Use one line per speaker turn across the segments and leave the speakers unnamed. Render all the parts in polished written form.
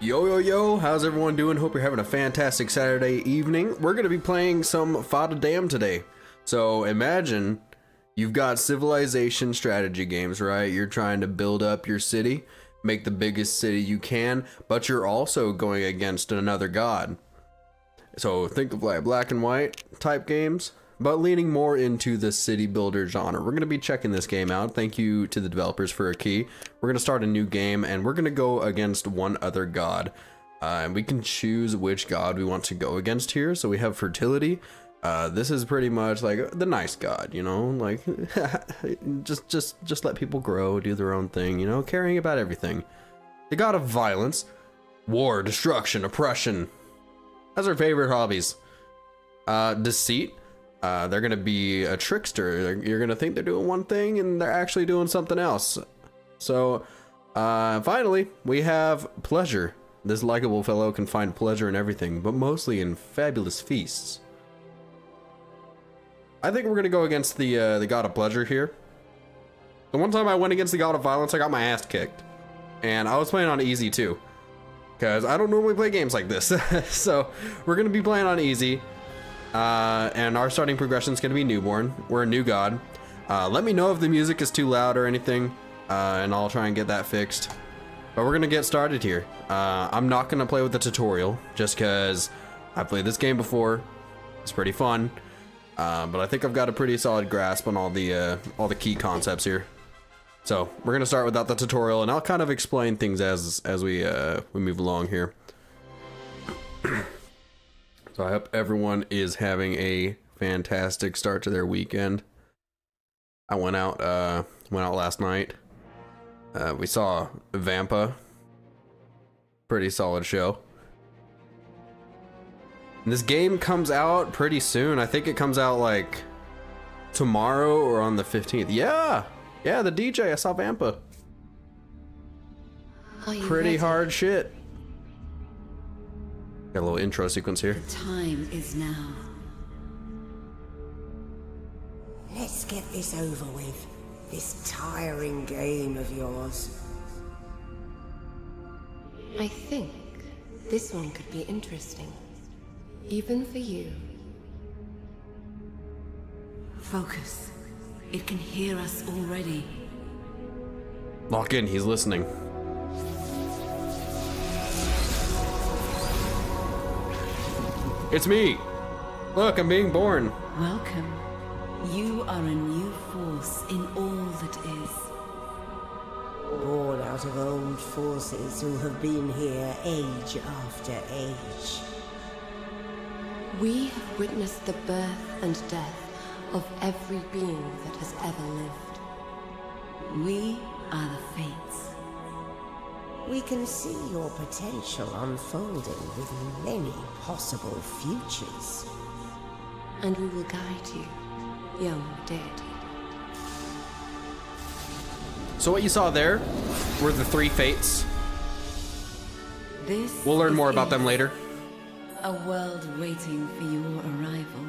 Yo, yo, yo, how's everyone doing? Hope you're having a fantastic Saturday evening. We're going to be playing some Fata Deum today. So imagine you've got civilization strategy games, right? You're trying to build up your city, make the biggest city you can, but you're also going against another god. So think of like black and white type games, but leaning more into the city builder genre. We're going to be checking this game out. Thank you to the developers for a key. We're going to start a new game and we're going to go against one other god. And we can choose which god we want to go against here. So we have fertility. This is pretty much like the nice god, you know, like just let people grow, do their own thing, you know, caring about everything. The god of violence, war, destruction, oppression. That's our favorite hobbies. Deceit. They're gonna be a trickster. You're gonna think they're doing one thing and they're actually doing something else. So finally we have pleasure. This likable fellow can find pleasure in everything, but mostly in fabulous feasts. I think we're gonna go against the god of pleasure here. The one time I went against the god of violence, I got my ass kicked, and I was playing on easy too, because I don't normally play games like this. So we're gonna be playing on easy. And our starting progression is going to be newborn. We're a new god. Let me know if the music is too loud or anything, and I'll try and get that fixed. But we're going to get started here. I'm not going to play with the tutorial just because I've played this game before. It's pretty fun, but I think I've got a pretty solid grasp on all the key concepts here. So we're going to start without the tutorial, and I'll kind of explain things as we move along here. So I hope everyone is having a fantastic start to their weekend. I went out last night. We saw Vampa. Pretty solid show. And this game comes out pretty soon. I think it comes out like tomorrow or on the 15th. Yeah, the DJ. I saw Vampa. Pretty hard shit. Got a little intro sequence here.
The time is now. Let's get this over with. This tiring game of yours.
I think this one could be interesting. Even for you.
Focus. It can hear us already.
Lock in, he's listening. It's me! Look, I'm being born.
Welcome. You are a new force in all that is. Born out of old forces who have been here age after age.
We have witnessed the birth and death of every being that has ever lived.
We are the Fates. We can see your potential unfolding with many possible futures.
And we will guide you, young deity.
So what you saw there were the three fates. We'll learn more about them later.
A world waiting for your arrival.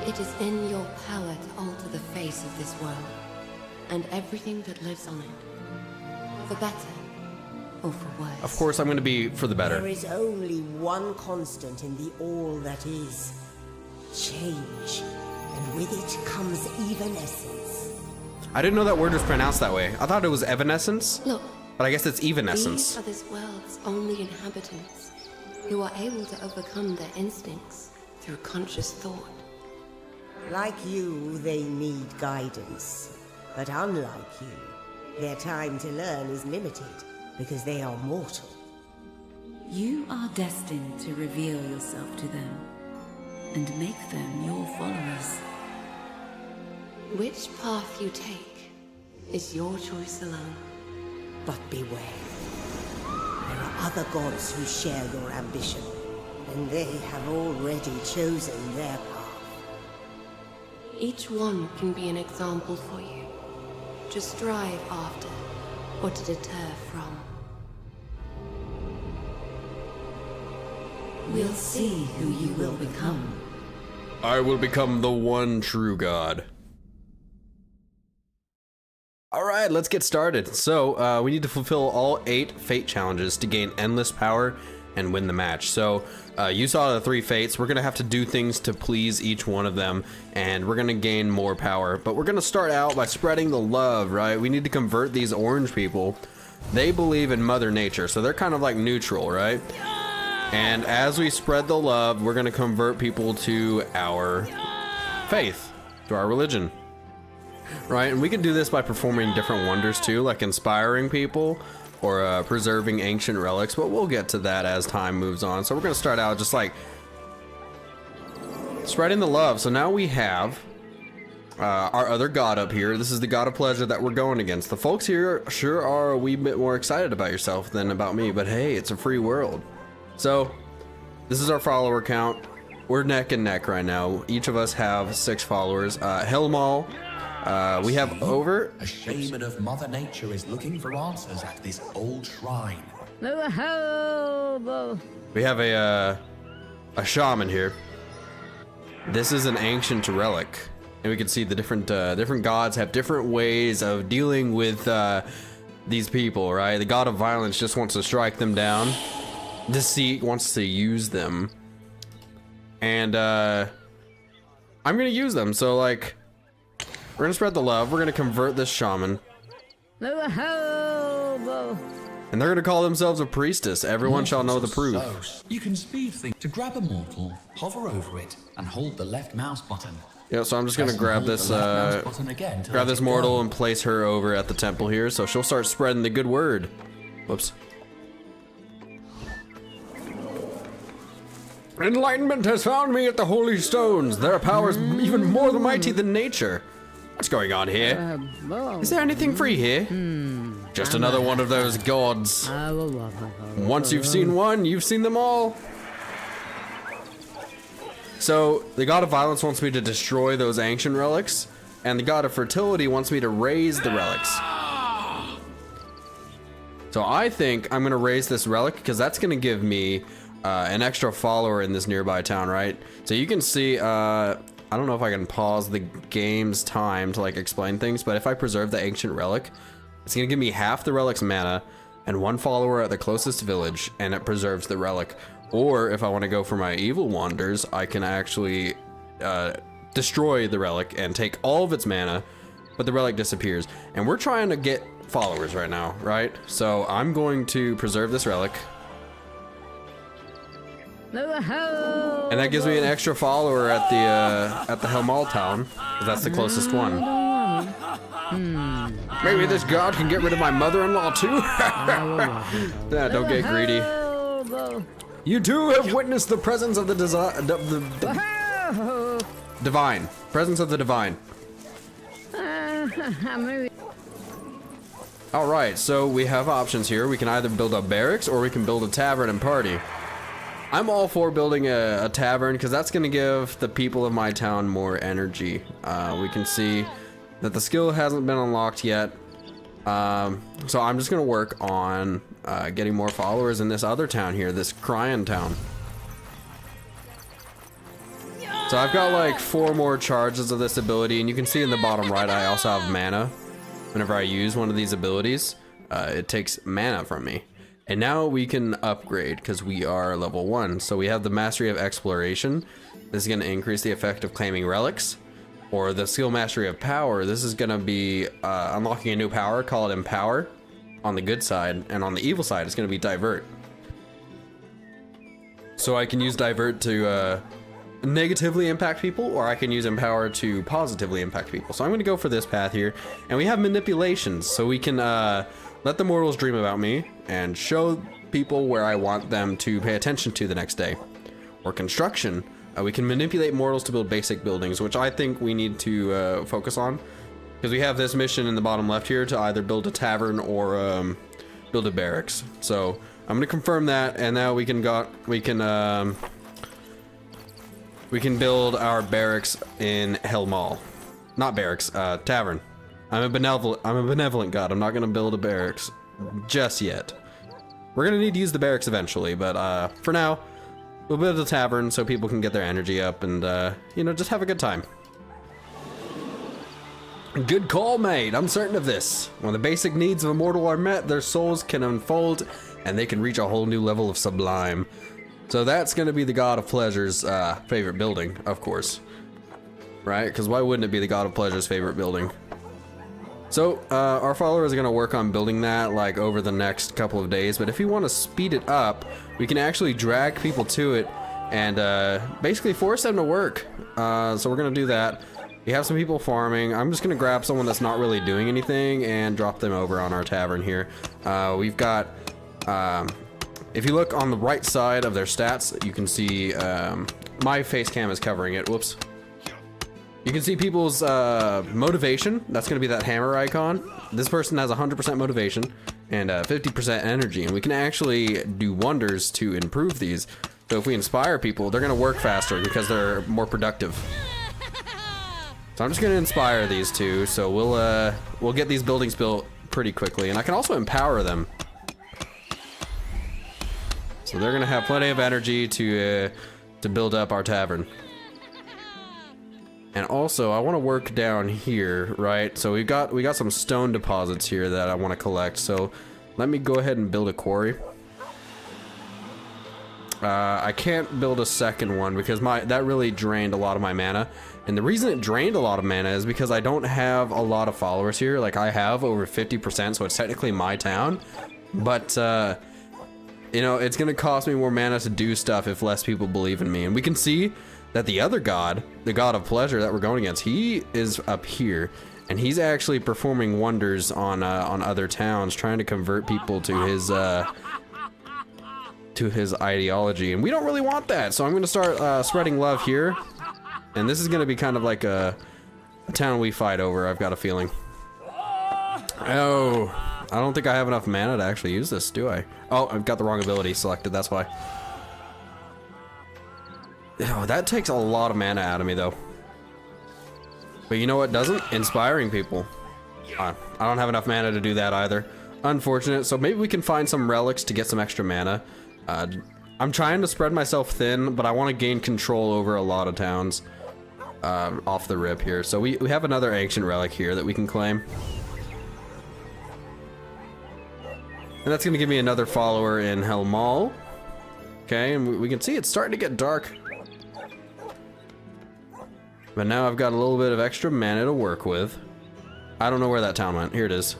It is in your power to alter the face of this world, and everything that lives on it. For better, or for worse.
Of course, I'm going to be for the better.
There is only one constant in the all that is. Change. And with it comes evanescence.
I didn't know that word was pronounced that way. I thought it was evanescence.
Look.
But I guess it's evanescence.
These are this world's only inhabitants, who are able to overcome their instincts through conscious thought.
Like you, they need guidance. But unlike you, their time to learn is limited, because they are mortal. You are destined to reveal yourself to them, and make them your followers.
Which path you take is your choice alone.
But beware. There are other gods who share your ambition, and they have already chosen their path.
Each one can be an example for you, to strive after, or to deter from.
We'll see who you will become.
I will become the one true god. Alright. right, let's get started. So we need to fulfill all 8 fate challenges to gain endless power and win the match. So you saw the 3 fates. We're gonna have to do things to please each one of them, and we're gonna gain more power. But we're gonna start out by spreading the love, right? We need to convert these orange people. They believe in Mother Nature, so they're kind of like neutral, right? And as we spread the love, we're gonna convert people to our faith, to our religion. Right, and we can do this by performing different wonders too, like inspiring people or preserving ancient relics, but we'll get to that as time moves on. So we're going to start out just like spreading the love. So now we have our other god up here. This is the god of pleasure that we're going against. The folks here sure are a wee bit more excited about yourself than about me, but hey, it's a free world. So this is our follower count. We're neck and neck right now. Each of us have 6 followers. Helmal. We have over...
A shaman of Mother Nature is looking for answers at this old shrine.
We have a shaman here. This is an ancient relic. And we can see the different gods have different ways of dealing with these people, right? The god of violence just wants to strike them down. Deceit wants to use them. And I'm gonna use them, so like... We're gonna spread the love. We're gonna convert this shaman. And they're gonna call themselves a priestess. Everyone shall know the proof.
So, you can speed things. To grab a mortal, hover over it, and hold the left mouse button.
Yeah, so I'm just gonna grab this mortal and place her over at the temple here, so she'll start spreading the good word. Whoops. Enlightenment has found me at the holy stones. Their power is even more mighty than nature. What's going on here? Is there anything free here? Just another one of those gods. Once you've seen one, you've seen them all. So, the god of violence wants me to destroy those ancient relics, and the god of fertility wants me to raise the relics. So I think I'm gonna raise this relic, because that's gonna give me an extra follower in this nearby town, right? So you can see, I don't know if I can pause the game's time to like explain things, but if I preserve the ancient relic, it's gonna give me half the relic's mana and 1 follower at the closest village, and it preserves the relic. Or if I want to go for my evil wanders, I can actually destroy the relic and take all of its mana, but the relic disappears. And we're trying to get followers right now, right? So I'm going to preserve this relic. And that gives me an extra follower at the Helmal town, because that's the closest one. Maybe this god can get rid of my mother-in-law too? Yeah, don't get greedy. You too have witnessed the presence of the divine. Presence of the divine. Alright, so we have options here. We can either build a barracks or we can build a tavern and party. I'm all for building a tavern, because that's going to give the people of my town more energy. We can see that the skill hasn't been unlocked yet. So I'm just going to work on getting more followers in this other town here, this Cryan town. So I've got like 4 more charges of this ability, and you can see in the bottom right I also have mana. Whenever I use one of these abilities, it takes mana from me. And now we can upgrade, because we are level 1. So we have the Mastery of Exploration. This is going to increase the effect of claiming relics. Or the Skill Mastery of Power. This is going to be unlocking a new power called Empower on the good side. And on the evil side, it's going to be Divert. So I can use Divert to negatively impact people, or I can use Empower to positively impact people. So I'm going to go for this path here. And we have Manipulations, so we can let the mortals dream about me and show people where I want them to pay attention to the next day. Or Construction. We can manipulate mortals to build basic buildings, which I think we need to focus on, because we have this mission in the bottom left here to either build a tavern or build a barracks. So I'm gonna confirm that, and now we can build our barracks in Helmal. Not barracks, tavern. I'm a benevolent god. I'm not gonna build a barracks just yet. We're gonna need to use the barracks eventually, but for now, we'll build a tavern so people can get their energy up and, you know, just have a good time. Good call, mate. I'm certain of this. When the basic needs of a mortal are met, their souls can unfold, and they can reach a whole new level of sublime. So that's going to be the God of Pleasure's favorite building, of course. Right? Because why wouldn't it be the God of Pleasure's favorite building? So, our follower is going to work on building that, like, over the next couple of days. But if you want to speed it up, we can actually drag people to it and basically force them to work. So we're going to do that. We have some people farming. I'm just going to grab someone that's not really doing anything and drop them over on our tavern here. We've got... if you look on the right side of their stats, you can see... my face cam is covering it. Whoops. You can see people's motivation. That's going to be that hammer icon. This person has 100% motivation and 50% energy, and we can actually do wonders to improve these. So if we inspire people, they're going to work faster because they're more productive. So I'm just going to inspire these two, so we'll get these buildings built pretty quickly, and I can also empower them. So they're going to have plenty of energy to build up our tavern. And also, I want to work down here, right? So we got some stone deposits here that I want to collect. So let me go ahead and build a quarry. I can't build a second one because that really drained a lot of my mana. And the reason it drained a lot of mana is because I don't have a lot of followers here. Like, I have over 50%, so it's technically my town. But, you know, it's going to cost me more mana to do stuff if less people believe in me. And we can see that the other god, the God of Pleasure that we're going against, he is up here. And he's actually performing wonders on other towns, trying to convert people to his ideology. And we don't really want that, so I'm going to start spreading love here. And this is going to be kind of like a town we fight over, I've got a feeling. Oh, I don't think I have enough mana to actually use this, do I? Oh, I've got the wrong ability selected, that's why. Oh, that takes a lot of mana out of me, though. But you know what doesn't? Inspiring people. I don't have enough mana to do that either. Unfortunate, so maybe we can find some relics to get some extra mana. I'm trying to spread myself thin, but I want to gain control over a lot of towns. Off the rip here. So we have another ancient relic here that we can claim. And that's going to give me another follower in Helmal. Okay, and we can see it's starting to get dark. But now I've got a little bit of extra mana to work with. I don't know where that town went. Here it is.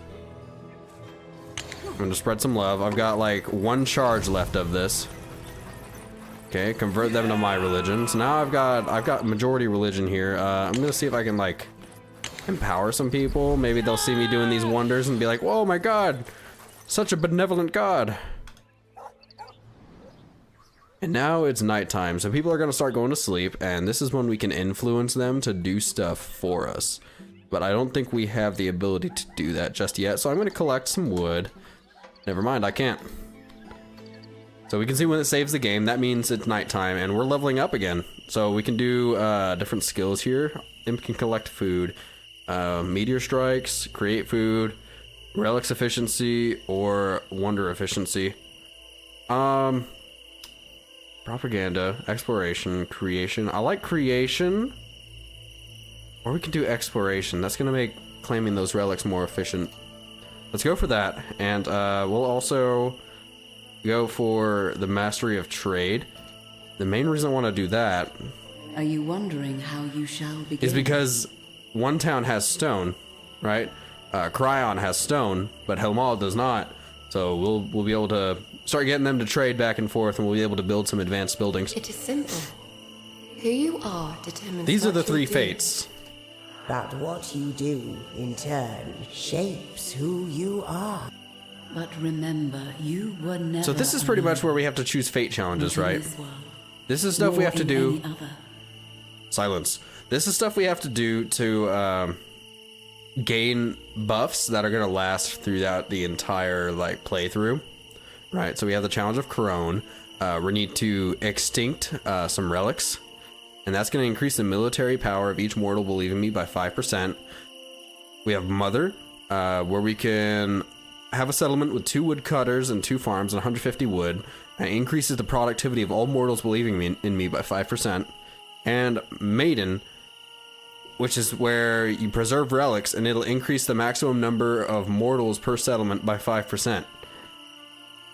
I'm going to spread some love. I've got like one charge left of this. Okay, convert them to my religion. So now I've got majority religion here. I'm gonna see if I can like empower some people. Maybe they'll see me doing these wonders and be like, "Whoa, my God, such a benevolent God." And now it's nighttime, so people are gonna start going to sleep, and this is when we can influence them to do stuff for us. But I don't think we have the ability to do that just yet. So I'm gonna collect some wood. Never mind, I can't. So we can see when it saves the game, that means it's nighttime, and we're leveling up again. So we can do different skills here. Imp can collect food. Meteor strikes, create food, relics efficiency, or wonder efficiency. Propaganda, exploration, creation. I like creation. Or we can do exploration. That's gonna make claiming those relics more efficient. Let's go for that, and we'll also go for the mastery of trade. The main reason I want to do that
Are you wondering how you shall begin?
is because one town has stone, right? Cryon has stone, but Helmal does not. So we'll be able to start getting them to trade back and forth, and we'll be able to build some advanced buildings.
It is simple. Who you are determines
These are the
what
three
you'll do.
fates.
But what you do, in turn, shapes who you are.
But remember, you were never.
So this is pretty much where we have to choose fate challenges, right? This is stuff we have to do. Silence. This is stuff we have to do to gain buffs that are going to last throughout the entire like playthrough, right? So we have the challenge of Crone. We need to extinct some relics, and that's going to increase the military power of each mortal believing me by 5%. We have Mother, where we can have a settlement with 2 woodcutters and 2 farms and 150 wood. And increases the productivity of all mortals believing in me by 5%. And Maiden, which is where you preserve relics, and it'll increase the maximum number of mortals per settlement by 5%.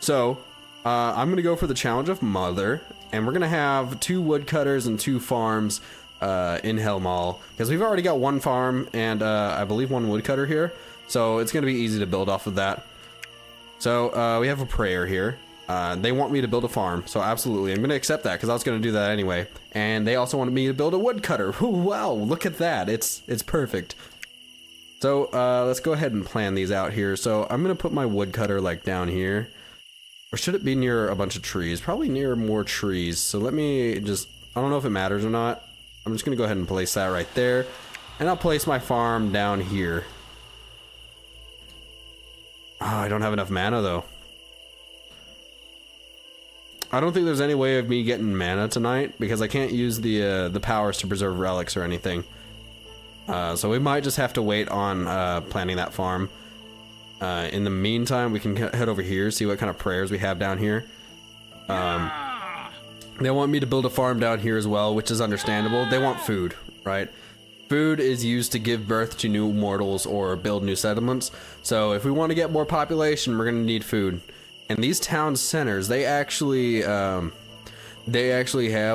So, I'm going to go for the Challenge of Mother, and we're going to have 2 woodcutters and 2 farms in Helmall, because we've already got 1 farm and I believe 1 woodcutter here, so it's going to be easy to build off of that. So, we have a prayer here. They want me to build a farm, so absolutely, I'm going to accept that, because I was going to do that anyway. And they also wanted me to build a woodcutter. Wow, look at that, it's perfect. So, let's go ahead and plan these out here. So, I'm going to put my woodcutter, like, down here. Or should it be near a bunch of trees? Probably near more trees. So let me just, I don't know if it matters or not. I'm just going to go ahead and place that right there. And I'll place my farm down here. Oh, I don't have enough mana though. I don't think there's any way of me getting mana tonight because I can't use the powers to preserve relics or anything. So we might just have to wait on planting that farm. In the meantime, we can head over here, see what kind of prayers we have down here. They want me to build a farm down here as well, which is understandable. They want food, right? Food is used to give birth to new mortals or build new settlements. So if we want to get more population, we're going to need food. And these town centers, they actually have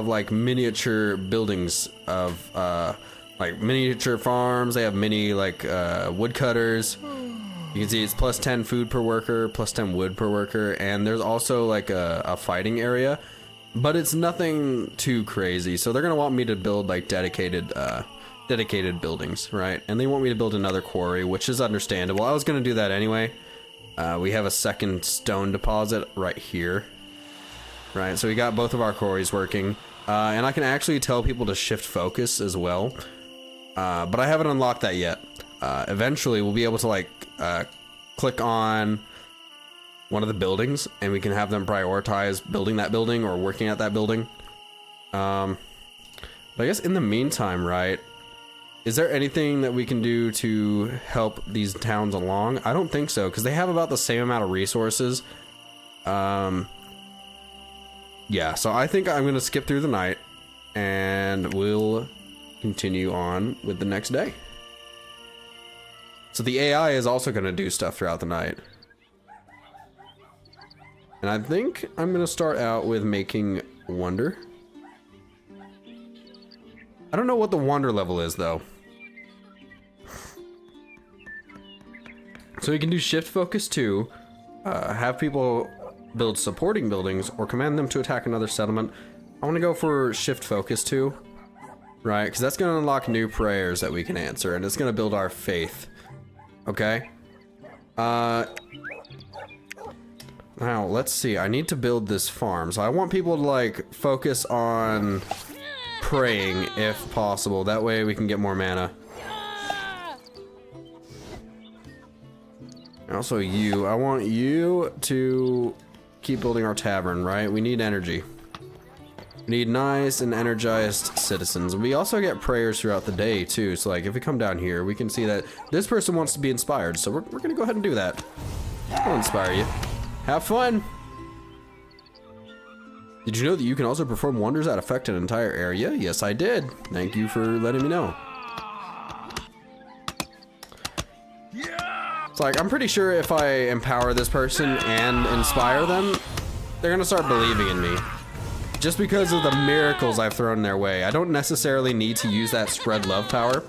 like miniature buildings of like miniature farms. They have mini like woodcutters. You can see it's plus 10 food per worker, plus 10 wood per worker, and there's also like a fighting area, but it's nothing too crazy. So they're gonna want me to build like dedicated buildings, right? And they want me to build another quarry, which is understandable. I was gonna do that anyway. We have a second stone deposit right here, right? So we got both of our quarries working, and I can actually tell people to shift focus as well, but I haven't unlocked that yet. Eventually we'll be able to like click on one of the buildings and we can have them prioritize building that building or working at that building. But I guess in the meantime, right, is there anything that we can do to help these towns along? I don't think so, because they have about the same amount of resources. Yeah, so I think I'm gonna skip through the night and we'll continue on with the next day. So the AI is also going to do stuff throughout the night. And I think I'm going to start out with making wonder. I don't know what the wonder level is though. So we can do shift focus 2, have people build supporting buildings or command them to attack another settlement. I want to go for shift focus 2, right? Because that's going to unlock new prayers that we can answer and it's going to build our faith. Okay. Now let's see. I need to build this farm. So I want people to like focus on praying if possible. That way we can get more mana. Also I want you to keep building our tavern, right? We need energy. We need nice and energized citizens. We also get prayers throughout the day too. So like if we come down here, we can see that this person wants to be inspired. So we're gonna go ahead and do that. I'll inspire you. Have fun. Did you know that you can also perform wonders that affect an entire area? Yes, I did. Thank you for letting me know. It's like, I'm pretty sure if I empower this person and inspire them, they're gonna start believing in me. Just because of the miracles I've thrown their way. I don't necessarily need to use that spread love power.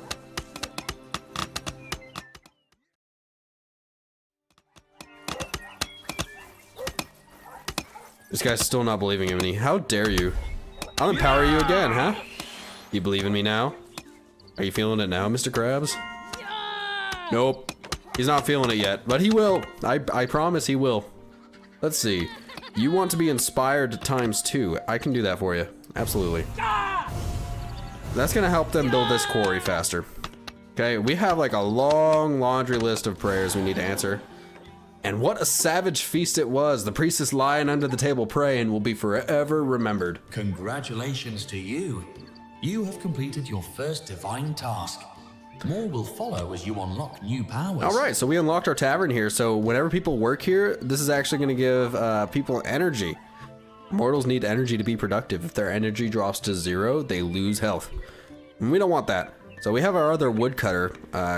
This guy's still not believing in me. How dare you? I'll empower you again, huh? You believe in me now? Are you feeling it now, Mr. Krabs? Nope. He's not feeling it yet, but he will. I promise he will. Let's see. You want to be inspired ×2. I can do that for you. Absolutely. That's gonna help them build this quarry faster. Okay, we have like a long laundry list of prayers we need to answer. And what a savage feast it was. The priestess lying under the table praying will be forever remembered.
Congratulations to you. You have completed your first divine task. More will follow as you unlock new powers.
All right, so we unlocked our tavern here. So whenever people work here, this is actually going to give people energy. Mortals need energy to be productive. If their energy drops to 0, they lose health. And we don't want that. So we have our other woodcutter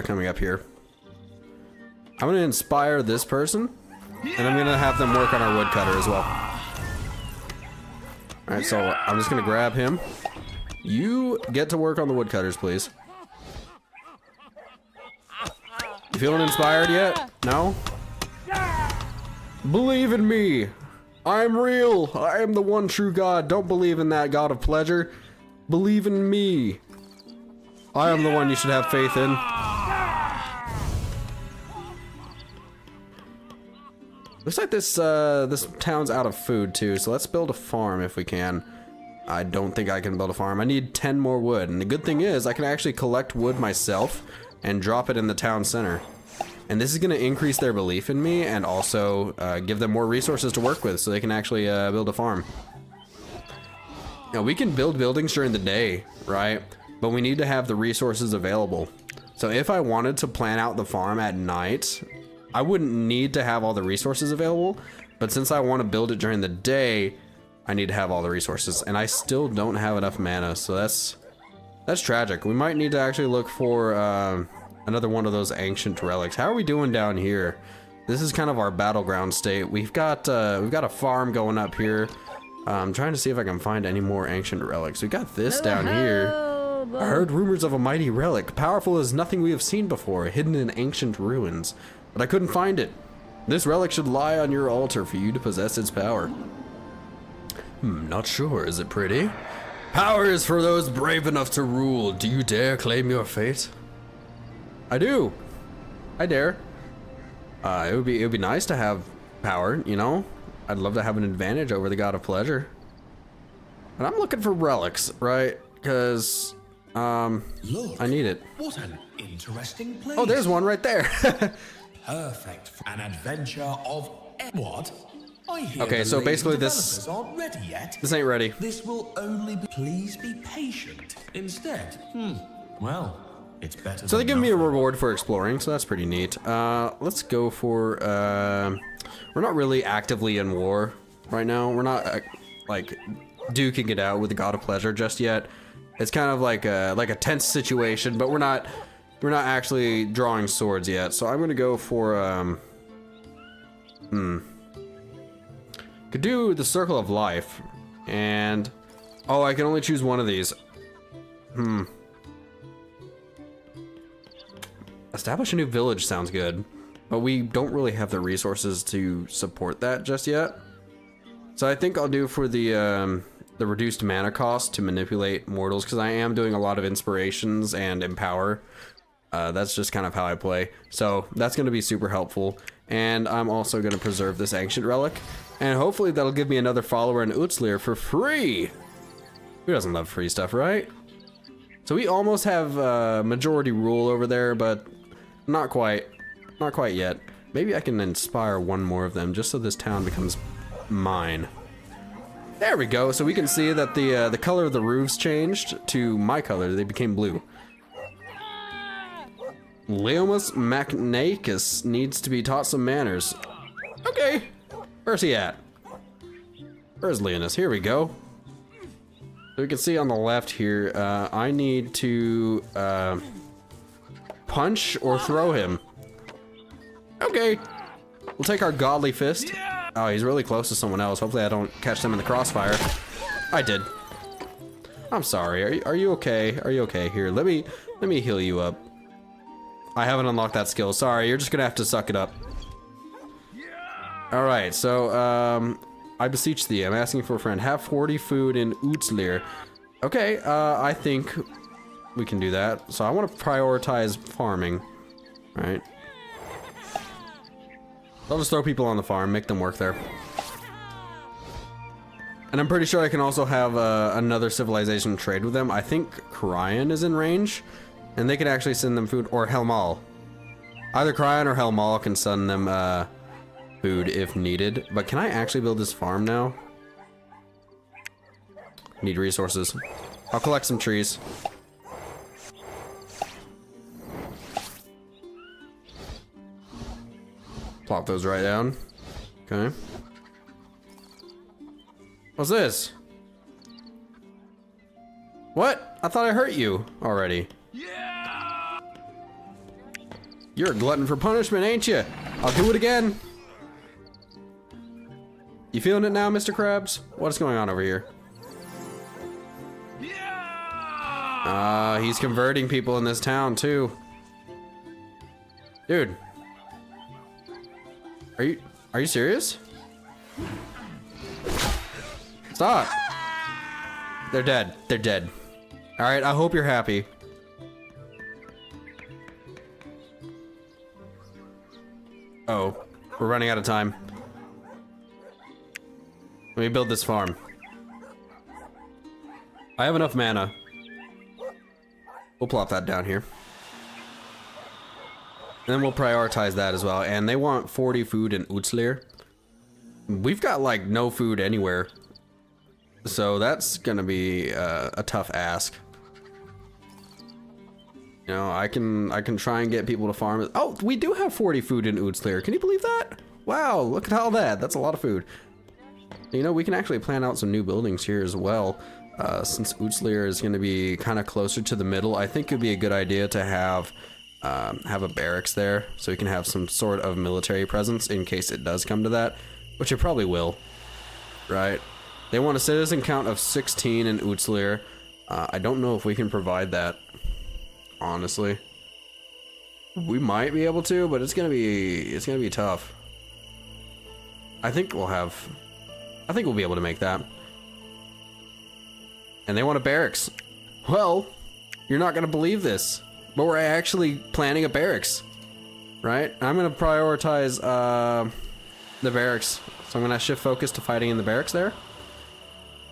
coming up here. I'm gonna inspire this person, and I'm gonna have them work on our woodcutter as well. Alright, so I'm just gonna grab him. You get to work on the woodcutters, please. You feeling inspired yet? No? Believe in me! I'm real! I am the one true God. Don't believe in that God of pleasure. Believe in me. I am the one you should have faith in. Looks like this this town's out of food too, so let's build a farm if we can. I don't think I can build a farm. I need 10 more wood, and the good thing is I can actually collect wood myself and drop it in the town center. And this is going to increase their belief in me and also give them more resources to work with so they can actually build a farm. Now, we can build buildings during the day, right? But we need to have the resources available. So if I wanted to plan out the farm at night, I wouldn't need to have all the resources available. But since I want to build it during the day, I need to have all the resources. And I still don't have enough mana, so that's tragic. We might need to actually look for another one of those ancient relics. How are we doing down here? This is kind of our battleground state. We've got a farm going up here. I'm trying to see if I can find any more ancient relics. We got this down here. I heard rumors of a mighty relic, powerful as nothing we have seen before, hidden in ancient ruins, but I couldn't find it. This relic should lie on your altar for you to possess its power. Not sure. Is it pretty? Power is for those brave enough to rule. Do you dare claim your fate? I do. I dare. It would be nice to have power, you know? I'd love to have an advantage over the God of Pleasure. And I'm looking for relics, right? Because
Look,
I need it.
What an interesting place.
Oh, there's one right there.
Perfect for an adventure of what? I hear
Okay,
the
so
lazy
basically this-
developers aren't ready yet.
This ain't ready.
This will only be. Please be patient. Instead, well, it's better.
So they
than
give me a
nothing.
reward for exploring, so that's pretty neat. Let's go for, we're not really actively in war right now. We're not, like, duking it out with the God of Pleasure just yet. It's kind of like a tense situation, but we're not actually drawing swords yet. So I'm gonna go for, could do the Circle of Life, and, oh, I can only choose one of these. Establish a new village sounds good, but we don't really have the resources to support that just yet. So I think I'll do for the reduced mana cost to manipulate mortals, because I am doing a lot of inspirations and empower. That's just kind of how I play. So that's going to be super helpful. And I'm also going to preserve this ancient relic. And hopefully that'll give me another follower in Utslir for free. Who doesn't love free stuff, right? So we almost have majority rule over there, but not quite. Not quite yet. Maybe I can inspire one more of them just so this town becomes mine. There we go. So we can see that the color of the roofs changed to my color. They became blue. Leomus Macnacus needs to be taught some manners. Okay. Where's he at? Where's Leonis? Here we go. So we can see on the left here, I need to punch or throw him. Okay. We'll take our godly fist. Oh, he's really close to someone else. Hopefully I don't catch them in the crossfire. I did. I'm sorry. Are you okay? Are you okay? Here, let me heal you up. I haven't unlocked that skill. Sorry, you're just gonna have to suck it up. Alright, so, I beseech thee, I'm asking for a friend. Have 40 food in Utslir. Okay, I think we can do that. So I want to prioritize farming. Alright. I'll just throw people on the farm, make them work there. And I'm pretty sure I can also have another civilization trade with them. I think Kryan is in range, and they can actually send them food, or Helmal. Either Kryan or Helmal can send them food if needed. But can I actually build this farm now? Need resources. I'll collect some trees. Plop those right down. Okay. What's this? What? I thought I hurt you already. You're a glutton for punishment, ain't you? I'll do it again. You feeling it now, Mr. Krabs? What's going on over here? He's converting people in this town too. Dude. Are you serious? Stop. They're dead. They're dead. Alright, I hope you're happy. Oh, we're running out of time. Let me build this farm. I have enough mana. We'll plop that down here. And then we'll prioritize that as well. And they want 40 food in Utslir. We've got like no food anywhere. So that's gonna be a tough ask. You know, I can try and get people to farm it. Oh, we do have 40 food in Utslir. Can you believe that? Wow, look at all that. That's a lot of food. You know, we can actually plan out some new buildings here as well. Since Utslir is going to be kind of closer to the middle, I think it would be a good idea to have a barracks there, so we can have some sort of military presence in case it does come to that, which it probably will, right? They want a citizen count of 16 in Utslir. I don't know if we can provide that, honestly. We might be able to, but it's gonna be tough. I think we'll be able to make that. And they want a barracks. Well, you're not gonna believe this, but we're actually planning a barracks, right? I'm gonna prioritize the barracks, so I'm gonna shift focus to fighting in the barracks there,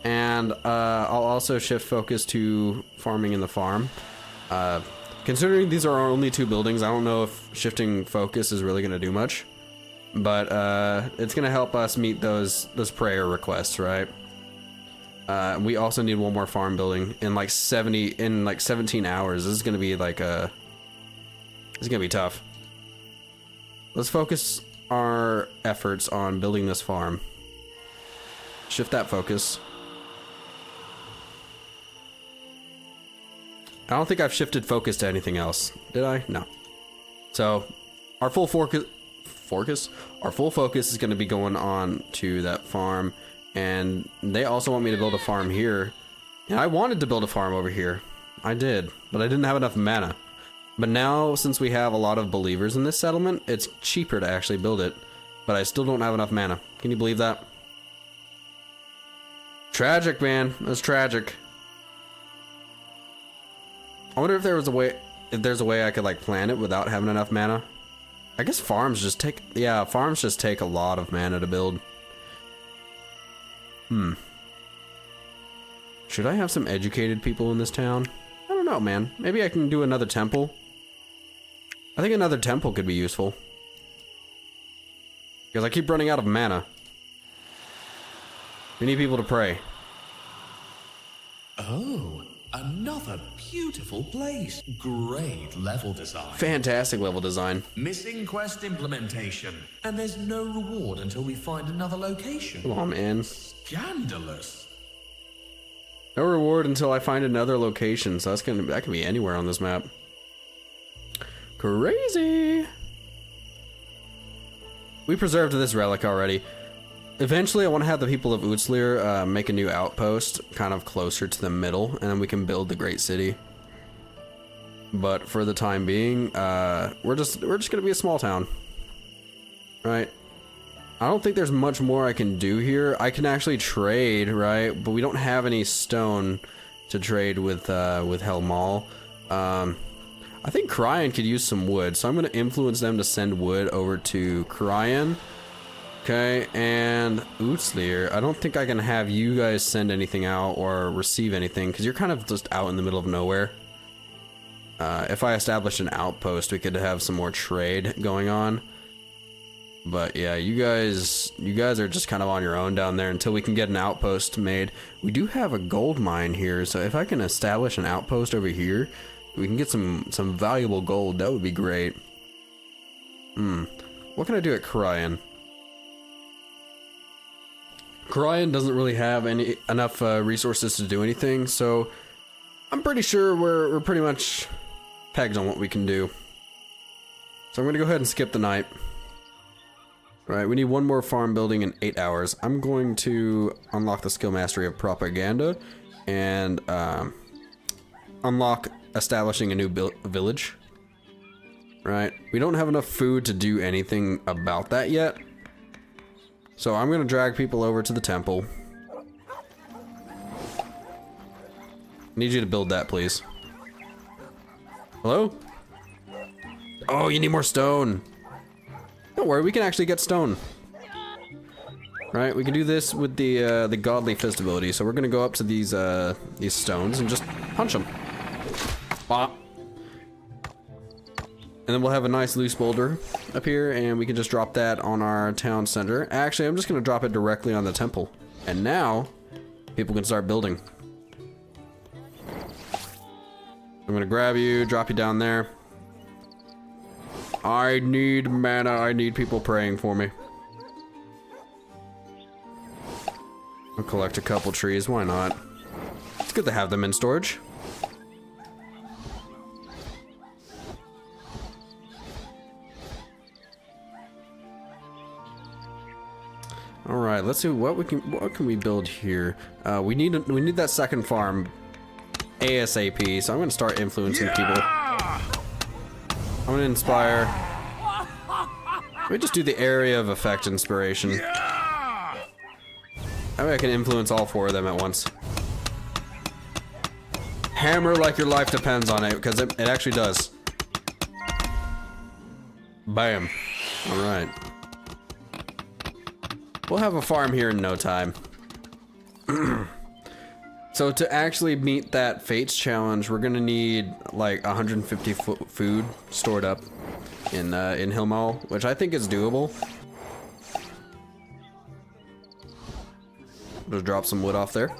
and I'll also shift focus to farming in the farm. Considering these are our only two buildings, I don't know if shifting focus is really gonna do much, but it's gonna help us meet those prayer requests, right? We also need one more farm building in like 17 hours. This is gonna be like this is gonna be tough. Let's focus our efforts on building this farm. Shift that focus. I don't think I've shifted focus to anything else. Did I? No. So our full focus is gonna be going on to that farm. And they also want me to build a farm here. And I wanted to build a farm over here. I did, but I didn't have enough mana. But now, since we have a lot of believers in this settlement, it's cheaper to actually build it. But I still don't have enough mana. Can you believe that? Tragic, man. That's tragic. I wonder if there's a way I could like plan it without having enough mana. I guess farms just take a lot of mana to build. Should I have some educated people in this town? I don't know, man. Maybe I can do another temple. I think another temple could be useful. Because I keep running out of mana. We need people to pray.
Oh, another beautiful place. Great level design.
Fantastic level design.
Missing quest implementation. And there's no reward until we find another location.
Come on, man.
Scandalous.
No reward until I find another location, so that can be anywhere on this map. Crazy. We preserved this relic already. Eventually, I want to have the people of Utslir make a new outpost, kind of closer to the middle, and then we can build the great city. But for the time being, we're just gonna be a small town, right? I don't think there's much more I can do here. I can actually trade, right? But we don't have any stone to trade with Helmal. I think Cryan could use some wood, so I'm gonna influence them to send wood over to Cryan. Okay, and Utslir, I don't think I can have you guys send anything out or receive anything, because you're kind of just out in the middle of nowhere. If I established an outpost, we could have some more trade going on. But yeah, you guys are just kind of on your own down there until we can get an outpost made. We do have a gold mine here, so if I can establish an outpost over here, we can get some valuable gold. That would be great. What can I do at Cryan? Cryan doesn't really have enough resources to do anything, so I'm pretty sure we're pretty much pegs on what we can do. So I'm gonna go ahead and skip the night. Right, we need one more farm building in 8 hours. I'm going to unlock the skill mastery of propaganda and unlock establishing a new village. Right, we don't have enough food to do anything about that yet. So I'm gonna drag people over to the temple. Need you to build that, please. Hello? Oh, you need more stone. Don't worry, we can actually get stone. Right, we can do this with the godly fist ability. So we're gonna go up to these stones and just punch them. Bop. And then we'll have a nice loose boulder up here, and we can just drop that on our town center. Actually, I'm just gonna drop it directly on the temple. And now, people can start building. I'm gonna grab you, drop you down there. I need mana, I need people praying for me. I'll collect a couple trees, why not? It's good to have them in storage. All right, let's see what can we build here. We need that second farm ASAP. So I'm gonna start influencing people. I'm gonna inspire. Let me just do the area of effect inspiration. That way I can influence all 4 of them at once. Hammer like your life depends on it, because it actually does. Bam. All right. We'll have a farm here in no time. So to actually meet that Fates challenge, we're gonna need like 150 food stored up in Hill Mall, which I think is doable. Just drop some wood off there.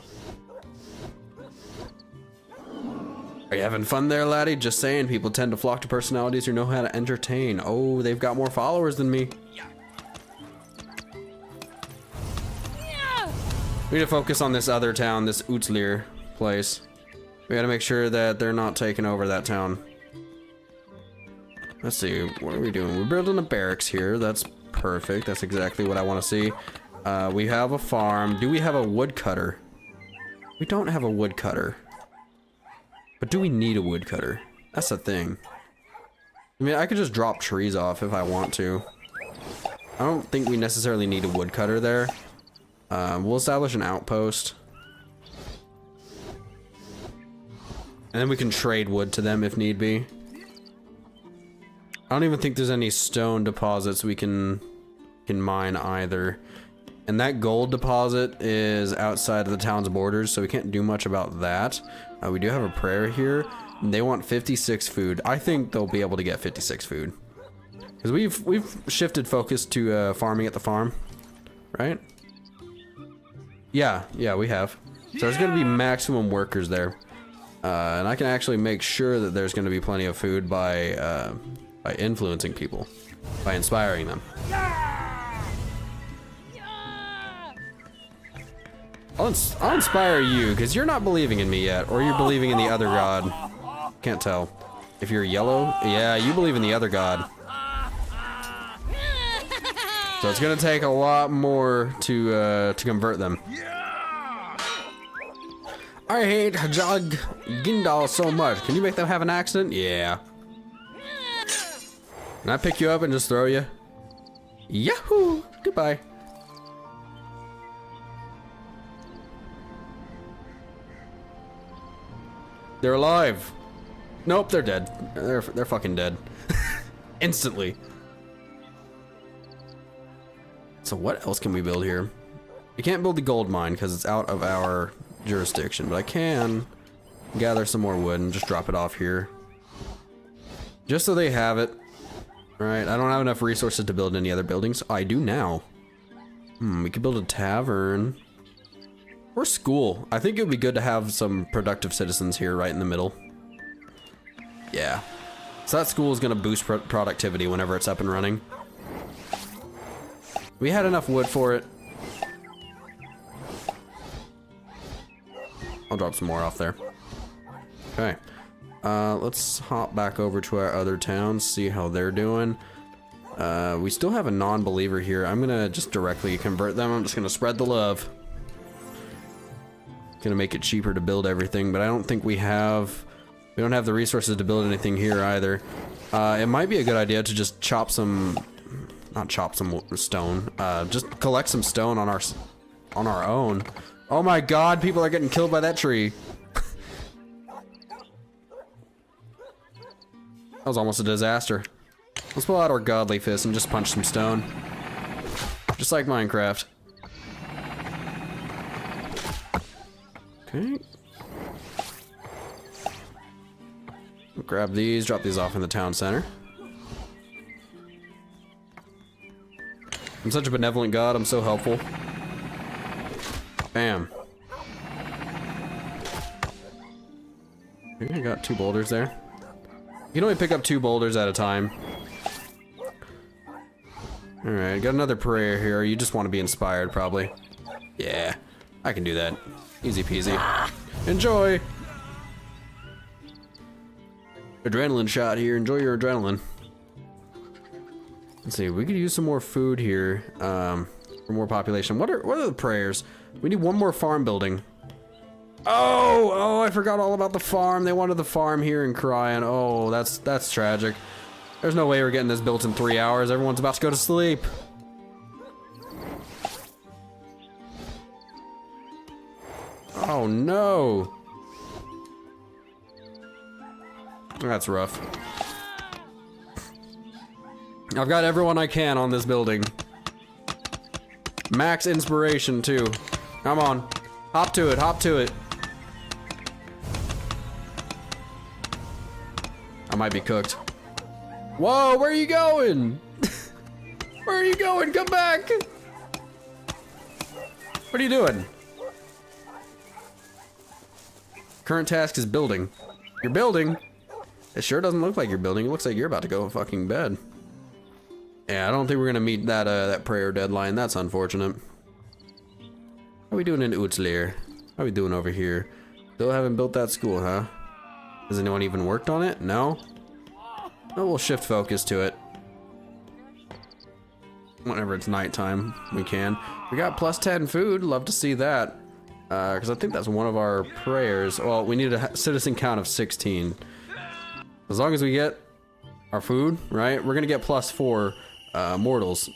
Are you having fun there, laddie? Just saying, people tend to flock to personalities who know how to entertain. Oh, they've got more followers than me. We need to focus on this other town, this Utzlir place. We gotta make sure that they're not taking over that town. Let's see, what are we doing? We're building a barracks here. That's perfect. That's exactly what I want to see. We have a farm. Do we have a woodcutter? We don't have a woodcutter. But do we need a woodcutter? That's the thing. I mean, I could just drop trees off if I want to. I don't think we necessarily need a woodcutter there. We'll establish an outpost. And then we can trade wood to them if need be. I don't even think there's any stone deposits we can mine either. And that gold deposit is outside of the town's borders, so we can't do much about that. We do have a prayer here. They want 56 food. I think they'll be able to get 56 food. Because we've shifted focus to farming at the farm, right? Yeah, we have. So there's going to be maximum workers there. And I can actually make sure that there's going to be plenty of food by influencing people, by inspiring them. I'll inspire you, because you're not believing in me yet, or you're believing in the other god. Can't tell. If you're yellow, yeah, you believe in the other god. So it's gonna take a lot more to convert them. I hate Hajag Gindal so much. Can you make them have an accident? Yeah. Can I pick you up and just throw you? Yahoo! Goodbye. They're alive. Nope, they're dead. They're fucking dead. Instantly. So what else can we build here? We can't build the gold mine because it's out of our jurisdiction, but I can gather some more wood and just drop it off here. Just so they have it. Right, I don't have enough resources to build any other buildings. I do now. We could build a tavern. Or school. I think it would be good to have some productive citizens here right in the middle. Yeah. So that school is going to boost productivity whenever it's up and running. We had enough wood for it. I'll drop some more off there. Okay. Let's hop back over to our other towns, see how they're doing. We still have a non-believer here. I'm gonna just directly convert them. I'm just gonna spread the love. Gonna make it cheaper to build everything, but I don't think we don't have the resources to build anything here either. It might be a good idea to just not chop some stone, just collect some stone on our own. Oh my god, people are getting killed by that tree. That was almost a disaster. Let's pull out our godly fist and just punch some stone. Just like Minecraft. Okay. Grab these, drop these off in the town center. I'm such a benevolent god, I'm so helpful. Bam. Okay, I got 2 boulders there. You can only pick up 2 boulders at a time. Alright, got another prayer here. You just want to be inspired, probably. Yeah, I can do that. Easy peasy. Enjoy! Adrenaline shot here. Enjoy your adrenaline. Let's see, we could use some more food here, for more population. What are the prayers? We need 1 more farm building. Oh, I forgot all about the farm. They wanted the farm here in Cryan. Oh, that's tragic. There's no way we're getting this built in 3 hours. Everyone's about to go to sleep. Oh no. That's rough. I've got everyone I can on this building. Max inspiration too. Come on. Hop to it, hop to it. I might be cooked. Whoa, where are you going? Where are you going? Come back! What are you doing? Current task is building. You're building? It sure doesn't look like you're building. It looks like you're about to go to fucking bed. Yeah, I don't think we're gonna meet that prayer deadline. That's unfortunate. How we doing in Utzlir? How we doing over here? Still haven't built that school, huh? Has anyone even worked on it? No? Oh, we'll shift focus to it. Whenever it's nighttime, we can. We got plus 10 food. Love to see that. Because I think that's one of our prayers. Well, we need a citizen count of 16. As long as we get our food, right? We're gonna get plus 4 mortals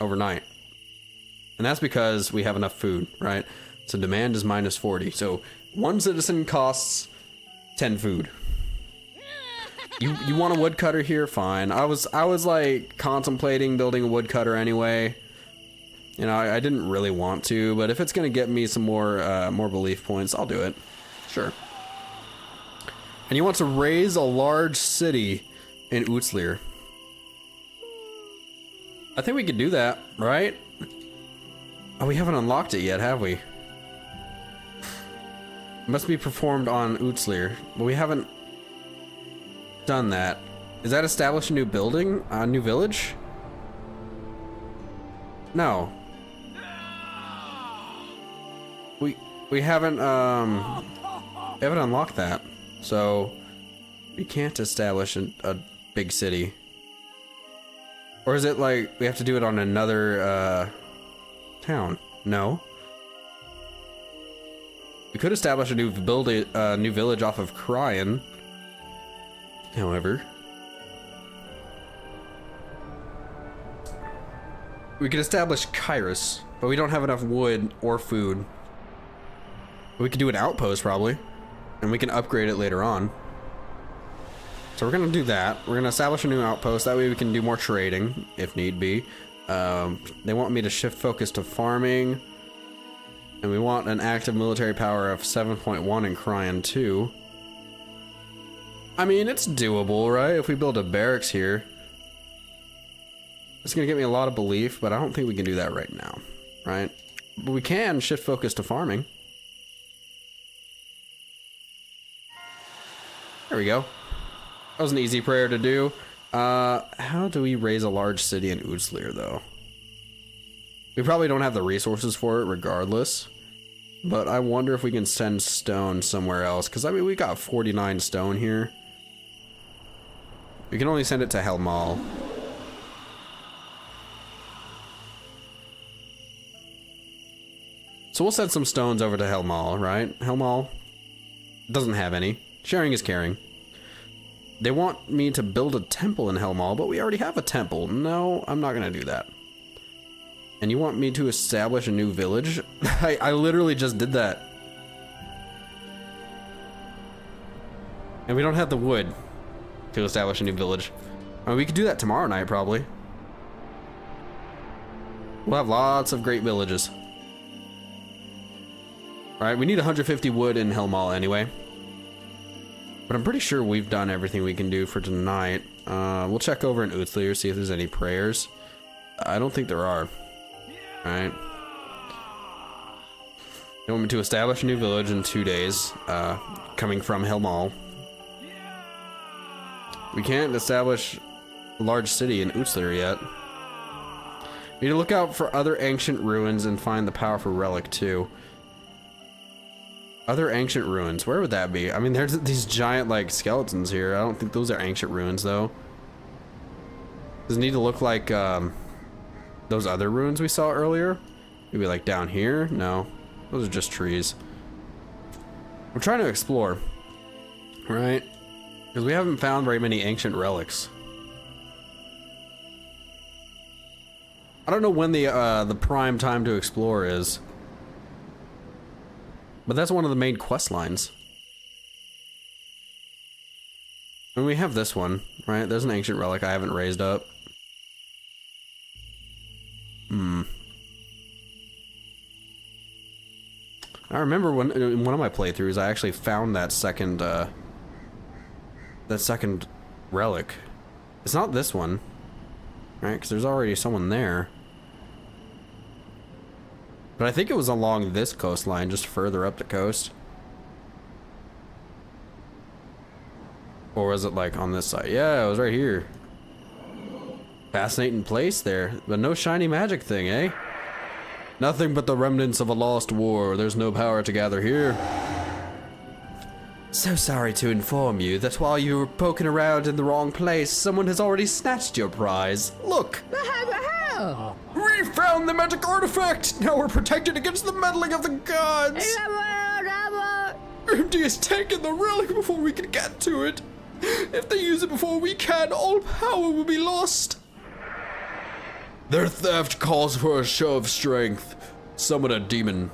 overnight. And that's because we have enough food, right? So demand is minus 40. So 1 citizen costs 10 food. You want a woodcutter here? Fine. I was like contemplating building a woodcutter anyway. You know, I didn't really want to, but if it's gonna get me some more belief points, I'll do it. Sure. And you want to raise a large city in Utzlir. I think we could do that, right? Oh, we haven't unlocked it yet, have we? It must be performed on Utzlir, but we haven't done that. Is that establish a new building? A new village? No. We haven't unlocked that. So we can't establish a big city. Or is it like we have to do it on another town? No. We could establish a new new village off of Cryan. However, we could establish Kairos, but we don't have enough wood or food. We could do an outpost probably, and we can upgrade it later on. So we're gonna do that. We're gonna establish a new outpost. That way we can do more trading if need be. They want me to shift focus to farming, and we want an active military power of 7.1 in Cryan 2. I mean, it's doable, right? If we build a barracks here. It's gonna get me a lot of belief, but I don't think we can do that right now, right? But we can shift focus to farming. There we go. That was an easy prayer to do. How do we raise a large city in Utzlir, though? We probably don't have the resources for it regardless. But I wonder if we can send stone somewhere else. Because, I mean, we got 49 stone here. We can only send it to Helmal. So we'll send some stones over to Helmal, right? Helmal doesn't have any. Sharing is caring. They want me to build a temple in Helmal, but we already have a temple. No, I'm not going to do that. And you want me to establish a new village? I literally just did that. And we don't have the wood to establish a new village. I mean, we could do that tomorrow night, probably. We'll have lots of great villages. Alright, we need 150 wood in Helmal anyway. But I'm pretty sure we've done everything we can do for tonight. We'll check over in Uthlir, see if there's any prayers. I don't think there are. Alright. They want me to establish a new village in 2 days, coming from Helmal. We can't establish a large city in Uthlir yet. We need to look out for other ancient ruins and find the powerful relic too. Other ancient ruins, where would that be? I mean, there's these giant, like, skeletons here. I don't think those are ancient ruins, though. Does it need to look like, those other ruins we saw earlier? Maybe, like, down here? No. Those are just trees. We're trying to explore. Right? Because we haven't found very many ancient relics. I don't know when the prime time to explore is. But that's one of the main quest lines. And we have this one, right? There's an ancient relic I haven't raised up. I remember when in one of my playthroughs I actually found that second relic. It's not this one, right? Because there's already someone there. But I think it was along this coastline, just further up the coast. Or was it like on this side? Yeah, it was right here. Fascinating place there, but no shiny magic thing, eh? Nothing but the remnants of a lost war. There's no power to gather here. So sorry to inform you that while you were poking around in the wrong place, someone has already snatched your prize. Look! We found the magic artifact! Now we're protected against the meddling of the gods! MD has taken the relic before we can get to it. If they use it before we can, all power will be lost. Their theft calls for a show of strength. Summon a demon.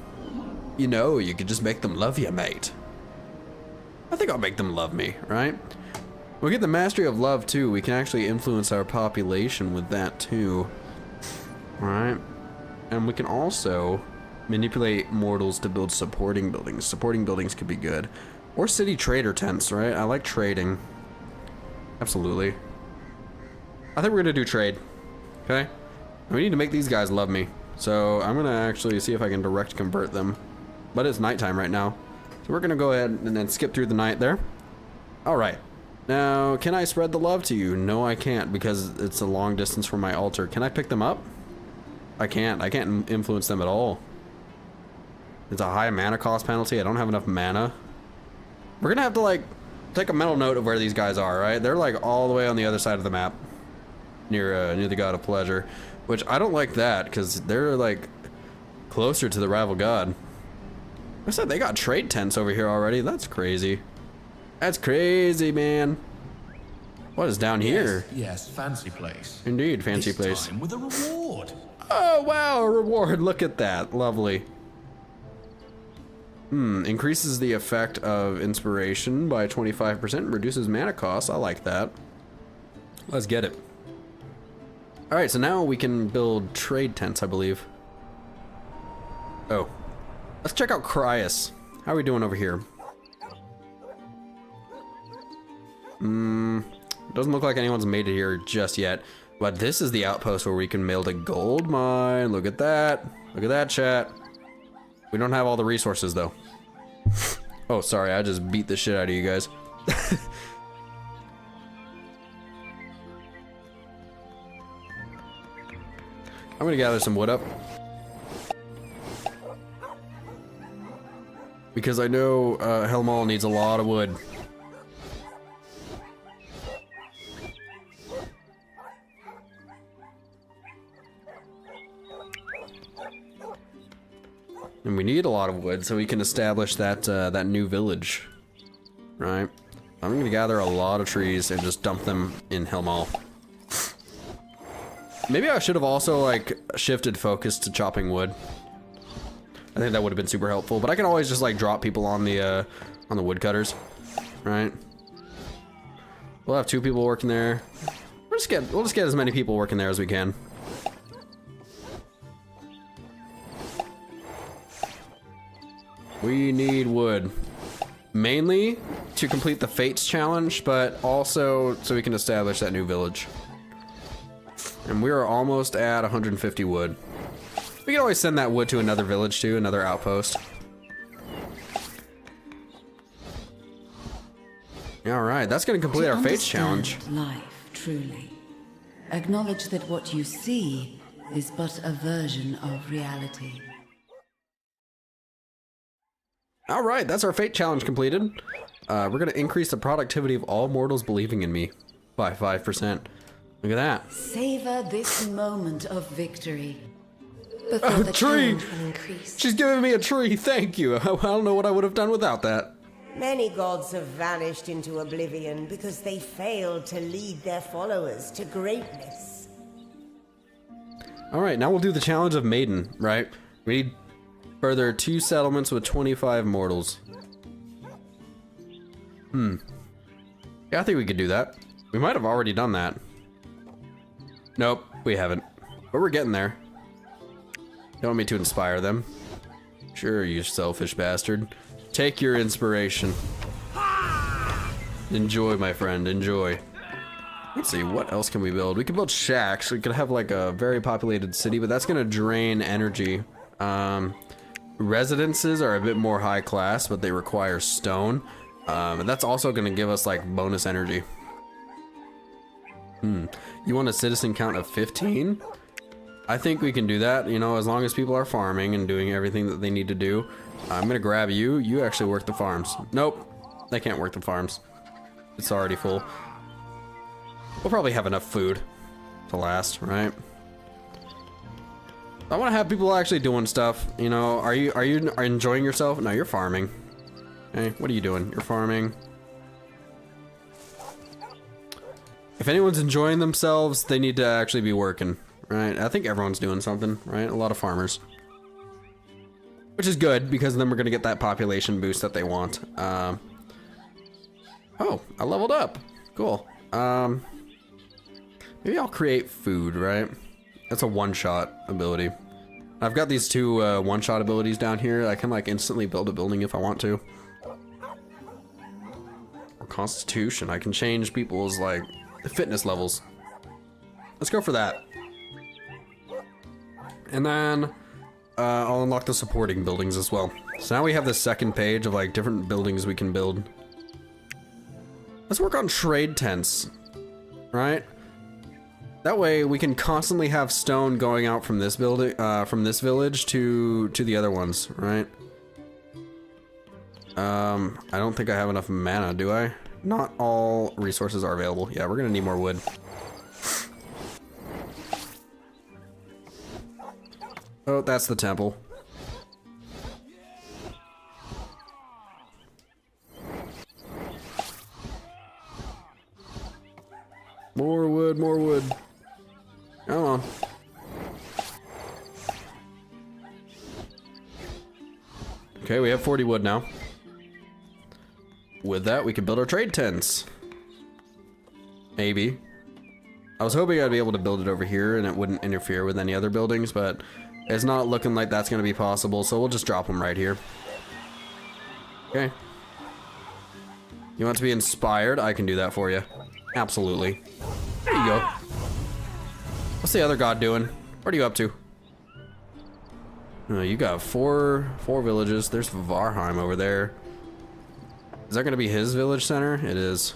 You know, you could just make them love you, mate. I think I'll make them love me, right? We'll get the mastery of love too. We can actually influence our population with that too. Alright. And we can also manipulate mortals to build supporting buildings. Supporting buildings could be good. Or city trader tents, right? I like trading. Absolutely. I think we're gonna do trade. Okay? We need to make these guys love me. So I'm gonna actually see if I can direct convert them. But it's nighttime right now. So we're gonna go ahead and then skip through the night there. Alright. Now, can I spread the love to you? No, I can't because it's a long distance from my altar. Can I pick them up? I can't influence them at all. It's a high mana cost penalty. I don't have enough mana. We're gonna have to like take a mental note of where these guys are, right? They're like all the way on the other side of the map, near the God of Pleasure, which I don't like that because they're like closer to the rival god. I said they got trade tents over here already. That's crazy. That's crazy, man. What is down here?
Yes, fancy place.
Indeed, fancy
This
place.
time with a reward.
Oh, wow, a reward. Look at that. Lovely. Increases the effect of inspiration by 25%, reduces mana costs. I like that. Let's get it. Alright, so now we can build trade tents, I believe. Oh. Let's check out Cryus. How are we doing over here? Doesn't look like anyone's made it here just yet. But this is the outpost where we can build a gold mine. Look at that. Look at that, chat. We don't have all the resources, though. Oh, sorry. I just beat the shit out of you guys. I'm gonna gather some wood up. Because I know Helmall needs a lot of wood. And we need a lot of wood so we can establish that that new village, right? I'm gonna gather a lot of trees and just dump them in Helmall. Maybe I should have also like shifted focus to chopping wood. I think that would have been super helpful. But I can always just like drop people on the woodcutters, right? We'll have 2 people working there. We'll just get as many people working there as we can. We need wood. Mainly to complete the Fates challenge, but also so we can establish that new village. And we are almost at 150 wood. We can always send that wood to another village too, another outpost. Alright, that's gonna complete our Fates challenge.
Life, truly. Acknowledge that what you see is but a version of reality.
Alright, that's our Fate challenge completed. We're gonna increase the productivity of all mortals believing in me by 5%. Look at that.
Savor this moment of victory.
Before
A
the
tree!
challenge will increase.
She's giving me a tree, thank you. I don't know what I would have done without that.
Many gods have vanished into oblivion because they failed to lead their followers to greatness.
Alright, now we'll do the challenge of Maiden, right? We need further 2 settlements with 25 mortals. Yeah, I think we could do that. We might have already done that. Nope, we haven't. But we're getting there. You want me to inspire them? Sure, you selfish bastard. Take your inspiration. Enjoy, my friend, enjoy. Let's see, what else can we build? We could build shacks. We could have like a very populated city, but that's gonna drain energy. Residences are a bit more high class, but they require stone. And that's also gonna give us like bonus energy. You want a citizen count of 15? I think we can do that, you know, as long as people are farming and doing everything that they need to do. I'm gonna grab you. You actually work the farms. Nope, they can't work the farms. It's already full. We'll probably have enough food to last, right? I want to have people actually doing stuff. You know, are you enjoying yourself? No, you're farming. Hey, what are you doing? You're farming. If anyone's enjoying themselves, they need to actually be working, right? I think everyone's doing something, right? A lot of farmers. Which is good, because then we're going to get that population boost that they want. Oh, I leveled up. Cool. Maybe I'll create food, right? That's a one-shot ability. I've got these 2 one-shot abilities down here. I can like instantly build a building if I want to. Or constitution. I can change people's like fitness levels. Let's go for that. And then I'll unlock the supporting buildings as well. So now we have the second page of like different buildings we can build. Let's work on trade tents, right? That way we can constantly have stone going out from this building, from this village to the other ones, right? I don't think I have enough mana, do I? Not all resources are available. Yeah, we're gonna need more wood. Oh, that's the temple. More wood, more wood. Come on. Okay, we have 40 wood now. With that, we can build our trade tents. Maybe. I was hoping I'd be able to build it over here and it wouldn't interfere with any other buildings, but it's not looking like that's going to be possible, so we'll just drop them right here. Okay. You want to be inspired? I can do that for you. Absolutely. There you go. What's the other god doing? What are you up to? You got four villages. There's Varheim over there. Is that going to be his village center? It is.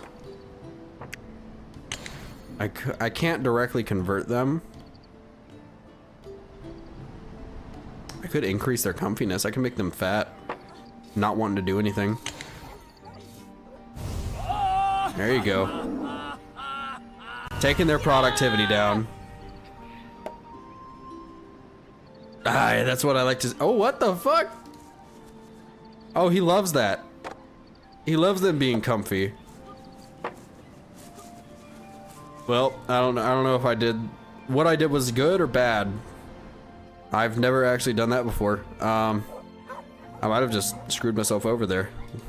I can't directly convert them. I could increase their comfiness. I can make them fat. not wanting to do anything. There you go. Taking their productivity down. Ah, that's what I like to. Oh, what the fuck? Oh, he loves that. He loves them being comfy. Well, I don't know if I did. What I did was good or bad. I've never actually done that before. I might have just screwed myself over there.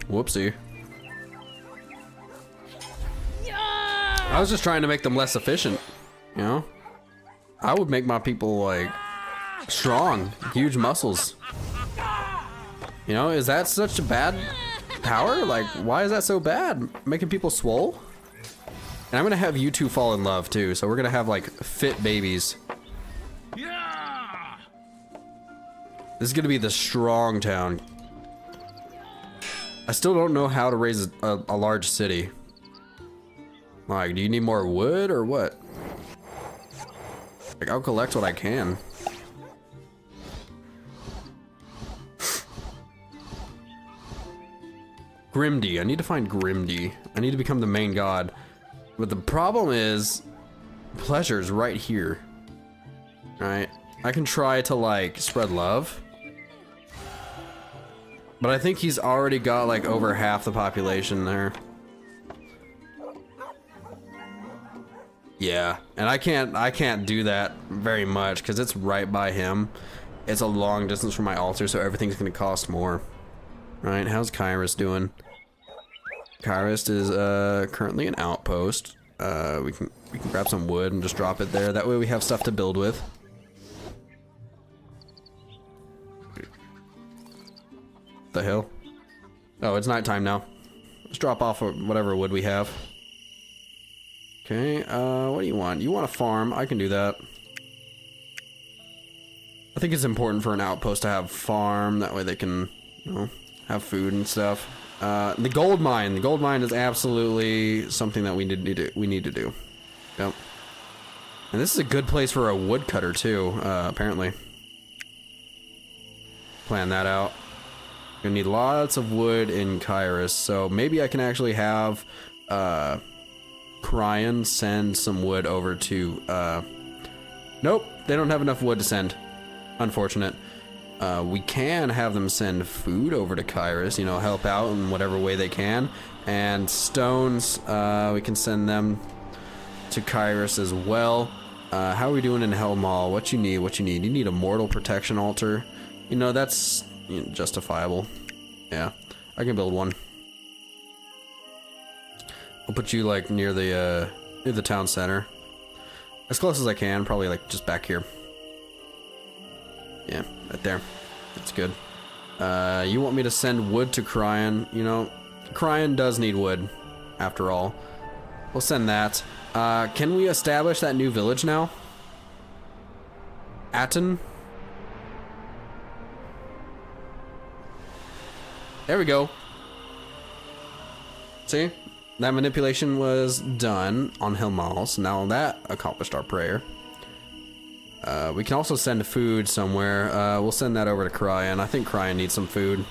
Whoopsie. I was just trying to make them less efficient, you know? I would make my people, like, strong, huge muscles. You know, is that such a bad power? Like, why is that so bad? Making people swole? And I'm gonna have you two fall in love, too, so we're gonna have, like, fit babies. This is gonna be the strong town. I still don't know how to raise a large city. Like, do you need more wood or what? Like, I'll collect what I can. Grimdy. I need to find Grimdy. I need to become the main god. But the problem is, Pleasure's right here. Alright. I can try to, like, spread love. But I think he's already got, like, over half the population there. Yeah, and I can't do that very much because it's right by him. It's a long distance from my altar, so everything's gonna cost more. Right? How's Kairos doing? Kairos is currently an outpost. We can grab some wood and just drop it there. That way we have stuff to build with. The hell? Oh, it's nighttime now. Let's drop off whatever wood we have. Okay, what do you want? You want a farm? I can do that. I think it's important for an outpost to have farm. That way they can, you know, have food and stuff. The gold mine. The gold mine is absolutely something that we need to do. Yep. And this is a good place for a woodcutter too. Apparently. Plan that out. Gonna need lots of wood in Kairos, so maybe I can actually have Cryan send some wood over to nope, they don't have enough wood to send. Unfortunate. We can have them send food over to Kairos, you know, help out in whatever way they can. And stones, we can send them to Kairos as well. How are we doing in Helmal? What you need? What you need? You need a mortal protection altar. You know, that's justifiable. Yeah, I can build one. I'll put you like near the town center, as close as I can. Probably like just back here. Yeah, right there. That's good. You want me to send wood to Cryan? You know, Cryan does need wood, after all. We'll send that. Can we establish that new village now? Atten? There we go. See? That manipulation was done on Helmal, so now that accomplished our prayer. We can also send food somewhere. We'll send that over to Cryan. I think Cryan needs some food.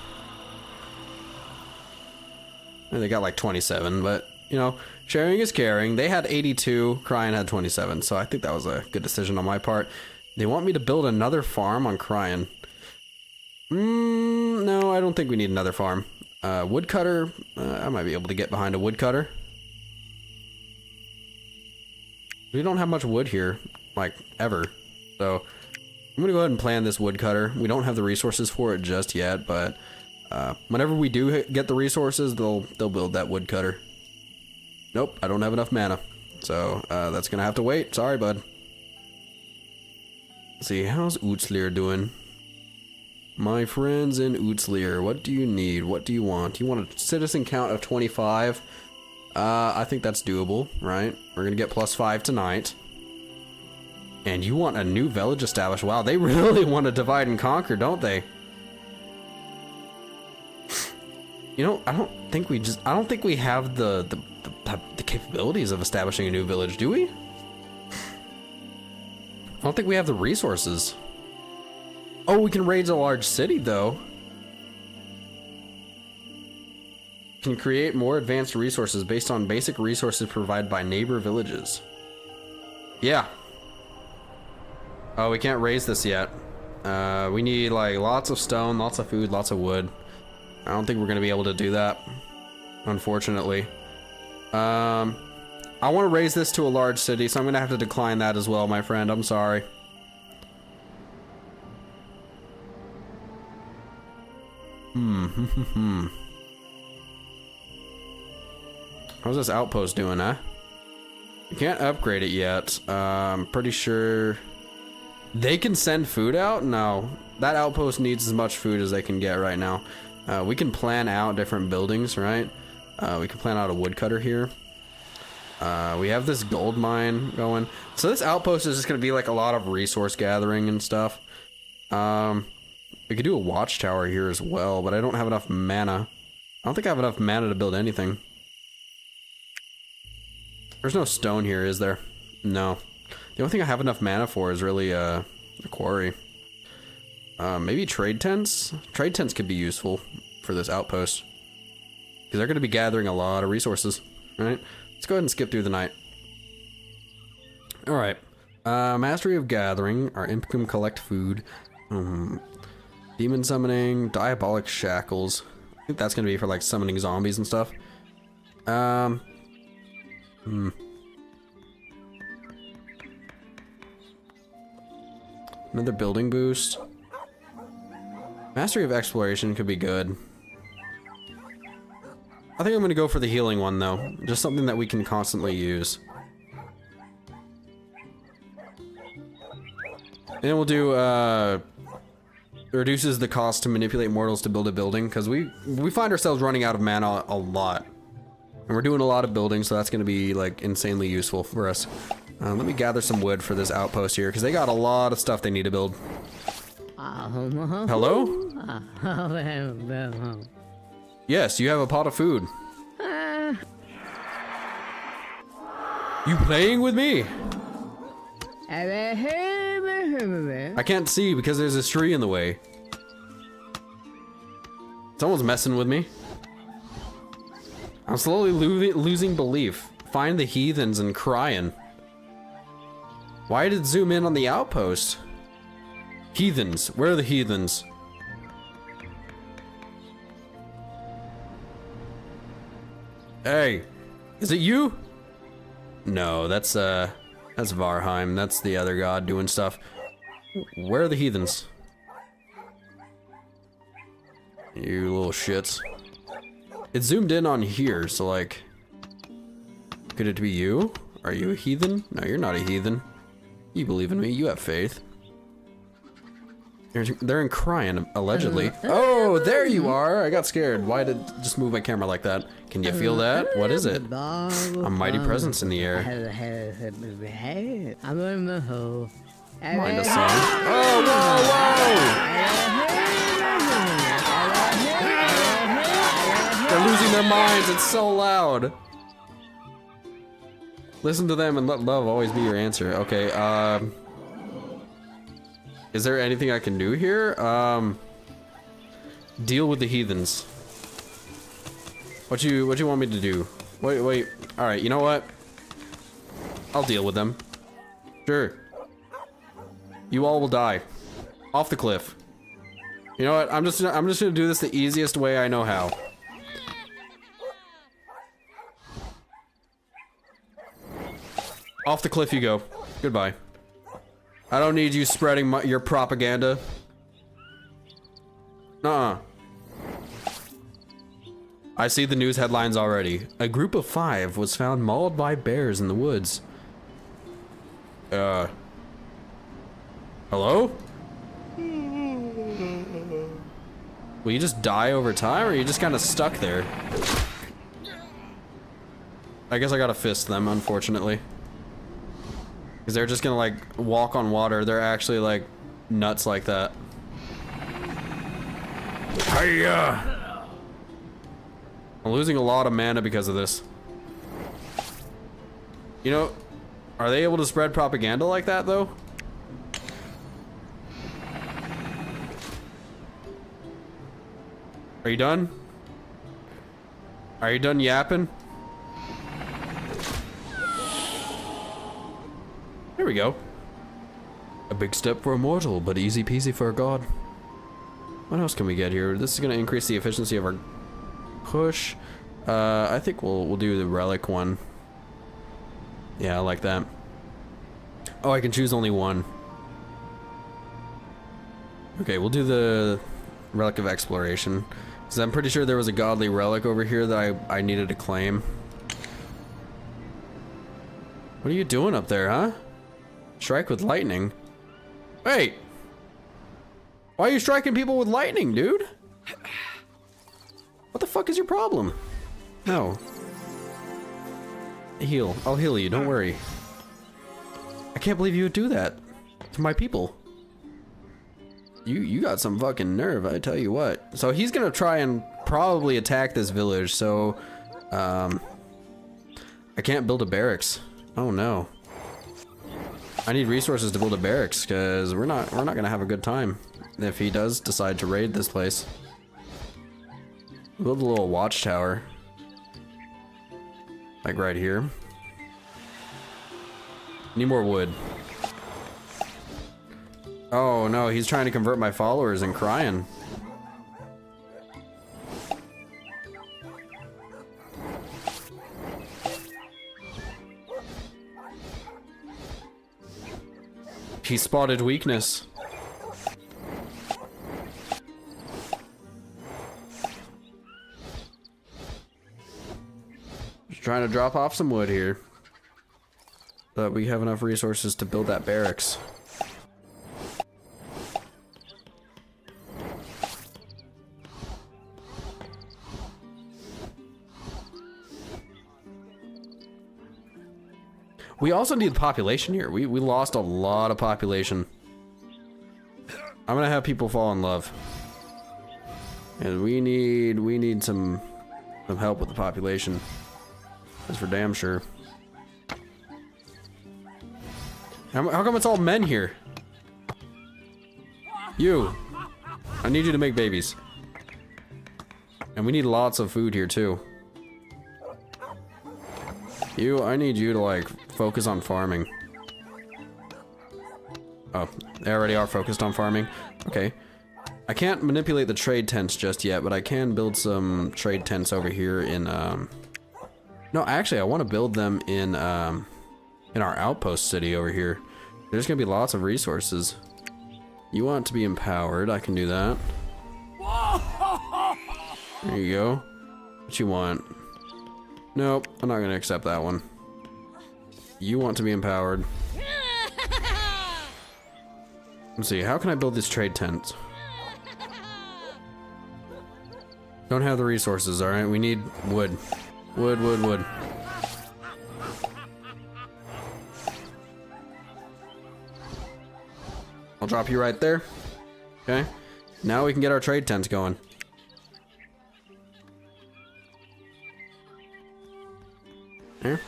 And they got like 27, but, you know, sharing is caring. They had 82, Cryan had 27, so I think that was a good decision on my part. They want me to build another farm on Cryan. No, I don't think we need another farm. Woodcutter, I might be able to get behind a woodcutter. We don't have much wood here, like, ever. So, I'm gonna go ahead and plan this woodcutter. We don't have the resources for it just yet, but whenever we do get the resources, they'll build that woodcutter. Nope, I don't have enough mana. So, that's gonna have to wait. Sorry, bud. Let's see, how's Utslir doing? My friends in Utslir, what do you need? What do you want? You want a citizen count of 25? I think that's doable, right? We're gonna get +5 tonight. And you want a new village established? Wow, they really want to divide and conquer, don't they? You know, I don't think we have the capabilities of establishing a new village, do we? I don't think we have the resources. Oh, we can raise a large city, though. can create more advanced resources based on basic resources provided by neighbor villages. Yeah. Oh, we can't raise this yet. We need like lots of stone, lots of food, lots of wood. I don't think we're gonna be able to do that, unfortunately. I want to raise this to a large city, so I'm gonna have to decline that as well, my friend. I'm sorry. How's this outpost doing, huh? You can't upgrade it yet. I'm pretty sure they can send food out. No, that outpost needs as much food as they can get right now. We can plan out different buildings, right? We can plan out a woodcutter here. We have this gold mine going. So this outpost is just going to be like a lot of resource gathering and stuff. We could do a watchtower here as well, but I don't have enough mana. I don't think I have enough mana to build anything. There's no stone here, is there? No. The only thing I have enough mana for is really a quarry. Maybe trade tents? Trade tents could be useful for this outpost, because they're going to be gathering a lot of resources, right? Let's go ahead and skip through the night. Alright. Mastery of Gathering. Our imp can collect food. Demon Summoning. Diabolic Shackles. I think that's going to be for like summoning zombies and stuff. Another building boost. Mastery of Exploration could be good. I think I'm going to go for the healing one, though. Just something that we can constantly use. And then we'll do, reduces the cost to manipulate mortals to build a building, because we find ourselves running out of mana a lot. And we're doing a lot of building, so that's going to be, like, insanely useful for us. Let me gather some wood for this outpost here, because they got a lot of stuff they need to build. Hello? Yes, you have a pot of food. You playing with me? I can't see because there's a tree in the way. Someone's messing with me. I'm slowly losing belief. Find the heathens and crying. Why did it zoom in on the outpost? Heathens. Where are the heathens? Hey, is it you? No, that's Varheim. That's the other god doing stuff. Where are the heathens? You little shits. It zoomed in on here, so like, could it be you? Are you a heathen? No, you're not a heathen. You believe in me. You have faith. They're in crying, allegedly. Oh, there you are. I got scared. Why did just move my camera like that? Can you feel that? What is it? A mighty presence in the air. Mind a song. Oh, whoa, whoa! They're losing their minds. It's so loud. Listen to them and let love always be your answer. Okay, is there anything I can do here? Deal with the heathens. What you want me to do? Wait. All right, you know what? I'll deal with them. Sure. You all will die. Off the cliff. You know what? I'm just gonna do this the easiest way I know how. Off the cliff you go. Goodbye. I don't need you spreading your propaganda. Nuh-uh. I see the news headlines already. A group of 5 was found mauled by bears in the woods. Hello? Will you just die over time, or are you just kind of stuck there? I guess I gotta fist them, unfortunately. Because they're just gonna, like, walk on water. They're actually, like, nuts like that. Hiya! I'm losing a lot of mana because of this. You know, are they able to spread propaganda like that, though? Are you done? Are you done yapping? There we go. A big step for a mortal, but easy peasy for a god. What else can we get here? This is gonna increase the efficiency of our push. I think we'll do the relic one. Yeah, I like that. Oh, I can choose only one. Okay, we'll do the relic of exploration. Because I'm pretty sure there was a godly relic over here that I needed to claim. What are you doing up there, huh? Strike with lightning? Wait! Why are you striking people with lightning, dude? What the fuck is your problem? No. Heal. I'll heal you, don't worry. I can't believe you would do that to my people. You got some fucking nerve, I tell you what. So he's gonna try and probably attack this village, so I can't build a barracks. Oh no. I need resources to build a barracks because we're not gonna have a good time if he does decide to raid this place. Build a little watchtower. Like right here. Need more wood. Oh no, he's trying to convert my followers and crying. He spotted weakness. Just trying to drop off some wood here. But we have enough resources to build that barracks. We also need population here. We lost a lot of population. I'm gonna have people fall in love. And we need some help with the population. That's for damn sure. How come it's all men here? You. I need you to make babies. And we need lots of food here too. You, I need you to like focus on farming. Oh, they already are focused on farming. Okay. I can't manipulate the trade tents just yet, but I can build some trade tents over here in no, actually I want to build them in our outpost city over here. There's gonna be lots of resources. You want to be empowered, I can do that. There you go. What you want? Nope, I'm not gonna accept that one. You want to be empowered. Let's see, how can I build these trade tents? Don't have the resources, alright? We need wood. Wood, wood, wood. I'll drop you right there. Okay. Now we can get our trade tents going. Here.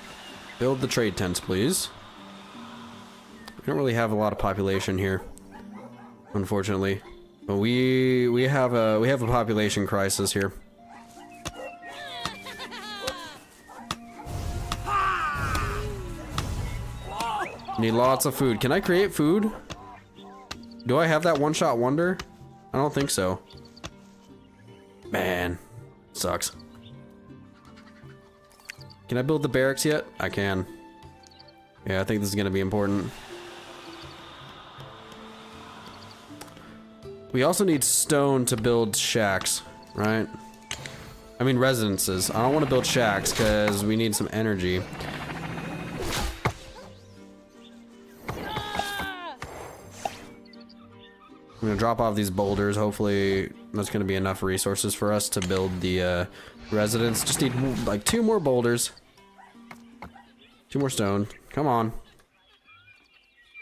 Build the trade tents, please. We don't really have a lot of population here, unfortunately. But we have a population crisis here. Need lots of food. Can I create food? Do I have that one-shot wonder? I don't think so. Man, sucks. Can I build the barracks yet? I can. Yeah, I think this is gonna be important. We also need stone to build shacks, right? I mean residences. I don't want to build shacks because we need some energy. I'm gonna drop off these boulders. Hopefully that's gonna be enough resources for us to build the residence. Just need like 2 more boulders. 2 more stone. Come on.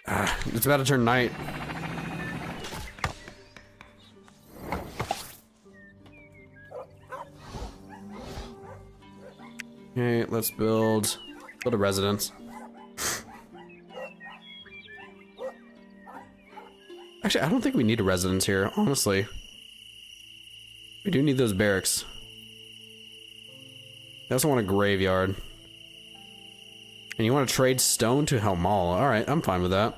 Ah, it's about to turn night. Okay, let's build a residence. Actually, I don't think we need a residence here, honestly. We do need those barracks. They also want a graveyard. And you want to trade stone to Helmal. Alright, I'm fine with that.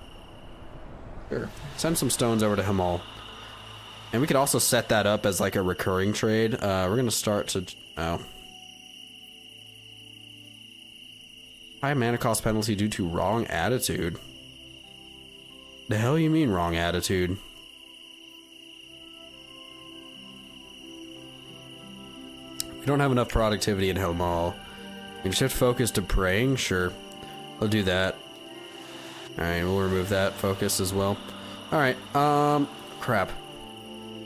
Sure. Send some stones over to Helmal. And we could also set that up as like a recurring trade. We're gonna start to... Oh. High mana cost penalty due to wrong attitude. The hell you mean wrong attitude? We don't have enough productivity in Helmal. We can shift focus to praying? Sure. I'll do that. Alright, we'll remove that focus as well. Alright, crap.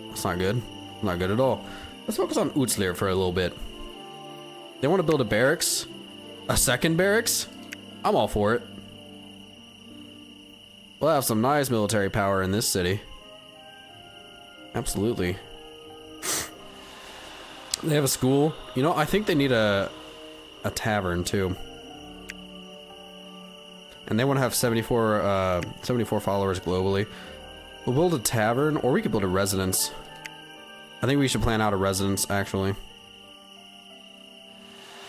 That's not good. Not good at all. Let's focus on Utslir for a little bit. They want to build a barracks? A second barracks? I'm all for it. We'll have some nice military power in this city. Absolutely. They have a school. You know, I think they need a tavern too. And they want to have 74 followers globally. We'll build a tavern, or we could build a residence. I think we should plan out a residence, actually.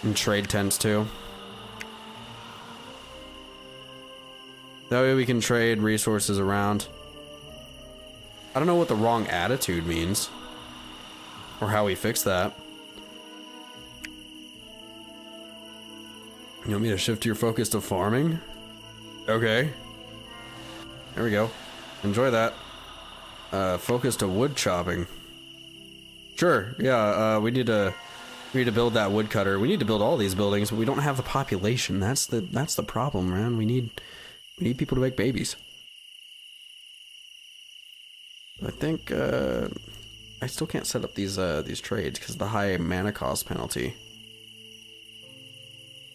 And trade tents too. That way we can trade resources around. I don't know what the wrong attitude means. Or how we fix that. You want me to shift your focus to farming? Okay. There we go. Enjoy that. Focus to wood chopping. Sure, yeah, we need to build that woodcutter. We need to build all these buildings, but we don't have the population. That's the problem, man. We need people to make babies. I think I still can't set up these trades because of the high mana cost penalty.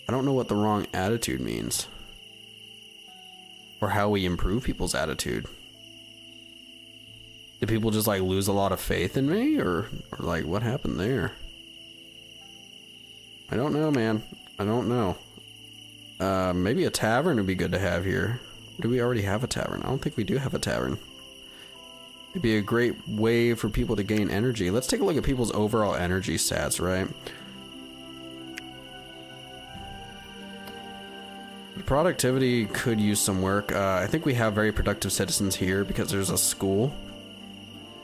I don't know what the wrong attitude means. Or how we improve people's attitude. Did people just like lose a lot of faith in me? Or like what happened there? I don't know, man. I don't know. Maybe a tavern would be good to have here. Do we already have a tavern? I don't think we do have a tavern. It'd be a great way for people to gain energy. Let's take a look at people's overall energy stats, right? Productivity could use some work. I think we have very productive citizens here because there's a school.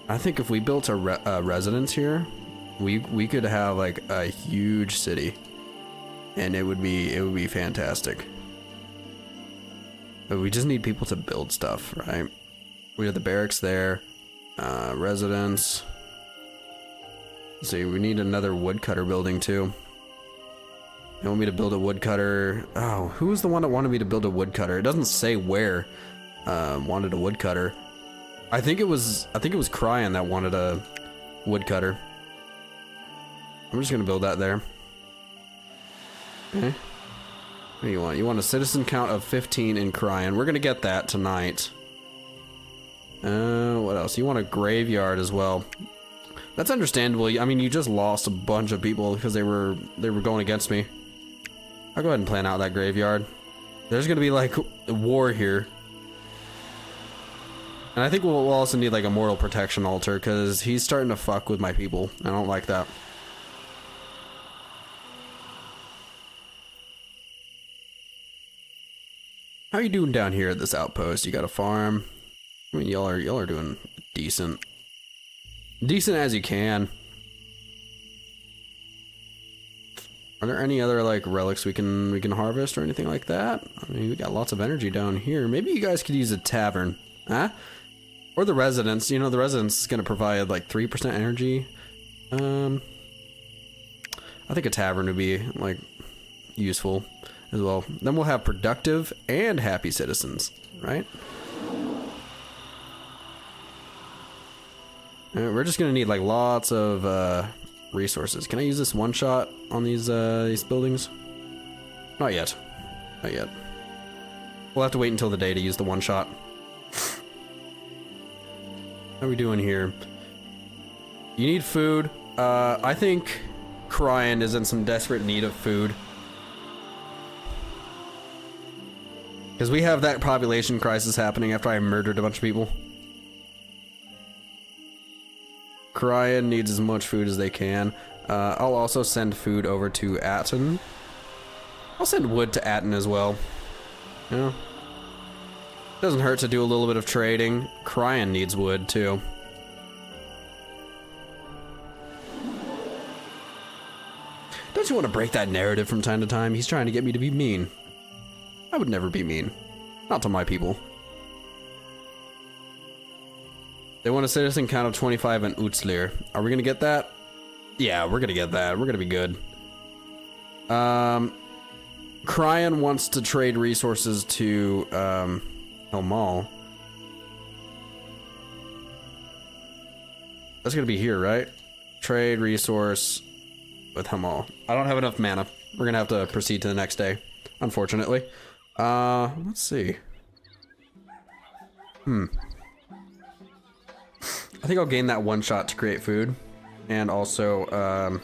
I think if we built a residence here, we could have like a huge city, and it would be fantastic. But we just need people to build stuff, right? We have the barracks there, residence. Let's see, we need another woodcutter building too. They want me to build a woodcutter. Oh, who was the one that wanted me to build a woodcutter? It doesn't say where. Wanted a woodcutter. I think it was Cryan that wanted a woodcutter. I'm just gonna build that there. Okay. What do you want? You want a citizen count of 15 in Cryan. We're gonna get that tonight. What else? You want a graveyard as well. That's understandable. I mean, you just lost a bunch of people because they were going against me. I'll go ahead and plan out that graveyard. There's gonna be like a war here. And I think we'll also need like a mortal protection altar because he's starting to fuck with my people. I don't like that. How are you doing down here at this outpost? You got a farm? I mean, y'all are doing decent. Decent as you can. Are there any other like relics we can harvest or anything like that? I mean, we got lots of energy down here. Maybe you guys could use a tavern, huh? Or the residence. You know, the residence is gonna provide like 3% energy. I think a tavern would be like useful as well. Then we'll have productive and happy citizens, right? We're just gonna need like lots of resources. Can I use this one shot on these buildings? Not yet. Not yet. We'll have to wait until the day to use the one shot. How are we doing here? You need food. I think Cryan is in some desperate need of food. Because we have that population crisis happening after I murdered a bunch of people. Cryan needs as much food as they can. I'll also send food over to Atten. I'll send wood to Atten as well. You know, doesn't hurt to do a little bit of trading. Cryan needs wood too. Don't you want to break that narrative from time to time? He's trying to get me to be mean. I would never be mean. Not to my people. They want a citizen count of 25 in Utslir. Are we gonna get that? Yeah, we're gonna get that. We're gonna be good. Cryan wants to trade resources to Helmal. That's gonna be here, right? Trade resource with Helmal. I don't have enough mana. We're gonna have to proceed to the next day, unfortunately. Let's see. I think I'll gain that one shot to create food, and also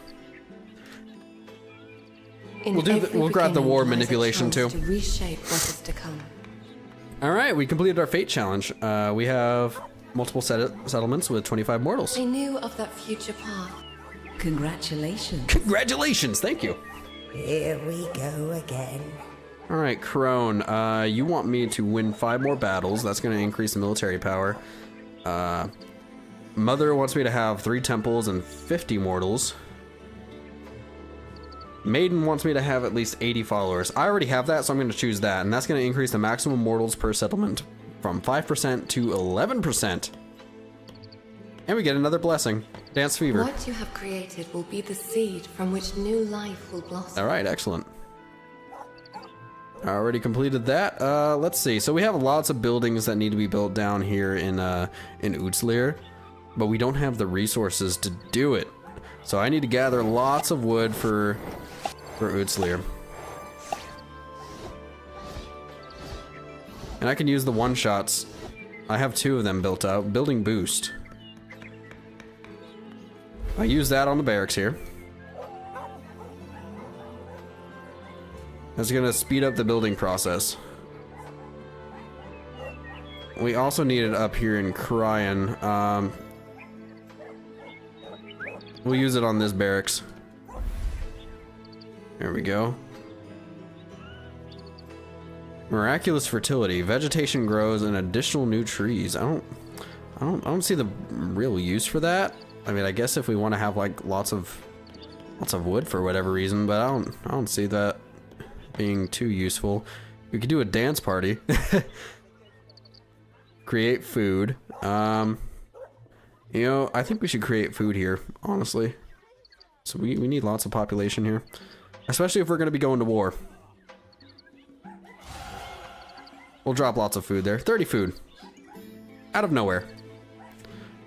we'll grab the war manipulation too.
To reshape what is to come.
All right, we completed our fate challenge. We have multiple settlements with 25 mortals.
I knew of that future path.
Congratulations.
Congratulations, thank you.
Here we go again.
All right, Crone, you want me to win 5 more battles. That's going to increase the military power. Mother wants me to have 3 temples and 50 mortals. Maiden wants me to have at least 80 followers. I already have that, so I'm going to choose that, and that's going to increase the maximum mortals per settlement from 5% to 11%. And we get another blessing. Dance Fever.
What you have created will be the seed from which new life will blossom.
All right, excellent. I already completed that. Let's see. So we have lots of buildings that need to be built down here in Utslir, but we don't have the resources to do it. So I need to gather lots of wood for Utslir. And I can use the one-shots. I have 2 of them built out. Building boost. I use that on the barracks here. That's gonna speed up the building process. We also need it up here in Cryan. We'll use it on this barracks. There we go. Miraculous fertility. Vegetation grows and additional new trees. I don't see the real use for that. I mean, I guess if we want to have like lots of wood for whatever reason, but I don't see that being too useful. We could do a dance party. Create food. You know, I think we should create food here, honestly. So we need lots of population here, especially if we're going to be going to war. We'll drop lots of food there. 30 food. Out of nowhere.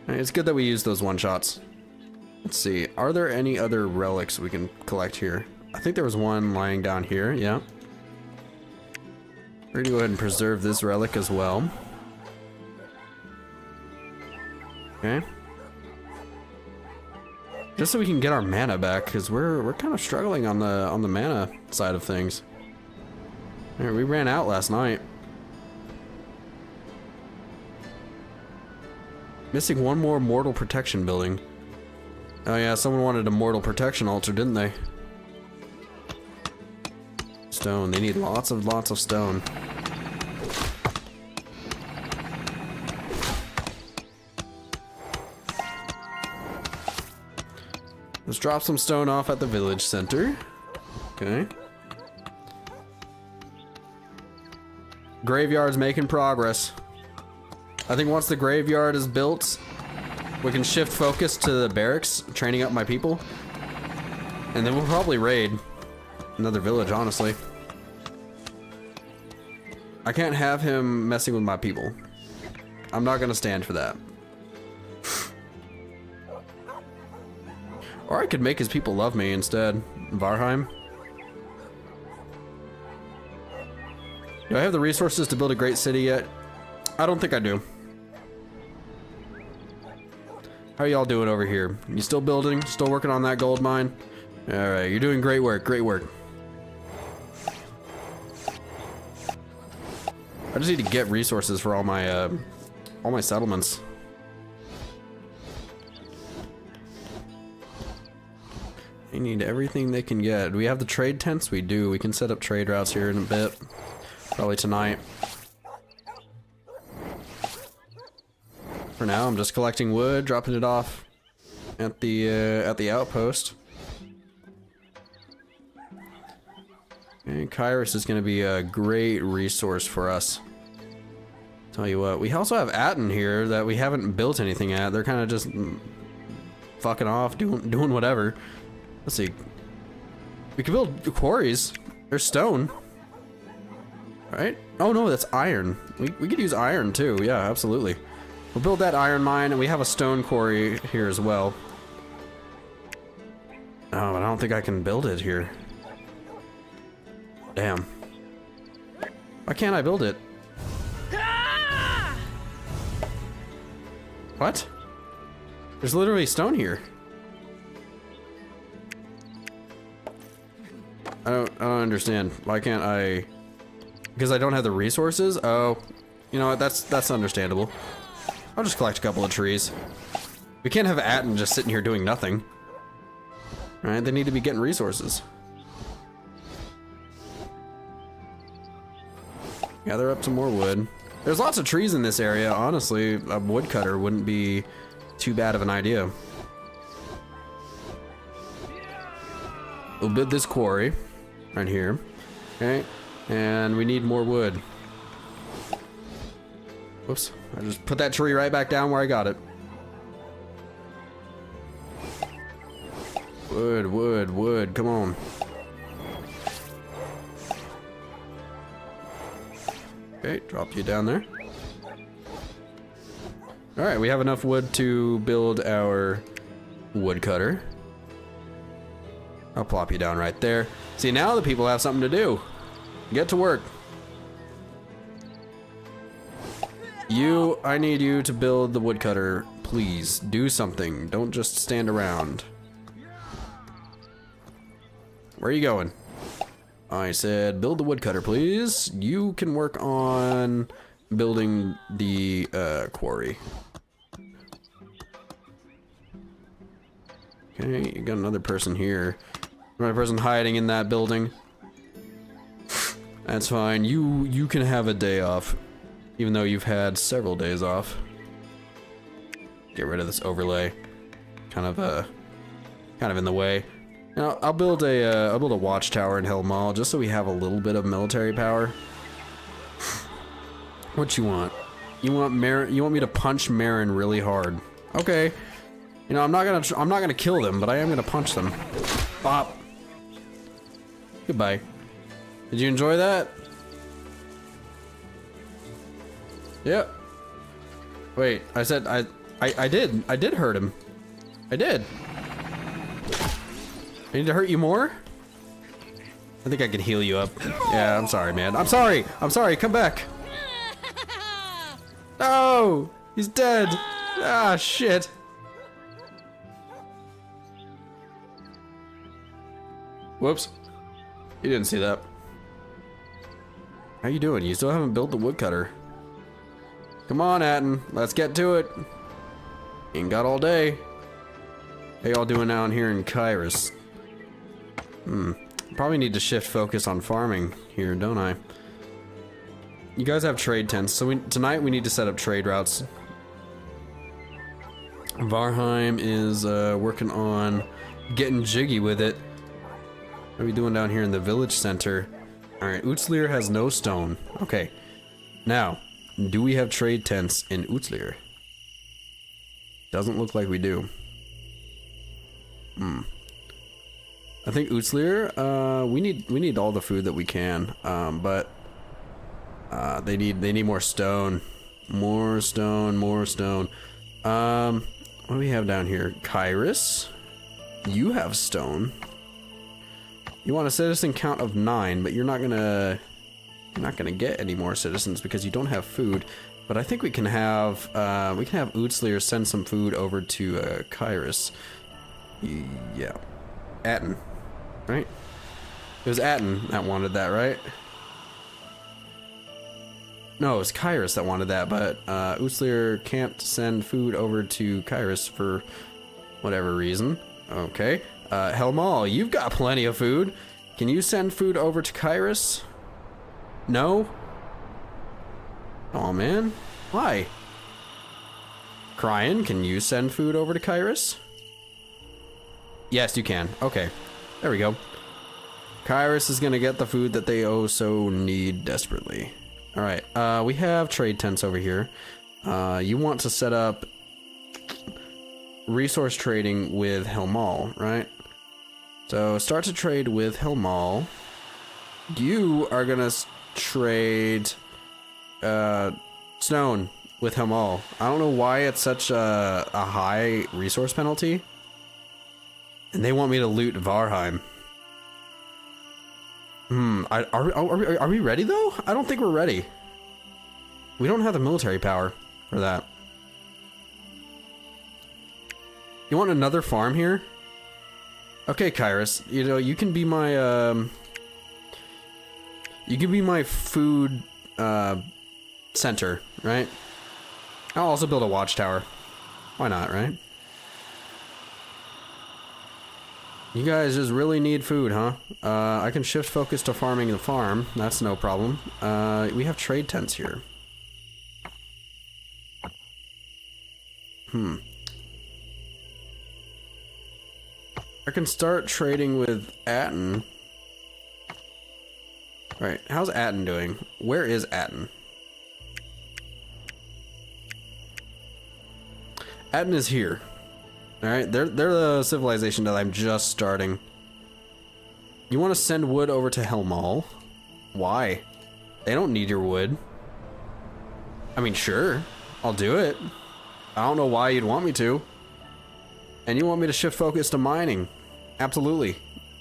It's good that we use those one-shots. Let's see. Are there any other relics we can collect here? I think there was one lying down here. Yeah. We're going to go ahead and preserve this relic as well. Okay. Just so we can get our mana back, because we're kind of struggling on the mana side of things. Right, we ran out last night. Missing one more mortal protection building. Oh yeah, someone wanted a mortal protection altar, didn't they? Stone. They need lots of stone. Let's drop some stone off at the village center. Okay. Graveyard's making progress. I think once the graveyard is built, we can shift focus to the barracks, training up my people. And then we'll probably raid another village, honestly. I can't have him messing with my people. I'm not gonna stand for that. Or I could make his people love me instead. Varheim. Do I have the resources to build a great city yet? I don't think I do. How are y'all doing over here? You still building? Still working on that gold mine? Alright, you're doing great work, great work. I just need to get resources for all my settlements. They need everything they can get. Do we have the trade tents? We do. We can set up trade routes here in a bit. Probably tonight. For now, I'm just collecting wood, dropping it off at the outpost. And Kyrus is going to be a great resource for us. Tell you what, we also have Atten here that we haven't built anything at. They're kind of just fucking off, doing whatever. Let's see. We can build quarries. There's stone. Right? Oh no, that's iron. We could use iron too. Yeah, absolutely. We'll build that iron mine, and we have a stone quarry here as well. Oh, but I don't think I can build it here. Damn. Why can't I build it? What? There's literally stone here. I don't understand. Why can't I? Because I don't have the resources? Oh, you know what? That's understandable. I'll just collect a couple of trees. We can't have Atten just sitting here doing nothing. Right? They need to be getting resources. Gather up some more wood. There's lots of trees in this area. Honestly, a woodcutter wouldn't be too bad of an idea. We'll build this quarry right here. Okay. And we need more wood. Whoops. I just put that tree right back down where I got it. Wood, wood, wood. Come on. Okay, drop you down there. Alright, we have enough wood to build our woodcutter. I'll plop you down right there. See, now the people have something to do. Get to work. I need you to build the woodcutter. Please, do something. Don't just stand around. Where are you going? I said, build the woodcutter, please. You can work on building the quarry. Okay, you got another person here. Another person hiding in that building. That's fine. You can have a day off, even though you've had several days off. Get rid of this overlay. Kind of in the way. Now, I'll build a watchtower in Helm Mall just so we have a little bit of military power. What you want? You want me to punch Marin really hard? Okay. You know, I'm not gonna kill them, but I am gonna punch them. Bop. Goodbye. Did you enjoy that? Yep. Wait, I said I did hurt him. I did. I need to hurt you more? I think I can heal you up. Yeah, I'm sorry, man. I'm sorry. Come back. No! He's dead. Ah, shit. Whoops. You didn't see that. How you doing? You still haven't built the woodcutter. Come on, Atten. Let's get to it. Ain't got all day. How y'all doing down here in Kyrus? Probably need to shift focus on farming here, don't I? You guys have trade tents, so tonight we need to set up trade routes. Varheim is working on getting jiggy with it. What are we doing down here in the village center? Alright, Utslir has no stone. Okay. Now, do we have trade tents in Utslir? Doesn't look like we do. I think Utslir, we need all the food that we can, but they need more stone. More stone. What do we have down here? Kyrus? You have stone. You want a citizen count of 9, but you're not gonna get any more citizens because you don't have food. But I think we can have Utslir send some food over to Kyrus. Yeah, Atten, right? It was Atten that wanted that, right? No, it was Kyrus that wanted that, but Utslir can't send food over to Kyrus for whatever reason. Okay. Helmal, you've got plenty of food. Can you send food over to Kyrus? No? Oh man, why? Cryan, can you send food over to Kyrus? Yes, you can. Okay, there we go. Kyrus is gonna get the food that they oh so need desperately. All right, we have trade tents over here. You want to set up resource trading with Helmal, right? So start to trade with Helmal. You are gonna trade stone with Helmal. I don't know why it's such a high resource penalty. And they want me to loot Varheim. Are we ready though? I don't think we're ready. We don't have the military power for that. You want another farm here? Okay, Kyrus. You know, you can be my food center, right? I'll also build a watchtower. Why not, right? You guys just really need food, huh? I can shift focus to farming the farm. That's no problem. We have trade tents here. I can start trading with Atten. Alright, how's Atten doing? Where is Atten? Atten is here. Alright, they're the civilization that I'm just starting. You want to send wood over to Helmal? Why? They don't need your wood. I mean, sure. I'll do it. I don't know why you'd want me to. And you want me to shift focus to mining. Absolutely.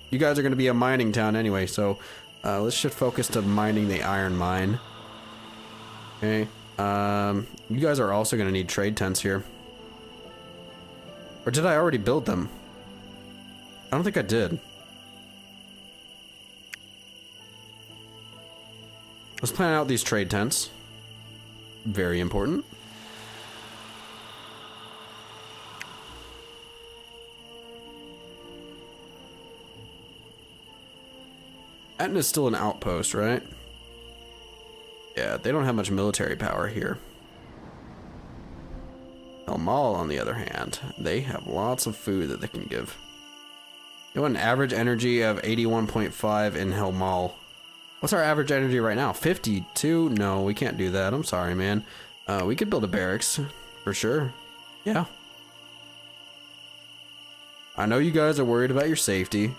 You guys are going to be a mining town anyway, so let's shift focus to mining the iron mine. Okay. You guys are also going to need trade tents here. Or did I already build them? I don't think I did. Let's plan out these trade tents. Very important. Atten is still an outpost, right? Yeah, they don't have much military power here. Helmal, on the other hand, they have lots of food that they can give. You want an average energy of 81.5 in Helmal. What's our average energy right now? 52? No, we can't do that. I'm sorry, man. We could build a barracks, for sure. Yeah. I know you guys are worried about your safety.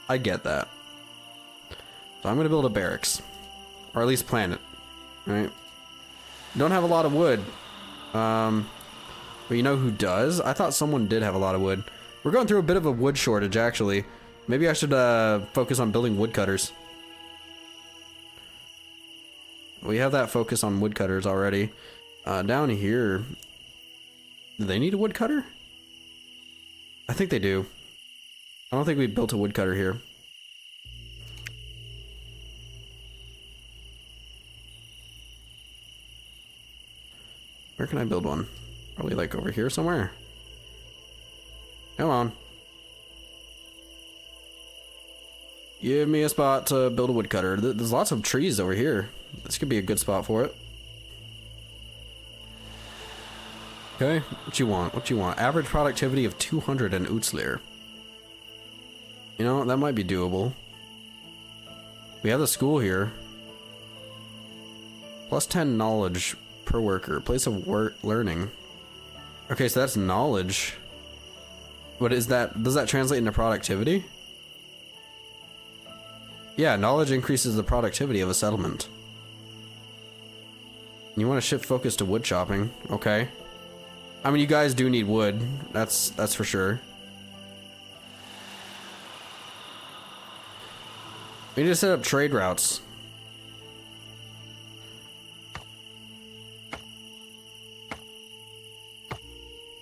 I get that. So I'm gonna build a barracks. Or at least plan it. Right? Don't have a lot of wood. But you know who does? I thought someone did have a lot of wood. We're going through a bit of a wood shortage, actually. Maybe I should focus on building woodcutters. We have that focus on woodcutters already. Down here, do they need a woodcutter? I think they do. I don't think we built a woodcutter here. Where can I build one? Probably like over here somewhere. Come on. Give me a spot to build a woodcutter. There's lots of trees over here. This could be a good spot for it. Okay, what you want? What you want? Average productivity of 200 in Utslir. You know, that might be doable. We have the school here. Plus 10 knowledge per worker. Place of learning. Okay, so that's knowledge. What is that? Does that translate into productivity? Yeah, knowledge increases the productivity of a settlement. You want to shift focus to wood chopping. Okay. I mean, you guys do need wood. That's for sure. We need to set up trade routes.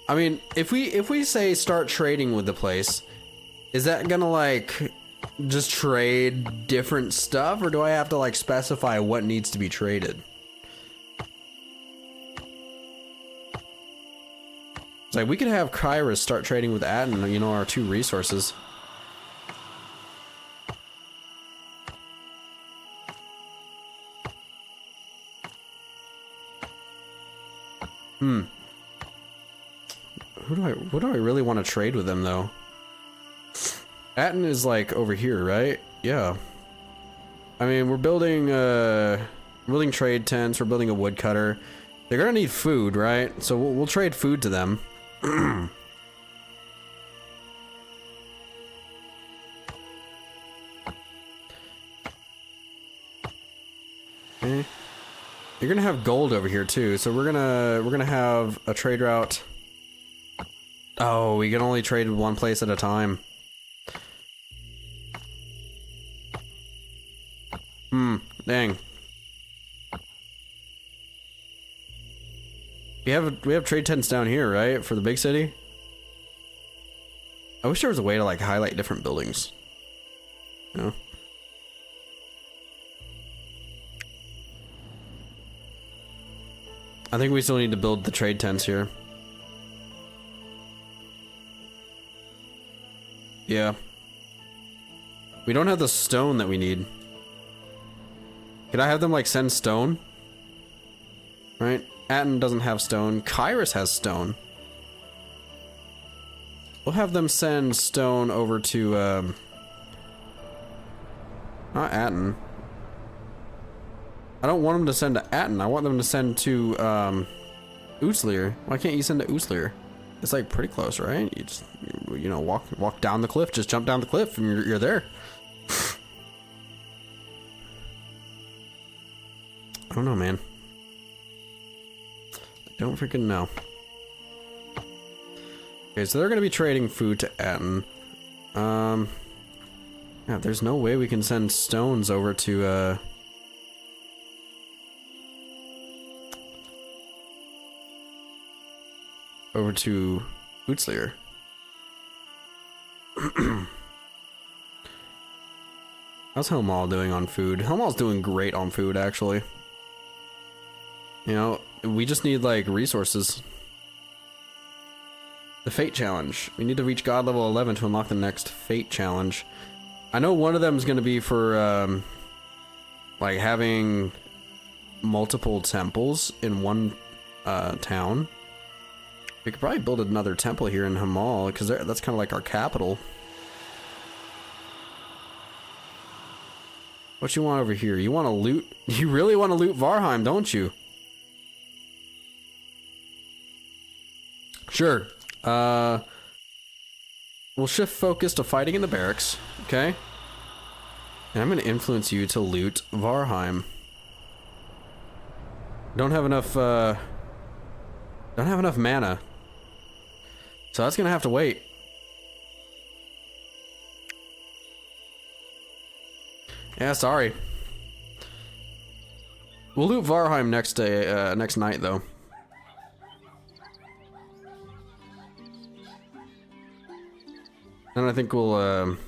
I mean, if we say start trading with the place, is that gonna like just trade different stuff, or do I have to like specify what needs to be traded? It's like we could have Kyrus start trading with Atten, you know, our 2 resources. What do I really want to trade with them though? Atten is like over here, right? Yeah. I mean, we're building trade tents, we're building a woodcutter. They're gonna need food, right? So we'll trade food to them. Okay. You're gonna have gold over here too, so we're gonna have a trade route. Oh, we can only trade one place at a time. Dang. We have trade tents down here, right? For the big city? I wish there was a way to like highlight different buildings. You know? I think we still need to build the trade tents here. Yeah. We don't have the stone that we need. Could I have them like send stone? Right? Atten doesn't have stone. Kyrus has stone. We'll have them send stone over to not Atten. I don't want them to send to Atten. I want them to send to Utslir. Why can't you send to Utslir? It's like pretty close, right? You just, you know, walk down the cliff, just jump down the cliff, and you're there. I don't know, man. I don't freaking know. Okay, so they're gonna be trading food to Atten. Yeah, there's no way we can send stones over to Utslir. How's Helmal doing on food? Helmal's doing great on food, actually. You know, we just need, like, resources. The Fate Challenge. We need to reach God level 11 to unlock the next Fate Challenge. I know one of them is going to be for, like, having multiple temples in one town. We could probably build another temple here in Hamal, because that's kind of like our capital. What you want over here? You want to loot? You really want to loot Varheim, don't you? Sure. We'll shift focus to fighting in the barracks, okay? And I'm going to influence you to loot Varheim. Don't have enough mana. So that's gonna have to wait. Yeah, sorry. We'll loot Varheim next day, next night, though. And I think we'll,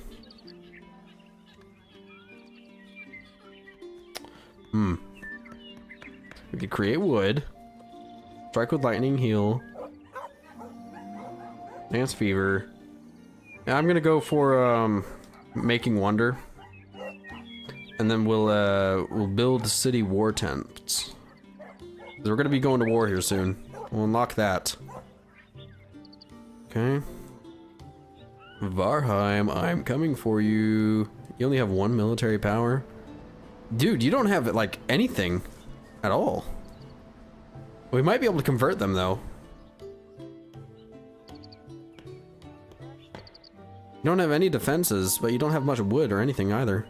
we could create wood. Strike with lightning, heal. Dance fever. Yeah, I'm gonna go for making wonder, and then we'll build city war tents. We're gonna be going to war here soon. We'll unlock that. Okay. Varheim, I'm coming for you. You only have 1 military power, dude. You don't have like anything at all. We might be able to convert them though. You don't have any defenses, but you don't have much wood or anything either.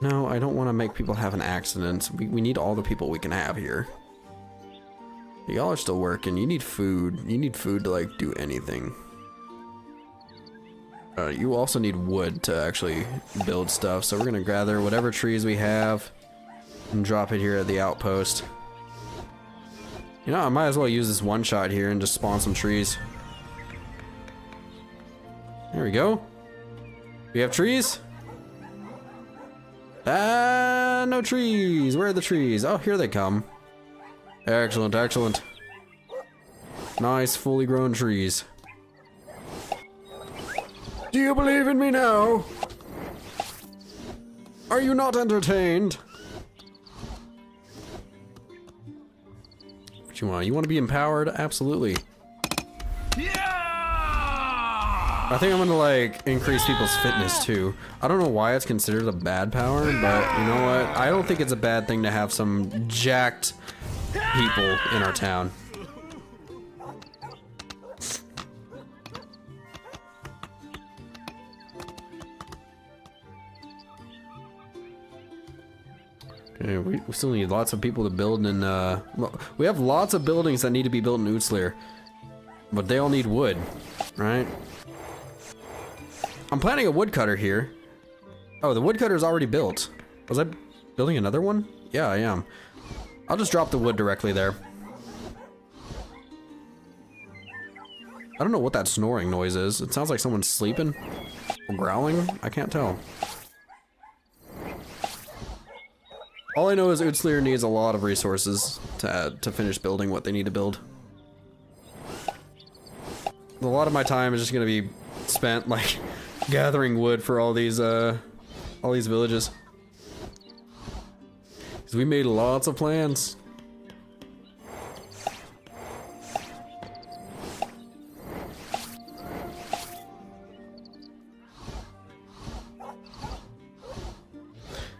No, I don't want to make people have an accident. We need all the people we can have here. Y'all are still working. You need food. You need food to like do anything. You also need wood to actually build stuff. So we're gonna gather whatever trees we have and drop it here at the outpost. You know, I might as well use this one shot here and just spawn some trees. There we go. We have trees? No trees. Where are the trees? Oh, here they come. Excellent, excellent. Nice, fully grown trees. Do you believe in me now? Are you not entertained? What you want? You want to be empowered? Absolutely. I think I'm gonna like increase people's fitness too. I don't know why it's considered a bad power, but you know what? I don't think it's a bad thing to have some jacked people in our town. Okay, we still need lots of people to build in, we have lots of buildings that need to be built in Utslir, but they all need wood, right? I'm planning a woodcutter here. Oh, the woodcutter is already built. Was I building another one? Yeah, I am. I'll just drop the wood directly there. I don't know what that snoring noise is. It sounds like someone's sleeping or growling. I can't tell. All I know is Utslir needs a lot of resources to finish building what they need to build. A lot of my time is just gonna be spent like gathering wood for all these villages. Because we made lots of plans.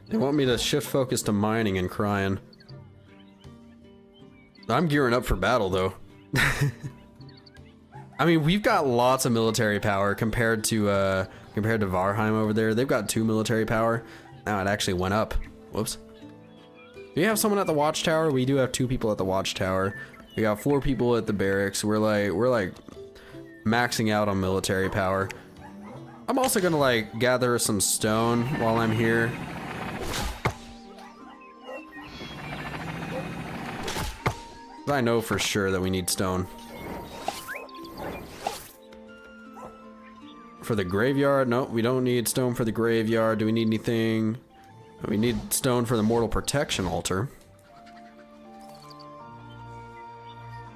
They want me to shift focus to mining and crying. I'm gearing up for battle though. I mean, we've got lots of military power compared to Varheim over there. They've got 2 military power. Now it actually went up. Whoops. Do you have someone at the watchtower? We do have 2 people at the watchtower. We got 4 people at the barracks. We're like maxing out on military power. I'm also gonna like gather some stone while I'm here. I know for sure that we need stone. For the graveyard? No, we don't need stone for the graveyard. Do we need anything? We need stone for the mortal protection altar.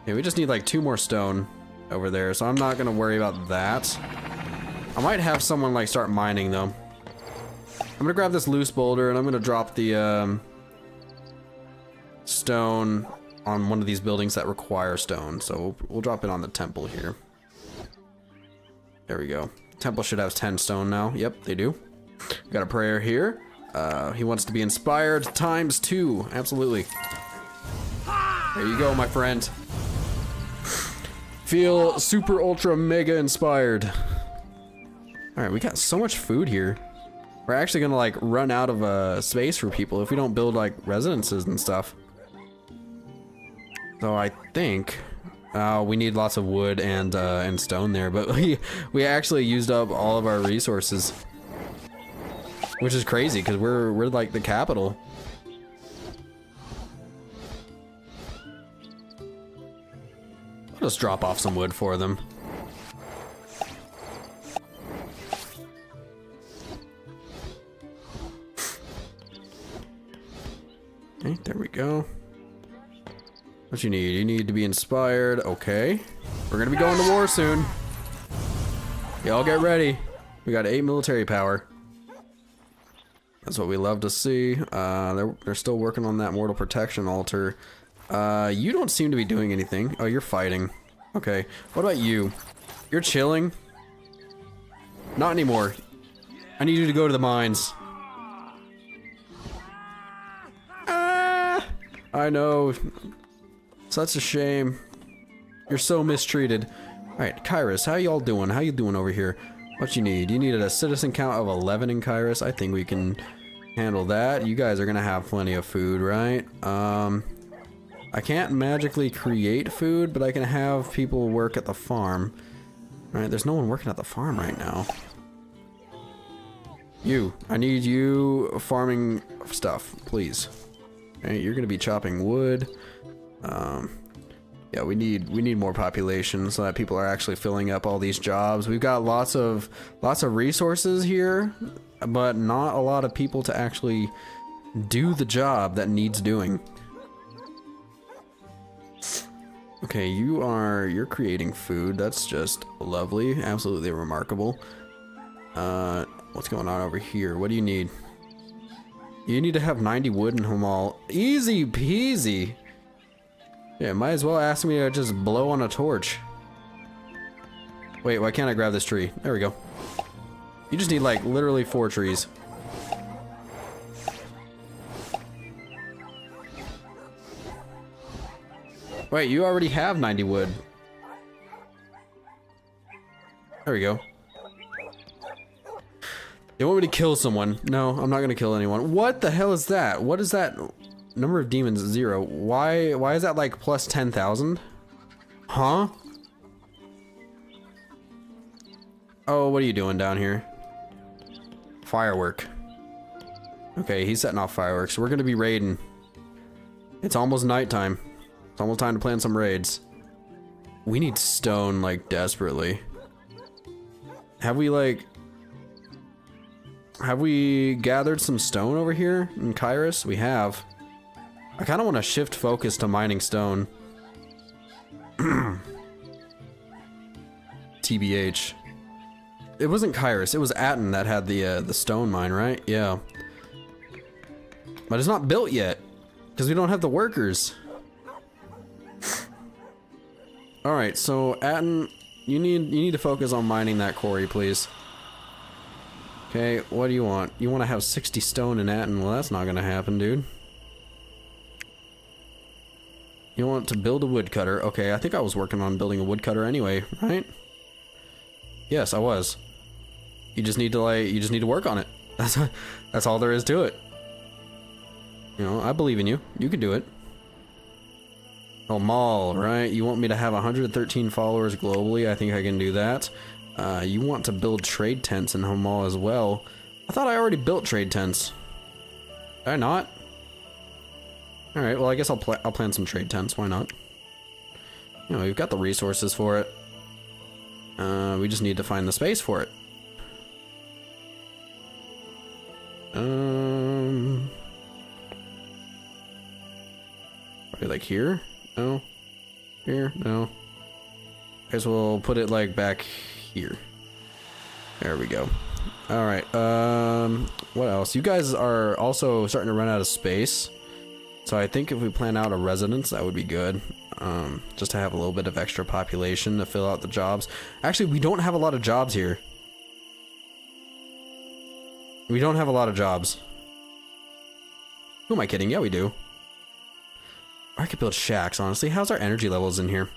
Yeah, we just need like 2 more stone over there, so I'm not gonna worry about that. I might have someone like start mining though. I'm gonna grab this loose boulder and I'm gonna drop the stone on one of these buildings that require stone. So we'll drop it on the temple here. There we go. Temple should have 10 stone now. Yep, they do. We got a prayer here. He wants to be inspired times 2. Absolutely. There you go, my friend. Feel super ultra mega inspired. Alright, we got so much food here. We're actually gonna like run out of space for people if we don't build like residences and stuff. So I think we need lots of wood and stone there, but we actually used up all of our resources, which is crazy because we're like the capital. I'll just drop off some wood for them. Okay, there we go. What you need? You need to be inspired. Okay. We're gonna be going to war soon. Y'all get ready. We got 8 military power. That's what we love to see. They're still working on that mortal protection altar. You don't seem to be doing anything. Oh, you're fighting. Okay. What about you? You're chilling? Not anymore. I need you to go to the mines. Ah! I know. Such a shame. You're so mistreated. Alright, Kairos, how y'all doing? How you doing over here? What you need? You needed a citizen count of 11 in Kairos. I think we can handle that. You guys are gonna have plenty of food, right? I can't magically create food, but I can have people work at the farm. Alright, there's no one working at the farm right now. You. I need you farming stuff, please. Alright, you're gonna be chopping wood. Yeah, we need more population so that people are actually filling up all these jobs. We've got lots of resources here, but not a lot of people to actually do the job that needs doing. Okay, you're creating food. That's just lovely. Absolutely remarkable. What's going on over here? What do you need? You need to have 90 wood in Hamal. Easy peasy. Yeah, might as well ask me to just blow on a torch. Wait, why can't I grab this tree? There we go. You just need like literally 4 trees. Wait, you already have 90 wood. There we go. They want me to kill someone. No, I'm not gonna kill anyone. What the hell is that? What is that? Number of demons, 0. Why is that like plus 10,000? Huh? Oh, what are you doing down here? Firework. Okay, he's setting off fireworks. We're gonna be raiding. It's almost nighttime. It's almost time to plan some raids. We need stone, like, desperately. Have we gathered some stone over here in Kairos? We have. I kind of want to shift focus to mining stone. TBH. It wasn't Kairos, it was Atten that had the stone mine, right? Yeah. But it's not built yet, because we don't have the workers. Alright, so Atten, you need to focus on mining that quarry, please. Okay, what do you want? You want to have 60 stone in Atten? Well, that's not gonna happen, dude. You want to build a woodcutter? Okay, I think I was working on building a woodcutter anyway, right? Yes, I was. You just need to work on it. That's all there is to it. You know, I believe in you. You can do it. Oh, Maul, right? You want me to have 113 followers globally? I think I can do that. You want to build trade tents in Hamal as well. I thought I already built trade tents. Did I not? Alright, well I guess I'll plan some trade tents, why not? You know, we've got the resources for it. We just need to find the space for it. Probably like here? No. Here? No. I guess we'll put it like back here. There we go. Alright, what else? You guys are also starting to run out of space. So I think if we plan out a residence, that would be good. Just to have a little bit of extra population to fill out the jobs. Actually, we don't have a lot of jobs here. We don't have a lot of jobs. Who am I kidding? Yeah, we do. I could build shacks, honestly. How's our energy levels in here?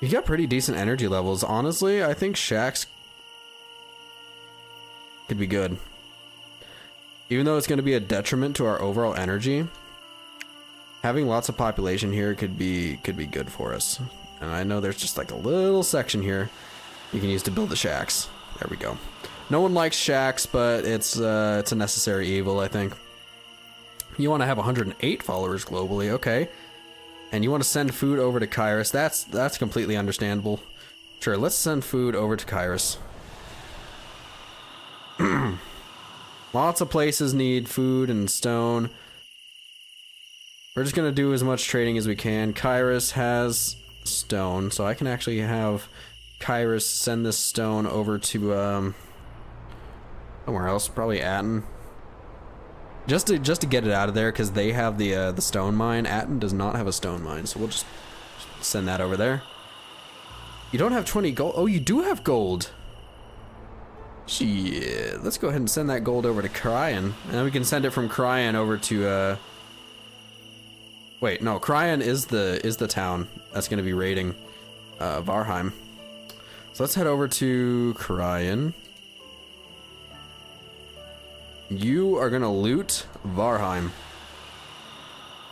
You got pretty decent energy levels. Honestly, I think shacks could be good. Even though it's going to be a detriment to our overall energy, having lots of population here could be good for us. And I know there's just like a little section here you can use to build the shacks. There we go. No one likes shacks, but it's a necessary evil, I think. You want to have 108 followers globally, okay. And you want to send food over to Kairos. That's completely understandable. Sure, let's send food over to Kairos. Lots of places need food and stone. We're just gonna do as much trading as we can. Kairos has stone, so I can actually have Kairos send this stone over to somewhere else, probably Atten. Just to get it out of there, because they have the stone mine. Atten does not have a stone mine, so we'll just send that over there. You don't have 20 gold. Oh, you do have gold. Shit. Let's go ahead and send that gold over to Cryan, and then we can send it from Cryan over to wait, no, Cryan is the town that's going to be raiding Varheim. So let's head over to Cryan. You are gonna loot Varheim.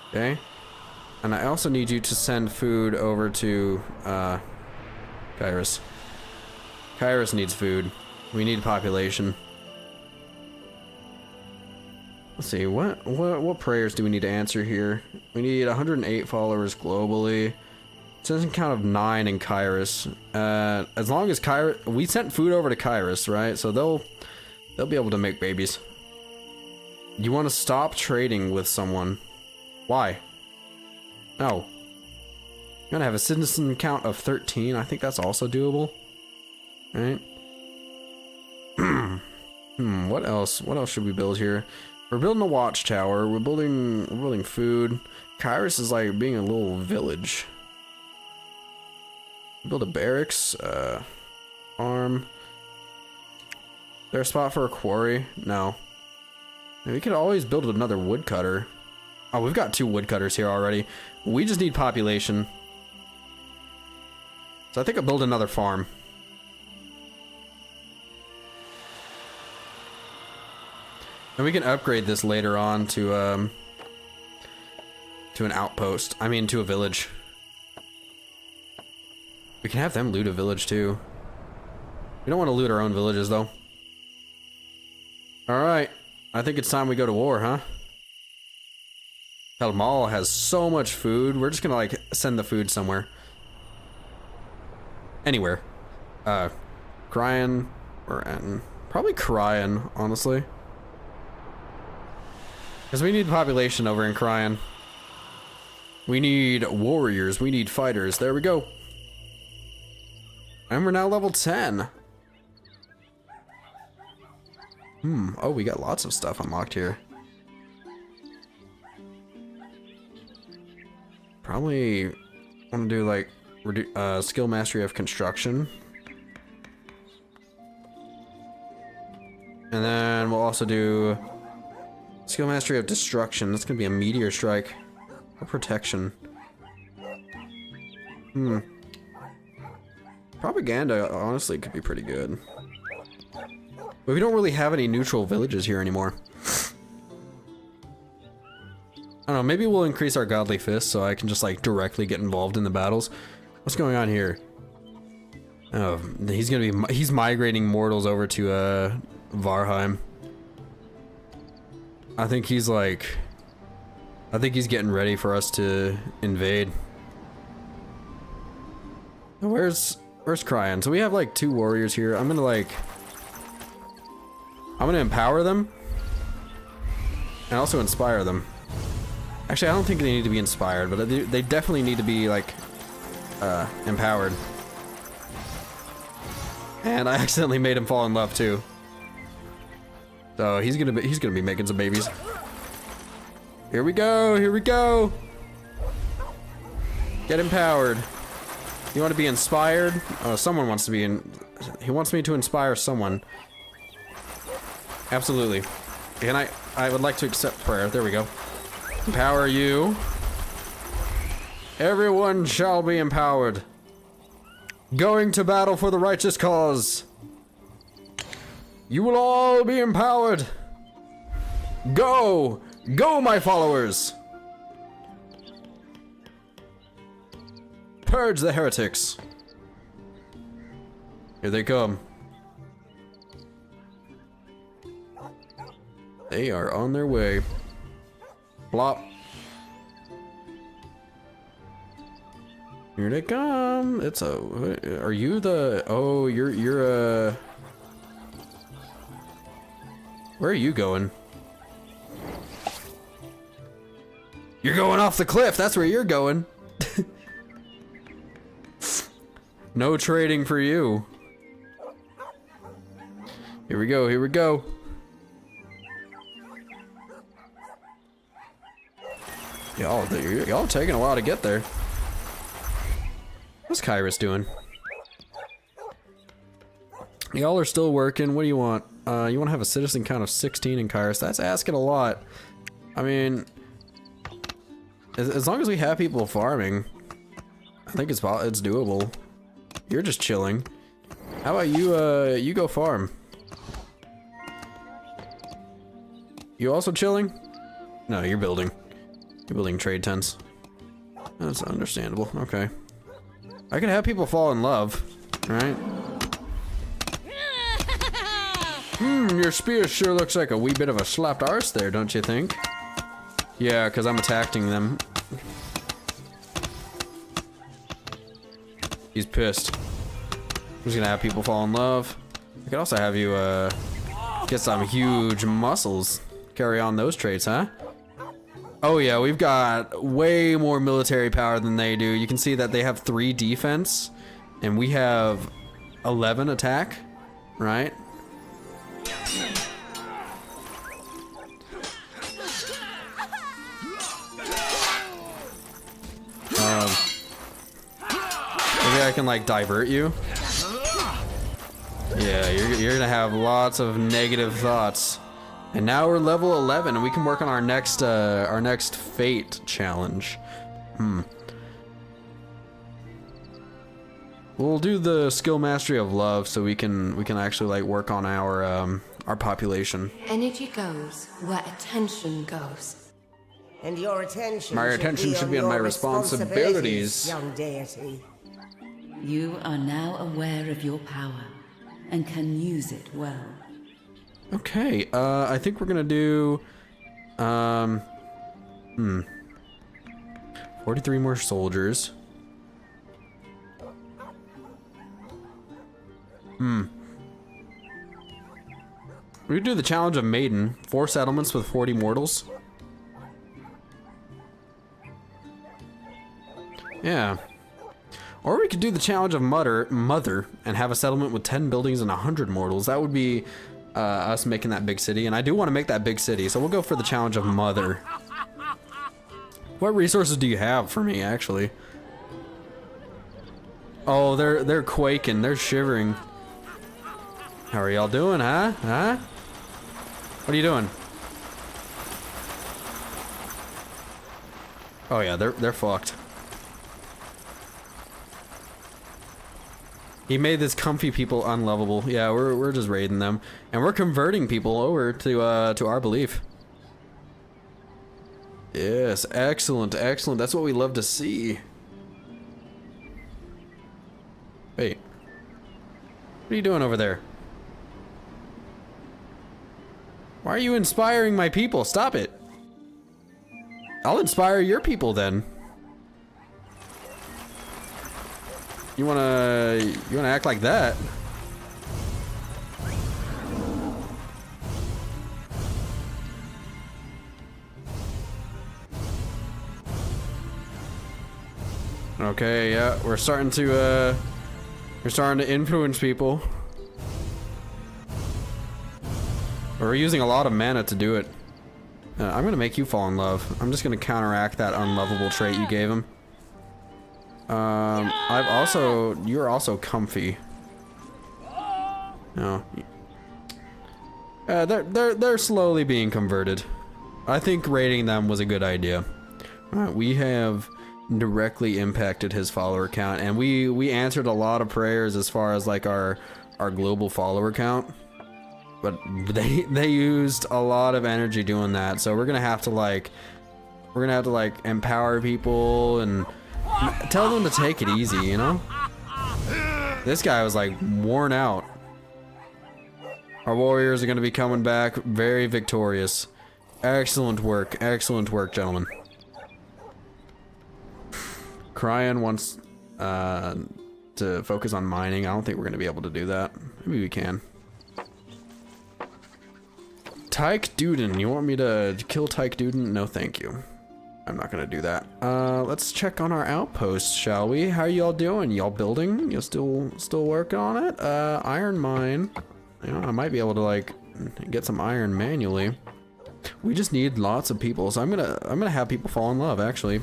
Okay? And I also need you to send food over to Kairos. Kairos needs food. We need population. Let's see, what prayers do we need to answer here? We need 108 followers globally. It doesn't count of 9 in Kairos. As long as Kairos, we sent food over to Kairos, right? So they'll be able to make babies. You want to stop trading with someone. Why? No. Gonna have a citizen count of 13. I think that's also doable. Right? What else? What else should we build here? We're building a watchtower. We're building food. Kyrus is like being a little village. Build a barracks, farm. Is there a spot for a quarry? No. And we could always build another woodcutter. Oh, we've got 2 woodcutters here already. We just need population. So I think I'll build another farm. And we can upgrade this later on to an outpost. I mean, to a village. We can have them loot a village too. We don't want to loot our own villages though. Alright. I think it's time we go to war, huh? Helmal has so much food. We're just gonna like send the food somewhere. Anywhere. Cryan or Anton. Probably Cryan, honestly. Because we need population over in Cryan. We need warriors. We need fighters. There we go. And we're now level 10. Oh, we got lots of stuff unlocked here. Probably want to do like skill mastery of construction. And then we'll also do skill mastery of destruction. That's gonna be a meteor strike. Or protection. Propaganda, honestly, could be pretty good. But we don't really have any neutral villages here anymore. I don't know, maybe we'll increase our godly fist so I can just like directly get involved in the battles. What's going on here? Oh, he's migrating mortals over to Varheim. I think he's getting ready for us to invade. Where's Cryan? So we have like 2 warriors here. I'm gonna empower them and also inspire them. Actually, I don't think they need to be inspired, but they definitely need to be like empowered. And I accidentally made him fall in love too. So he's gonna be making some babies. Here we go, here we go. Get empowered. You want to be inspired? Oh, someone wants to be he wants me to inspire someone. Absolutely. And I would like to accept prayer. There we go. Empower you. Everyone shall be empowered. Going to battle for the righteous cause. You will all be empowered. Go! Go, my followers! Purge the heretics. Here they come. They are on their way. Plop. Here they come. It's a. Are you the? Oh, you're Where are you going? You're going off the cliff. That's where you're going. No trading for you. Here we go. Here we go. Y'all taking a while to get there. What's Kyrus doing? Y'all are still working. What do you want? You want to have a citizen count of 16 in Kyrus. That's asking a lot. I mean, as long as we have people farming, I think it's doable. You're just chilling. How about you go farm? You also chilling? No, you're building. You're building trade tents. That's understandable. Okay. I could have people fall in love, right? Your spear sure looks like a wee bit of a slapped arse there, don't you think? Yeah, because I'm attacking them. He's pissed. I'm just gonna have people fall in love. I could also have you, get some huge muscles. Carry on those traits, huh? Oh yeah, we've got way more military power than they do. You can see that they have 3 defense, and we have 11 attack, right? Maybe I can like divert you. Yeah, you're gonna have lots of negative thoughts. And now we're level 11, and we can work on our next fate challenge. We'll do the skill mastery of love, so we can actually like work on our population.
Energy goes where attention goes.
And your attention
should be on my responsibilities.
Young deity.
You are now aware of your power and can use it well.
Okay, I think we're gonna do 43 more soldiers. We could do the challenge of Maiden. 4 settlements with 40 mortals. Yeah. Or we could do the challenge of Mother and have a settlement with 10 buildings and 100 mortals. That would be us making that big city. And I do want to make that big city, so we'll go for the challenge of Mother. What resources do you have for me, actually? Oh, they're quaking. They're shivering. How are y'all doing, huh? Huh? What are you doing? Oh yeah, they're fucked. He made this comfy people unlovable. Yeah, we're just raiding them, and we're converting people over to our belief. Yes, excellent, excellent. That's what we love to see. Wait, what are you doing over there? Why are you inspiring my people? Stop it. I'll inspire your people then. You wanna act like that? Okay, yeah, we're starting to influence people. We're using a lot of mana to do it. I'm gonna make you fall in love. I'm just gonna counteract that unlovable trait you gave him. You're also comfy. No. They're slowly being converted. I think raiding them was a good idea. We have directly impacted his follower count, and we answered a lot of prayers as far as like our global follower count. But they used a lot of energy doing that, so we're gonna have to like empower people and tell them to take it easy, you know? This guy was like worn out. Our warriors are going to be coming back very victorious. Excellent work, gentlemen. Cryan wants to focus on mining. I don't think we're going to be able to do that. Maybe we can. Tyke Duden, you want me to kill Tyke Duden? No, thank you. I'm not gonna do that. Let's check on our outposts, shall we? How y'all doing? Y'all building? You still working on it? Iron mine. You know, I might be able to like get some iron manually. We just need lots of people, so I'm gonna have people fall in love, actually.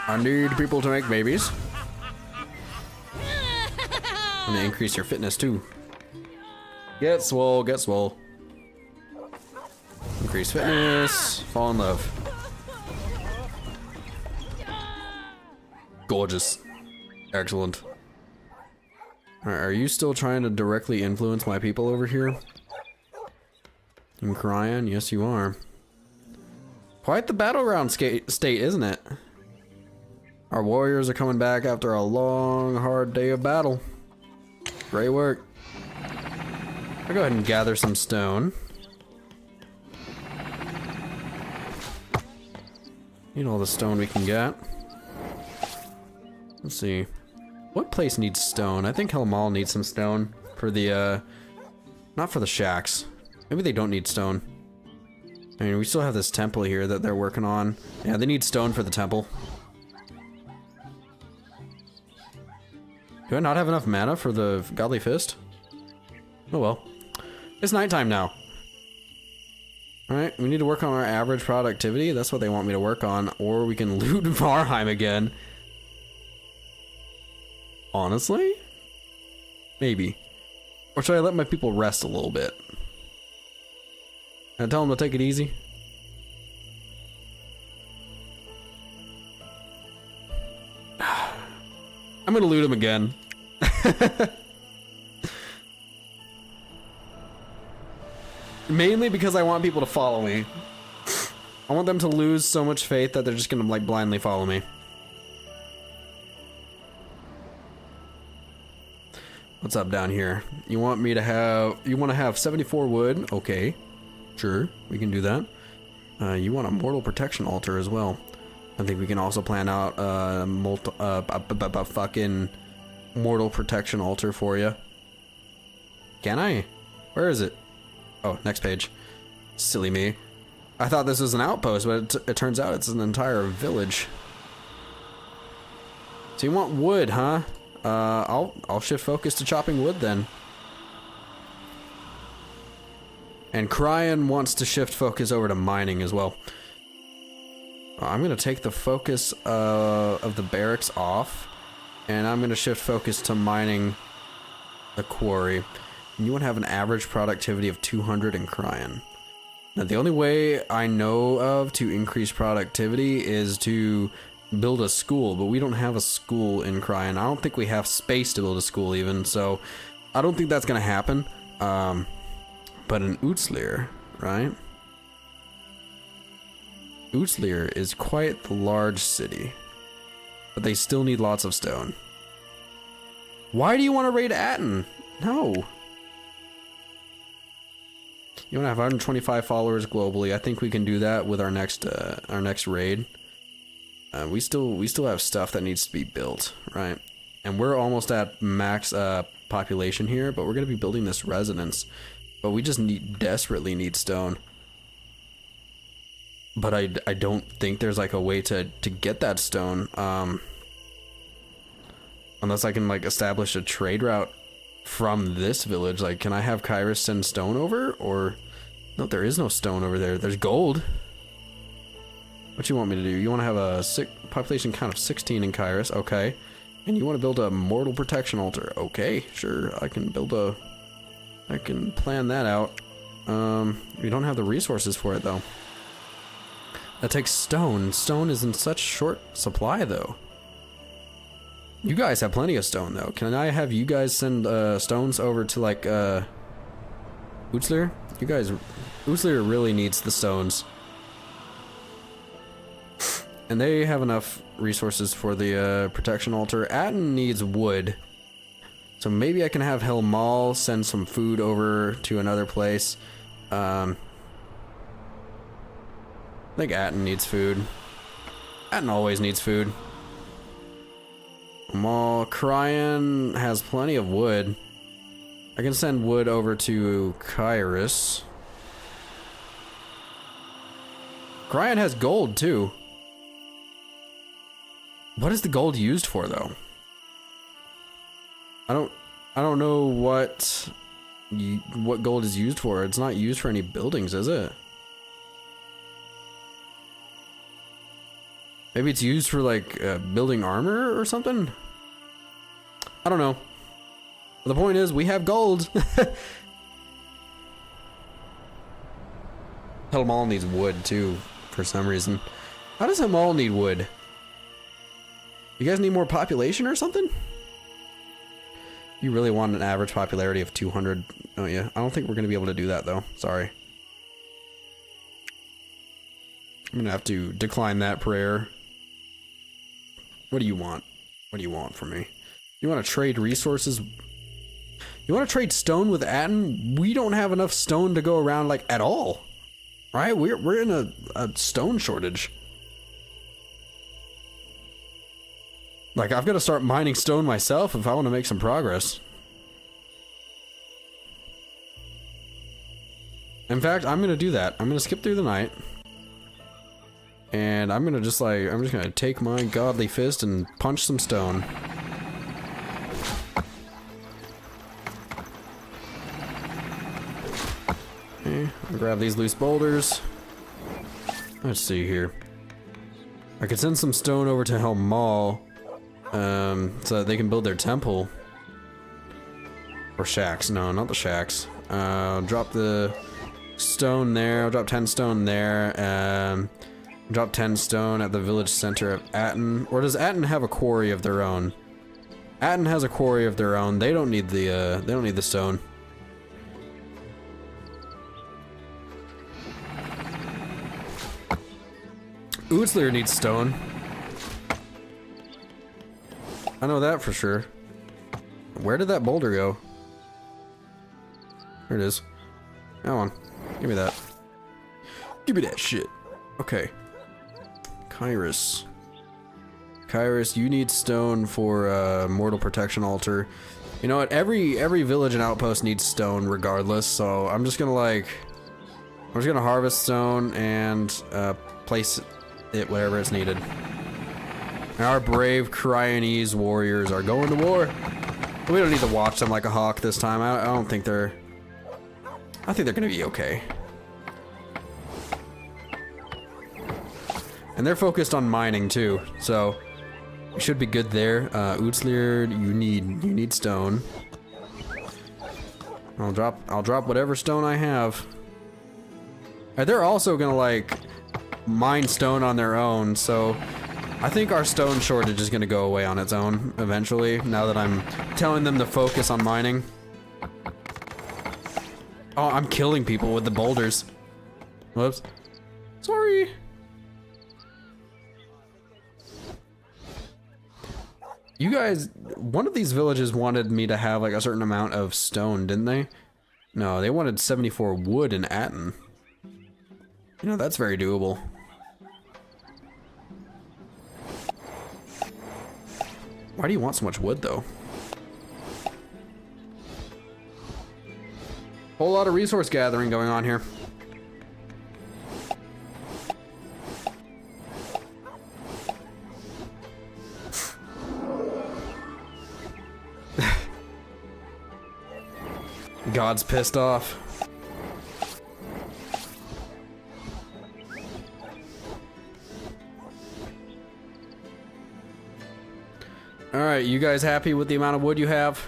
I need people to make babies. I'm gonna increase your fitness too. Get swole, get swole. Increase fitness, fall in love. Gorgeous. Excellent. Alright, are you still trying to directly influence my people over here? In Cryan? Yes, you are. Quite the battleground state, isn't it? Our warriors are coming back after a long, hard day of battle. Great work. I'll go ahead and gather some stone. Need all the stone we can get. Let's see. What place needs stone? I think Helmal needs some stone for the, not for the shacks. Maybe they don't need stone. I mean, we still have this temple here that they're working on. Yeah, they need stone for the temple. Do I not have enough mana for the Godly Fist? Oh well. It's nighttime now. Alright, we need to work on our average productivity. That's what they want me to work on. Or we can loot Varheim again. Honestly? Maybe. Or should I let my people rest a little bit? And tell them to take it easy? I'm gonna loot him again. Mainly because I want people to follow me. I want them to lose so much faith that they're just gonna like blindly follow me. What's up down here? You want me to have, you want to have 74 wood? Okay. Sure, we can do that. You want a mortal protection altar as well. I think we can also plan out a fucking mortal protection altar for you. Can I? Where is it? Oh, next page. Silly me. I thought this was an outpost, but it turns out it's an entire village. So you want wood, huh? I'll shift focus to chopping wood then. And Cryan wants to shift focus over to mining as well. I'm gonna take the focus of the barracks off, and I'm gonna shift focus to mining the quarry. And you want to have an average productivity of 200 in Cryan. Now the only way I know of to increase productivity is to build a school, but we don't have a school in Cryan. I don't think we have space to build a school even, so I don't think that's gonna happen. But in Utslir, right? Utslir is quite the large city, but they still need lots of stone. Why do you want to raid Atten? No. You want to have 125 followers globally. I think we can do that with our next raid. We still have stuff that needs to be built, right? And we're almost at max population here, but we're gonna be building this residence. But we just desperately need stone. But I don't think there's like a way to get that stone, unless I can like establish a trade route from this village. Like, can I have Kyrus send stone over? Or no, there is no stone over there. There's gold. What you want me to do? You want to have a population count of 16 in Kyrus, okay? And you want to build a mortal protection altar, okay? Sure, I can plan that out. We don't have the resources for it though. That takes stone. Stone is in such short supply though. You guys have plenty of stone though. Can I have you guys send stones over to like Utslir? You guys, Utslir really needs the stones. And they have enough resources for the protection altar. Atten needs wood. So maybe I can have Helmal send some food over to another place. I think Atten needs food. Atten always needs food. Helmal, Cryan has plenty of wood. I can send wood over to Kyrus. Cryan has gold too. What is the gold used for though? I don't know what gold is used for. It's not used for any buildings, is it? Maybe it's used for like building armor or something? I don't know. The point is, we have gold. Helmal needs wood too, for some reason. How does Helmal need wood? You guys need more population or something? You really want an average popularity of 200, don't you? I don't think we're going to be able to do that though. Sorry. I'm going to have to decline that prayer. What do you want? What do you want from me? You want to trade resources? You want to trade stone with Atten? We don't have enough stone to go around like at all. Right? We're in a stone shortage. Like, I've got to start mining stone myself if I want to make some progress. In fact, I'm going to do that. I'm going to skip through the night. And I'm going to just like, I'm just going to take my godly fist and punch some stone. Okay, I'll grab these loose boulders. Let's see here. I could send some stone over to Helm Mall, so that they can build their temple. Or shacks. No, not the shacks. Drop the stone there. I'll drop 10 stone there. Drop 10 stone at the village center of Atten. Or does Atten have a quarry of their own? Atten has a quarry of their own. They don't need the stone. Utzler needs stone. I know that for sure. Where did that boulder go? There it is. Come on. Give me that. Give me that shit. Okay. Kyrus. Kyrus, you need stone for mortal protection altar. You know what? Every village and outpost needs stone regardless, so I'm just gonna harvest stone and place it wherever it's needed. And our brave Crionese warriors are going to war. We don't need to watch them like a hawk this time. I don't think they're... I think they're gonna be okay. And they're focused on mining too, so we should be good there. Utzlir, you need stone. I'll drop whatever stone I have. And they're also gonna like mine stone on their own, so I think our stone shortage is gonna go away on its own eventually, now that I'm telling them to focus on mining. Oh, I'm killing people with the boulders. Whoops. Sorry. You guys, one of these villages wanted me to have like a certain amount of stone, didn't they? No, they wanted 74 wood in Atten. You know, that's very doable. Why do you want so much wood, though? Whole lot of resource gathering going on here. God's pissed off. Alright, you guys happy with the amount of wood you have?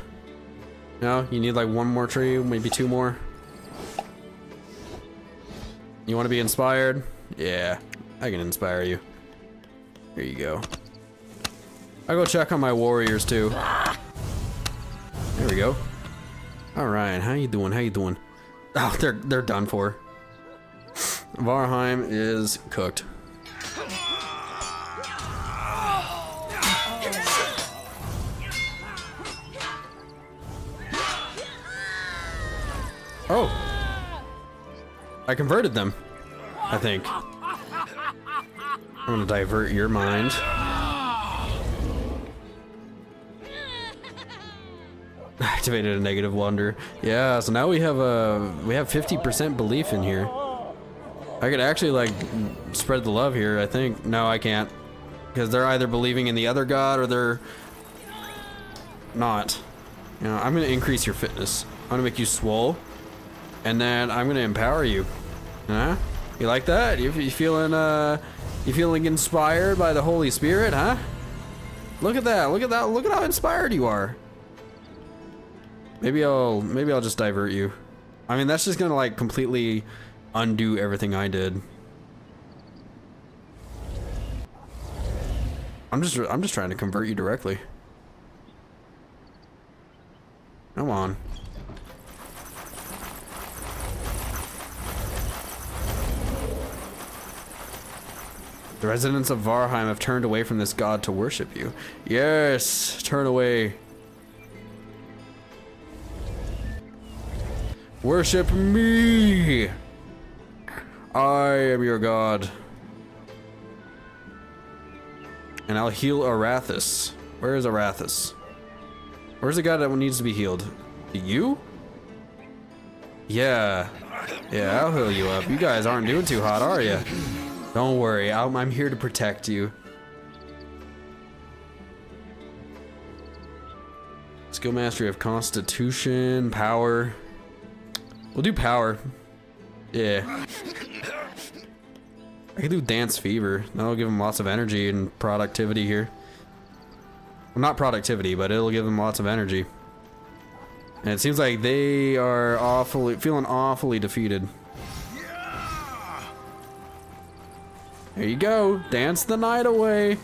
No? You need like one more tree, maybe two more? You want to be inspired? Yeah, I can inspire you. Here you go. I'll go check on my warriors too. There we go. Alright, how you doing? How you doing? Oh, they're done for. Varheim is cooked. Oh. I converted them, I think. I'm gonna divert your mind. Activated a negative wonder. Yeah, so now we have 50% belief in here. I could actually like spread the love here, I think. No, I can't. Because they're either believing in the other god or they're not. You know, I'm gonna increase your fitness. I'm gonna make you swole. And then I'm gonna empower you. Huh? You like that? You feeling inspired by the Holy Spirit, huh? Look at that, look at that, look at how inspired you are. Maybe I'll just divert you. I mean, that's just gonna like completely undo everything I did. I'm just trying to convert you directly. Come on. The residents of Varheim have turned away from this god to worship you. Yes, turn away. Worship me! I am your god. And I'll heal Arathis. Where is Arathis? Where's the guy that needs to be healed? You? Yeah. Yeah, I'll heal you up. You guys aren't doing too hot, are you? Don't worry, I'm here to protect you. Skill mastery of Constitution, Power. We'll do Power. Yeah. I can do Dance Fever. That'll give him lots of energy and productivity here. Well, not productivity, but it'll give them lots of energy. And it seems like they are feeling awfully defeated. There you go. Dance the night away.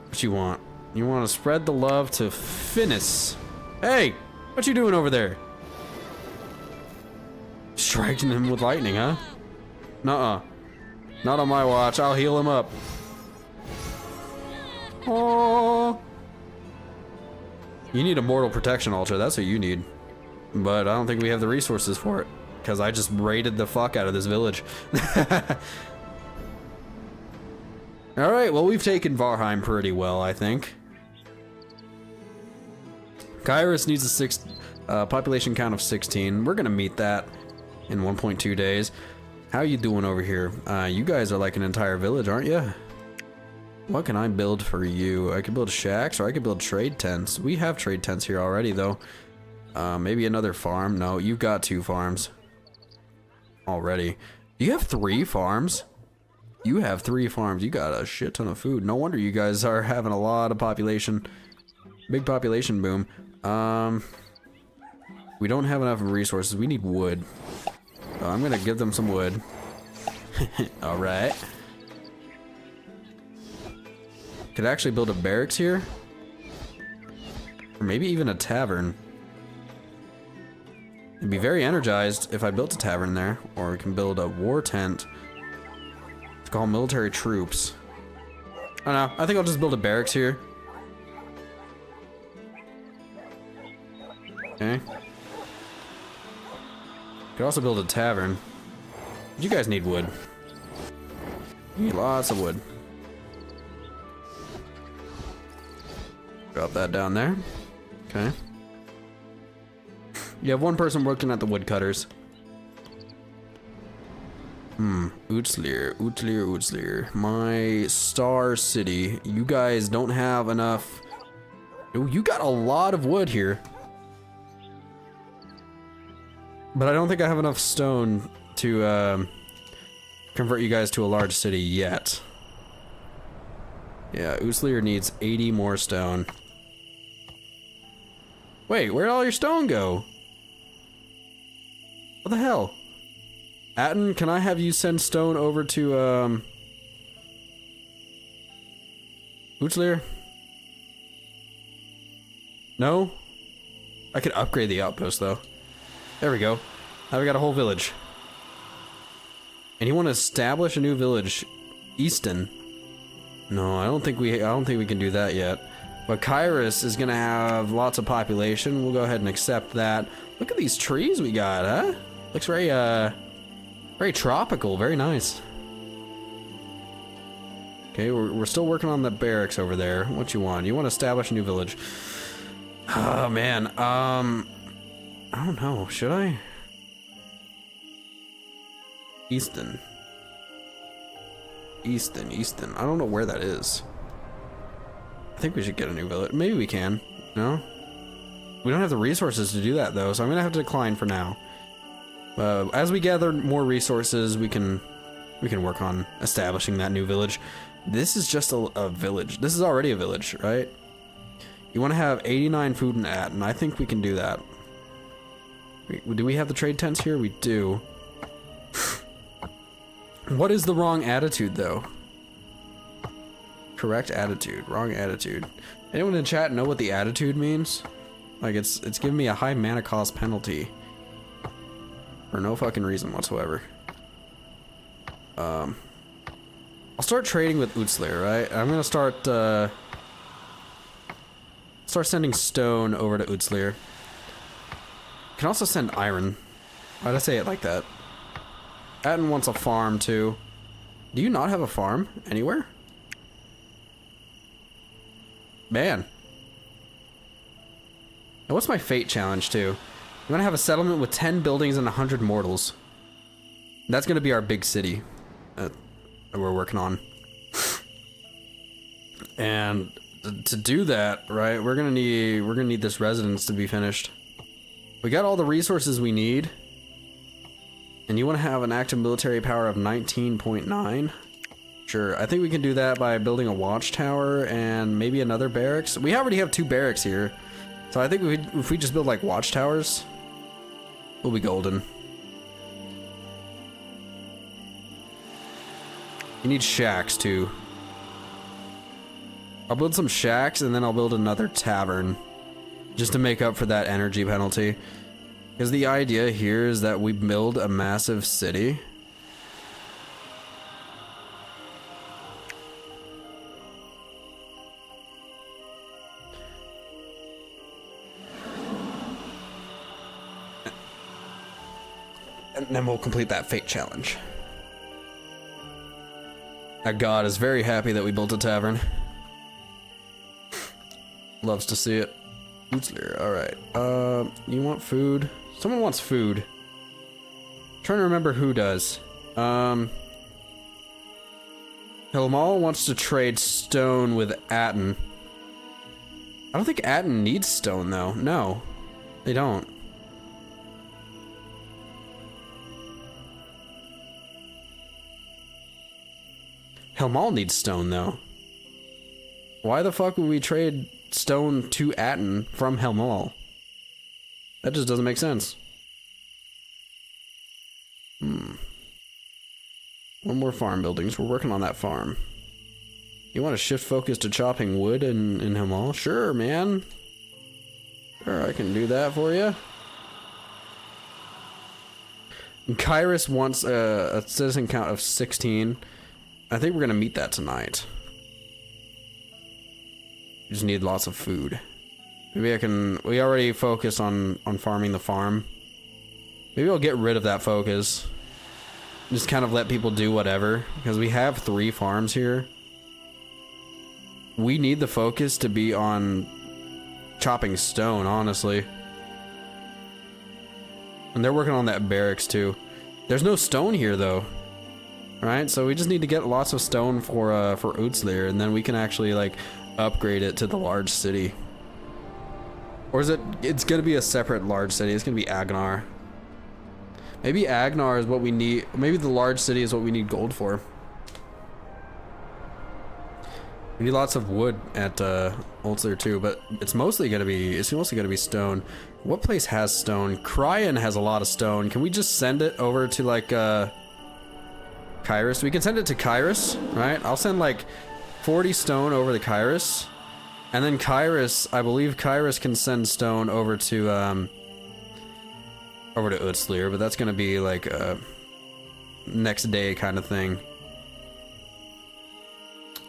What you want? You want to spread the love to Finis. Hey, what you doing over there? Striking him with lightning, huh? Nuh-uh. Not on my watch. I'll heal him up. Oh. You need a mortal protection altar. That's what you need. But I don't think we have the resources for it. Because I just raided the fuck out of this village. Alright, well, we've taken Varheim pretty well, I think. Kairos needs a population count of 16. We're gonna meet that in 1.2 days. How you doing over here? You guys are like an entire village, aren't you? What can I build for you? I can build shacks, or I can build trade tents. We have trade tents here already, though. Maybe another farm? No, you've got 2 farms already. You have 3 farms? You have 3 farms. You got a shit ton of food. No wonder you guys are having a lot of population. Big population boom. We don't have enough resources. We need wood. So I'm gonna give them some wood. Alright. Could actually build a barracks here. Or maybe even a tavern. It'd be very energized if I built a tavern there. Or we can build a war tent. It's called military troops. I don't know. I think I'll just build a barracks here. Okay. Could also build a tavern. You guys need wood. You need lots of wood. Drop that down there. Okay. You have 1 person working at the woodcutters. Utslir. My star city. You guys don't have enough. Oh, you got a lot of wood here. But I don't think I have enough stone to convert you guys to a large city yet. Yeah, Utslir needs 80 more stone. Wait, where'd all your stone go? What the hell? Atten, can I have you send stone over to, Utslir? No? I could upgrade the outpost, though. There we go. Now we got a whole village. And you want to establish a new village, Easton? No, I don't think we can do that yet. But Kairos is gonna have lots of population. We'll go ahead and accept that. Look at these trees we got, huh? Looks very very tropical, very nice. Okay, we're still working on the barracks over there. What you want? You want to establish a new village? Oh man, I don't know. Should I? Easton. I don't know where that is. I think we should get a new village. Maybe we can. No? We don't have the resources to do that, though, so I'm gonna have to decline for now. As we gather more resources, we can work on establishing that new village. This is just a village. This is already a village, right? You want to have 89 food and Atten. I think we can do that. Do we have the trade tents here? We do. What is the wrong attitude, though? Correct attitude. Wrong attitude. Anyone in chat know what the attitude means? Like, it's giving me a high mana cost penalty. For no fucking reason whatsoever. I'll start trading with Utslir, right? I'm gonna start sending stone over to Utslir. Can also send iron. Why'd I say it like that? Atten wants a farm too. Do you not have a farm anywhere? Man. And what's my fate challenge too? I'm gonna have a settlement with 10 buildings and 100 mortals. That's gonna be our big city that we're working on. And to do that, right, we're gonna need this residence to be finished. We got all the resources we need. And you want to have an active military power of 19.9? Sure, I think we can do that by building a watchtower and maybe another barracks. We already have 2 barracks here. So I think if we just build like watchtowers, we'll be golden. You need shacks too. I'll build some shacks and then I'll build another tavern just to make up for that energy penalty. Because the idea here is that we build a massive city. And then we'll complete that fate challenge. Our god is very happy that we built a tavern. Loves to see it. Alright. You want food? Someone wants food. I'm trying to remember who does. Hilmal wants to trade stone with Atten. I don't think Atten needs stone though. No, they don't. Hilmal needs stone though. Why the fuck would we trade stone to Atten from Hilmal? That just doesn't make sense. One more farm buildings. We're working on that farm. You want to shift focus to chopping wood in Hilmal? Sure, man. Sure, I can do that for you. Kyrus wants a citizen count of 16. I think we're gonna meet that tonight. We just need lots of food. Maybe I can... We already focus on farming the farm. Maybe I'll get rid of that focus. Just kind of let people do whatever. Because we have 3 farms here. We need the focus to be on chopping stone, honestly. And they're working on that barracks too. There's no stone here though. Right? So we just need to get lots of stone for Utslir, and then we can actually like upgrade it to the large city. Or is it... It's gonna be a separate large city. It's gonna be Agnar. Maybe Agnar is what we need. Maybe the large city is what we need gold for. We need lots of wood at Utslir too, but it's mostly gonna be stone. What place has stone? Cryan has a lot of stone. Can we just send it over to like Kyrus? We can send it to Kyrus, right? I'll send like 40 stone over to Kyrus. And then Kyrus, I believe Kyrus can send stone over to Utslir, but that's gonna be like a next day kind of thing.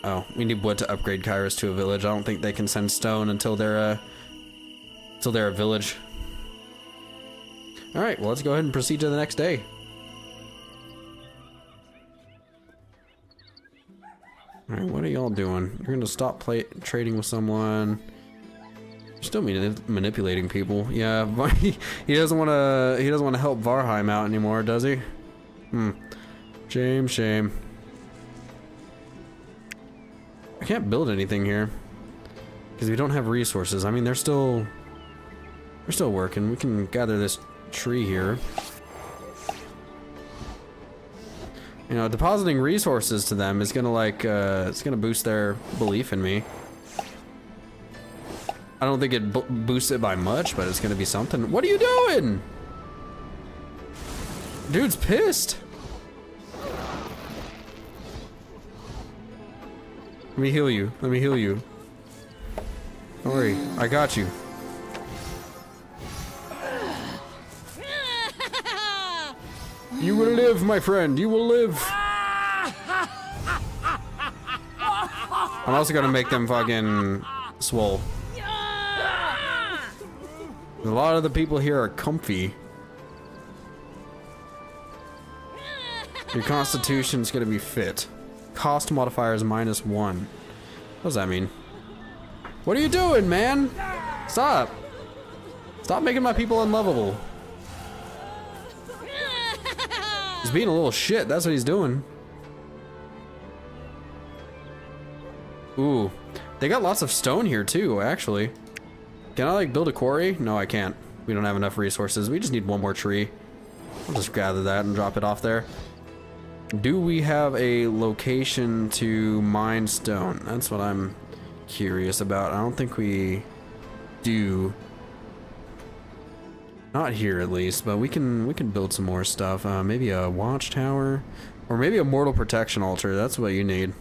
Oh, we need wood to upgrade Kyrus to a village. I don't think they can send stone until they're a village. All right, well let's go ahead and proceed to the next day. Alright, what are y'all doing? You're gonna stop trading with someone. You're still manipulating people. Yeah, he doesn't want to help Varheim out anymore, does he? Shame. I can't build anything here because we don't have resources. I mean, they're still working. We can gather this tree here. You know, depositing resources to them is gonna like, it's gonna boost their belief in me. I don't think it boosts it by much, but it's gonna be something. What are you doing? Dude's pissed. Let me heal you. Don't worry, I got you. You will live, my friend. You will live. I'm also gonna make them fucking swole. A lot of the people here are comfy. Your constitution's gonna be fit. Cost modifier is -1. What does that mean? What are you doing, man? Stop. Stop making my people unlovable. He's being a little shit, that's what he's doing. Ooh, they got lots of stone here too, actually. Can I like build a quarry? No, I can't. We don't have enough resources. We just need one more tree. I'll just gather that and drop it off there. Do we have a location to mine stone? That's what I'm curious about. I don't think we do. Not here at least, but we can build some more stuff. Maybe a watchtower, or maybe a mortal protection altar. That's what you need.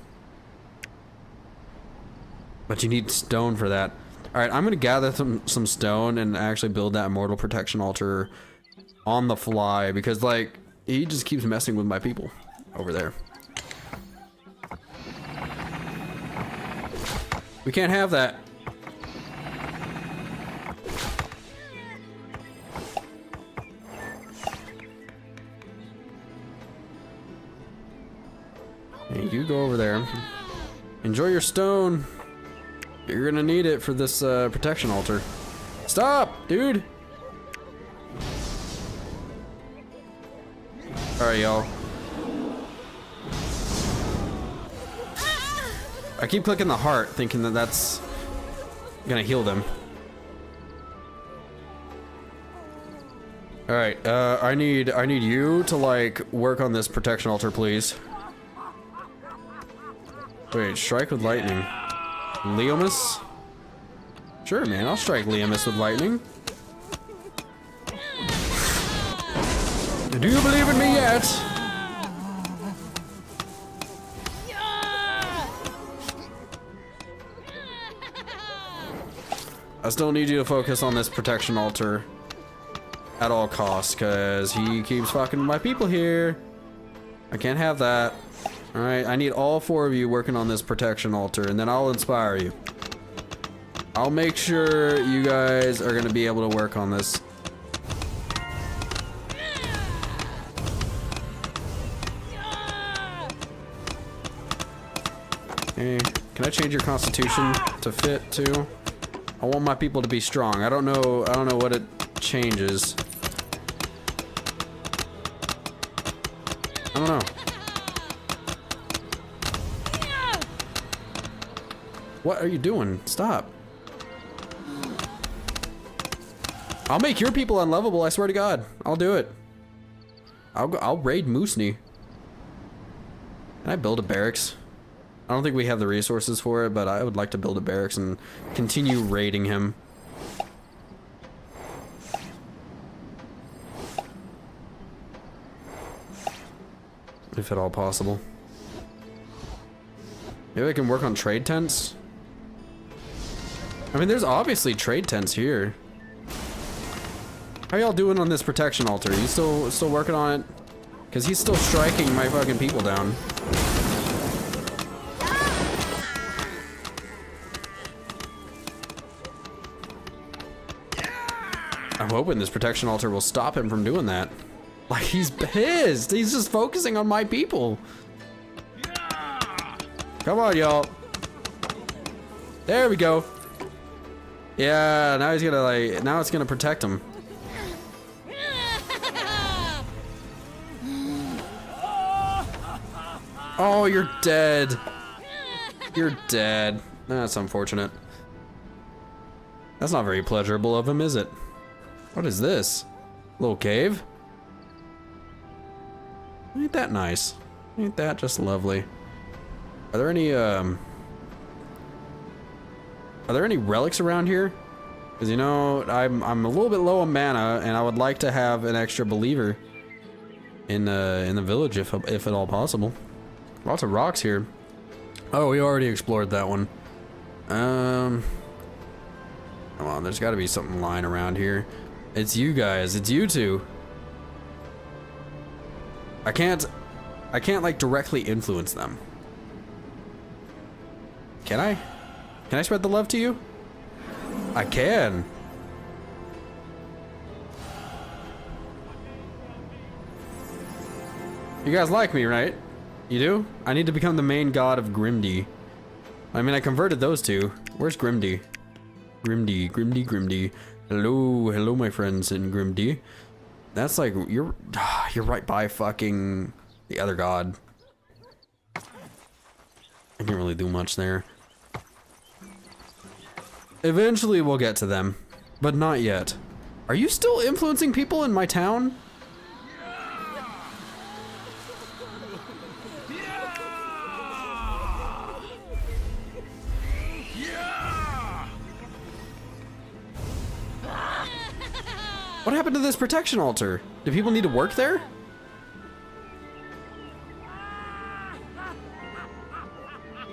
But you need stone for that. All right, I'm gonna gather some stone and actually build that mortal protection altar on the fly, because like he just keeps messing with my people over there. We can't have that. Hey, you go over there. Enjoy your stone. You're gonna need it for this protection altar. Stop, dude. All right, y'all. I keep clicking the heart, thinking that that's gonna heal them. All right, I need you to like work on this protection altar, please. Wait, strike with lightning. Leomus? Sure, man, I'll strike Leomus with lightning. Do you believe in me yet? I still need you to focus on this protection altar at all costs, because he keeps fucking my people here. I can't have that. Alright, I need all 4 of you working on this protection altar, and then I'll inspire you. I'll make sure you guys are gonna be able to work on this. Okay, can I change your constitution to fit too? I want my people to be strong. I don't know what it changes. I don't know. What are you doing? Stop. I'll make your people unlovable, I swear to God. I'll do it. I'll raid Moosney. Can I build a barracks? I don't think we have the resources for it, but I would like to build a barracks and continue raiding him. If at all possible. Maybe I can work on trade tents? I mean, there's obviously trade tents here. How y'all doing on this protection altar? You still working on it? Because he's still striking my fucking people down. I'm hoping this protection altar will stop him from doing that. Like, he's pissed. He's just focusing on my people. Come on, y'all. There we go. Yeah, now he's gonna like, now it's gonna protect him. Oh, you're dead. You're dead. That's unfortunate. That's not very pleasurable of him, is it? What is this? Little cave? Ain't that nice? Ain't that just lovely? Are there any relics around here? Because you know, I'm a little bit low on mana, and I would like to have an extra believer in the village if at all possible. Lots of rocks here. Oh, we already explored that one. Come on, there's got to be something lying around here. It's you guys. It's you two. I can't like directly influence them. Can I? Can I spread the love to you? I can. You guys like me, right? You do? I need to become the main god of Grimdy. I mean, I converted those two. Where's Grimdy? Grimdy. Hello, my friends in Grimdy. That's like, you're right by fucking the other god. I can't really do much there. Eventually we'll get to them, but not yet. Are you still influencing people in my town? What happened to this protection altar? Do people need to work there?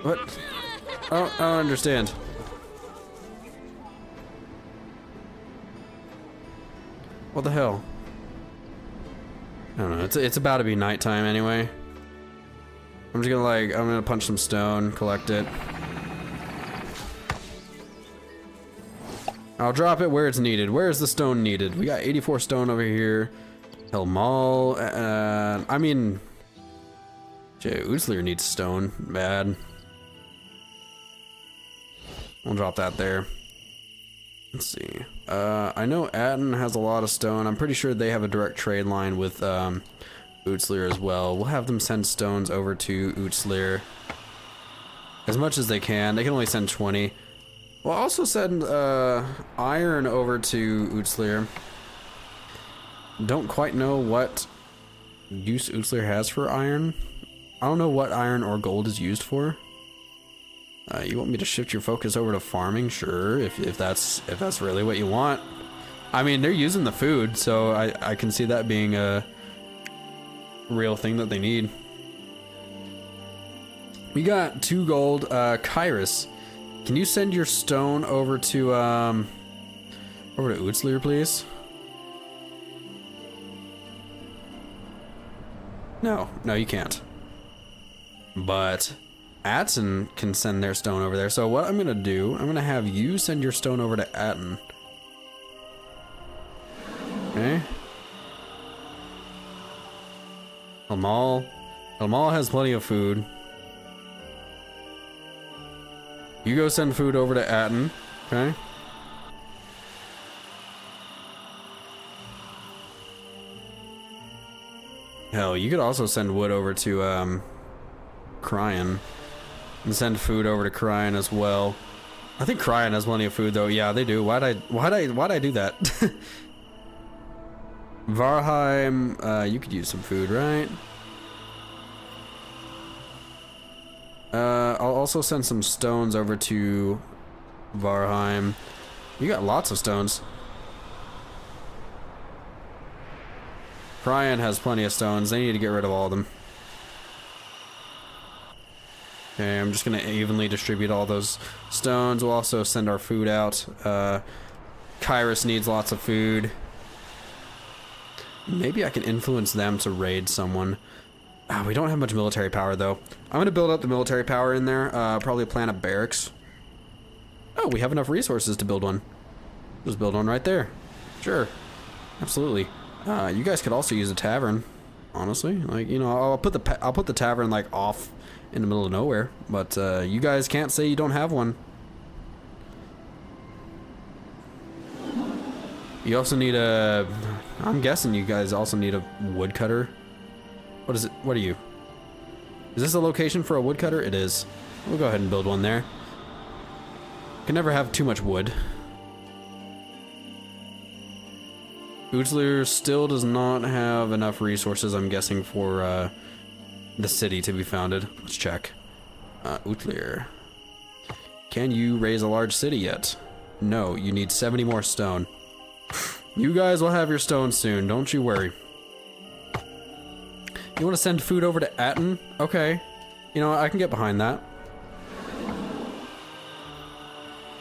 What? I don't understand. What the hell? I don't know. It's about to be nighttime anyway. I'm just gonna I'm gonna punch some stone, collect it. I'll drop it where it's needed. Where is the stone needed? We got 84 stone over here. Helmal. I mean, Utslir needs stone. Bad. We'll drop that there. Let's see. I know Atten has a lot of stone. I'm pretty sure they have a direct trade line with Utslir as well. We'll have them send stones over to Utslir as much as they can. They can only send 20. We'll also send iron over to Utslir. Don't quite know what use Utslir has for iron. I don't know what iron or gold is used for. You want me to shift your focus over to farming? Sure, if that's really what you want. I mean, they're using the food, so I can see that being a real thing that they need. We got 2 gold. Kyrus, can you send your stone over to Utslir, please? No, you can't. But Atten can send their stone over there. So what I'm gonna do, I'm gonna have you send your stone over to Atten. Okay. Helmal has plenty of food. You go send food over to Atten, okay? Hell, you could also send wood over to Cryan. And send food over to Cryan as well. I think Cryan has plenty of food though. Yeah, they do. Why'd I do that? Varheim, you could use some food, right? I'll also send some stones over to Varheim. You got lots of stones. Cryan has plenty of stones. They need to get rid of all of them. Okay, I'm just gonna evenly distribute all those stones. We'll also send our food out. Kyrus needs lots of food. Maybe I can influence them to raid someone. We don't have much military power though. I'm gonna build up the military power in there. Probably plant a barracks. Oh, we have enough resources to build one. Just build one right there. Sure, absolutely. You guys could also use a tavern. Honestly, like, you know, I'll put the tavern like off in the middle of nowhere, but you guys can't say you don't have one. You also need a... I'm guessing you guys also need a woodcutter. What is it? What are you? Is this a location for a woodcutter? It is. We'll go ahead and build one there. Can never have too much wood. Utslir still does not have enough resources, I'm guessing, for the city to be founded. Let's check. Utslir. Can you raise a large city yet? No, you need 70 more stone. You guys will have your stone soon, don't you worry. You want to send food over to Atten? Okay. You know what, I can get behind that.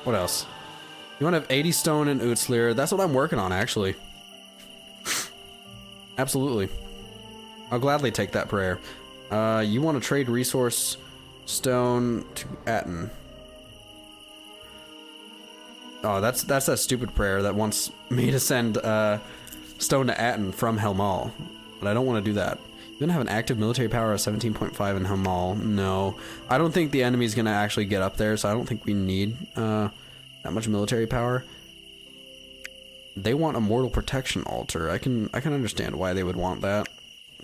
What else? You want to have 80 stone in Utslir? That's what I'm working on, actually. Absolutely. I'll gladly take that prayer. You want to trade resource stone to Atten. Oh, that's that stupid prayer that wants me to send stone to Atten from Helmal. But I don't want to do that. You're gonna have an active military power of 17.5 in Helmal. No. I don't think the enemy's gonna actually get up there, so I don't think we need that that much military power. They want a mortal protection altar. I can understand why they would want that.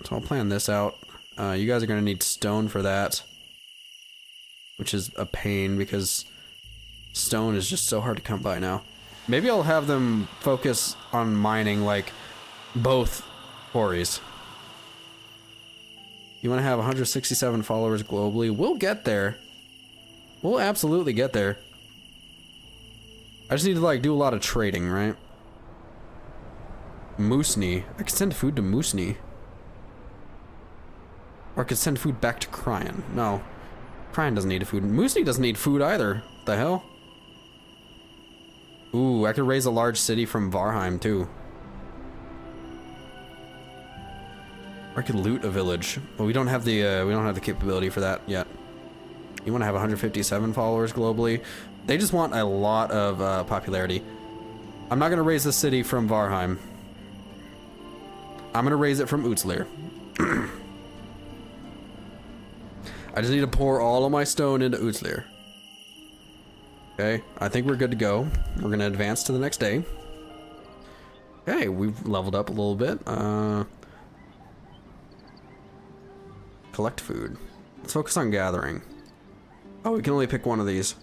So I'll plan this out. You guys are gonna need stone for that, which is a pain because stone is just so hard to come by now. Maybe I'll have them focus on mining like both quarries. You want to have 167 followers globally? We'll get there. We'll absolutely get there. I just need to like do a lot of trading, right? Moosney. I could send food to Moosney. Or I could send food back to Cryan. No. Cryan doesn't need food. Moosney doesn't need food either. What the hell? Ooh, I could raise a large city from Varheim too. Or I could loot a village, but we don't have the capability for that yet. You want to have 157 followers globally? They just want a lot of popularity. I'm not gonna raise the city from Varheim. I'm gonna raise it from Utslir. I just need to pour all of my stone into Utslir. Okay, I think we're good to go. We're gonna advance to the next day. Okay, we've leveled up a little bit. Collect food. Let's focus on gathering. Oh, we can only pick one of these.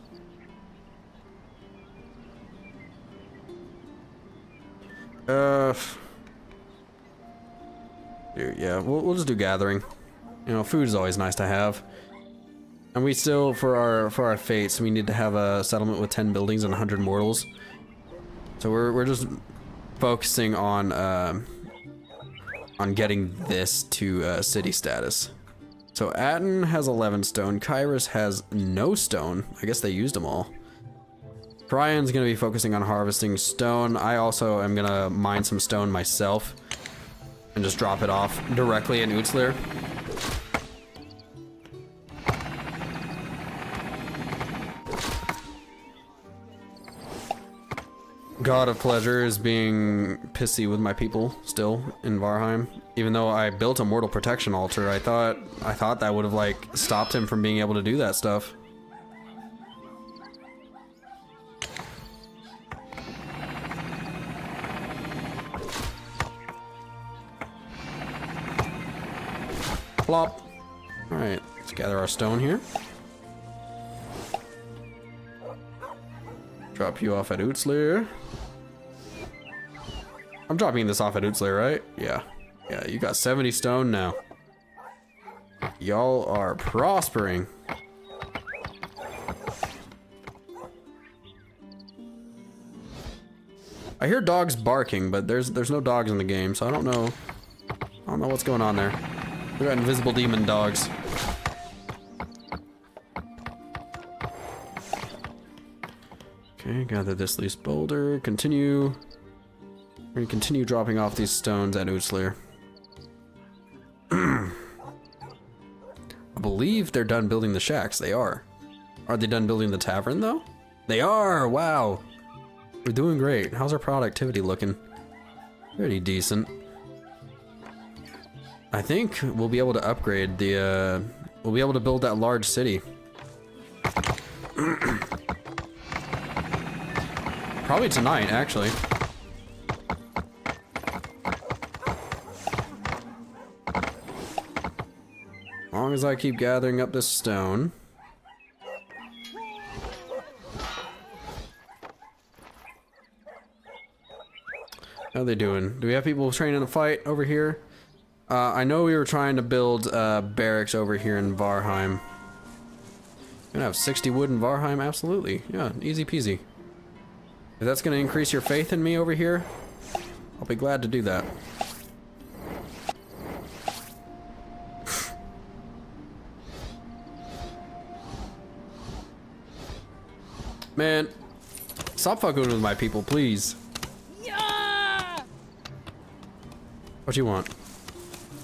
Yeah, we'll just do gathering. You know, food is always nice to have. And we still, for our fates, we need to have a settlement with 10 buildings and 100 mortals. So we're just focusing on getting this to city status. So Atten has 11 stone. Kairos has no stone. I guess they used them all. Cryan's gonna be focusing on harvesting stone. I also am gonna mine some stone myself and just drop it off directly in Utslir. God of Pleasure is being pissy with my people still in Varheim. Even though I built a mortal protection altar, I thought that would have like stopped him from being able to do that stuff. Plop. Alright, let's gather our stone here. Drop you off at Utslir. I'm dropping this off at Utslir, right? Yeah. Yeah, you got 70 stone now. Y'all are prospering. I hear dogs barking, but there's no dogs in the game, so I don't know what's going on there. We got invisible demon dogs. Okay, gather this loose boulder. Continue. We're gonna continue dropping off these stones at Utslir. I believe they're done building the shacks. They are. Are they done building the tavern though? They are! Wow! We're doing great. How's our productivity looking? Pretty decent. I think we'll be able to upgrade the, we'll be able to build that large city. Probably tonight, actually. As long as I keep gathering up this stone. How are they doing? Do we have people training to fight over here? I know we were trying to build barracks over here in Varheim. Gonna have 60 wood in Varheim? Absolutely. Yeah, easy peasy. If that's gonna increase your faith in me over here, I'll be glad to do that. Man, stop fucking with my people, please. What you want?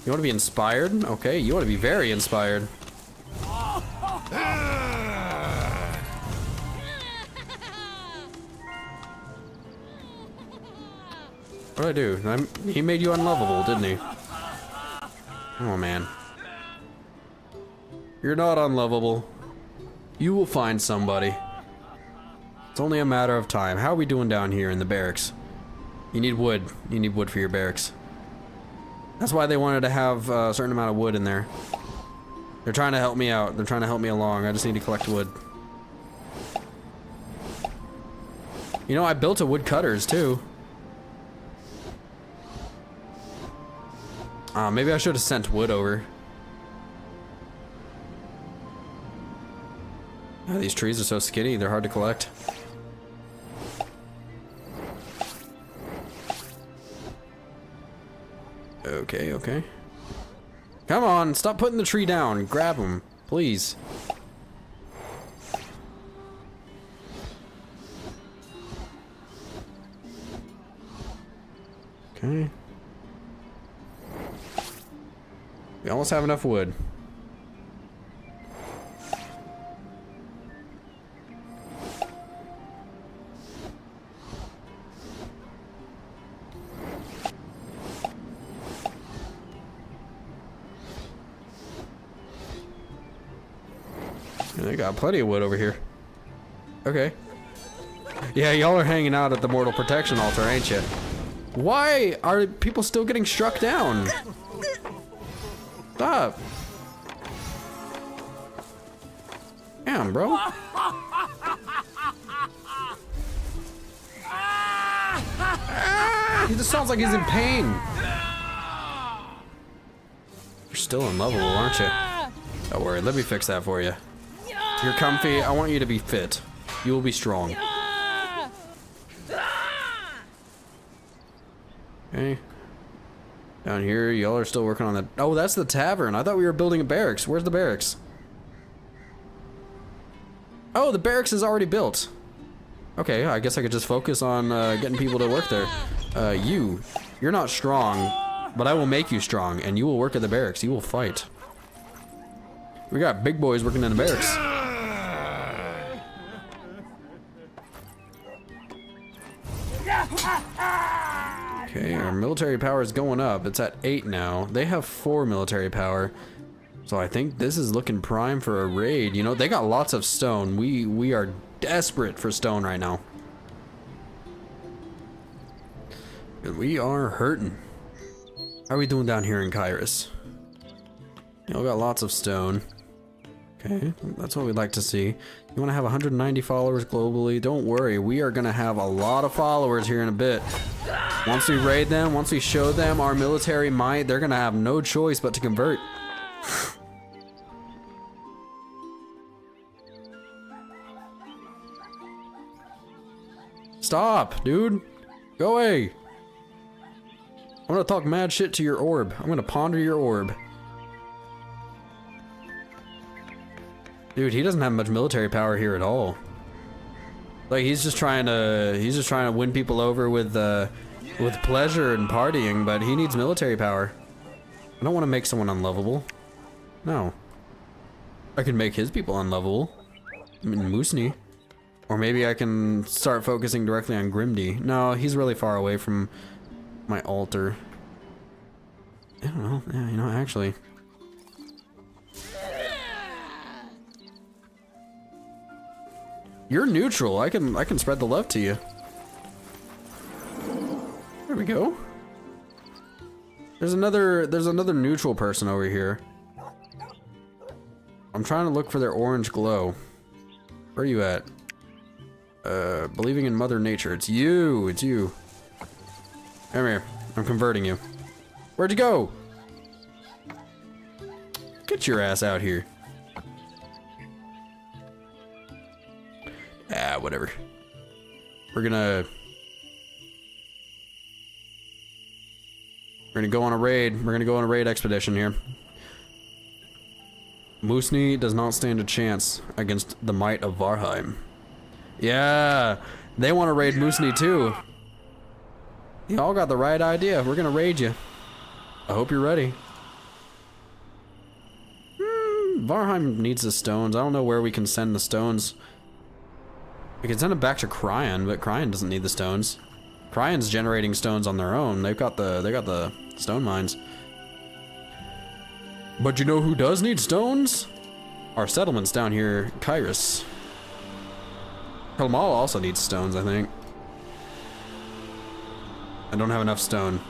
You want to be inspired? Okay, you want to be very inspired. What did I do? He made you unlovable, didn't he? Oh man. You're not unlovable. You will find somebody. It's only a matter of time. How are we doing down here in the barracks? You need wood. You need wood for your barracks. That's why they wanted to have a certain amount of wood in there. They're trying to help me out. They're trying to help me along. I just need to collect wood. You know, I built a woodcutters too. Maybe I should have sent wood over. Oh, these trees are so skinny, they're hard to collect. Okay, okay. Come on, stop putting the tree down. Grab him, please. Okay. We almost have enough wood. They got plenty of wood over here. Okay. Yeah, y'all are hanging out at the Mortal Protection Altar, ain't you? Why are people still getting struck down? Stop. Damn, bro. He just sounds like he's in pain. You're still unlovable, aren't you? Don't worry, let me fix that for you. You're comfy. I want you to be fit. You will be strong. Okay. Down here, y'all are still working on that. Oh, that's the tavern. I thought we were building a barracks. Where's the barracks? Oh, the barracks is already built. Okay, I guess I could just focus on getting people to work there. You're not strong, but I will make you strong, and you will work at the barracks. You will fight. We got big boys working in the barracks. Okay, our military power is going up. It's at 8 now. They have 4 military power. So I think this is looking prime for a raid. You know, they got lots of stone. We are desperate for stone right now. And we are hurting. How are we doing down here in Kairos? Y'all got lots of stone. Okay, that's what we'd like to see. You want to have 190 followers globally? Don't worry, we are going to have a lot of followers here in a bit. Once we raid them, once we show them our military might, they're going to have no choice but to convert. Stop, dude. Go away. I'm going to talk mad shit to your orb. I'm going to ponder your orb. Dude, he doesn't have much military power here at all. Like he's just trying to win people over with pleasure and partying, but he needs military power. I don't want to make someone unlovable. No. I can make his people unlovable. I mean, Musni. Or maybe I can start focusing directly on Grimdy. No, he's really far away from my altar. I don't know. Yeah, you know, actually. You're neutral. I can spread the love to you. There we go. There's another neutral person over here. I'm trying to look for their orange glow. Where are you at? Believing in Mother Nature. It's you. It's you. Come here. I'm converting you. Where'd you go? Get your ass out here. Ah, whatever. We're gonna go on a raid. We're gonna go on a raid expedition here. Musni does not stand a chance against the might of Varheim. Yeah, they want to raid Musni too. Y'all got the right idea. We're gonna raid you. I hope you're ready. Varheim needs the stones. I don't know where we can send the stones. We can send them back to Cryon, but Cryon doesn't need the stones. Cryon's generating stones on their own. They got the stone mines. But you know who does need stones? Our settlements down here, Kairos. Helmal also needs stones, I think. I don't have enough stone.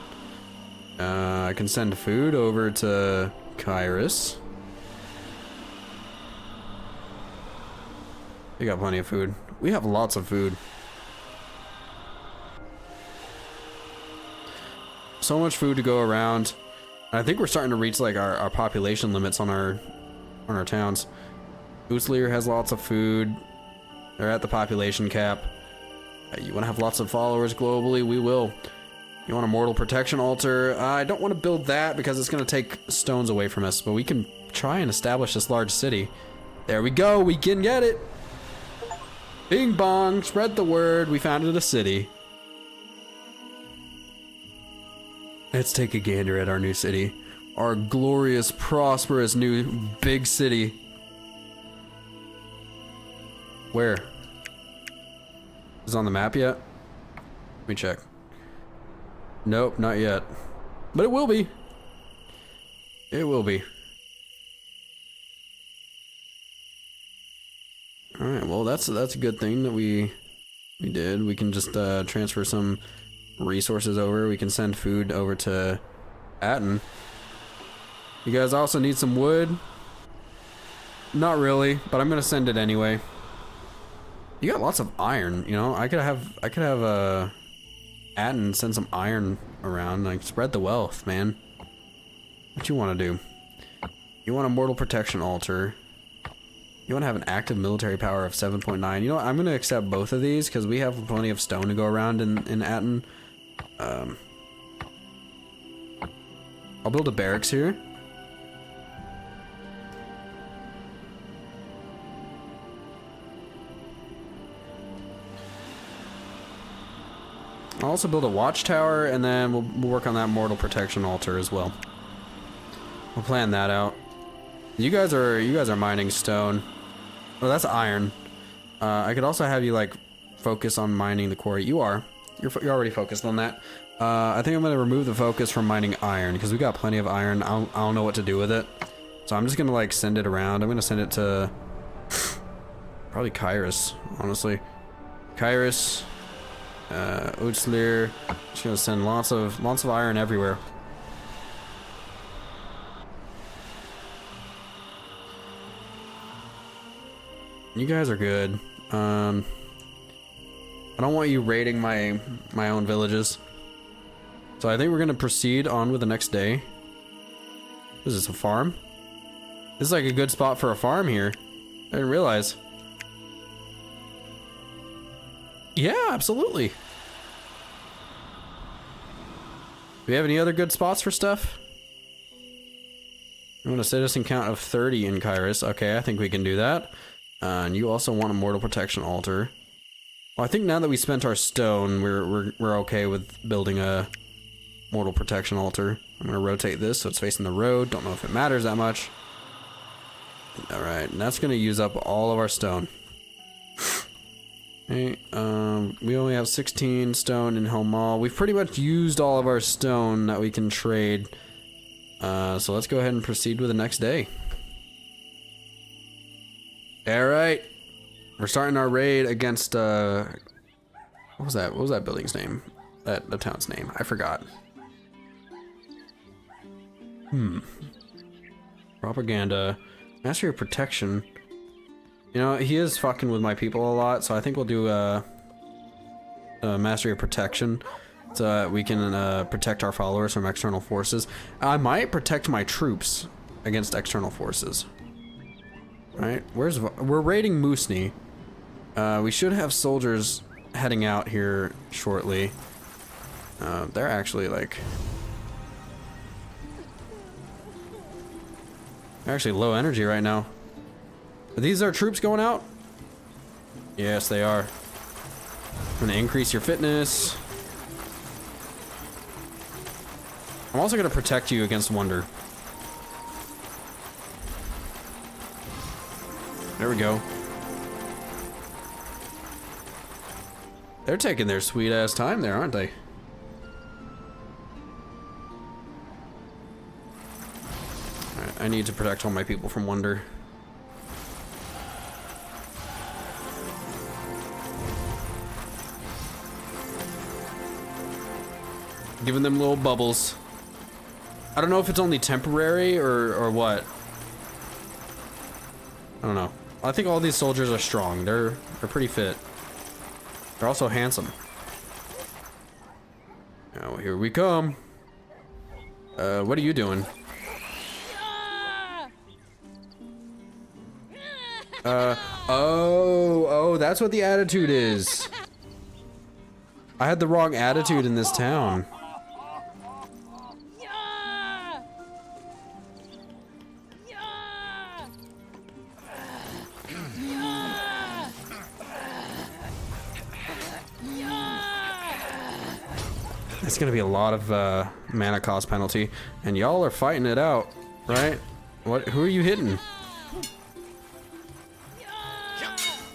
I can send food over to Kyrus. We got plenty of food. We have lots of food. So much food to go around. I think we're starting to reach like our population limits on our towns. Uslir has lots of food. They're at the population cap. You want to have lots of followers globally? We will. You want a mortal protection altar? I don't want to build that because it's going to take stones away from us, but we can try and establish this large city. There we go. We can get it. Bing bong. Spread the word. We founded a city. Let's take a gander at our new city. Our glorious, prosperous new big city. Where? Is it on the map yet? Let me check. Nope, not yet. But it will be. It will be. Alright, well that's a good thing that we did. We can just transfer some resources over. We can send food over to Atten. You guys also need some wood? Not really, but I'm gonna send it anyway. You got lots of iron, you know. I could have Atten send some iron around, like spread the wealth, man. What you want to do? You want a mortal protection altar. You want to have an active military power of 7.9. You know what? I'm gonna accept both of these because we have plenty of stone to go around in Atten. I'll build a barracks here. I'll also build a watchtower, and then we'll work on that mortal protection altar as well. We'll plan that out. You guys are mining stone. Oh, that's iron. I could also have you like focus on mining the quarry. You're already focused on that. I think I'm gonna remove the focus from mining iron because we got plenty of iron. I don't know what to do with it, so I'm just gonna like send it around. I'm gonna send it to probably Kyrus, honestly. Kyrus. Utslir. Just gonna send lots of iron everywhere. You guys are good. I don't want you raiding my own villages. So I think we're gonna proceed on with the next day. What is this, a farm? This is like a good spot for a farm here. I didn't realize. Yeah, absolutely. Do we have any other good spots for stuff? I want a citizen count of 30 in Kyrus. Okay, I think we can do that. And you also want a mortal protection altar. Well, I think now that we spent our stone, we're okay with building a mortal protection altar. I'm gonna rotate this so it's facing the road. Don't know if it matters that much. All right, and that's gonna use up all of our stone. Okay, we only have 16 stone in Helmal. We've pretty much used all of our stone that we can trade. So let's go ahead and proceed with the next day. All right, we're starting our raid against what was that? What was that building's name? The town's name? I forgot. Propaganda, Mastery of Protection. You know, he is fucking with my people a lot, so I think we'll do a Mastery of Protection so that we can protect our followers from external forces. I might protect my troops against external forces. Right? We're raiding Musni. We should have soldiers heading out here shortly. They're actually like... They're actually low energy right now. Are these our troops going out? Yes, they are. I'm gonna increase your fitness. I'm also gonna protect you against Wonder. There we go. They're taking their sweet ass time there, aren't they? Alright, I need to protect all my people from Wonder. Giving them little bubbles. I don't know if it's only temporary or what. I don't know. I think all these soldiers are strong. They're pretty fit. They're also handsome. Now here we come. What are you doing? Oh, that's what the attitude is. I had the wrong attitude in this town. It's gonna be a lot of mana cost penalty, and y'all are fighting it out, right? What? Who are you hitting?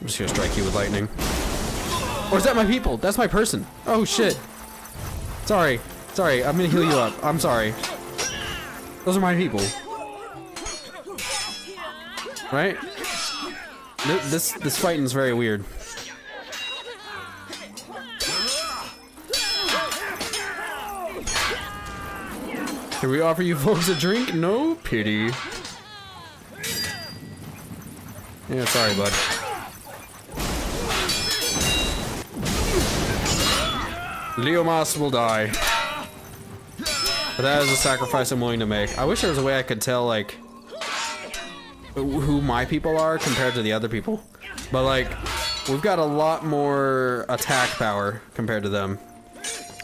I'm just gonna strike you with lightning. Or is that my people? That's my person. Oh shit. Sorry, I'm gonna heal you up. I'm sorry. Those are my people. Right? This fighting's very weird. Can we offer you folks a drink? No pity. Yeah, sorry, bud. Leomas will die. But that is a sacrifice I'm willing to make. I wish there was a way I could tell, like, who my people are compared to the other people. But, like, we've got a lot more attack power compared to them.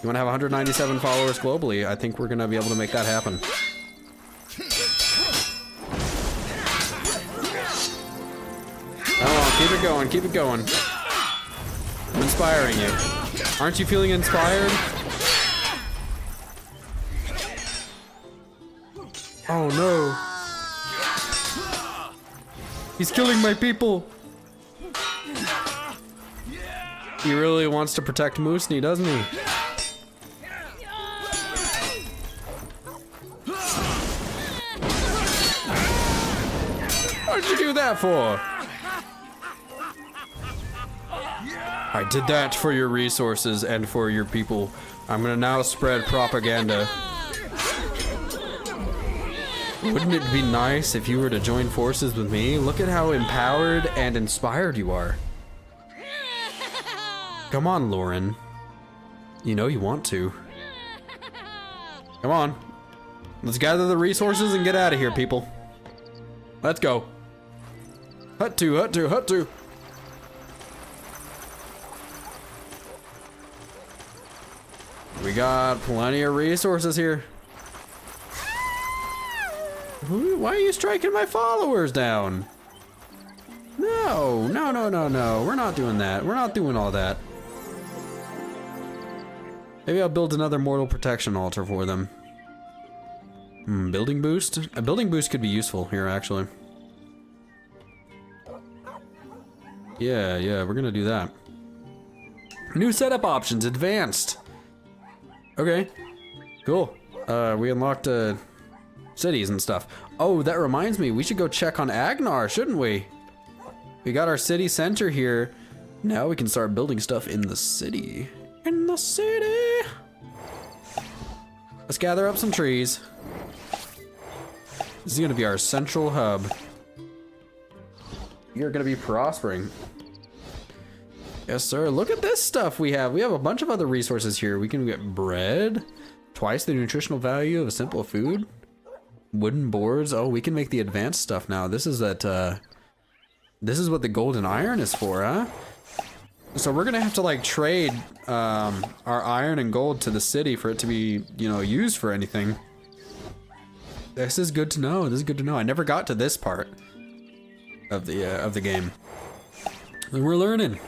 You want to have 197 followers globally? I think we're going to be able to make that happen. Come on, keep it going, keep it going. I'm inspiring you. Aren't you feeling inspired? Oh no. He's killing my people. He really wants to protect Moosney, doesn't he? What did you do that for? I did that for your resources and for your people. I'm gonna now spread propaganda. Wouldn't it be nice if you were to join forces with me? Look at how empowered and inspired you are. Come on, Lauren. You know you want to. Come on. Let's gather the resources and get out of here, people. Let's go. Hut to, hut to, hut to. We got plenty of resources here. Why are you striking my followers down? No, no, no, no, no. We're not doing that. We're not doing all that. Maybe I'll build another mortal protection altar for them. Building boost? A building boost could be useful here, actually. Yeah, we're gonna do that. New setup options, advanced. Okay, cool. We unlocked cities and stuff. Oh, that reminds me, we should go check on Agnar, shouldn't we? We got our city center here. Now we can start building stuff in the city. In the city! Let's gather up some trees. This is gonna be our central hub. You're gonna be prospering. Yes, sir. Look at this stuff we have. We have a bunch of other resources here. We can get bread, twice the nutritional value of a simple food, wooden boards. Oh, we can make the advanced stuff now. This is that. This is what the golden iron is for, huh? So we're gonna have to like trade our iron and gold to the city for it to be, you know, used for anything. This is good to know. This is good to know. I never got to this part of the game. And we're learning.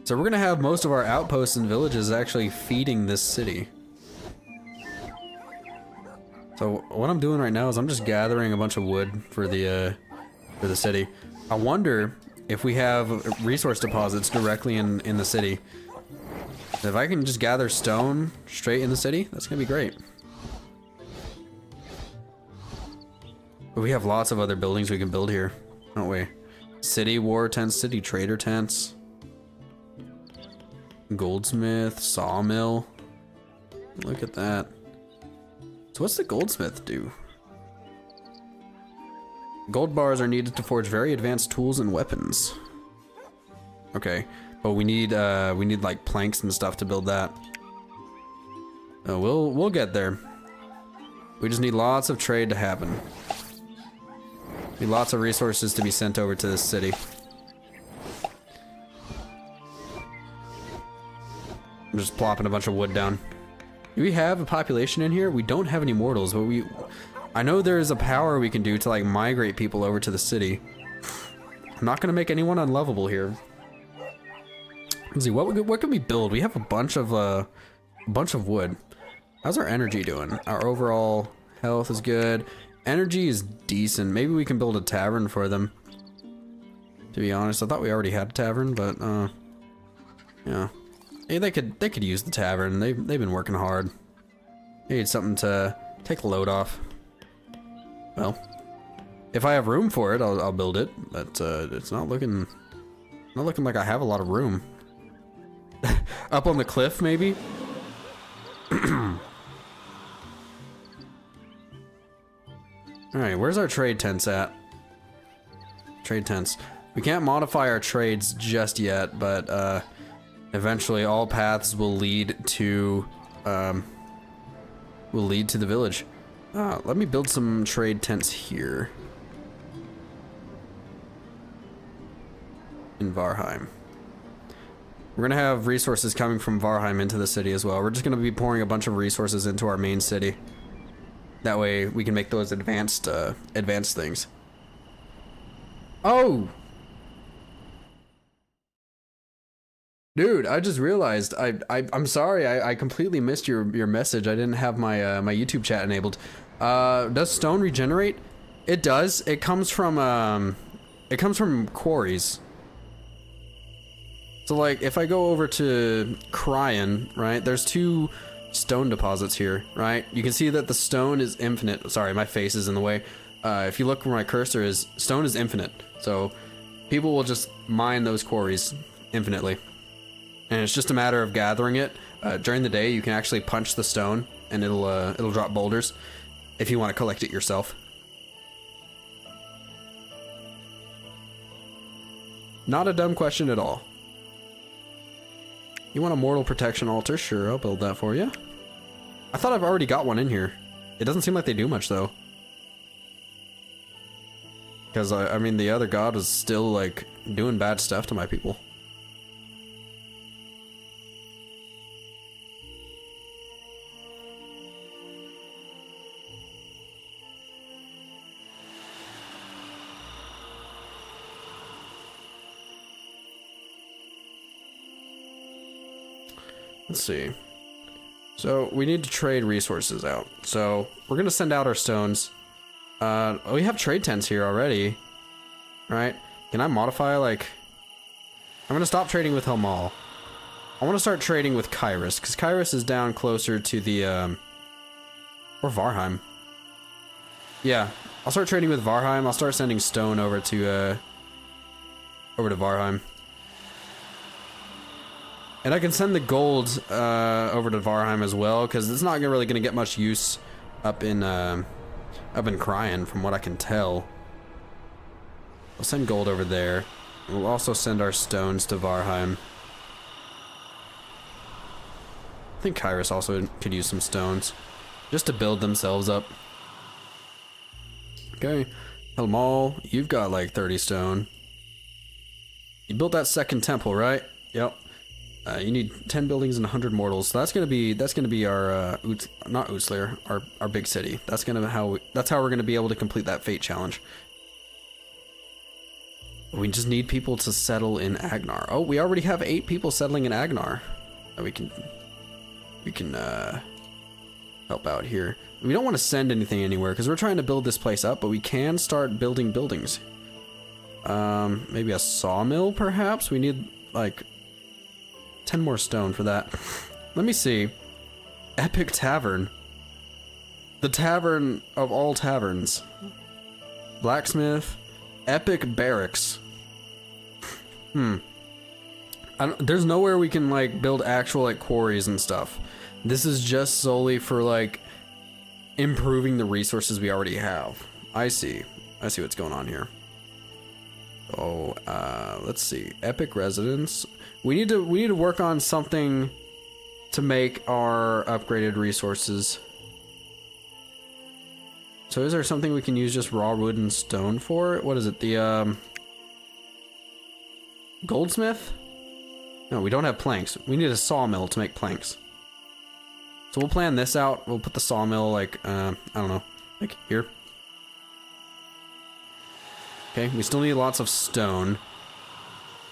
So we're gonna have most of our outposts and villages actually feeding this city. So what I'm doing right now is I'm just gathering a bunch of wood for the city. I wonder if we have resource deposits directly in the city. If I can just gather stone straight in the city, that's gonna be great. But we have lots of other buildings we can build here, don't we? City war tents, city trader tents. Goldsmith, sawmill. Look at that. So what's the goldsmith do? Gold bars are needed to forge very advanced tools and weapons. Okay, but we need like planks and stuff to build that. We'll get there. We just need lots of trade to happen. Need lots of resources to be sent over to this city. I'm just plopping a bunch of wood down. Do we have a population in here? We don't have any mortals, but I know there is a power we can do to like migrate people over to the city. I'm not gonna make anyone unlovable here. Let's see, what can we build? We have a bunch of wood. How's our energy doing? Our overall health is good. Energy is decent. Maybe we can build a tavern for them. To be honest, I thought we already had a tavern, but yeah. Hey, they could use the tavern. They've been working hard. They need something to take the load off. Well, if I have room for it, I'll build it. But it's not looking like I have a lot of room. Up on the cliff, maybe. All right, where's our trade tents at? Trade tents. We can't modify our trades just yet, but eventually all paths will lead to the village. Let me build some trade tents here in Varheim. We're gonna have resources coming from Varheim into the city as well. We're just gonna be pouring a bunch of resources into our main city. That way we can make those advanced things. Oh! Dude, I just realized I'm sorry. I completely missed your message. I didn't have my my YouTube chat enabled. Does stone regenerate? It does. It comes from quarries. So like if I go over to Cryan, right? There's 2 stone deposits here, right? You can see that the stone is infinite. Sorry, my face is in the way. If you look where my cursor is, stone is infinite. So people will just mine those quarries infinitely. And it's just a matter of gathering it. During the day, you can actually punch the stone, and it'll drop boulders if you want to collect it yourself. Not a dumb question at all. You want a mortal protection altar? Sure, I'll build that for you. I thought I've already got one in here. It doesn't seem like they do much though. Because I mean, the other god is still like doing bad stuff to my people. Let's see. So we need to trade resources out. So we're gonna send out our stones. We have trade tents here already, right? Can I modify like? I'm gonna stop trading with Helmal. I want to start trading with Kyrus because Kyrus is down closer to the or Varheim. Yeah, I'll start trading with Varheim. I'll start sending stone over to Varheim. And I can send the gold over to Varheim as well, because it's not really gonna get much use up in Cryan, from what I can tell. We'll send gold over there. We'll also send our stones to Varheim. I think Kyrus also could use some stones, just to build themselves up. Okay, Helmal, you've got like 30 stone. You built that second temple, right? Yep. You need 10 buildings and 100 mortals. So that's gonna be our not Utsler, our big city. That's how we're gonna be able to complete that fate challenge. We just need people to settle in Agnar. Oh, we already have 8 people settling in Agnar. We can help out here. We don't want to send anything anywhere because we're trying to build this place up, but we can start building buildings. Maybe a sawmill, perhaps. We need like 10 more stone for that. Let me see. Epic Tavern. The tavern of all taverns. Blacksmith. Epic Barracks. there's nowhere we can like build actual like quarries and stuff. This is just solely for like improving the resources we already have. I see what's going on here. Oh, let's see. Epic residence. We need to work on something to make our upgraded resources. So is there something we can use just raw wood and stone for? What is it? The goldsmith? No, we don't have planks. We need a sawmill to make planks. So we'll plan this out. We'll put the sawmill like I don't know, like here. Okay, we still need lots of stone.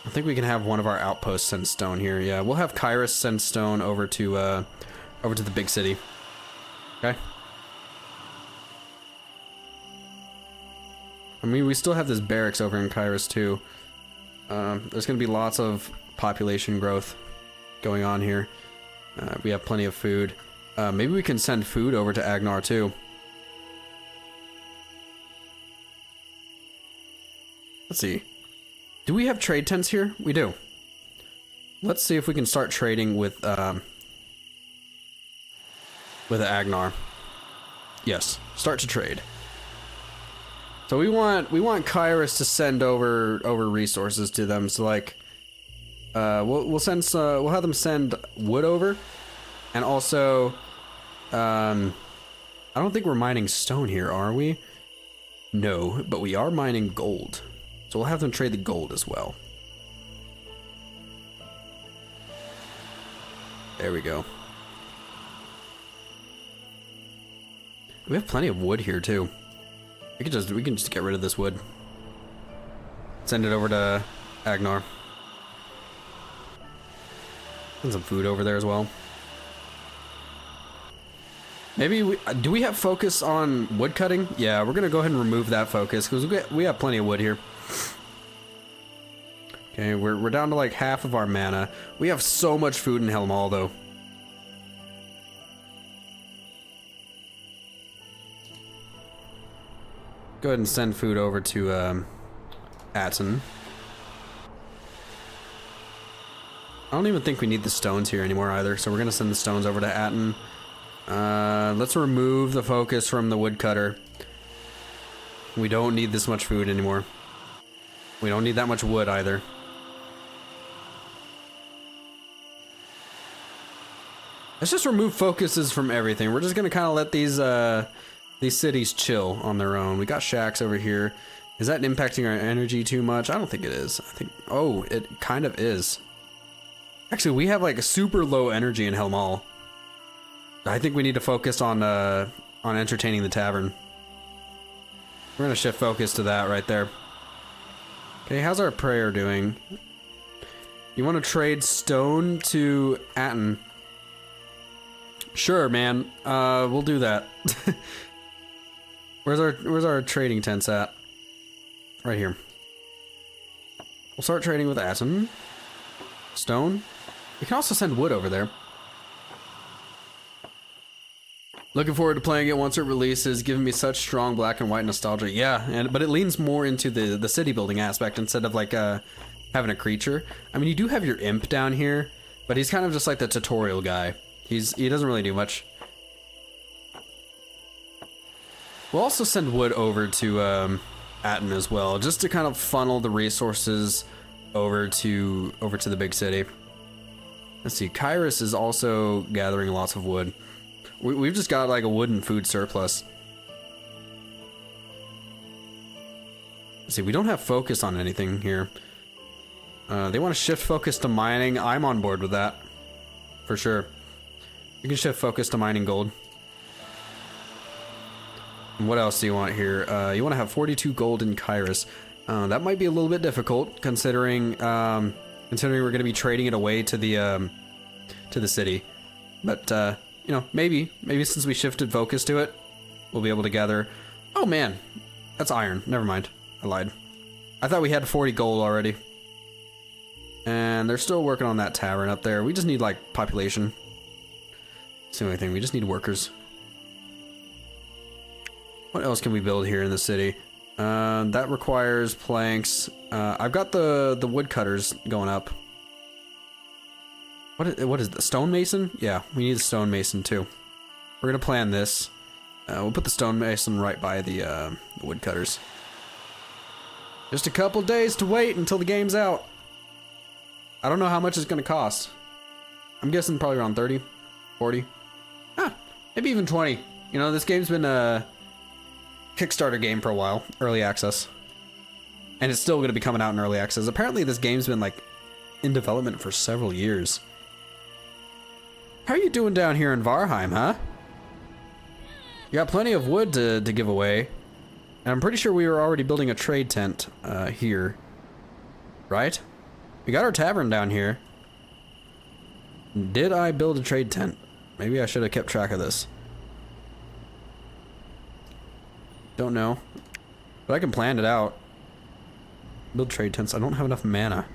I think we can have one of our outposts send stone here. Yeah, we'll have Kyrus send stone over to the big city. Okay. I mean, we still have this barracks over in Kyrus too. There's gonna be lots of population growth going on here. We have plenty of food. Maybe we can send food over to Agnar too. Let's see. Do we have trade tents here? We do. Let's see if we can start trading with Agnar. Yes, start to trade. So we want Kyrus to send over resources to them. So like, we'll have them send wood over, and also, I don't think we're mining stone here, are we? No, but we are mining gold. So we'll have them trade the gold as well. There we go. We have plenty of wood here too. We can just get rid of this wood. Send it over to Agnar. And some food over there as well. Maybe do we have focus on wood cutting? Yeah, we're gonna go ahead and remove that focus because we have plenty of wood here. Okay, we're down to like half of our mana. We have so much food in Helmal though. Go ahead and send food over to Atten. I don't even think we need the stones here anymore either, so we're gonna send the stones over to Atten. Let's remove the focus from the woodcutter. We don't need this much food anymore. We don't need that much wood either. Let's just remove focuses from everything. We're just gonna kind of let these cities chill on their own. We got shacks over here. Is that impacting our energy too much? I don't think it is. I think, oh, it kind of is. Actually, we have like a super low energy in Helmal. I think we need to focus on entertaining the tavern. We're gonna shift focus to that right there. Okay, how's our prayer doing? You want to trade stone to Atten? Sure, man. We'll do that. Where's our trading tents at? Right here. We'll start trading with Atten. Stone. We can also send wood over there. Looking forward to playing it once it releases, giving me such strong black and white nostalgia. Yeah, but it leans more into the city building aspect instead of like having a creature. I mean, you do have your imp down here, but he's kind of just like the tutorial guy. He doesn't really do much. We'll also send wood over to Atten as well, just to kind of funnel the resources over to the big city. Let's see, Kyrus is also gathering lots of wood. We've just got like a wood and food surplus. Let's see, we don't have focus on anything here. They want to shift focus to mining. I'm on board with that, for sure. You can shift focus to mining gold. And what else do you want here? You want to have 42 gold in Kyrus. That might be a little bit difficult, considering we're going to be trading it away to the city. But you know, maybe since we shifted focus to it, we'll be able to gather. Oh man, that's iron. Never mind, I lied. I thought we had 40 gold already. And they're still working on that tavern up there. We just need like population. It's the only thing. We just need workers. What else can we build here in the city? That requires planks. I've got the woodcutters going up. What is the stonemason? Yeah, we need a stonemason too. We're gonna plan this. We'll put the stonemason right by the woodcutters. Just a couple days to wait until the game's out. I don't know how much it's gonna cost. I'm guessing probably around 30, 40. Maybe even 20. You know, this game's been a Kickstarter game for a while, early access. And it's still gonna be coming out in early access. Apparently this game's been like in development for several years. How are you doing down here in Varheim, huh? You got plenty of wood to give away. And I'm pretty sure we were already building a trade tent here. Right? We got our tavern down here. Did I build a trade tent? Maybe I should have kept track of this. Don't know. But I can plan it out. Build trade tents. I don't have enough mana.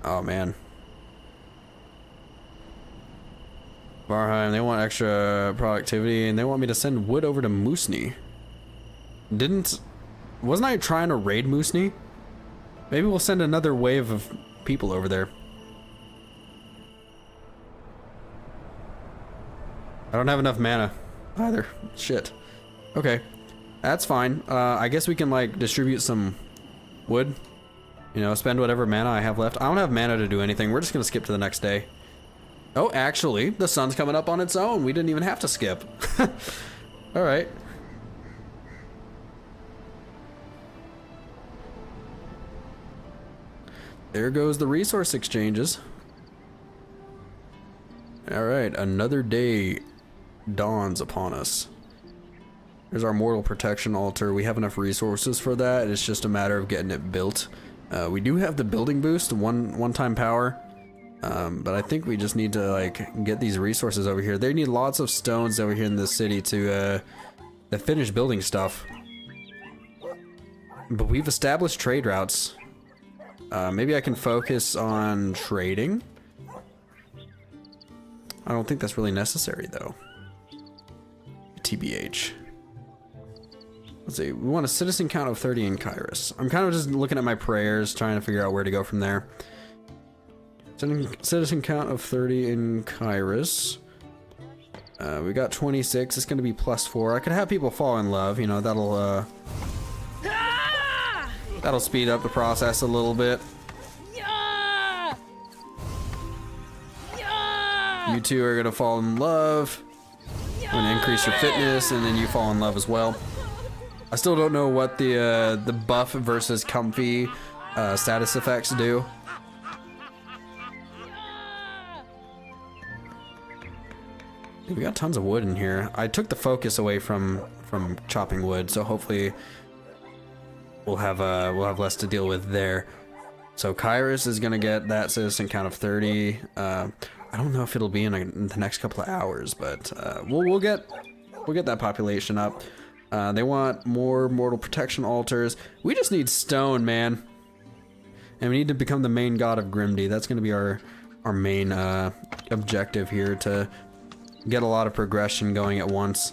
Oh, man. Varheim, they want extra productivity, and they want me to send wood over to Moosney. Wasn't I trying to raid Moosney? Maybe we'll send another wave of people over there. I don't have enough mana either. Shit. Okay. That's fine. I guess we can like distribute some wood. You know, spend whatever mana I have left. I don't have mana to do anything. We're just gonna skip to the next day. Oh, actually, the sun's coming up on its own. We didn't even have to skip. Alright. There goes the resource exchanges. Alright, another day dawns upon us. There's our mortal protection altar. We have enough resources for that. It's just a matter of getting it built. We do have the building boost, one-time power. But I think we just need to like get these resources over here. They need lots of stones over here in the city to finish building stuff. But we've established trade routes. Maybe I can focus on trading. I don't think that's really necessary though. TBH. Let's see, we want a citizen count of 30 in Kairos. I'm kind of just looking at my prayers, trying to figure out where to go from there. Citizen count of 30 in Kairos. We got 26, it's gonna be +4. I could have people fall in love, you know, that'll speed up the process a little bit. You two are gonna fall in love. I'm gonna increase your fitness, and then you fall in love as well. I still don't know what the buff versus comfy status effects do. We got tons of wood in here. I took the focus away from chopping wood, so hopefully we'll have less to deal with there. So Kairos is gonna get that citizen count of 30. I don't know if it'll be in the next couple of hours, but we'll get that population up. They want more mortal protection altars. We just need stone, man. And we need to become the main god of Grimdy. That's gonna be our main objective here, to get a lot of progression going at once.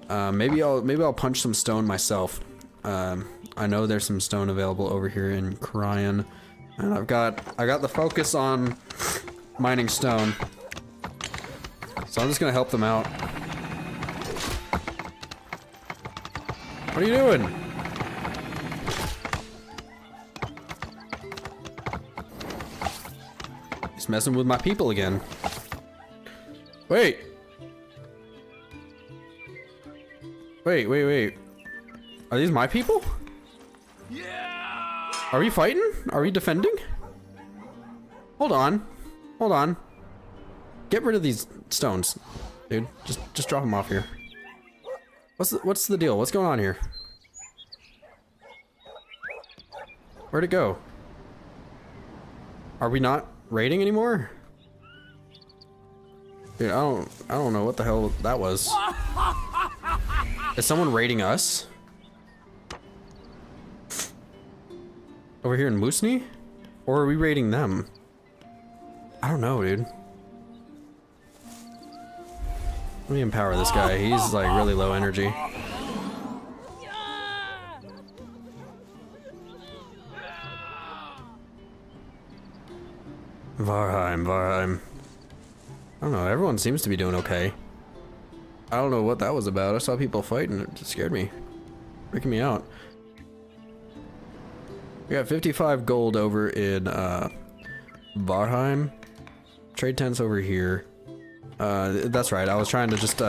Maybe I'll punch some stone myself. I know there's some stone available over here in Cryon, and I got the focus on mining stone, so I'm just gonna help them out. What are you doing? He's messing with my people again. Wait. Are these my people? Yeah. Are we fighting? Are we defending? Hold on. Get rid of these stones, dude. Just drop them off here. What's the deal? What's going on here? Where'd it go? Are we not raiding anymore? Dude, I don't know what the hell that was. Is someone raiding us? Over here in Moosney? Or are we raiding them? I don't know, dude. Let me empower this guy. He's like really low energy. Varheim, Varheim. I don't know, everyone seems to be doing okay. I don't know what that was about. I saw people fighting, it just scared me. Freaking me out. We got 55 gold over in Varheim. Trade tents over here. That's right, I was trying to just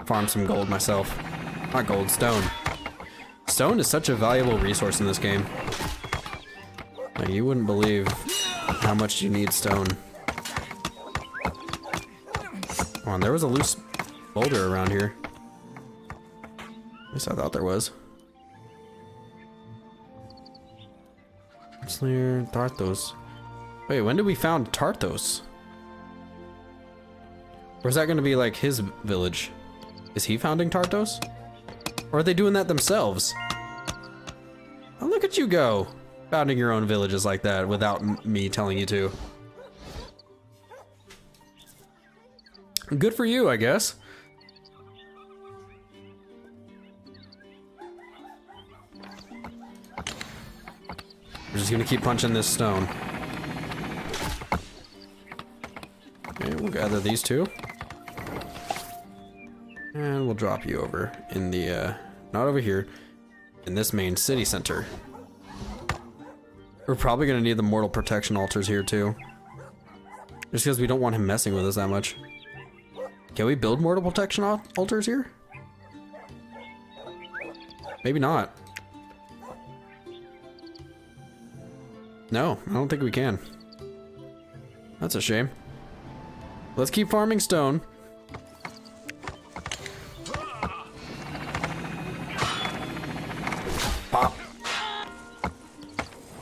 farm some gold myself. Not gold, stone. Stone is such a valuable resource in this game. Like, you wouldn't believe how much you need stone. Come on, there was a loose boulder around here. At least I thought there was. Slayer, Tarthos. Wait, when did we found Tarthos? Or is that gonna be like his village? Is he founding Tarthos? Or are they doing that themselves? Oh, look at you go! Founding your own villages like that without me telling you to. Good for you, I guess. We're just gonna keep punching this stone. Okay, we'll gather these two. And we'll drop you over in the, not over here, in this main city center. We're probably gonna need the mortal protection altars here too. Just because we don't want him messing with us that much. Can we build mortal protection altars here? Maybe not. No, I don't think we can. That's a shame. Let's keep farming stone. Pop.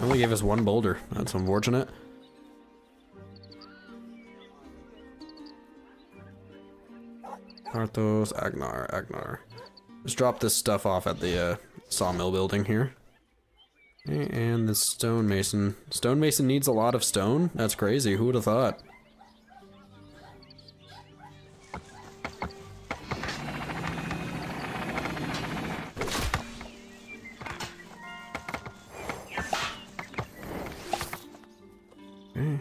Only gave us one boulder. That's unfortunate. Arthos, Agnar. Let's drop this stuff off at the sawmill building here. Okay, and the stonemason. Stonemason needs a lot of stone? That's crazy. Who would have thought? Okay.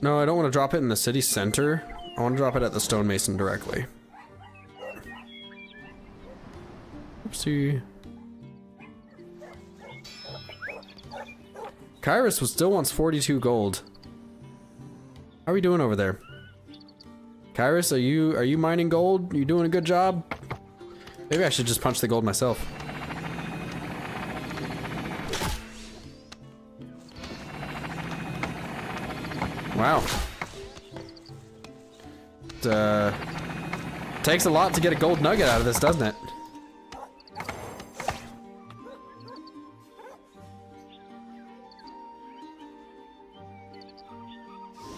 No, I don't want to drop it in the city center. I want to drop it at the stonemason directly. Oopsie. Kyrus still wants 42 gold. How are we doing over there? Kyrus, are you mining gold? You doing a good job? Maybe I should just punch the gold myself. Wow. It takes a lot to get a gold nugget out of this, doesn't it?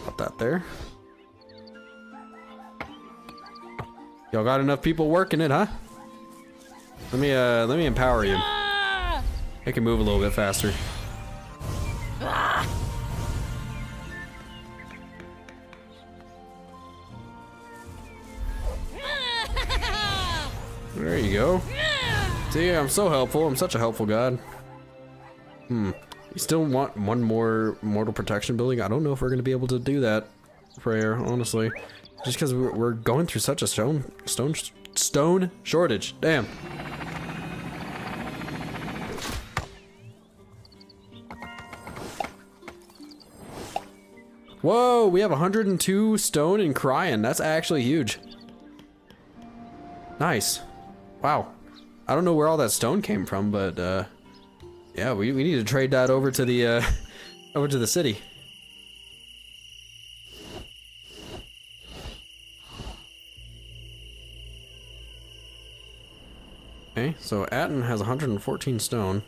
Put that there. Y'all got enough people working it, huh? Let me empower you. Make it move a little bit faster. There you go. See, I'm so helpful. I'm such a helpful god. You still want one more mortal protection building? I don't know if we're gonna be able to do that, Prayer, honestly. Just because we're going through such a stone shortage. Damn. Whoa, we have 102 stone in Cryan. That's actually huge. Nice. Wow. I don't know where all that stone came from, but yeah, we need to trade that over to the over to the city. Okay, so Atten has 114 stone.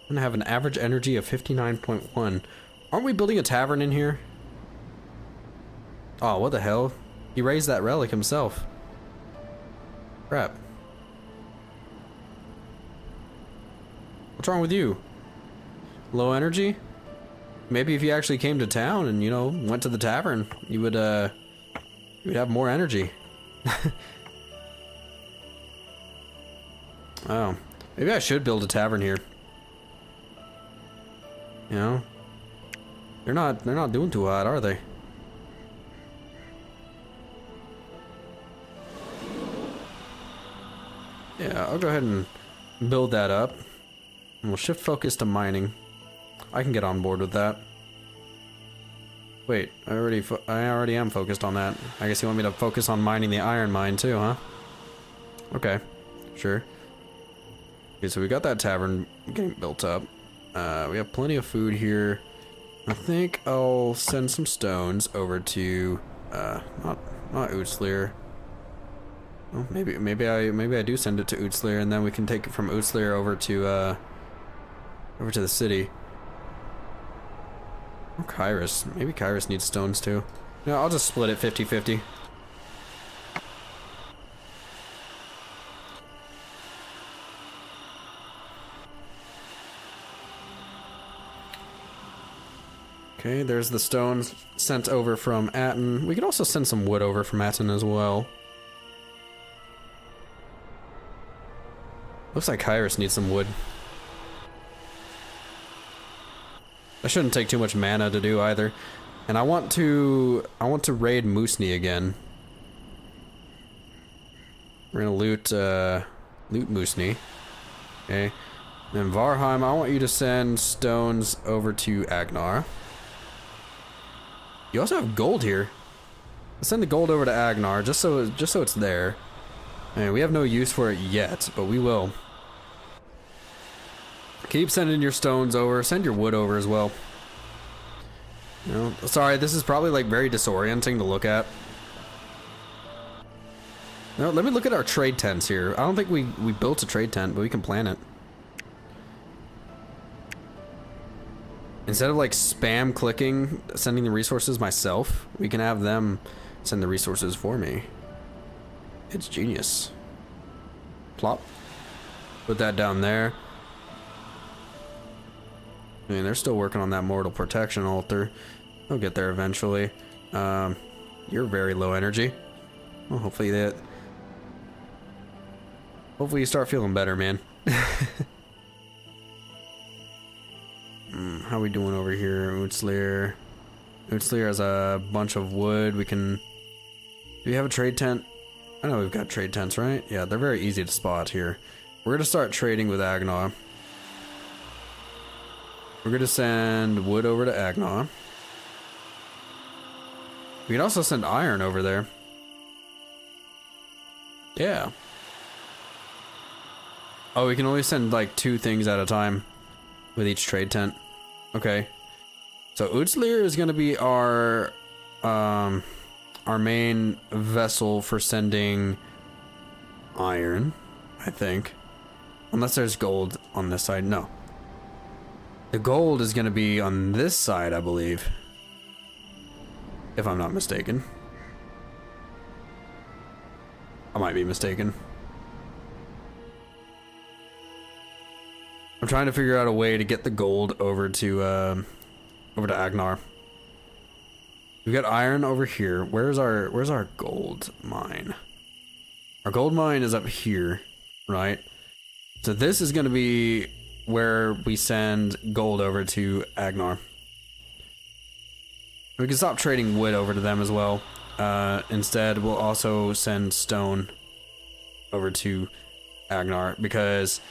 And have an average energy of 59.1. Aren't we building a tavern in here? Oh, what the hell? He raised that relic himself. Crap. What's wrong with you? Low energy? Maybe if you actually came to town and, you know, went to the tavern, you would have more energy. Oh, maybe I should build a tavern here. You know? They're not doing too hot, are they? Yeah, I'll go ahead and build that up. And we'll shift focus to mining. I can get on board with that. Wait, I already am focused on that. I guess you want me to focus on mining the iron mine too, huh? Okay, sure. Okay, so we got that tavern getting built up. We have plenty of food here. I think I'll send some stones over to not Utslir. Well, maybe I do send it to Utslir, and then we can take it from Utslir over to the city. Or Kyrus. Maybe Kyrus needs stones too. No, I'll just split it 50-50. Okay, there's the stones sent over from Atten. We could also send some wood over from Atten as well. Looks like Kyrus needs some wood. That shouldn't take too much mana to do either. And I want to raid Moosney again. We're gonna loot Moosney. Okay. Then Varheim, I want you to send stones over to Agnar. You also have gold here. Let's send the gold over to Agnar just so it's there. And we have no use for it yet, but we will. Keep sending your stones over. Send your wood over as well. You know, sorry, this is probably like very disorienting to look at. No, let me look at our trade tents here. I don't think we built a trade tent, but we can plan it. Instead of like spam clicking, sending the resources myself, we can have them send the resources for me. It's genius. Plop. Put that down there. I mean, they're still working on that mortal protection altar. They'll get there eventually. You're very low energy. Well, hopefully you start feeling better, man. How we doing over here, Utslir? Utslir has a bunch of wood. We can... Do we have a trade tent? I know we've got trade tents, right? Yeah, they're very easy to spot here. We're gonna start trading with Agnar. We're gonna send wood over to Agnar. We can also send iron over there. Yeah. Oh, we can only send like 2 things at a time with each trade tent. Okay. So Utslir is gonna be our main vessel for sending iron, I think. Unless there's gold on this side. No. The gold is going to be on this side, I believe. If I'm not mistaken. I might be mistaken. I'm trying to figure out a way to get the gold over to Agnar. We've got iron over here. Where's our gold mine? Our gold mine is up here, right? So this is going to be where we send gold over to Agnar. We can stop trading wood over to them as well. Instead, we'll also send stone over to Agnar because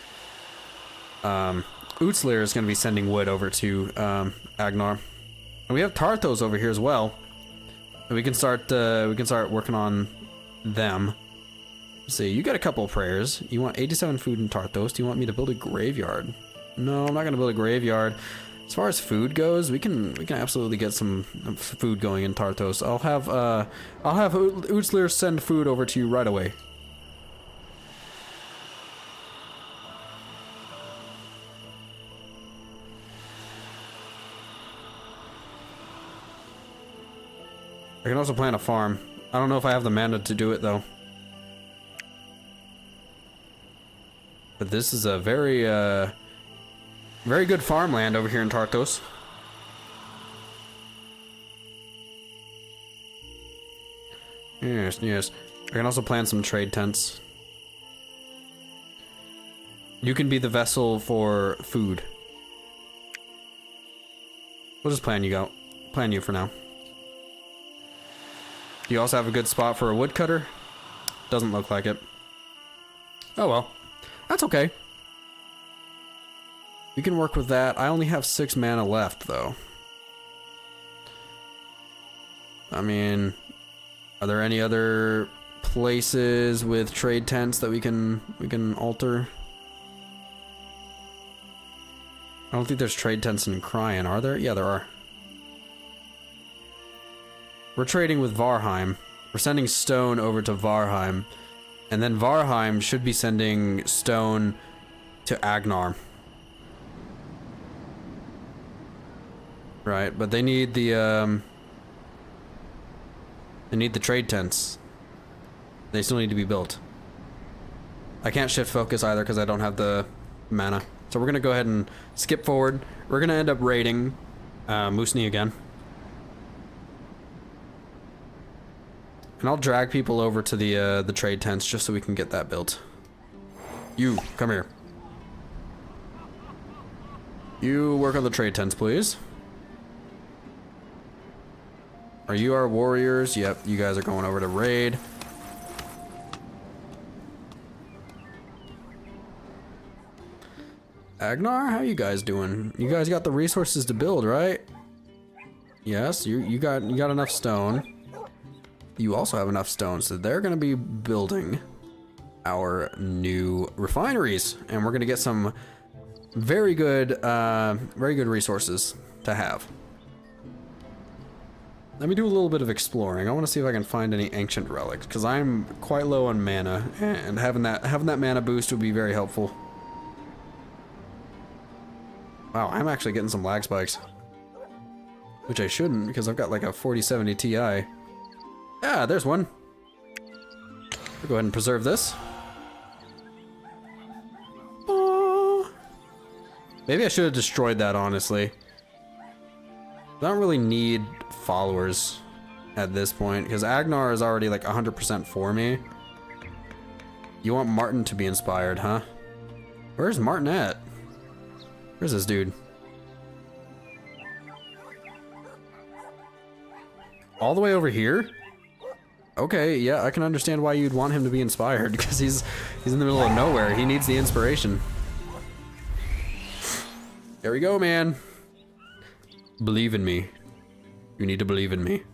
Utslir is going to be sending wood over to Agnar. And we have Tarthos over here as well. And we can start working on them. Let's see, you got a couple of prayers. You want 87 food in Tarthos. Do you want me to build a graveyard? No, I'm not gonna build a graveyard. As far as food goes, we can absolutely get some food going in Tarthos. I'll have Utslir send food over to you right away. I can also plant a farm. I don't know if I have the mana to do it though. But this is a very good farmland over here in Tarthos. Yes, yes. I can also plant some trade tents. You can be the vessel for food. We'll just plan you for now. You also have a good spot for a woodcutter? Doesn't look like it. Oh well. That's okay. We can work with that. I only have 6 mana left, though. I mean, are there any other places with trade tents that we can alter? I don't think there's trade tents in Cryan, are there? Yeah, there are. We're trading with Varheim. We're sending stone over to Varheim. And then Varheim should be sending stone to Agnar. Right, but they need the trade tents. They still need to be built. I can't shift focus either because I don't have the mana. So we're gonna go ahead and skip forward. We're gonna end up raiding Moosney again. And I'll drag people over to the trade tents just so we can get that built. You, come here. You work on the trade tents, please. Are you our warriors? Yep, you guys are going over to raid. Agnar, how you guys doing? You guys got the resources to build, right? Yes, you got enough stone. You also have enough stone, so they're gonna be building our new refineries, and we're gonna get some very good resources to have. Let me do a little bit of exploring. I want to see if I can find any ancient relics, because I'm quite low on mana, and having that mana boost would be very helpful. Wow, I'm actually getting some lag spikes, which I shouldn't, because I've got like a 4070 Ti. Yeah, there's one. We'll go ahead and preserve this. Maybe I should have destroyed that, honestly. I don't really need followers at this point, because Agnar is already like 100% for me. You want Martin to be inspired, huh? Where's Martin at? Where's this dude? All the way over here? Okay, yeah, I can understand why you'd want him to be inspired, because he's in the middle of nowhere. He needs the inspiration. There we go, man. Believe in me. You need to believe in me.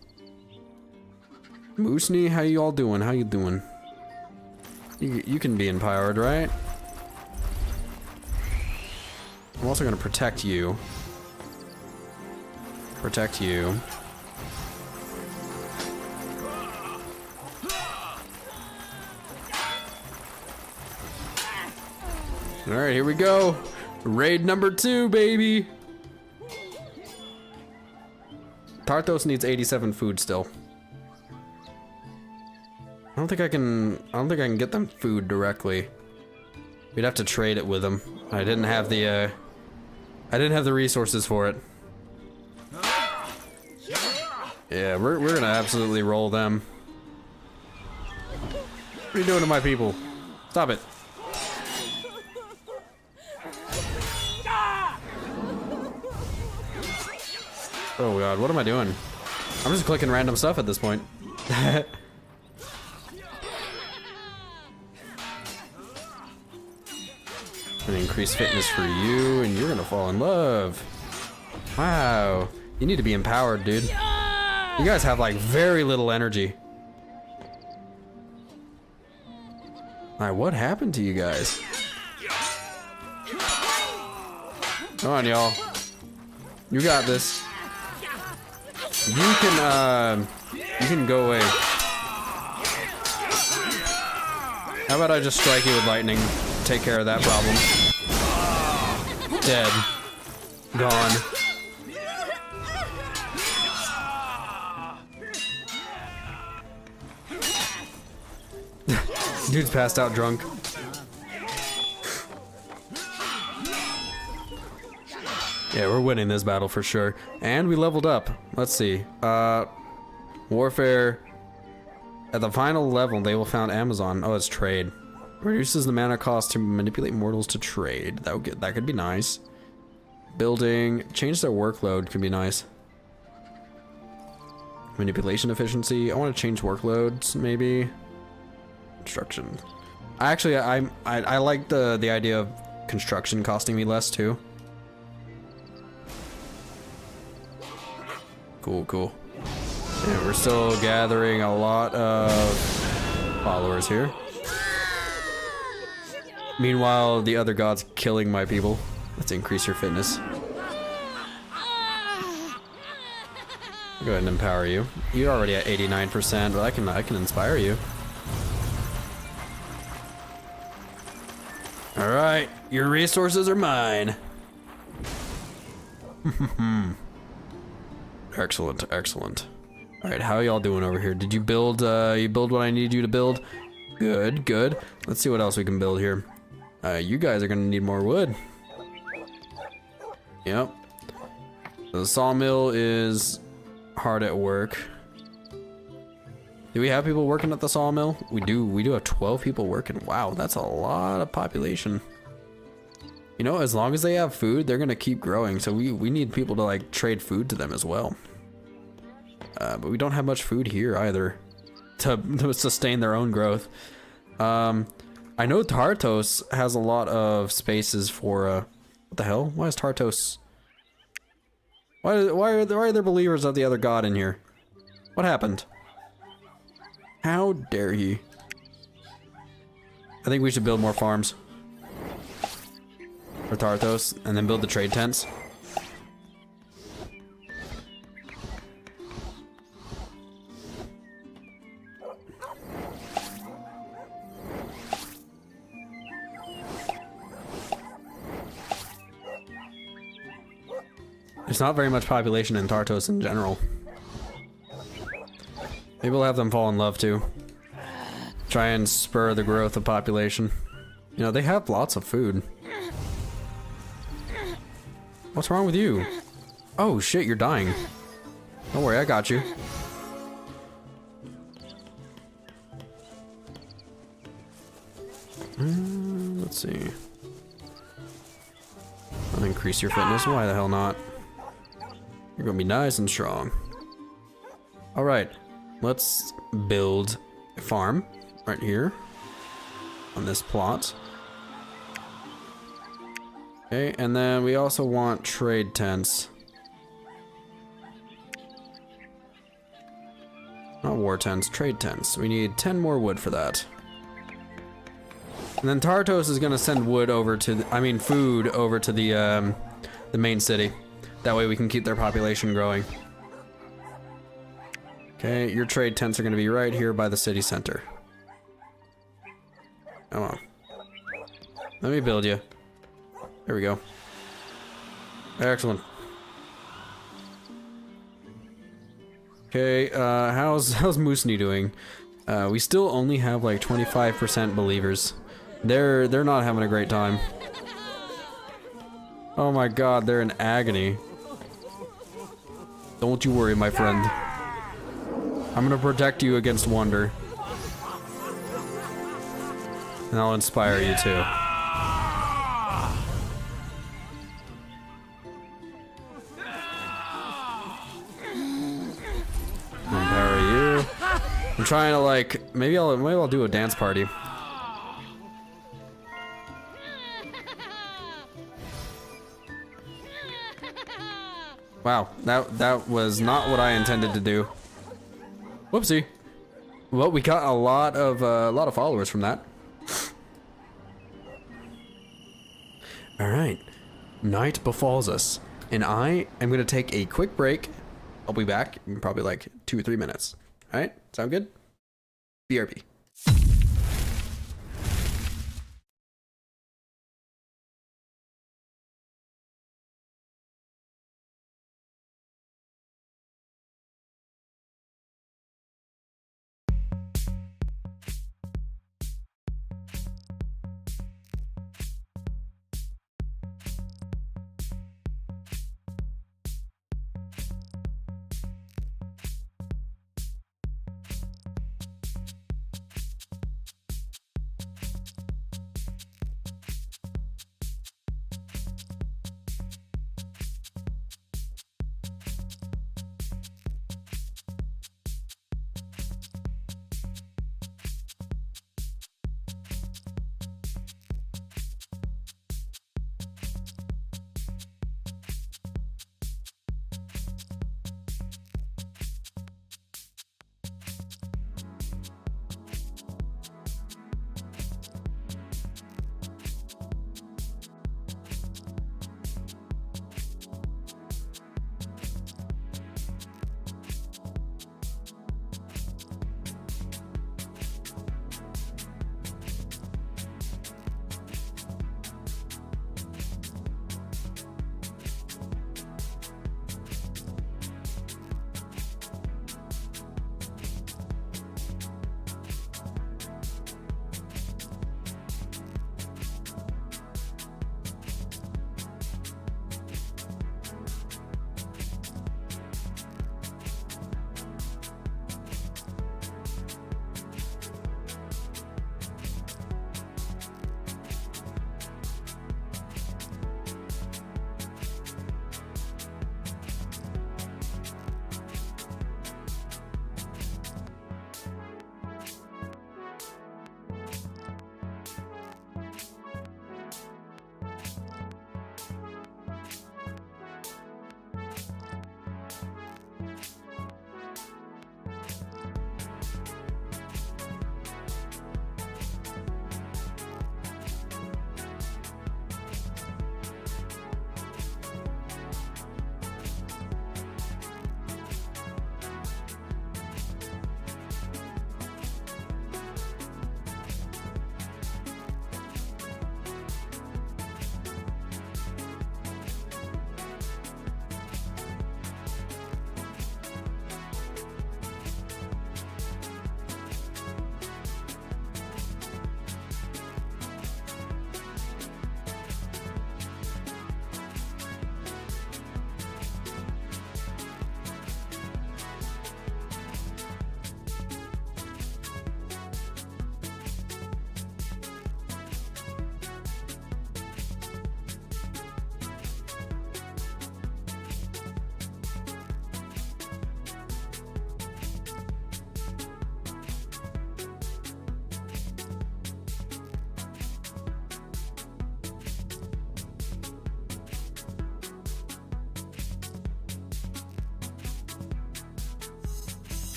Moosney, how you all doing? How you doing? You can be empowered, right? I'm also gonna protect you. Protect you. Alright, here we go. Raid number 2, baby. Tarthos needs 87 food still. I don't think I can get them food directly. We'd have to trade it with them. I didn't have the resources for it. Yeah, we're gonna absolutely roll them. What are you doing to my people? Stop it. Oh god, what am I doing? I'm just clicking random stuff at this point. Gonna increase fitness for you, and you're gonna fall in love. Wow. You need to be empowered, dude. You guys have like very little energy. Alright, what happened to you guys? Come on, y'all. You got this. You can go away. How about I just strike you with lightning? Take care of that problem. Dead. Gone. Dude's passed out drunk. Yeah, we're winning this battle for sure. And we leveled up. Let's see. Warfare. At the final level, they will found Amazon. Oh, it's trade. Reduces the mana cost to manipulate mortals to trade. That could be nice. Building, change their workload can be nice. Manipulation efficiency. I want to change workloads, maybe. Construction. Actually, I like the idea of construction costing me less too. Cool, cool. And we're still gathering a lot of followers here. Meanwhile, the other god's killing my people. Let's increase your fitness. Go ahead and empower you. You're already at 89%, but I can inspire you. All right, your resources are mine. Excellent, excellent. All right, how are y'all doing over here? Did you build? You build what I need you to build? Good, good. Let's see what else we can build here. You guys are gonna need more wood. Yep. So the sawmill is hard at work. Do we have people working at the sawmill? We do. We do have 12 people working. Wow, that's a lot of population. You know, as long as they have food, they're gonna keep growing. So we need people to like trade food to them as well. But we don't have much food here either to sustain their own growth. I know Tartos has a lot of spaces for what the hell? Why is Tartos? Why are there believers of the other god in here? What happened? How dare he? I think we should build more farms for Tarthos and then build the trade tents. There's not very much population in Tartos in general. Maybe we'll have them fall in love too. Try and spur the growth of population. You know, they have lots of food. What's wrong with you? Oh shit, you're dying. Don't worry, I got you. Let's see. I'll increase your fitness. Why the hell not? You're gonna be nice and strong. Alright, let's build a farm right here on this plot. Okay, and then we also want trade tents. Not war tents, trade tents. We need 10 more wood for that. And then Tartos is gonna send wood over to, food over to the main city. That way we can keep their population growing. Okay, your trade tents are gonna be right here by the city center. Come on. Let me build you. There we go. Excellent. Okay, how's Moosney doing? We still only have like 25% believers. They're not having a great time. Oh my god, they're in agony. Don't you worry, my friend. I'm gonna protect you against wonder. And I'll inspire you too. Empower you. I'm trying to like, maybe I'll do a dance party. Wow, that was not what I intended to do. Whoopsie. Well, we got a lot of followers from that. All right, night befalls us, and I am gonna take a quick break. I'll be back in probably like 2 or 3 minutes. All right, sound good? BRB.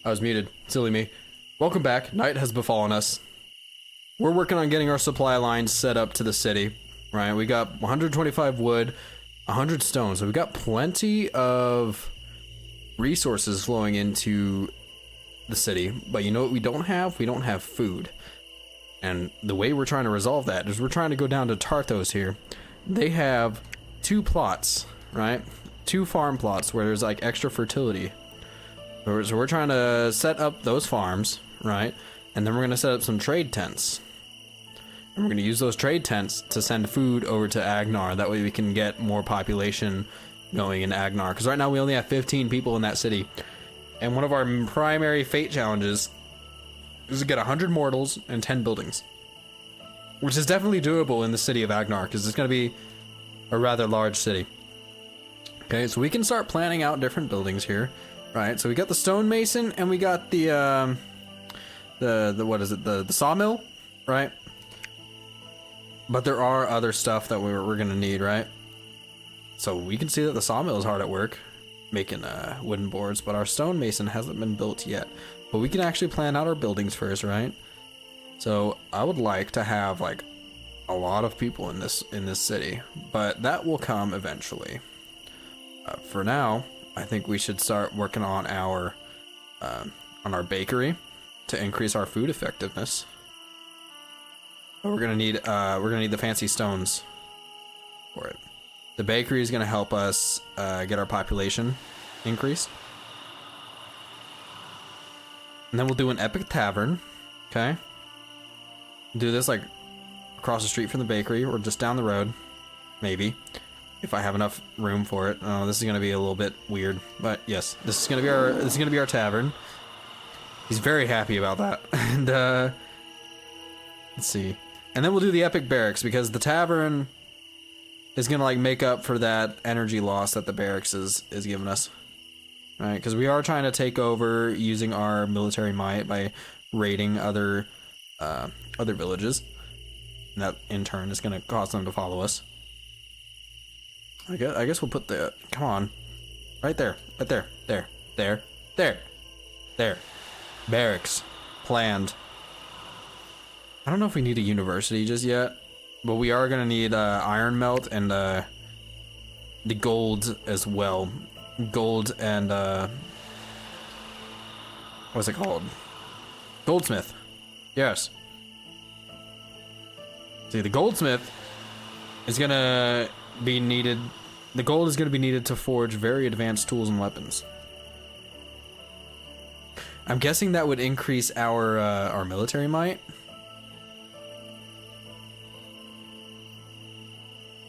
I was muted. Silly me. Welcome back. Night has befallen us. We're working on getting our supply lines set up to the city, right? We got 125 wood, 100 stone, so we got plenty of resources flowing into the city. But you know what we don't have? We don't have food. And the way we're trying to resolve that is we're trying to go down to Tarthos here. They have 2 plots, right? 2 farm plots where there's like extra fertility. So we're trying to set up those farms, right? And then we're going to set up some trade tents. And we're going to use those trade tents to send food over to Agnar. That way we can get more population going in Agnar. Because right now we only have 15 people in that city. And one of our primary fate challenges is to get 100 mortals and 10 buildings. Which is definitely doable in the city of Agnar, because it's going to be a rather large city. Okay, so we can start planning out different buildings here. Right, so we got the stonemason and we got the what is it, the sawmill, right? But there are other stuff that we're gonna need, right? So we can see that the sawmill is hard at work making wooden boards, but our stonemason hasn't been built yet. But we can actually plan out our buildings first, right? So I would like to have like a lot of people in this city, but that will come eventually. For now, I think we should start working on our bakery to increase our food effectiveness. But we're gonna need the fancy stones for it. The bakery is gonna help us get our population increased, and then we'll do an epic tavern. Okay, do this like across the street from the bakery or just down the road, maybe. If I have enough room for it. Oh, this is gonna be a little bit weird, but yes, this is gonna be our tavern. He's very happy about that. And let's see. And then we'll do the epic barracks because the tavern is gonna like make up for that energy loss that the barracks is giving us. Right? Because we are trying to take over using our military might by raiding other villages. And that in turn is gonna cause them to follow us. I guess we'll put the, come on, right there, there. Barracks, planned. I don't know if we need a university just yet, but we are gonna need iron melt and the gold as well. Gold and what's it called? Goldsmith. Yes. See, the goldsmith is gonna be needed. The gold is going to be needed to forge very advanced tools and weapons. I'm guessing that would increase our military might.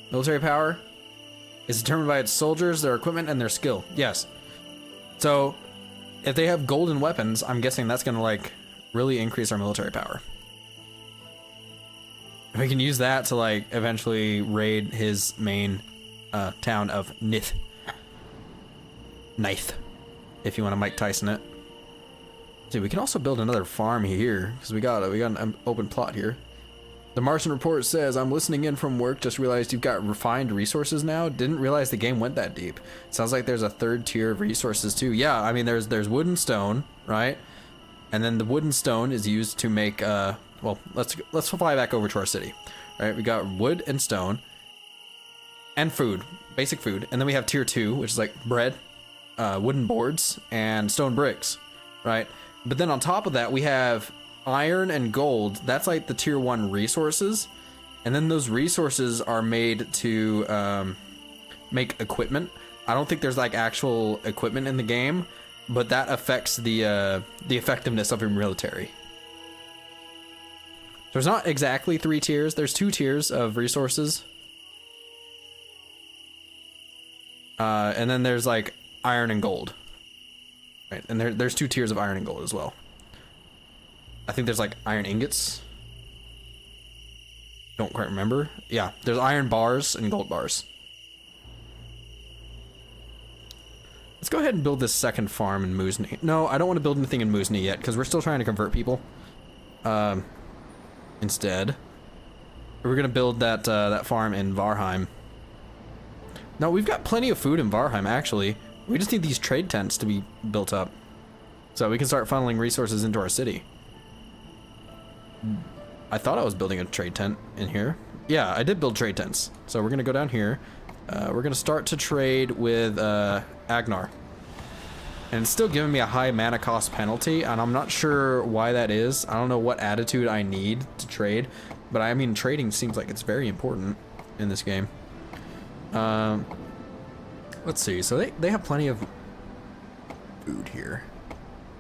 Military power is determined by its soldiers, their equipment, and their skill. Yes. So, if they have golden weapons, I'm guessing that's going to like really increase our military power. We can use that to like eventually raid his main town of Nith, if you want to Mike Tyson it. See, we can also build another farm here because we got an open plot here. The Martian report says, "I'm listening in from work. Just realized you've got refined resources now. Didn't realize the game went that deep. Sounds like there's a 3rd tier of resources too. Yeah, I mean there's wood and stone, right? And then the wood and stone is used to make well, let's fly back over to our city. All right, we got wood and stone and food, basic food, and then we have tier 2, which is like bread, wooden boards, and stone bricks, right? But then on top of that, we have iron and gold. That's like the tier 1 resources, and then those resources are made to make equipment. I don't think there's like actual equipment in the game, but that affects the effectiveness of your military. There's not exactly 3 tiers. There's 2 tiers of resources. And then there's like iron and gold. Right, and there's 2 tiers of iron and gold as well. I think there's like iron ingots. Don't quite remember. Yeah, there's iron bars and gold bars. Let's go ahead and build this second farm in Musni. No, I don't want to build anything in Musni yet because we're still trying to convert people. Instead, we're gonna build that farm in Varheim. Now we've got plenty of food in Varheim. Actually, we just need these trade tents to be built up. So we can start funneling resources into our city. I thought I was building a trade tent in here. Yeah, I did build trade tents. So we're gonna go down here. We're gonna start to trade with Agnar. And it's still giving me a high mana cost penalty, and I'm not sure why that is. I don't know what attitude I need to trade, but I mean, trading seems like it's very important in this game. Let's see, so they have plenty of food here.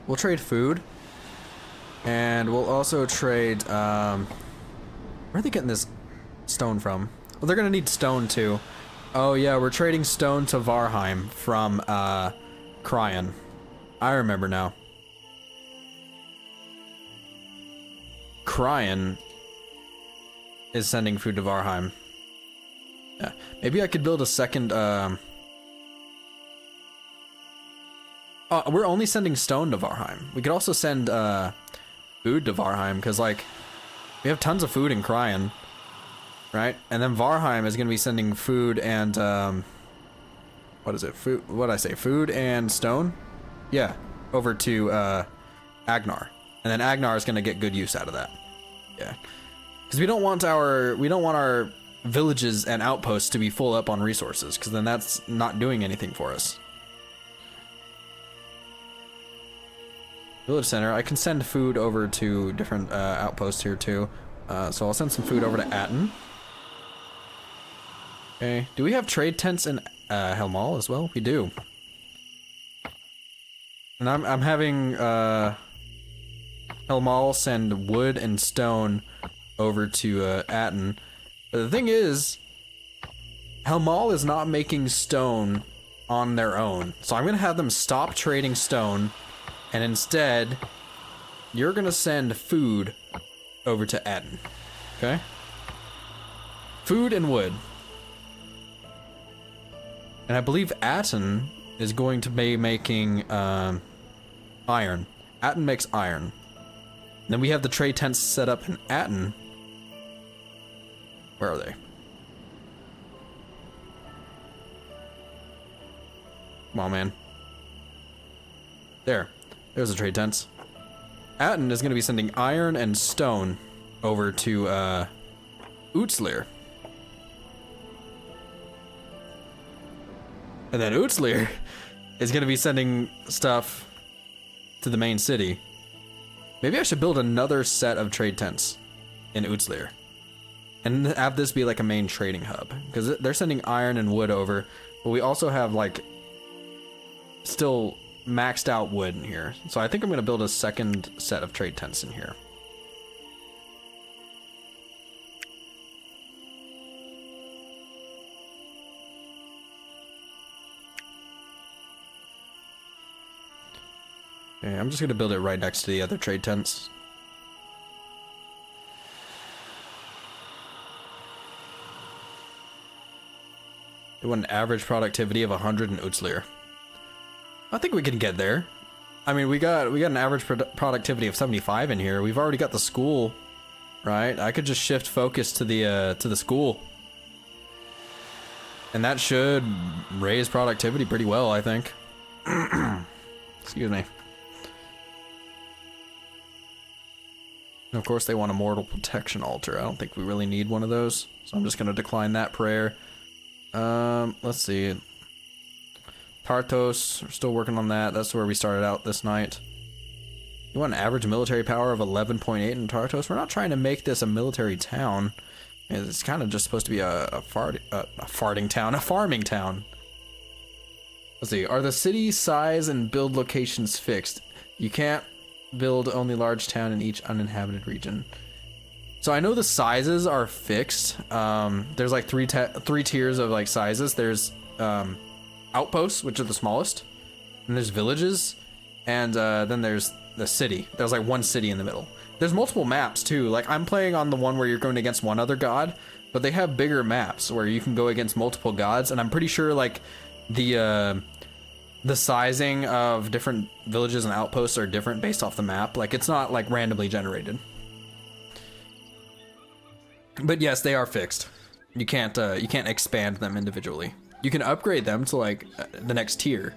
We'll trade food, and we'll also trade, where are they getting this stone from? Well, they're gonna need stone too. Oh yeah, we're trading stone to Varheim from, Cryan. I remember now. Cryan is sending food to Varheim. Yeah, maybe I could build a second, oh, we're only sending stone to Varheim. We could also send, food to Varheim, because, like, we have tons of food in Cryan, right? And then Varheim is going to be sending food and, what is it? Food, what'd I say? Food and stone? Yeah, over to, Agnar. And then Agnar is going to get good use out of that. Yeah. Because we don't want our villages and outposts to be full up on resources, because then that's not doing anything for us. Village center. I can send food over to different outposts here too. So I'll send some food over to Atten. Okay. Do we have trade tents in Helmal as well? We do. And I'm having Helmal send wood and stone over to Atten. But the thing is, Helmal is not making stone on their own. So I'm gonna have them stop trading stone. And instead, you're gonna send food over to Atten, okay? Food and wood. And I believe Atten is going to be making iron. Atten makes iron. And then we have the trade tents set up in Atten. Where are they? Come on, man. There. There's the trade tents. Atten is going to be sending iron and stone over to Utslir. And then Utslir is going to be sending stuff to the main city. Maybe I should build another set of trade tents in Utslir. And have this be like a main trading hub. Because they're sending iron and wood over. But we also have like still maxed out wood in here. So I think I'm going to build a second set of trade tents in here. Okay, I'm just going to build it right next to the other trade tents. They want an average productivity of 100 in Utslir. I think we can get there. I mean, we got an average productivity of 75 in here. We've already got the school, right? I could just shift focus to the school, and that should raise productivity pretty well, I think. Excuse me. And of course, they want a mortal protection altar. I don't think we really need one of those, so I'm just gonna decline that prayer. Let's see. Tartos, we're still working on that. That's where we started out this night. You want an average military power of 11.8 in Tartos? We're not trying to make this a military town. It's kind of just supposed to be a farming town. Let's see. Are the city size and build locations fixed? You can't build only large town in each uninhabited region. So I know the sizes are fixed. There's like three tiers of like sizes. There's outposts, which are the smallest, and there's villages, and then there's the city. There's like one city in the middle. There's multiple maps too. Like I'm playing on the one where you're going against one other god, but they have bigger maps where you can go against multiple gods, and I'm pretty sure like the sizing of different villages and outposts are different based off the map. Like it's not like randomly generated. But yes, they are fixed. You can't expand them individually. You can upgrade them to like the next tier.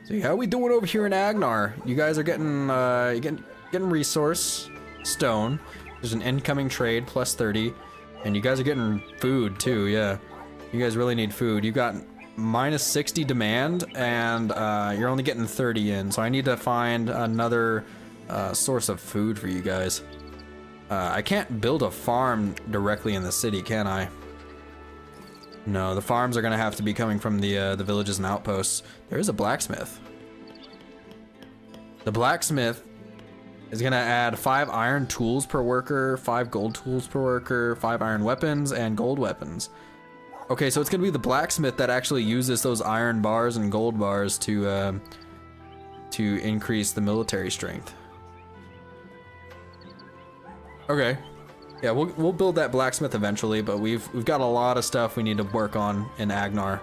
So how we doing over here in Agnar? You guys are getting getting resource stone. There's an incoming trade plus 30, and you guys are getting food too. Yeah, you guys really need food. You got minus 60 demand, and you're only getting 30 in. So I need to find another source of food for you guys. I can't build a farm directly in the city, can I? No, the farms are gonna have to be coming from the villages and outposts. There is a blacksmith. The blacksmith is gonna add 5 iron tools per worker, 5 gold tools per worker, 5 iron weapons, and gold weapons. Okay, so it's gonna be the blacksmith that actually uses those iron bars and gold bars to increase the military strength. Okay. Yeah, we'll build that blacksmith eventually, but we've got a lot of stuff we need to work on in Agnar.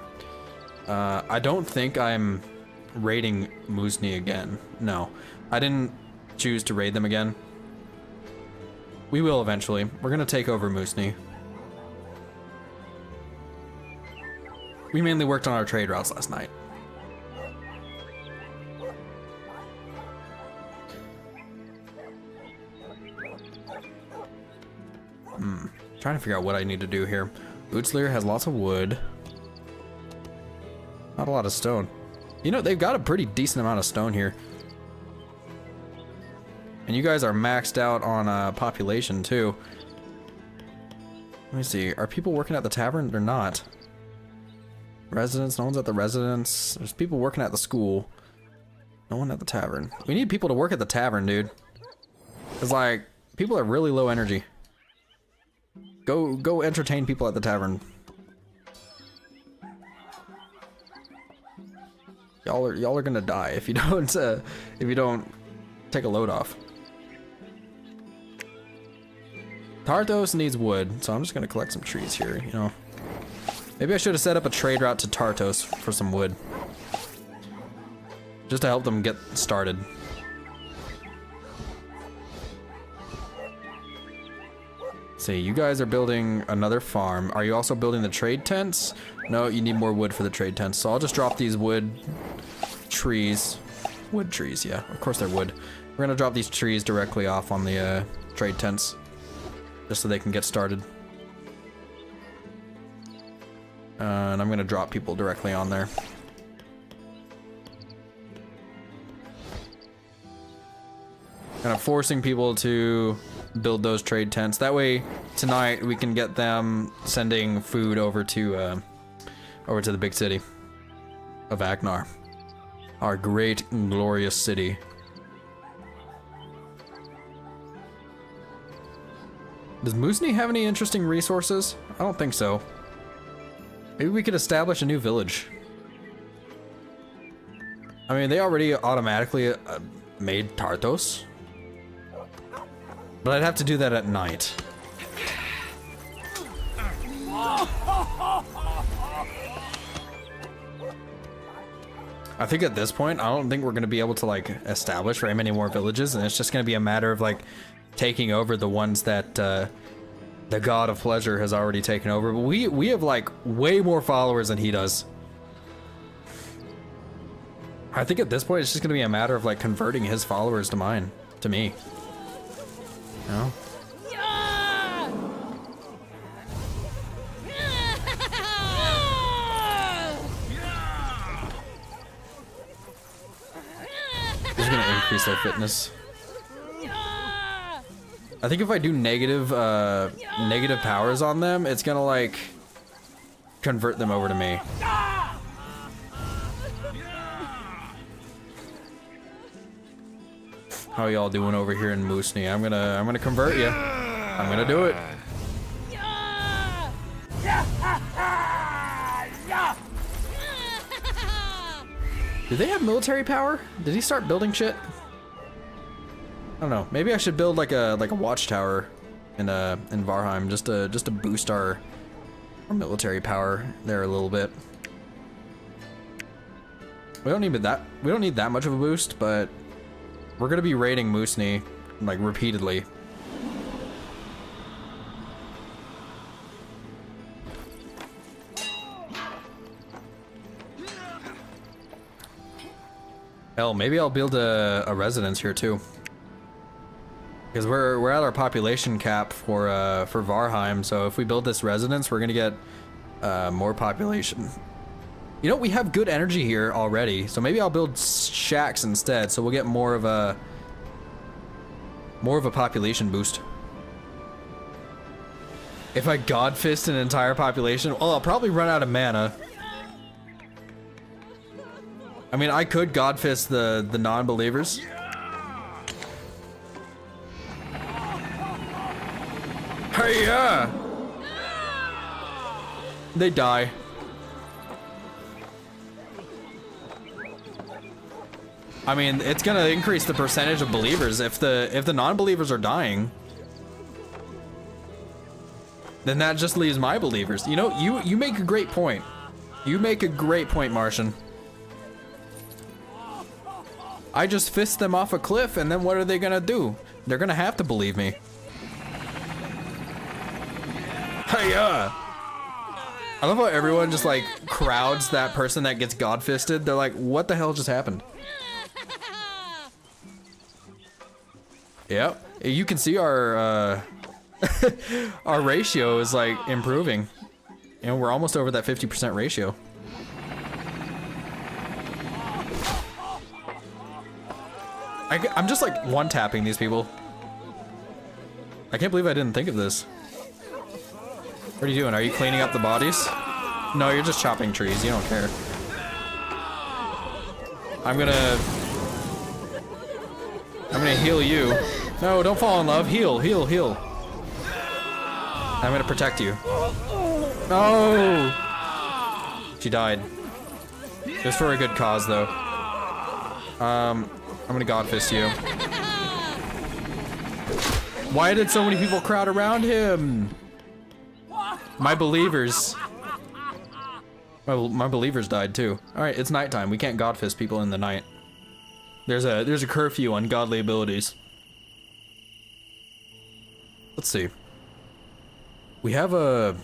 I don't think I'm raiding Musni again. No, I didn't choose to raid them again. We will eventually. We're gonna take over Musni. We mainly worked on our trade routes last night. Trying to figure out what I need to do here. Bootsleer has lots of wood. Not a lot of stone. You know, they've got a pretty decent amount of stone here. And you guys are maxed out on population too. Let me see, are people working at the tavern? They're not. Residents, no one's at the residence. There's people working at the school. No one at the tavern. We need people to work at the tavern, dude. It's like, people are really low energy. Go entertain people at the tavern. Y'all are gonna die if you don't take a load off. Tartos needs wood, so I'm just gonna collect some trees here, you know. Maybe I should have set up a trade route to Tartos for some wood. Just to help them get started. See, you guys are building another farm. Are you also building the trade tents? No, you need more wood for the trade tents. So I'll just drop these wood trees. Wood trees, yeah. Of course they're wood. We're gonna drop these trees directly off on the trade tents. Just so they can get started. And I'm gonna drop people directly on there. Kind of forcing people to build those trade tents. That way, tonight we can get them sending food over to the big city of Agnar, our great and glorious city. Does Musni have any interesting resources? I don't think so. Maybe we could establish a new village. I mean, they already automatically made Tartos. But I'd have to do that at night. I think at this point, I don't think we're going to be able to like establish very many more villages, and it's just going to be a matter of like taking over the ones that the God of Pleasure has already taken over. But we have like way more followers than he does. I think at this point, it's just going to be a matter of like converting his followers to mine, to me. No. Just gonna increase their fitness. I think if I do negative powers on them, it's gonna like convert them over to me. How y'all doing over here in Musni? I'm gonna convert you. I'm gonna do it. Do they have military power? Did he start building shit? I don't know. Maybe I should build like a watchtower in Varheim just to boost our military power there a little bit. We don't need that much of a boost, but we're gonna be raiding Musni like repeatedly. Hell, maybe I'll build a residence here too. Because we're at our population cap for Varheim, so if we build this residence, we're gonna get more population. You know, we have good energy here already, so maybe I'll build shacks instead, so we'll get more of a population boost. If I God Fist an entire population, well, I'll probably run out of mana. I mean, I could God Fist the non-believers. Hey-ya! They die. I mean, it's gonna increase the percentage of believers. If the non-believers are dying, then that just leaves my believers. You know, you make a great point. You make a great point, Martian. I just fist them off a cliff, and then what are they gonna do? They're gonna have to believe me. Hiya! I love how everyone just like crowds that person that gets God fisted. They're like, what the hell just happened? Yep, you can see our our ratio is like improving, and we're almost over that 50% ratio. I'm just like one-tapping these people. I can't believe I didn't think of this. What are you doing? Are you cleaning up the bodies? No, you're just chopping trees. You don't care. I'm gonna heal you. No, don't fall in love. Heal, heal, heal. I'm gonna protect you. No! She died. It was for a good cause, though. I'm gonna God Fist you. Why did so many people crowd around him? My believers. My believers died too. Alright, it's nighttime. We can't God Fist people in the night. There's a curfew on godly abilities. Let's see. We have a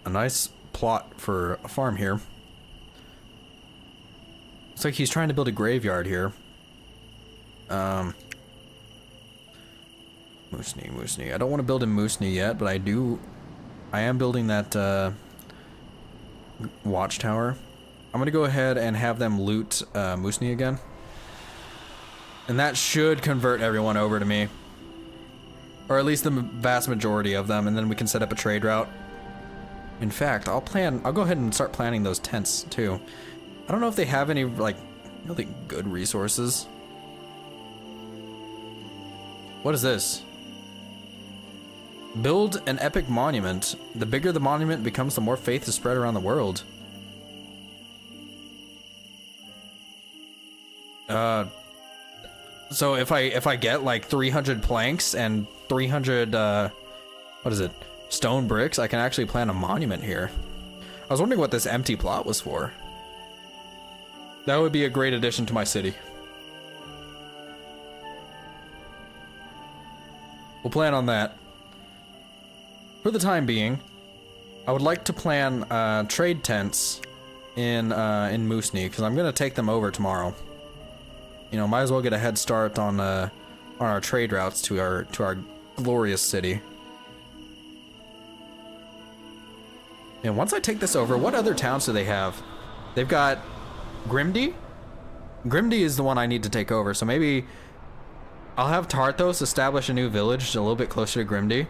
nice plot for a farm here. Looks like he's trying to build a graveyard here. Moosney. I don't want to build in Moosney yet, but I am building that watchtower. I'm gonna go ahead and have them loot Moosney again. And that should convert everyone over to me. Or at least the vast majority of them, and then we can set up a trade route. In fact, I'll go ahead and start planning those tents too. I don't know if they have any like really good resources. What is this? Build an epic monument. The bigger the monument becomes, the more faith is spread around the world. So if I get like 300 planks and 300 what is it? Stone bricks, I can actually plant a monument here. I was wondering what this empty plot was for. That would be a great addition to my city. We'll plan on that. For the time being, I would like to plan trade tents in Moosney, because I'm gonna take them over tomorrow. You know, might as well get a head start on our trade routes to our glorious city. And once I take this over, what other towns do they have? They've got Grimdy. Grimdy is the one I need to take over, so maybe I'll have Tarthos establish a new village a little bit closer to Grimdy,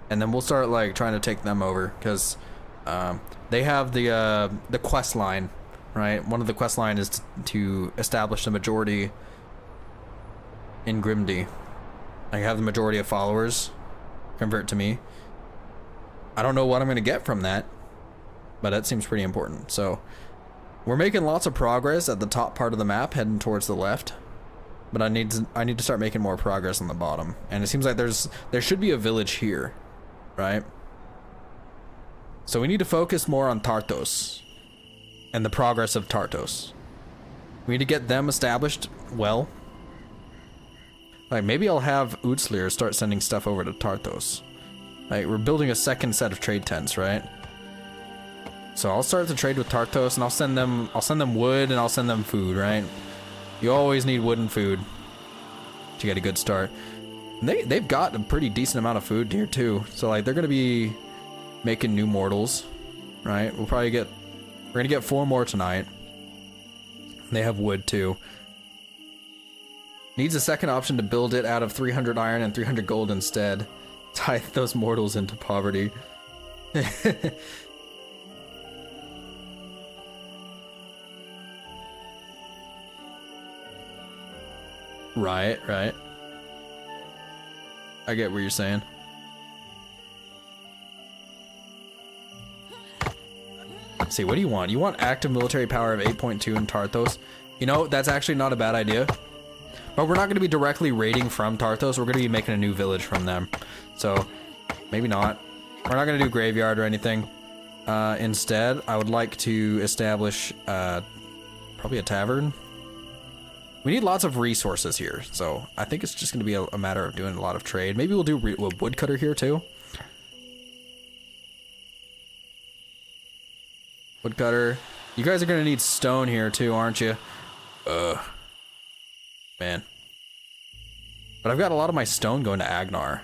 and then we'll start like trying to take them over, because they have the quest line, right? One of the quest line is to establish the majority in Grimdy. I have the majority of followers convert to me. I don't know what I'm gonna get from that, but that seems pretty important. So we're making lots of progress at the top part of the map, heading towards the left. But I need to start making more progress on the bottom. And it seems like there should be a village here, right? So we need to focus more on Tarthos and the progress of Tarthos. We need to get them established well. Like maybe I'll have Utslir start sending stuff over to Tarthos. Like we're building a second set of trade tents, right? So I'll start the trade with Tarthos, and I'll send them wood and I'll send them food, right? You always need wood and food to get a good start. And they've got a pretty decent amount of food here too. So like they're gonna be making new mortals, right? We're gonna get 4 more tonight. They have wood too. Needs a second option to build it out of 300 iron and 300 gold instead. Tithe those mortals into poverty. Right. I get what you're saying. Let's see, what do you want? You want active military power of 8.2 in Tarthos? You know, that's actually not a bad idea. But we're not going to be directly raiding from Tarthos. We're going to be making a new village from them. So, maybe not. We're not going to do graveyard or anything. Instead, I would like to establish probably a tavern. We need lots of resources here, so I think it's just going to be a matter of doing a lot of trade. Maybe we'll do a woodcutter here too. Woodcutter. You guys are going to need stone here too, aren't you? Man. But I've got a lot of my stone going to Agnar.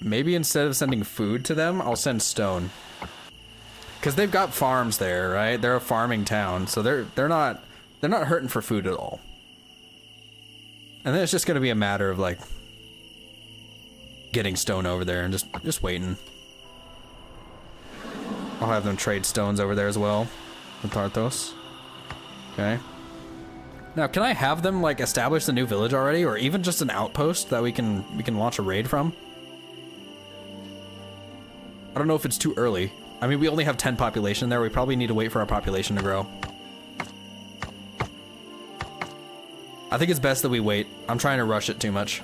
Maybe instead of sending food to them, I'll send stone. Because they've got farms there, right? They're a farming town, so they're not hurting for food at all. And then it's just gonna be a matter of like getting stone over there and just waiting. I'll have them trade stones over there as well with Tarthos. Okay. Now, can I have them like establish the new village already, or even just an outpost that we can launch a raid from? I don't know if it's too early. I mean, we only have 10 population there. We probably need to wait for our population to grow. I think it's best that we wait. I'm trying to rush it too much.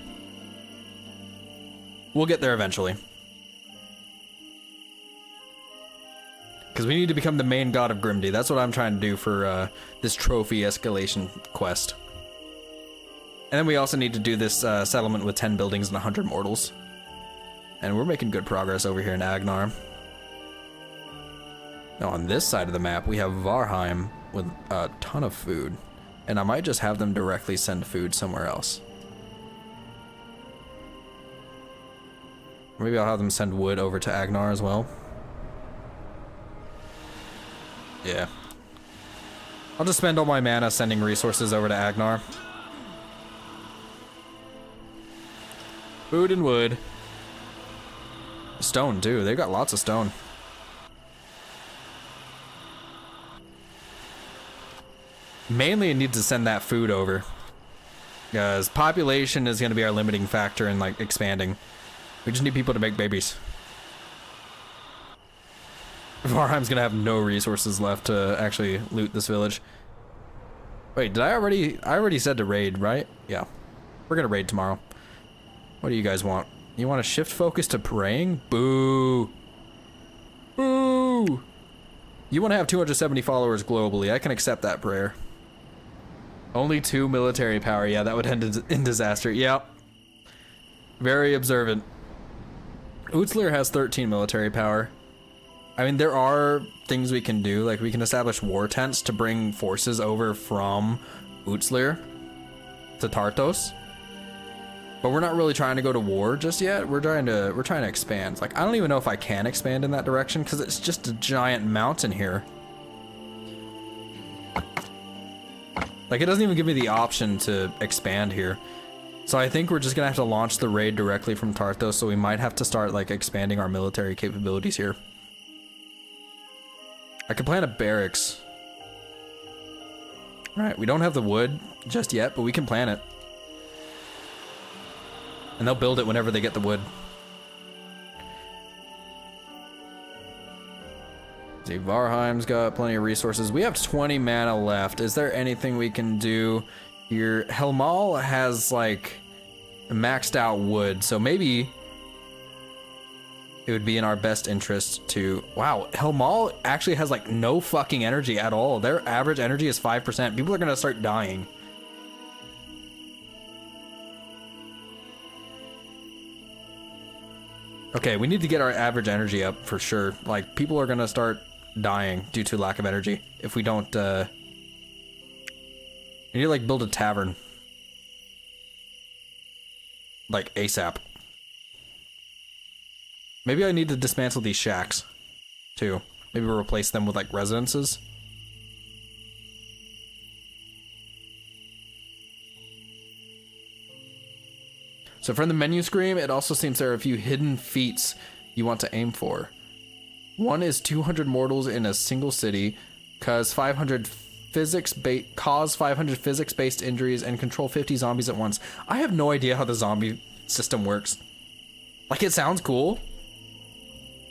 We'll get there eventually. Because we need to become the main god of Grimdy. That's what I'm trying to do for this trophy escalation quest. And then we also need to do this settlement with 10 buildings and 100 mortals. And we're making good progress over here in Agnar. Now on this side of the map, we have Varheim with a ton of food. And I might just have them directly send food somewhere else. Maybe I'll have them send wood over to Agnar as well. Yeah. I'll just spend all my mana sending resources over to Agnar. Food and wood. Stone too, they've got lots of stone. Mainly it needs to send that food over. Because population is going to be our limiting factor in like expanding. We just need people to make babies. Varheim's going to have no resources left to actually loot this village. Wait, did I already said to raid, right? Yeah. We're going to raid tomorrow. What do you guys want? You want to shift focus to praying? Boo. Boo. You want to have 270 followers globally. I can accept that prayer. Only 2 military power. Yeah, that would end in disaster. Yep. Very observant. Utzler has 13 military power. I mean, there are things we can do. Like, we can establish war tents to bring forces over from Utzler to Tarthos. But we're not really trying to go to war just yet. We're trying to expand. Like, I don't even know if I can expand in that direction because it's just a giant mountain here. Like, it doesn't even give me the option to expand here. So I think we're just gonna have to launch the raid directly from Tarthos, so we might have to start, like, expanding our military capabilities here. I could plant a barracks. Right, we don't have the wood just yet, but we can plant it. And they'll build it whenever they get the wood. See, Varheim's got plenty of resources. We have 20 mana left. Is there anything we can do here? Helmal has, like, maxed out wood, so maybe it would be in our best interest to... Wow, Helmal actually has, like, no fucking energy at all. Their average energy is 5%. People are gonna start dying. Okay, we need to get our average energy up for sure. Like, people are gonna start dying due to lack of energy if we don't, we need to, like, build a tavern. Like, ASAP. Maybe I need to dismantle these shacks, too. Maybe we'll replace them with, like, residences. So from the menu screen, it also seems there are a few hidden feats you want to aim for. One is 200 mortals in a single city, cause 500 physics-based injuries, and control 50 zombies at once. I have no idea how the zombie system works. Like, it sounds cool,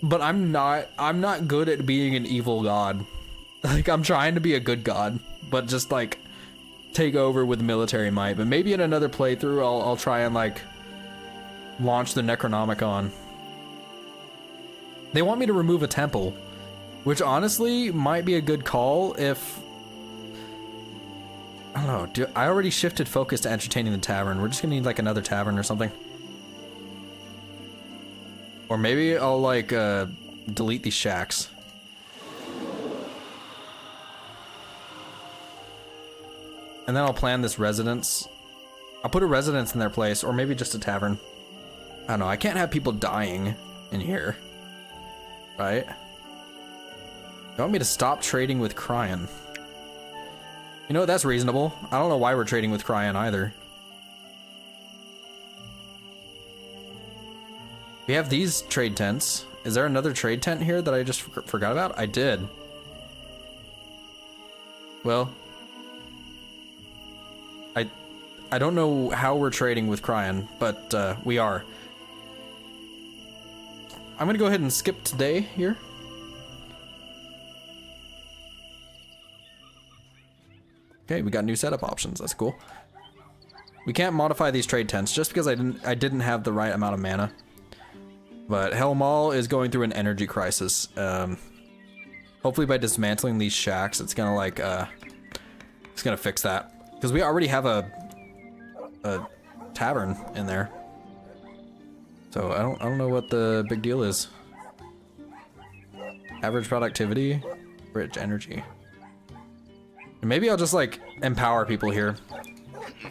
but I'm not good at being an evil god. Like, I'm trying to be a good god, but just like take over with military might. But maybe in another playthrough, I'll try and like launch the Necronomicon. They want me to remove a temple, which honestly might be a good call if... I don't know, I already shifted focus to entertaining the tavern. We're just gonna need like another tavern or something. Or maybe I'll like delete these shacks. And then I'll plan this residence. I'll put a residence in their place, or maybe just a tavern. I don't know, I can't have people dying in here. Right? You want me to stop trading with Cryon? You know, that's reasonable. I don't know why we're trading with Cryon either. We have these trade tents. Is there another trade tent here that I just forgot about? I did. Well, I don't know how we're trading with Cryon, but we are. I'm gonna go ahead and skip today here. Okay, we got new setup options. That's cool. We can't modify these trade tents just because I didn't have the right amount of mana. But Helm Hall is going through an energy crisis. Hopefully by dismantling these shacks, it's gonna like it's gonna fix that, because we already have a tavern in there. So I don't know what the big deal is. Average productivity, rich energy. And maybe I'll just like empower people here.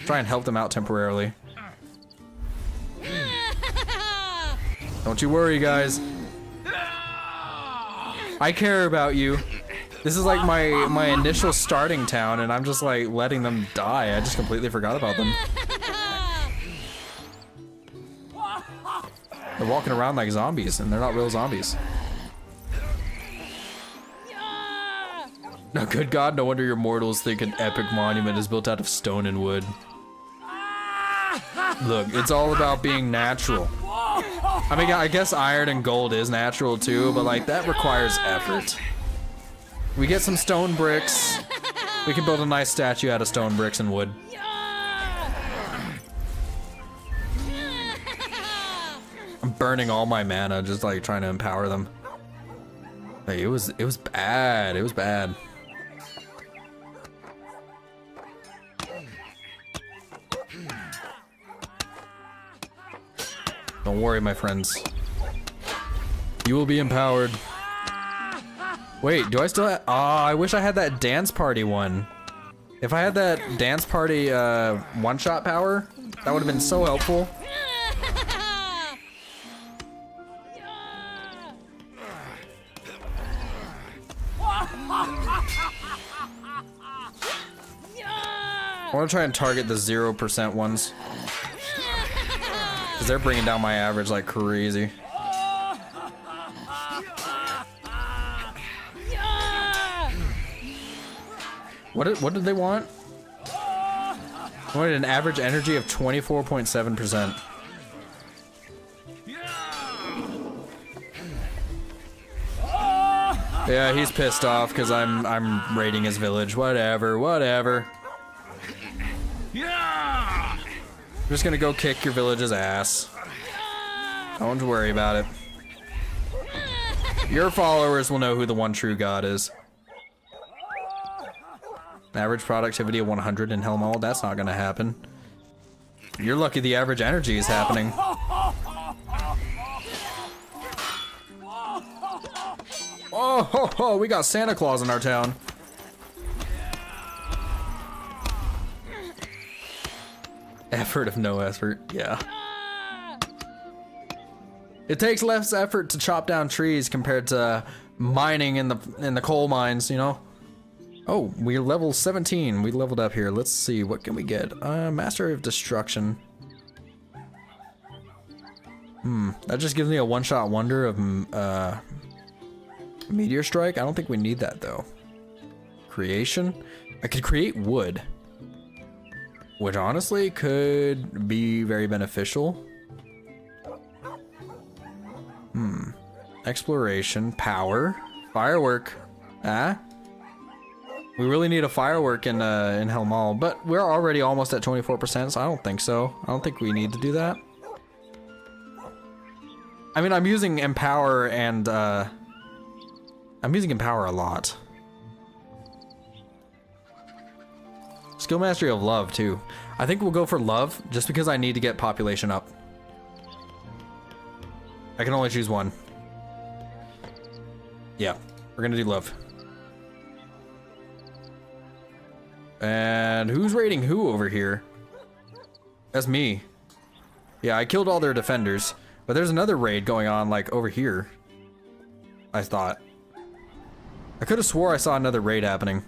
Try and help them out temporarily. Don't you worry, guys. I care about you. This is like my initial starting town, and I'm just like letting them die. I just completely forgot about them. They're walking around like zombies, and they're not real zombies. No, good God, no wonder your mortals think an epic monument is built out of stone and wood. Look, it's all about being natural. I mean, I guess iron and gold is natural too, but like that requires effort. We get some stone bricks. We can build a nice statue out of stone bricks and wood. I'm burning all my mana just like trying to empower them. Hey, it was bad. It was bad. Don't worry, my friends. You will be empowered. Wait, do I still have... I wish I had that dance party one. If I had that dance party one-shot power, that would have been so helpful. I want to try and target the 0% ones. Because they're bringing down my average like crazy. What did they want? They wanted an average energy of 24.7%. Yeah, he's pissed off because I'm raiding his village. Whatever. I'm just gonna go kick your village's ass. Don't worry about it. Your followers will know who the one true god is. Average productivity of 100 in Helm Hall, that's not gonna happen. You're lucky the average energy is happening. Oh, ho, ho, we got Santa Claus in our town. Effort of no effort, yeah. It takes less effort to chop down trees compared to mining in the coal mines, you know? Oh, we're level 17. We leveled up here. Let's see, what can we get? Master of Destruction. That just gives me a one-shot wonder of Meteor Strike. I don't think we need that though. Creation. I could create wood, which honestly could be very beneficial. Exploration, power, firework. We really need a firework in Helm Hall, but we're already almost at 24%, so I don't think so. I don't think we need to do that. I mean, I'm using Empower and I'm using Empower a lot. Skill Mastery of Love too. I think we'll go for Love just because I need to get population up. I can only choose one. Yeah, we're gonna do Love. And who's raiding who over here? That's me. Yeah, I killed all their defenders, but there's another raid going on like over here. I thought. I could have swore I saw another raid happening.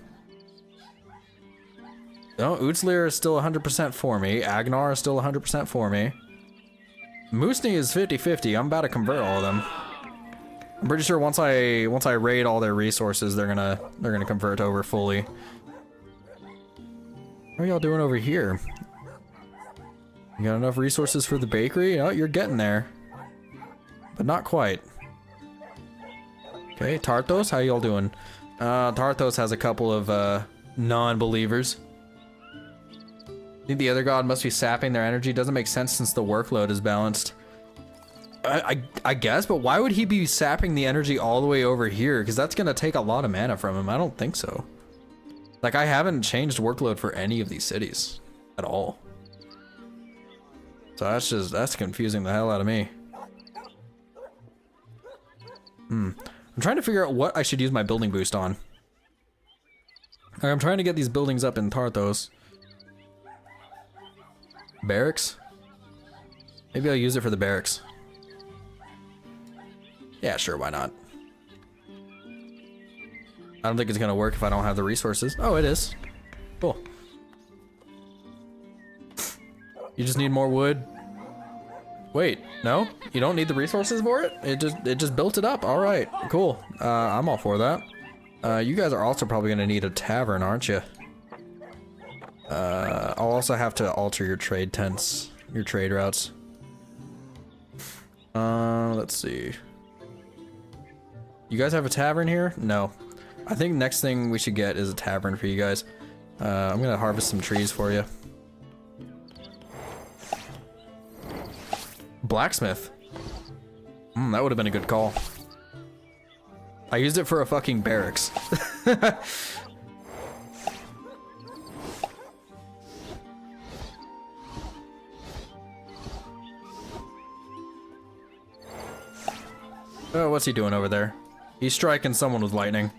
No, Utslir is still 100% for me. Agnar is still 100% for me. Moosney is 50-50. I'm about to convert all of them. I'm pretty sure once I raid all their resources, they're gonna convert over fully. What are y'all doing over here? You got enough resources for the bakery? Oh, you're getting there. But not quite. Okay, Tarthos, how y'all doing? Tarthos has a couple of non-believers. Think the other god must be sapping their energy. Doesn't make sense since the workload is balanced. I guess, but why would he be sapping the energy all the way over here? Because that's gonna take a lot of mana from him. I don't think so. Like, I haven't changed workload for any of these cities at all. So that's confusing the hell out of me. I'm trying to figure out what I should use my building boost on. Like, I'm trying to get these buildings up in Tarthos. Barracks? Maybe I'll use it for the barracks. Yeah, sure, why not? I don't think it's gonna work if I don't have the resources. Oh, it is. Cool. You just need more wood. Wait, no? You don't need the resources for it? It just built it up. All right, cool. I'm all for that. You guys are also probably gonna need a tavern, aren't you? I'll also have to alter your trade tents, your trade routes. Let's see. You guys have a tavern here? No. I think next thing we should get is a tavern for you guys. I'm gonna harvest some trees for you. Blacksmith. That would have been a good call. I used it for a fucking barracks. Oh, what's he doing over there? He's striking someone with lightning.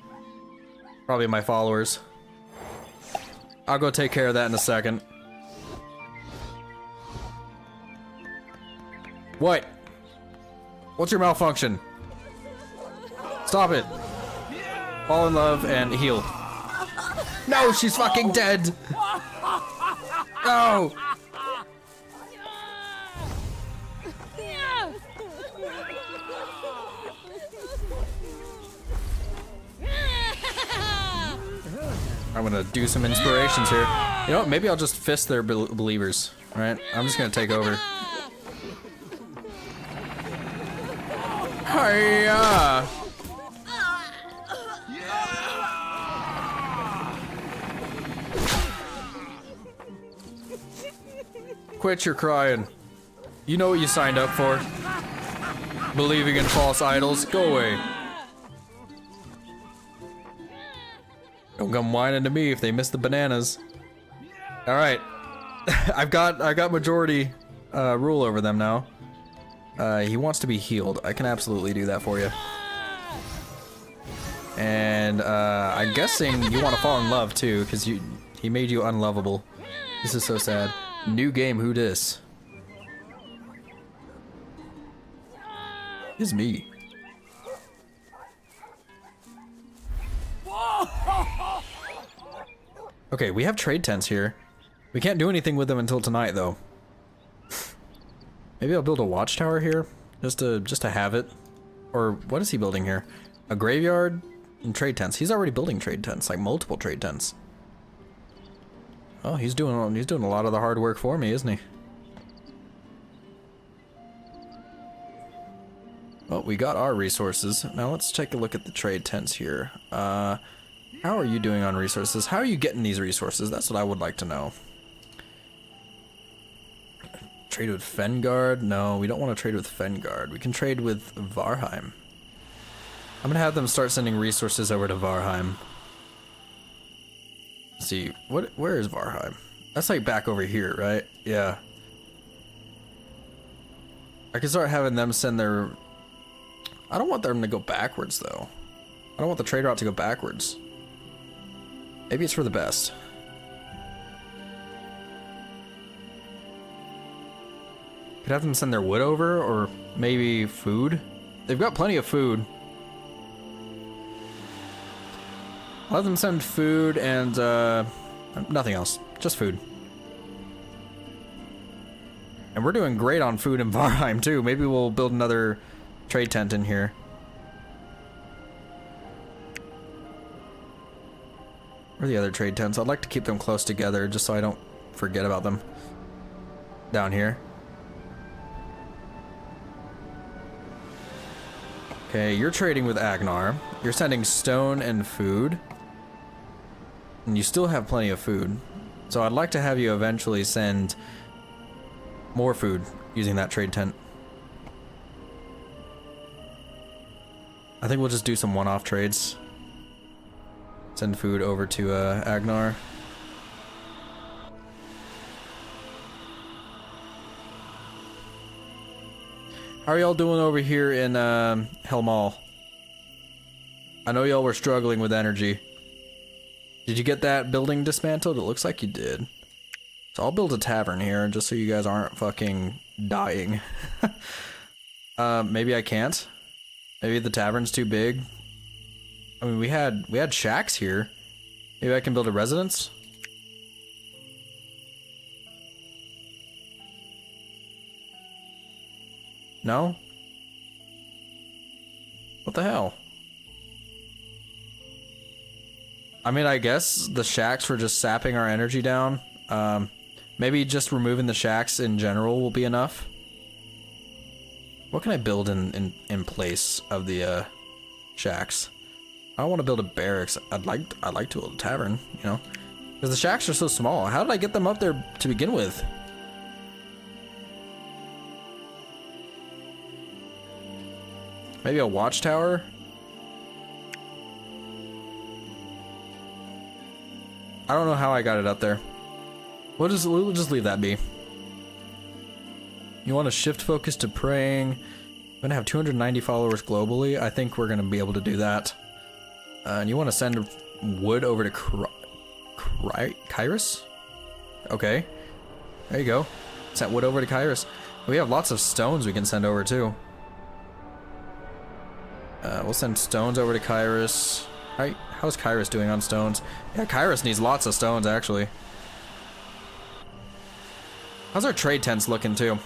Probably my followers. I'll go take care of that in a second. What? What's your malfunction? Stop it. Fall in love and heal. No, she's fucking dead. No. I'm gonna do some inspirations here. You know what? Maybe I'll just fist their believers. Right? I'm just gonna take over. Hiya! Quit your crying. You know what you signed up for. Believing in false idols. Go away. Don't come whining to me if they miss the bananas. All right, I got majority rule over them now. He wants to be healed. I can absolutely do that for you.
And I'm guessing you want to fall in love too, because he made you unlovable. This is so sad. New game, who dis? It's me. Okay, we have trade tents here. We can't do anything with them until tonight, though. Maybe I'll build a watchtower here, just to have it. Or what is he building here? A graveyard and trade tents. He's already building trade tents, like multiple trade tents. Oh, he's doing a lot of the hard work for me, isn't he? Well, we got our resources. Now let's take a look at the trade tents here. How are you doing on resources? How are you getting these resources? That's what I would like to know. Trade with Fengard? No, we don't want to trade with Fengard. We can trade with Varheim. I'm gonna have them start sending resources over to Varheim. Let's see, where is Varheim? That's like back over here, right? Yeah. I can start having them send their... I don't want them to go backwards, though. I don't want the trade route to go backwards. Maybe it's for the best. Could have them send their wood over, or maybe food. They've got plenty of food. I'll have them send food and nothing else. Just food. And we're doing great on food in Varheim too. Maybe we'll build another trade tent in here. Where are the other trade tents? I'd like to keep them close together just so I don't forget about them. Down here. Okay, you're trading with Agnar. You're sending stone and food. And you still have plenty of food. So I'd like to have you eventually send more food using that trade tent. I think we'll just do some one-off trades. Send food over to Agnar. How are y'all doing over here in Helmal? I know y'all were struggling with energy. Did you get that building dismantled? It looks like you did. So I'll build a tavern here just so you guys aren't fucking dying. Maybe I can't. Maybe the tavern's too big. I mean, we had shacks here. Maybe I can build a residence? No? What the hell? I mean, I guess the shacks were just sapping our energy down. Maybe just removing the shacks in general will be enough. What can I build in place of the shacks? I don't want to build a barracks. I'd like to build a tavern, you know, because the shacks are so small. How did I get them up there to begin with? Maybe a watchtower? I don't know how I got it up there. We'll just leave that be. You want to shift focus to praying. I'm gonna have 290 followers globally. I think we're gonna be able to do that. And you want to send wood over to Kyrus? Okay. There you go. Sent wood over to Kyrus. We have lots of stones we can send over too. We'll send stones over to Kyrus. How's Kyrus doing on stones? Yeah, Kyrus needs lots of stones actually. How's our trade tents looking too?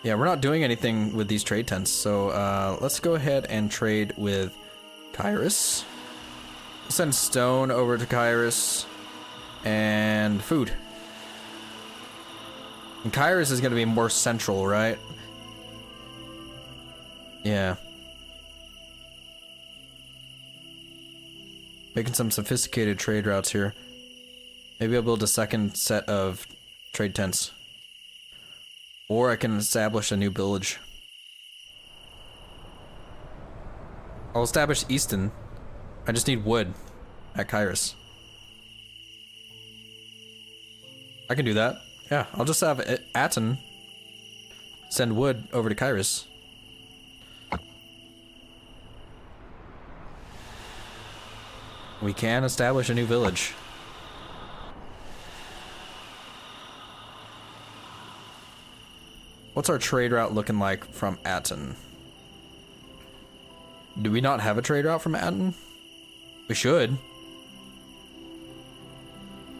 Yeah, we're not doing anything with these trade tents, so let's go ahead and trade with Kyrus. We'll send stone over to Kyrus and food. And Kyrus is going to be more central, right? Yeah. Making some sophisticated trade routes here. Maybe I'll build a second set of trade tents. Or I can establish a new village. I'll establish Easton. I just need wood at Kyrus. I can do that. Yeah, I'll just have Atten send wood over to Kyrus. We can establish a new village. What's our trade route looking like from Atten? Do we not have a trade route from Atten? We should.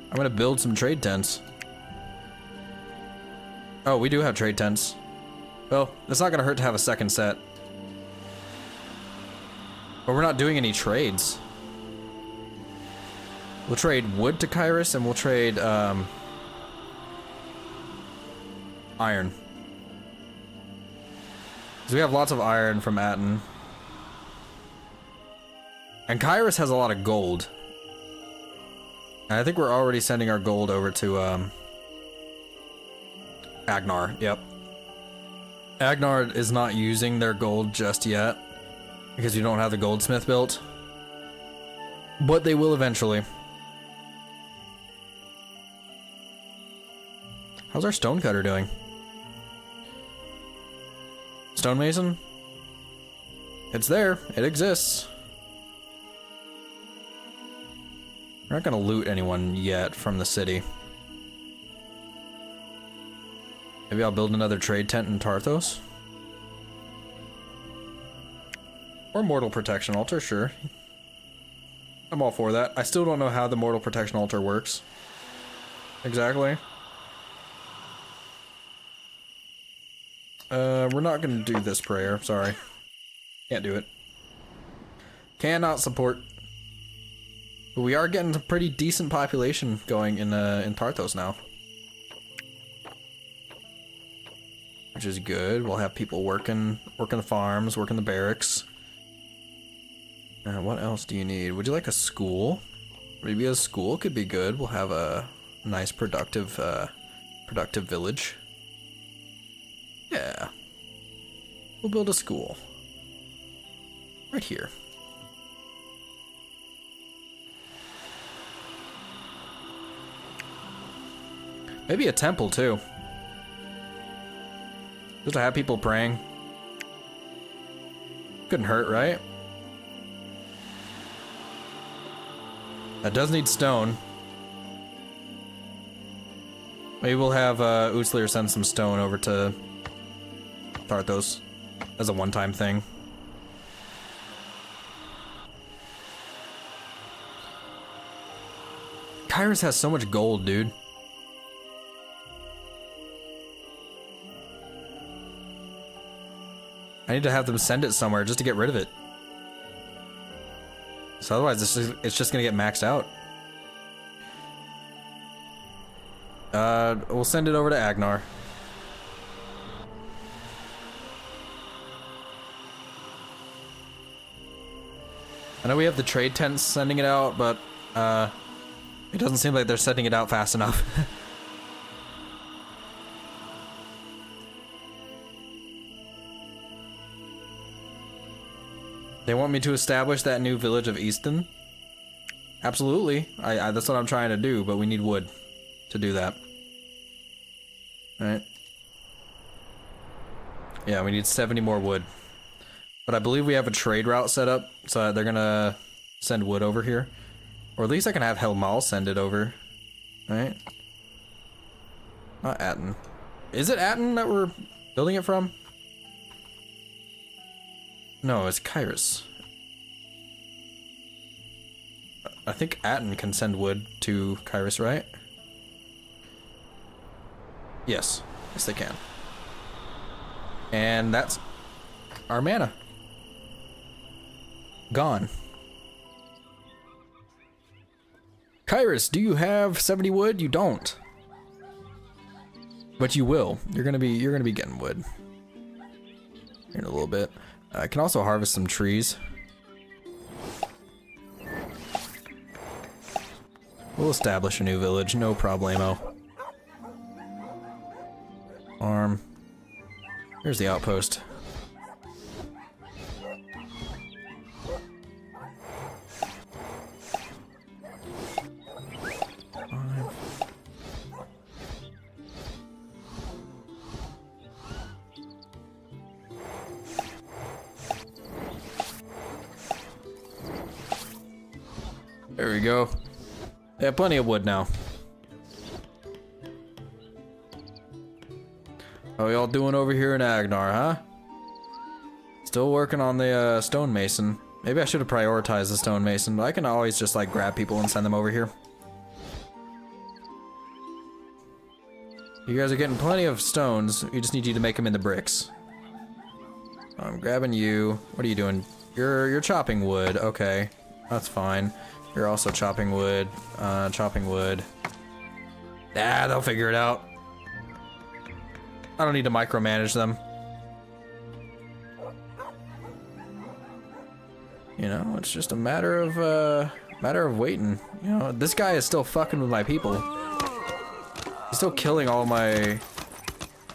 I'm gonna build some trade tents. Oh, we do have trade tents. Well, it's not gonna hurt to have a second set. But we're not doing any trades. We'll trade wood to Kyrus and we'll trade iron. Because we have lots of iron from Atten. And Kyrus has a lot of gold. And I think we're already sending our gold over to Agnar. Yep. Agnar is not using their gold just yet because you don't have the goldsmith built. But they will eventually. How's our stonecutter doing? Stonemason? It's there. It exists. We're not gonna loot anyone yet from the city. Maybe I'll build another trade tent in Tarthos. Or Mortal Protection Altar, sure. I'm all for that. I still don't know how the Mortal Protection Altar works. Exactly. We're not gonna do this prayer, sorry. Can't do it. Cannot support. But we are getting a pretty decent population going in Tarthos now. Which is good. We'll have people working the farms, working the barracks. What else do you need? Would you like a school? Maybe a school could be good. We'll have a nice productive village. Yeah. We'll build a school. Right here. Maybe a temple too. Just to have people praying. Couldn't hurt, right? That does need stone. Maybe we'll have Utslir send some stone over to Tarthos as a one-time thing. Kyrus has so much gold, dude. I need to have them send it somewhere just to get rid of it. So otherwise it's just gonna get maxed out. We'll send it over to Agnar. I know we have the trade tents sending it out, but it doesn't seem like they're sending it out fast enough. They want me to establish that new village of Easton? Absolutely. I that's what I'm trying to do, but we need wood to do that. Alright. Yeah, we need 70 more wood. But I believe we have a trade route set up, so they're gonna send wood over here. Or at least I can have Helmal send it over. Right? Not Atten. Is it Atten that we're building it from? No, it's Kyrus. I think Atten can send wood to Kyrus, right? Yes. Yes, they can. And that's our mana. Gone. Kyrus, do you have 70 wood? You don't. But you will. You're gonna be getting wood. In a little bit. I can also harvest some trees. We'll establish a new village, no problemo. Arm. Here's the outpost. There we go. They have plenty of wood now. How y'all doing over here in Agnar, huh? Still working on the stonemason. Maybe I should have prioritized the stonemason, but I can always just like grab people and send them over here. You guys are getting plenty of stones. We just need you to make them into bricks. I'm grabbing you. What are you doing? You're chopping wood. Okay, that's fine. You're also chopping wood. Chopping wood. Ah, they'll figure it out. I don't need to micromanage them. You know, it's just a matter of waiting. You know, this guy is still fucking with my people. He's still killing all my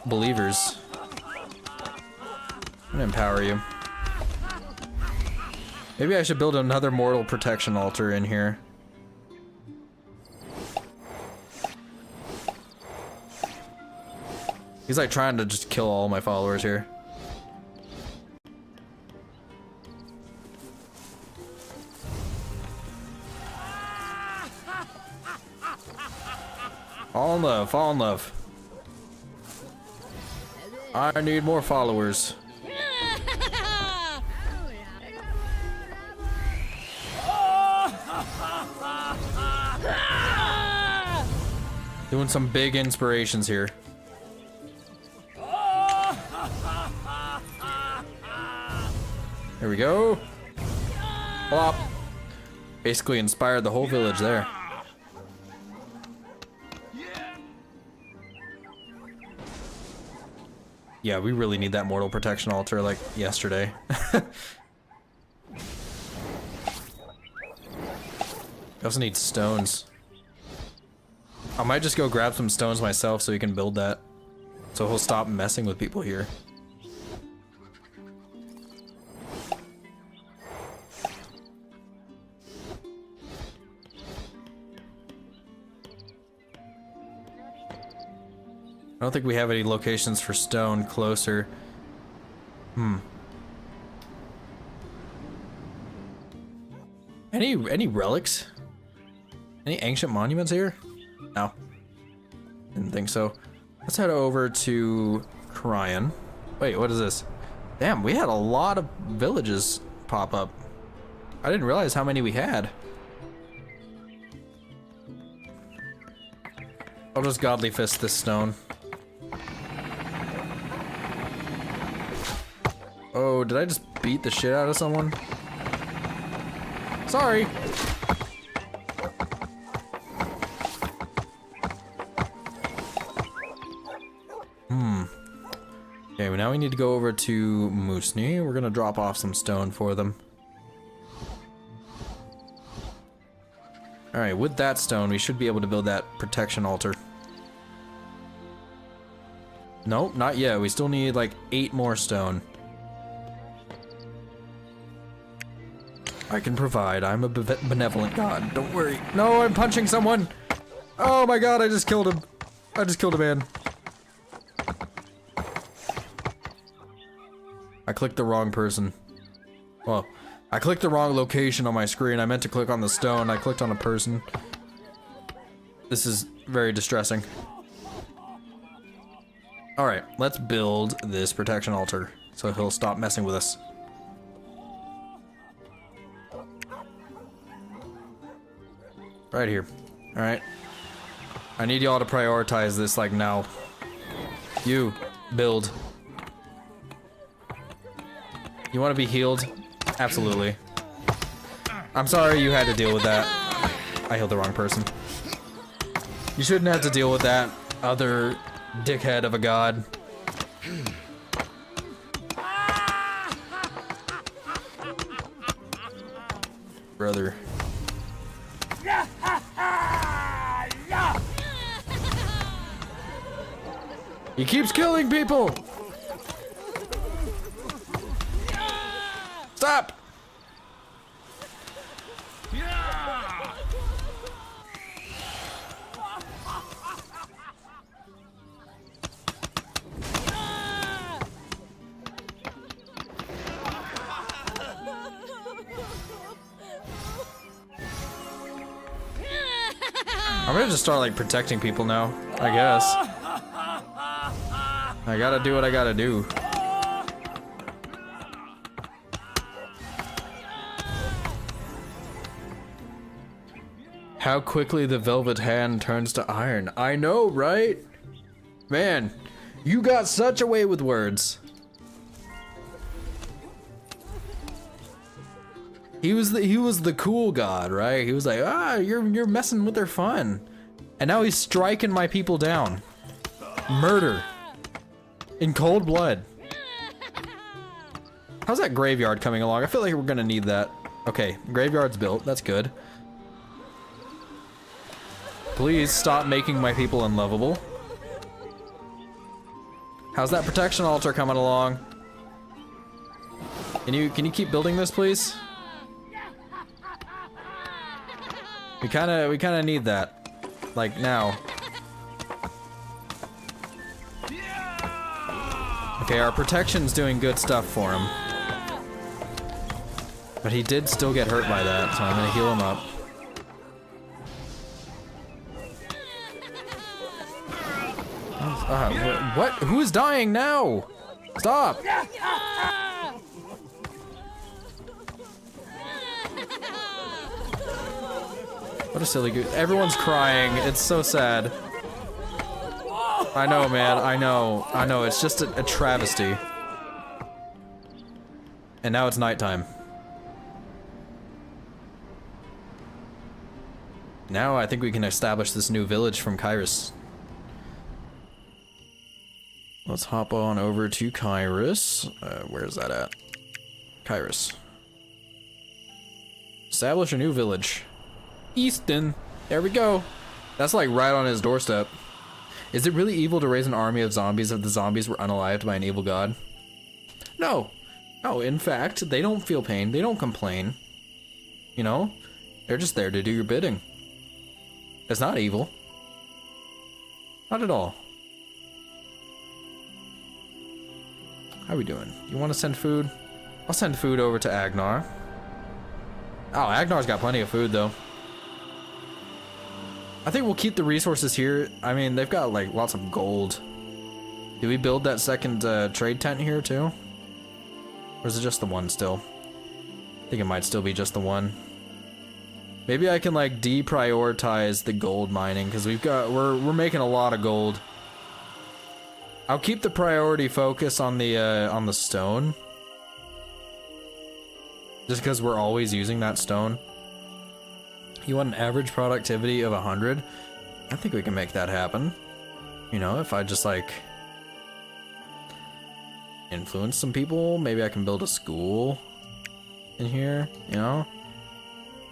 believers. I'm gonna empower you. Maybe I should build another mortal protection altar in here. He's like trying to just kill all my followers here. Fall in love, fall in love. I need more followers. Doing some big inspirations here. There we go. Plop. Basically inspired the whole village there. Yeah, we really need that mortal protection altar like yesterday. We also need stones. I might just go grab some stones myself so he can build that. So he'll stop messing with people here. I don't think we have any locations for stone closer. Any relics? Any ancient monuments here? No. Didn't think so. Let's head over to Cryan. Wait, what is this? Damn, we had a lot of villages pop up. I didn't realize how many we had. I'll just godly fist this stone. Oh, did I just beat the shit out of someone? Sorry. Okay, well now we need to go over to Musni. We're gonna drop off some stone for them. Alright, with that stone, we should be able to build that protection altar. Nope, not yet. We still need like 8 more stone. I can provide. I'm a benevolent god. Don't worry. No, I'm punching someone! Oh my god, I just killed him. I just killed a man. I clicked the wrong person. Well, I clicked the wrong location on my screen. I meant to click on the stone. I clicked on a person. This is very distressing. Alright, let's build this protection altar so he'll stop messing with us. Right here. Alright. I need y'all to prioritize this like now. You, build. You want to be healed? Absolutely. I'm sorry you had to deal with that. I healed the wrong person. You shouldn't have to deal with that other dickhead of a god. Brother. He keeps killing people! Stop! I'm gonna just start like protecting people now, I guess. I gotta do what I gotta do. How quickly the velvet hand turns to iron. I know, right? Man, you got such a way with words. He was the cool god, right? He was like, ah, you're messing with their fun. And now he's striking my people down. Murder. In cold blood. How's that graveyard coming along? I feel like we're gonna need that. Okay, graveyard's built, that's good. Please stop making my people unlovable. How's that protection altar coming along? Can you keep building this, please? We kinda need that. Like now. Okay, our protection's doing good stuff for him. But he did still get hurt by that, so I'm gonna heal him up. What? Who is dying now? Stop! What a silly goose. Everyone's crying. It's so sad. I know, man. I know. It's just a travesty. And now it's nighttime. Now I think we can establish this new village from Kyrus. Let's hop on over to Kyrus. Where's that at? Kyrus. Establish a new village. Easton. There we go. That's like right on his doorstep. Is it really evil to raise an army of zombies if the zombies were unalived by an evil god? No. No, in fact, they don't feel pain. They don't complain. You know? They're just there to do your bidding. It's not evil. Not at all. How we doing? You want to send food? I'll send food over to Agnar. Oh, Agnar's got plenty of food, though. I think we'll keep the resources here. I mean, they've got, like, lots of gold. Did we build that second trade tent here, too? Or is it just the one still? I think it might still be just the one. Maybe I can, like, deprioritize the gold mining, because we're making a lot of gold. I'll keep the priority focus on the stone. Just because we're always using that stone. You want an average productivity of 100? I think we can make that happen. You know, if I just like influence some people, maybe I can build a school in here, you know?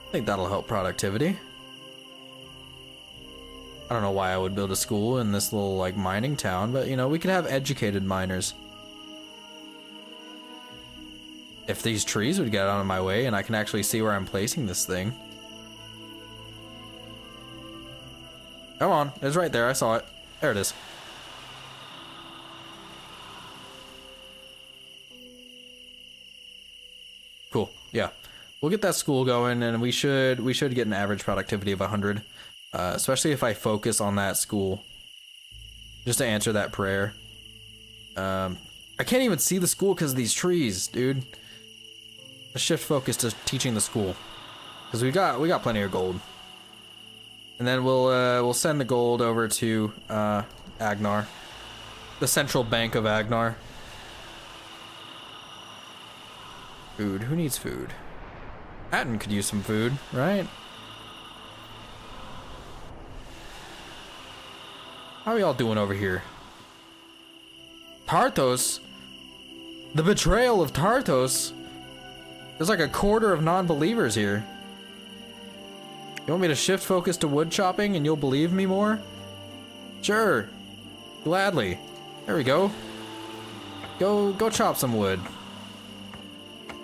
I think that'll help productivity. I don't know why I would build a school in this little like mining town, but you know, we could have educated miners. If these trees would get out of my way and I can actually see where I'm placing this thing. Come on, it's right there, I saw it. There it is. Cool, yeah. We'll get that school going and we should get an average productivity of 100. Especially if I focus on that school. Just to answer that prayer. I can't even see the school because of these trees, dude. Let's shift focus to teaching the school. Because we got plenty of gold. And then we'll send the gold over to Agnar. The central bank of Agnar. Food. Who needs food? Atten could use some food, right? How are y'all doing over here? Tarthos? The betrayal of Tarthos? There's like a quarter of non-believers here. You want me to shift focus to wood chopping and you'll believe me more? Sure. Gladly. There we go. Go chop some wood.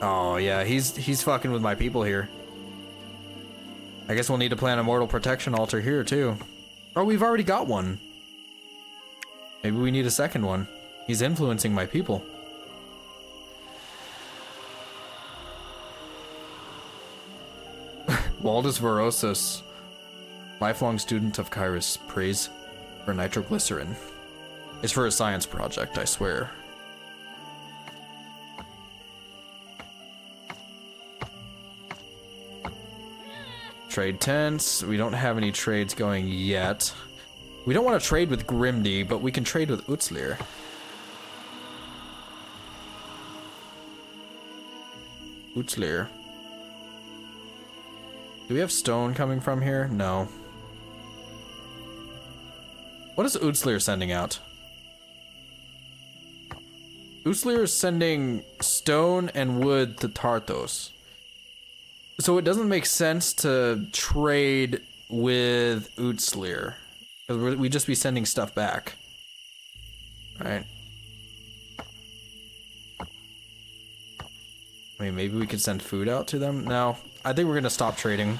Oh yeah, he's fucking with my people here. I guess we'll need to plant a mortal protection altar here too. Oh, we've already got one. Maybe we need a second one. He's influencing my people. Waldus Vorosus. Lifelong student of Kyrus prays for nitroglycerin. It's for a science project, I swear. Trade tents. We don't have any trades going yet. We don't want to trade with Grimdy, but we can trade with Utzlir. Utzlir. Do we have stone coming from here? No. What is Utzlir sending out? Utzlir is sending stone and wood to Tarthos. So it doesn't make sense to trade with Utzlir. Because we'd just be sending stuff back. Right. I mean, maybe we could send food out to them? No. I think we're gonna stop trading.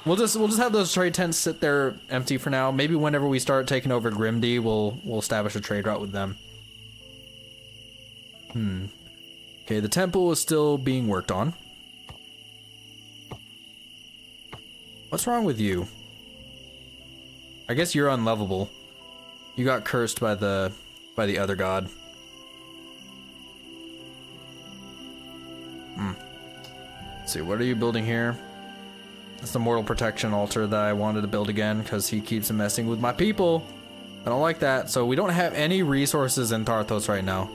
We'll just have those trade tents sit there empty for now. Maybe whenever we start taking over Grimdy, we'll establish a trade route with them. Okay, the temple is still being worked on. What's wrong with you? I guess you're unlovable. You got cursed by the other god. Let's see, what are you building here? It's the mortal protection altar that I wanted to build again because he keeps messing with my people. I don't like that. So we don't have any resources in Tarthos right now.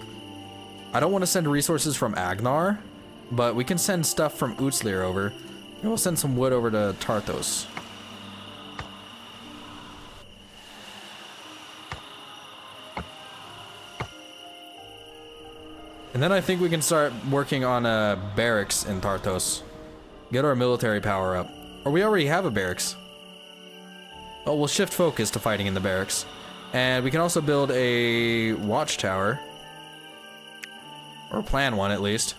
I don't want to send resources from Agnar, but we can send stuff from Utzlir over. And we'll send some wood over to Tarthos. And then I think we can start working on a barracks in Tarthos. Get our military power up. Or we already have a barracks. Oh, we'll shift focus to fighting in the barracks. And we can also build a watchtower. Or plan one at least.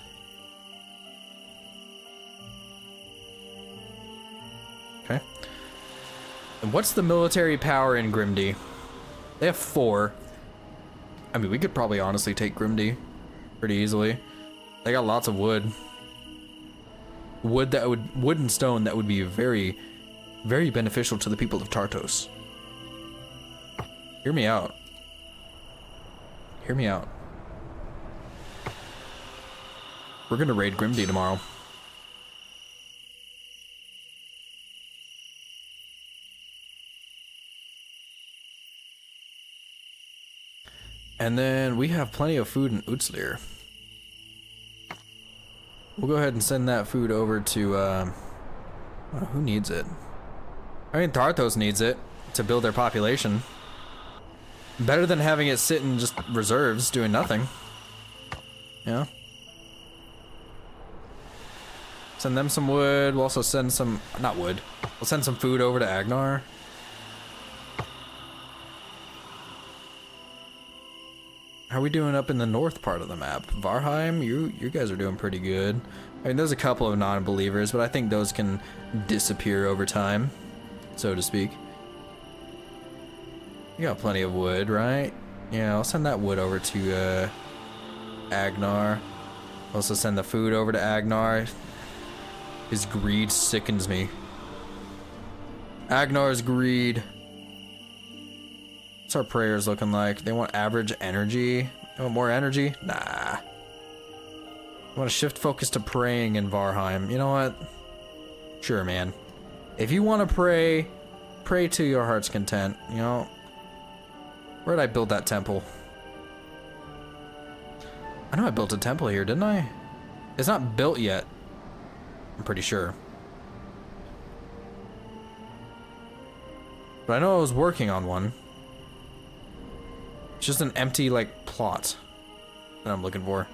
Okay. And what's the military power in Grimdy? They have 4. I mean, we could probably honestly take Grimdy pretty easily. They got lots of wood. Wood and stone that would be very, very beneficial to the people of Tarthos. Hear me out. Hear me out. We're gonna raid Grimdy tomorrow. And then we have plenty of food in Utzlir. We'll go ahead and send that food over to, who needs it? I mean, Tarthos needs it to build their population. Better than having it sit in just reserves doing nothing. Yeah. Send them some wood. We'll also send some, not wood. We'll send some food over to Agnar. How are we doing up in the north part of the map? Varheim, you guys are doing pretty good. I mean, there's a couple of non-believers, but I think those can disappear over time, so to speak. You got plenty of wood, right? Yeah, I'll send that wood over to Agnar. Also send the food over to Agnar. His greed sickens me. Agnar's greed. What's our prayers looking like? They want average energy. They want more energy? Nah. I want to shift focus to praying in Varheim. You know what? Sure, man. If you want to pray, pray to your heart's content. You know? Where'd I build that temple? I know I built a temple here, didn't I? It's not built yet. I'm pretty sure. But I know I was working on one. It's just an empty, like, plot that I'm looking for.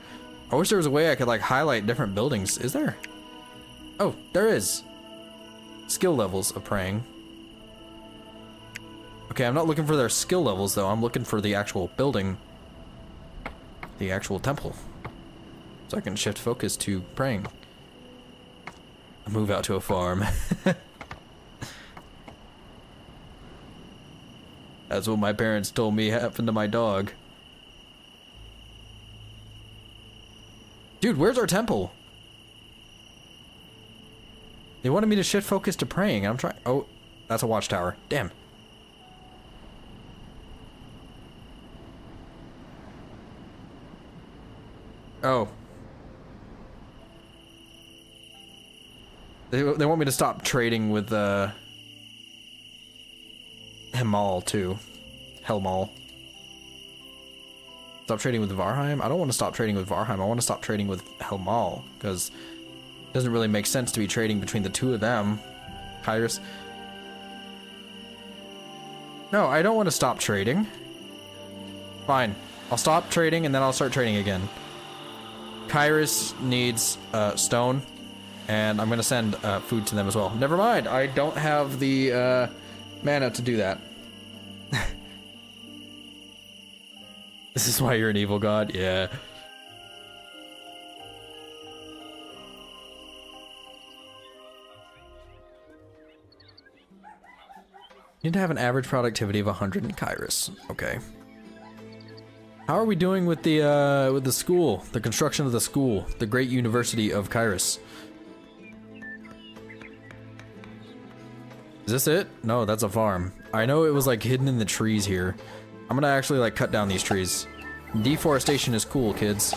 I wish there was a way I could, like, highlight different buildings. Is there? Oh, there is. Skill levels of praying. Okay, I'm not looking for their skill levels, though. I'm looking for the actual building. The actual temple. So I can shift focus to praying. I'll move out to a farm. That's what my parents told me happened to my dog. Dude, where's our temple? They wanted me to shift focus to praying. I'm trying. Oh, that's a watchtower. Damn. Oh. They want me to stop trading with Hemal too. Helmal. Stop trading with Varheim? I don't want to stop trading with Varheim. I want to stop trading with Helmal because it doesn't really make sense to be trading between the two of them. Kyrus. No, I don't want to stop trading. Fine. I'll stop trading and then I'll start trading again. Kyrus needs stone, and I'm gonna send food to them as well. Never mind, I don't have the mana to do that. This is why you're an evil god? Yeah. You need to have an average productivity of 100 in Kyrus. Okay. How are we doing with the school? The construction of the school, the Great University of Kyrus. Is this it? No, that's a farm. I know it was like hidden in the trees here. I'm gonna actually like cut down these trees. Deforestation is cool, kids.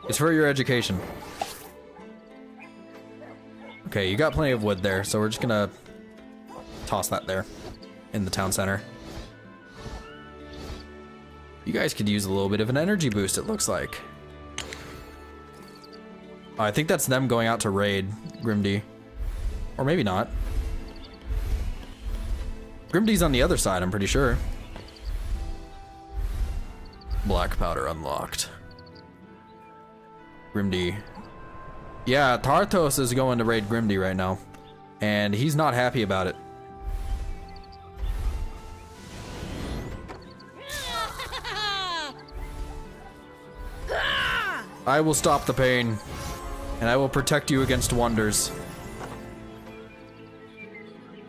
It's for your education. Okay, you got plenty of wood there, so we're just gonna toss that there in the town center. You guys could use a little bit of an energy boost, it looks like. I think that's them going out to raid Grimdy. Or maybe not. Grimdy's on the other side, I'm pretty sure. Black powder unlocked. Grimdy. Yeah, Tartos is going to raid Grimdy right now. And he's not happy about it. I will stop the pain, and I will protect you against wonders.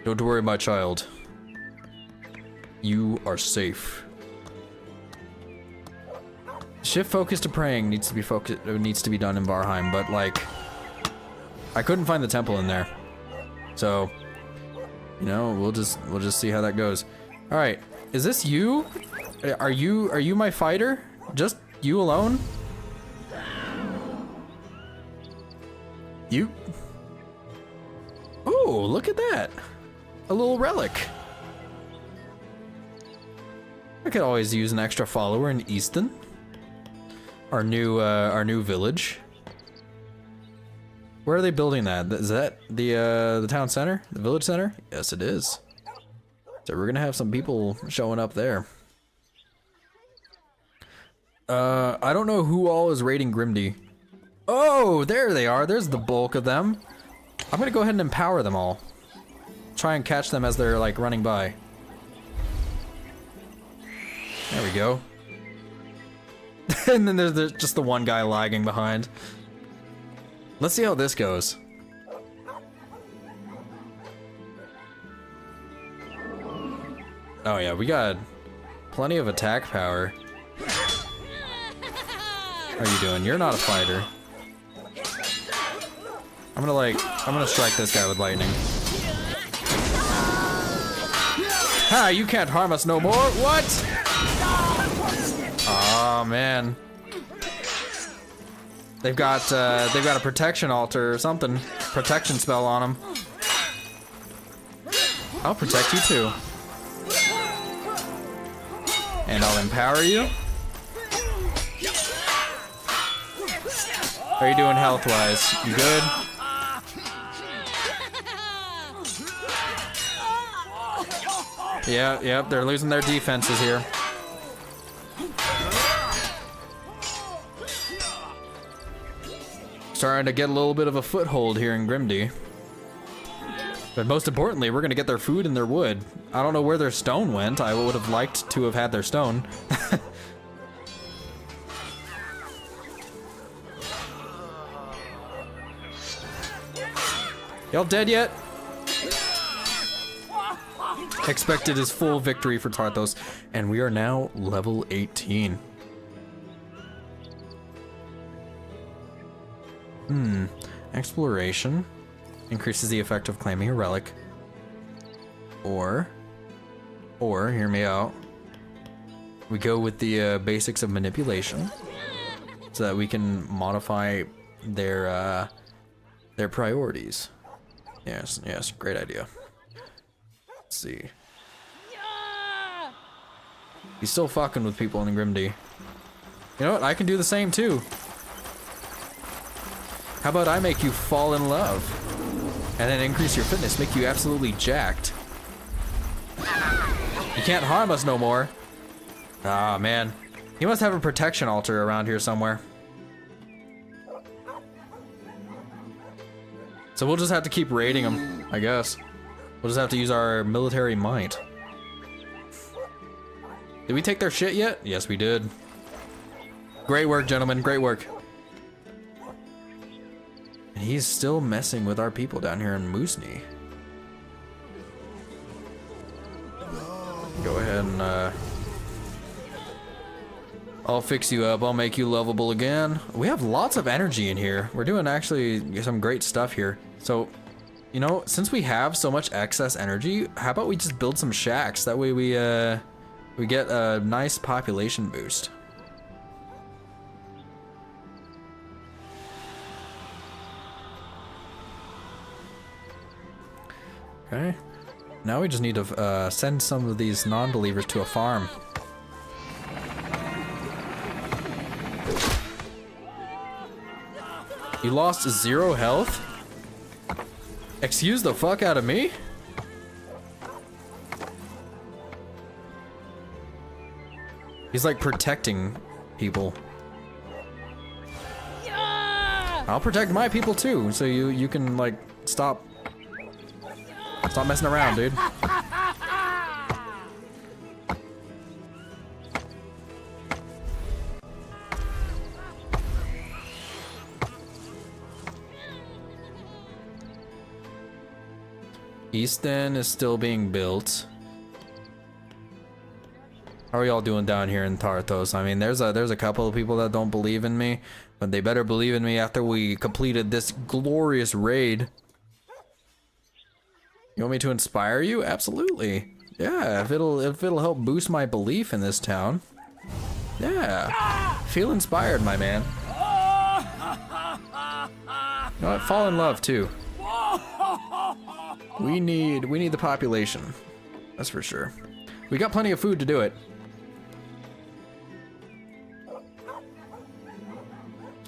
Don't worry, my child. You are safe. Shift focus to praying needs to be done in Varheim, but like, I couldn't find the temple in there, so you know we'll just see how that goes. All right, is this you? Are you my fighter? Just you alone? You? Oh, look at that! A little relic. I could always use an extra follower in Easton, our new village. Where are they building that? Is that the town center, the village center? Yes, it is. So we're gonna have some people showing up there. I don't know who all is raiding Grimdy. Oh, there they are. There's the bulk of them. I'm gonna go ahead and empower them all. Try and catch them as they're like running by. There we go. And then there's just the one guy lagging behind. Let's see how this goes. Oh yeah, we got plenty of attack power. How are you doing? You're not a fighter. I'm gonna strike this guy with lightning. Ha! You can't harm us no more. What? Oh man. They've got a protection altar or something. Protection spell on them. I'll protect you too. And I'll empower you. How are you doing health-wise? You good? Yeah, they're losing their defenses here. Starting to get a little bit of a foothold here in Grimdy. But most importantly, we're gonna get their food and their wood. I don't know where their stone went. I would have liked to have had their stone. Y'all dead yet? Expected is full victory for Tarthos, and we are now level 18. Exploration increases the effect of claiming a relic. Or, hear me out. We go with the basics of manipulation, so that we can modify their priorities. Yes, great idea. Let's see. He's still fucking with people in the Grimdy. You know what? I can do the same too. How about I make you fall in love? And then increase your fitness, make you absolutely jacked. You can't harm us no more. Ah, man. He must have a protection altar around here somewhere. So we'll just have to keep raiding him, I guess. We'll just have to use our military might. Did we take their shit yet? Yes, we did. Great work, gentlemen. Great work. And he's still messing with our people down here in Moosney. Go ahead and, I'll fix you up. I'll make you lovable again. We have lots of energy in here. We're doing actually some great stuff here. So, you know, since we have so much excess energy, how about we just build some shacks? That way we get a nice population boost. Okay. Now we just need to send some of these non-believers to a farm. You lost 0 health? Excuse the fuck out of me? He's like protecting people. I'll protect my people too, so you can like stop messing around, dude. Easton is still being built. How are y'all doing down here in Tarthos? I mean, there's a couple of people that don't believe in me, but they better believe in me after we completed this glorious raid. You want me to inspire you? Absolutely. Yeah, if it'll help boost my belief in this town. Yeah. Feel inspired, my man. You know what? Fall in love too. We need the population. That's for sure. We got plenty of food to do it.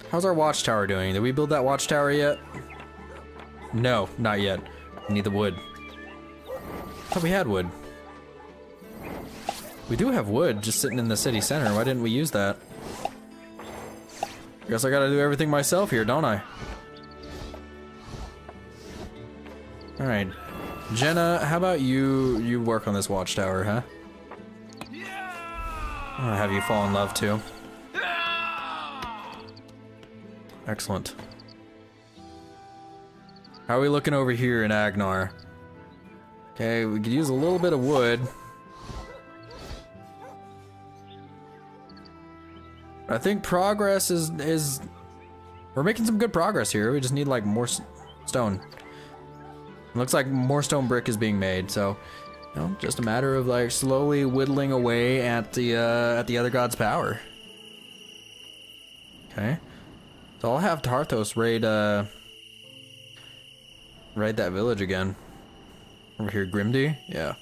How's our watchtower doing? Did we build that watchtower yet? No, not yet. We need the wood. I thought we had wood. We do have wood just sitting in the city center. Why didn't we use that? Guess I gotta do everything myself here, don't I? Alright. Jenna, how about you work on this watchtower, huh? I'll have you fall in love too. Excellent. How are we looking over here in Agnar? Okay, we could use a little bit of wood. I think progress is we're making some good progress here. We just need like more stone. Looks like more stone brick is being made, so you know, just a matter of like slowly whittling away at the other god's power. Okay, so I'll have Tarthos raid that village again. Over here, Grimdy? Yeah.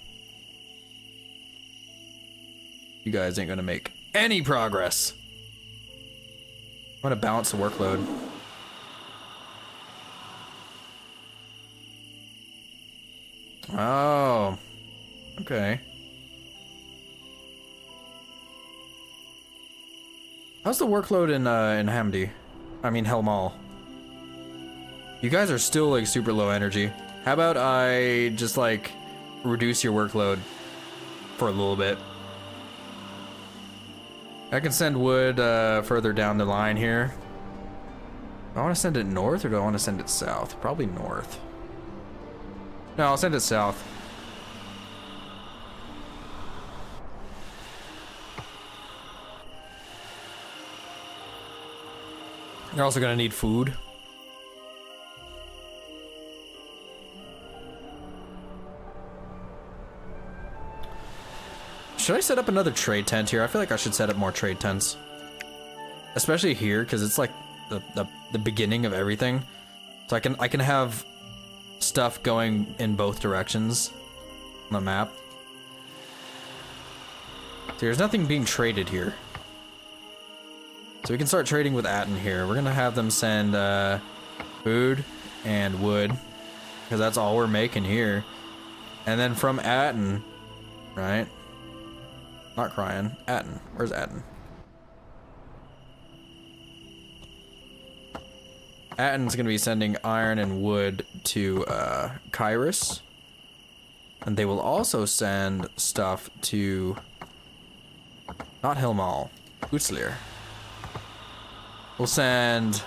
You guys ain't gonna make any progress. I'm gonna balance the workload. Oh. Okay. How's the workload in Hamdi? I mean Helmal. You guys are still like super low energy. How about I just like reduce your workload for a little bit? I can send wood further down the line here. Do I want to send it north or do I want to send it south? Probably north. No, I'll send it south. You're also gonna need food. Should I set up another trade tent here? I feel like I should set up more trade tents. Especially here, because it's like the beginning of everything. So I can have stuff going in both directions on the map. So there's nothing being traded here. So we can start trading with Atten here. We're gonna have them send food and wood, because that's all we're making here. And then from Atten, right? Not crying. Atten. Where's Atten? Atten's gonna be sending iron and wood to Kyrus. And they will also send stuff to... not Hilmal. Utslir. We'll send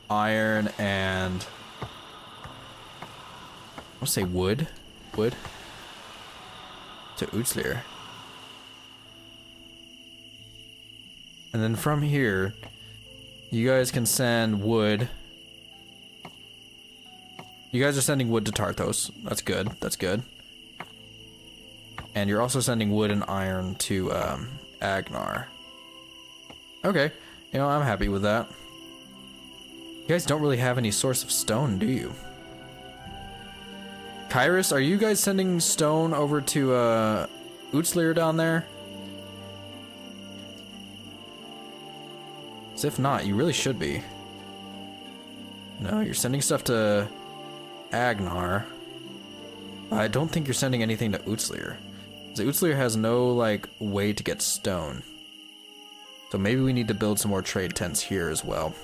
iron and... I'll say wood. Wood. To Utslir. And then from here, you guys can send wood. You guys are sending wood to Tarthos. That's good. That's good. And you're also sending wood and iron to Agnar. Okay. You know, I'm happy with that. You guys don't really have any source of stone, do you? Kyrus, are you guys sending stone over to Utslir down there? As if not, you really should be. No, you're sending stuff to Agnar. I don't think you're sending anything to Utslir. The Utslir has no, like, way to get stone. So maybe we need to build some more trade tents here as well.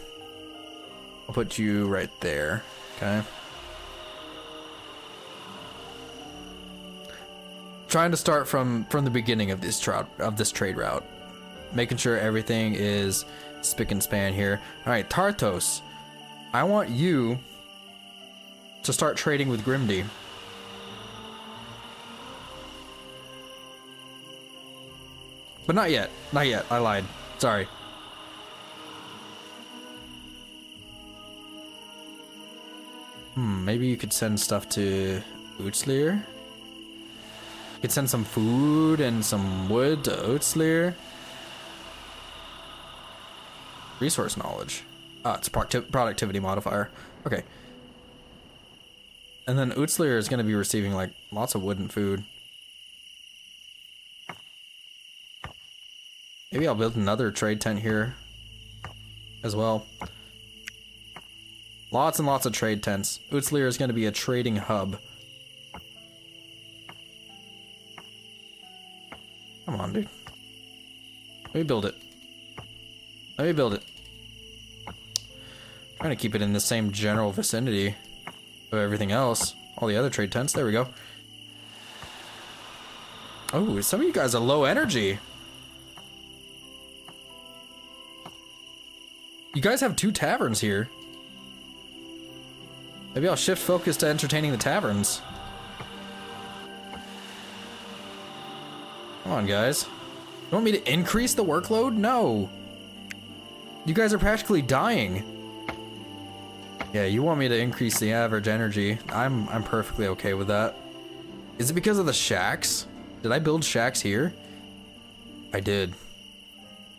I'll put you right there, okay? Trying to start from the beginning of this trade route. Making sure everything is spick and span here. Alright, Tarthos. I want you to start trading with Grimdy. But not yet. Not yet. I lied. Sorry. Maybe you could send stuff to Utslir. You could send some food and some wood to Utslir. Resource knowledge. Ah, it's a productivity modifier. Okay. And then Utslir is going to be receiving like lots of wood and food. Maybe I'll build another trade tent here as well. Lots and lots of trade tents. Utslir is going to be a trading hub. Come on, dude. Let me build it. Let me build it. I'm trying to keep it in the same general vicinity of everything else. All the other trade tents. There we go. Oh, some of you guys are low energy. You guys have 2 taverns here. Maybe I'll shift focus to entertaining the taverns. Come on, guys. You want me to increase the workload? No. You guys are practically dying. Yeah, you want me to increase the average energy. I'm perfectly okay with that. Is it because of the shacks? Did I build shacks here? I did.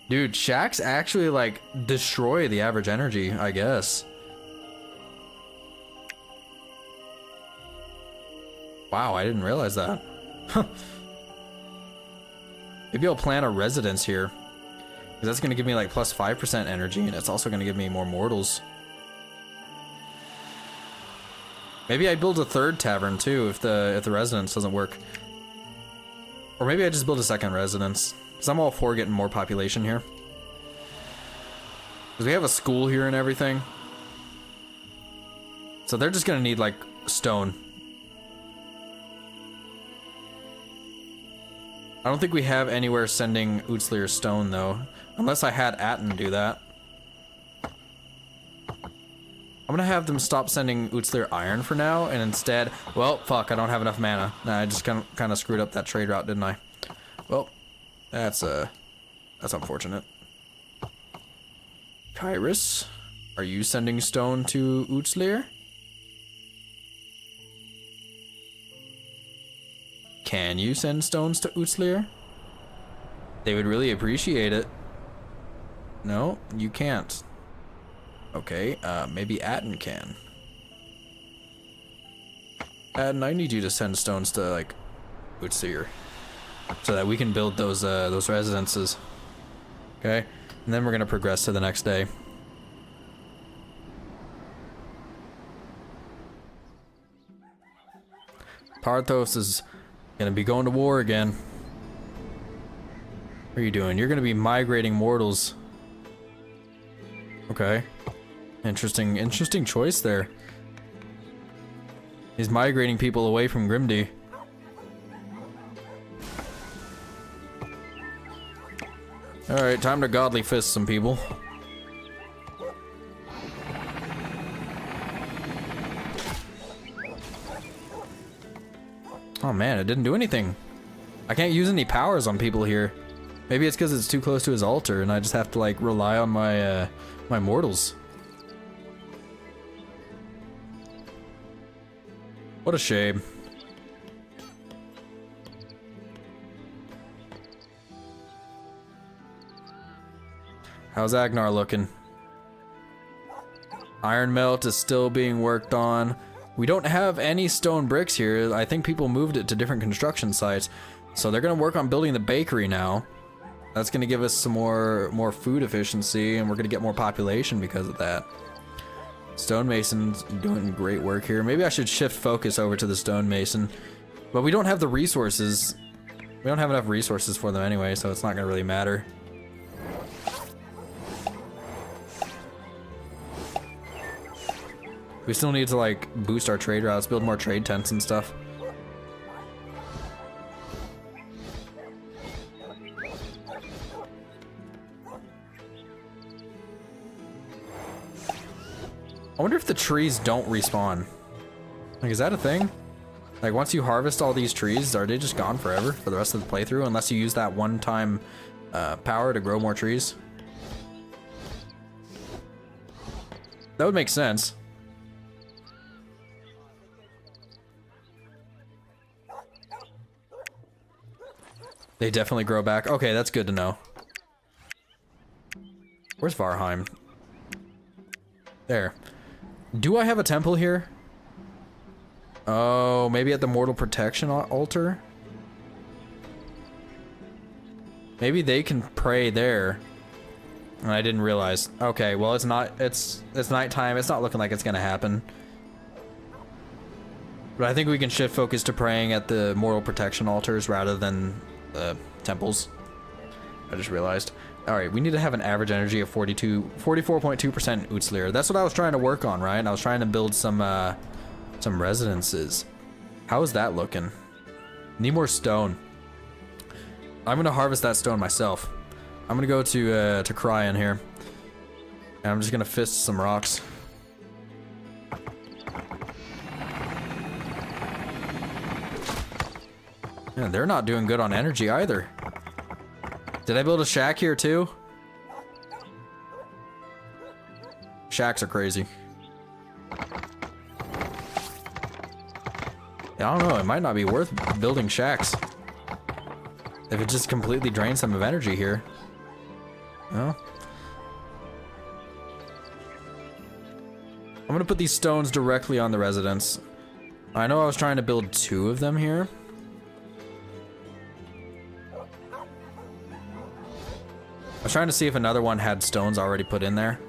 Dude, shacks actually, like, destroy the average energy, I guess. Wow, I didn't realize that. Huh. Maybe I'll plan a residence here. Because that's going to give me, like, plus 5% energy, and it's also going to give me more mortals. Maybe I build a 3rd tavern, too, if the residence doesn't work. Or maybe I just build a 2nd residence. Because I'm all for getting more population here. Because we have a school here and everything. So they're just going to need, like, stone. I don't think we have anywhere sending Utslir stone, though. Unless I had Atten do that. I'm gonna have them stop sending Utslir iron for now, and instead... Well, fuck, I don't have enough mana. Nah, I just kind of screwed up that trade route, didn't I? Well, that's unfortunate. Kyrus, are you sending stone to Utslir? Can you send stones to Utslir? They would really appreciate it. No, you can't. Okay, maybe Atten can. Atten, I need you to send stones to, like, Utsir, so that we can build those residences. Okay, and then we're gonna progress to the next day. Parthos is gonna be going to war again. What are you doing? You're gonna be migrating mortals. Okay. Interesting choice there. He's migrating people away from Grimdy. Alright, time to godly fist some people. Oh man, it didn't do anything. I can't use any powers on people here. Maybe it's because it's too close to his altar and I just have to like rely on my my mortals. What a shame. How's Agnar looking? Iron Melt is still being worked on. We don't have any stone bricks here. I think people moved it to different construction sites. So they're gonna work on building the bakery now. That's gonna give us some more food efficiency, and we're gonna get more population because of that. Stonemason's doing great work here. Maybe I should shift focus over to the stonemason. But we don't have the resources. We don't have enough resources for them anyway, so it's not gonna really matter. We still need to like boost our trade routes, build more trade tents and stuff. I wonder if the trees don't respawn. Like, is that a thing? Like, once you harvest all these trees, are they just gone forever for the rest of the playthrough unless you use that one-time power to grow more trees? That would make sense. They definitely grow back. Okay, that's good to know. Where's Varheim? There. Do I have a temple here? Oh, maybe at the Mortal Protection altar? Maybe they can pray there. And I didn't realize. Okay, well it's nighttime. It's not looking like it's gonna happen. But I think we can shift focus to praying at the Mortal Protection altars rather than temples. I just realized. Alright, we need to have an average energy of 44.2% Utslir. That's what I was trying to work on, right? I was trying to build some residences. How is that looking? Need more stone. I'm gonna harvest that stone myself. I'm gonna go to Cryon here. And I'm just gonna fist some rocks. Yeah, they're not doing good on energy either. Did I build a shack here too? Shacks are crazy. Yeah, I don't know, it might not be worth building shacks if it just completely drains some of energy here. No. I'm gonna put these stones directly on the residence. I know I was trying to build 2 of them here. I was trying to see if another one had stones already put in there.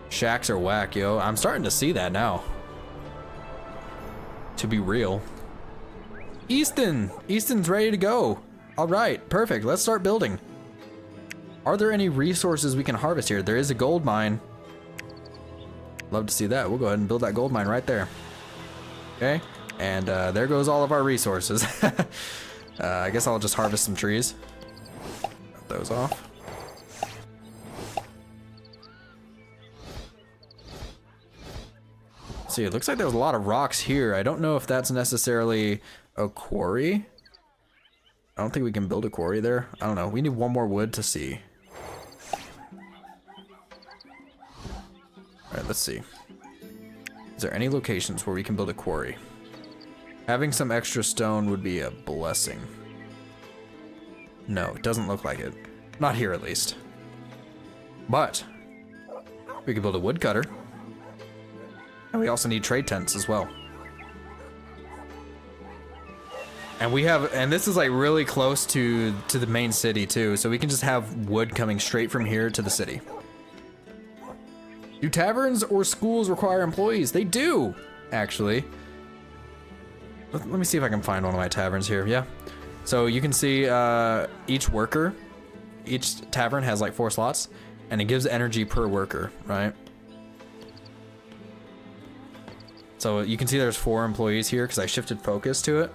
Shacks are whack, yo. I'm starting to see that now. To be real. Easton! Easton's ready to go. Alright, perfect. Let's start building. Are there any resources we can harvest here? There is a gold mine. Love to see that. We'll go ahead and build that gold mine right there. Okay, and there goes all of our resources. I guess I'll just harvest some trees. Cut those off. See, it looks like there's a lot of rocks here. I don't know if that's necessarily a quarry. I don't think we can build a quarry there. I don't know. We need one more wood to see. Alright, let's see. Is there any locations where we can build a quarry? Having some extra stone would be a blessing. No, it doesn't look like it. Not here, at least. But we could build a woodcutter. And we also need trade tents as well. And we have, and this is like really close to the main city too, so we can just have wood coming straight from here to the city. Do taverns or schools require employees? They do, actually. Let me see if I can find one of my taverns here. Yeah. So you can see each worker, each tavern has like 4 slots, and it gives energy per worker, right? So you can see there's 4 employees here because I shifted focus to it.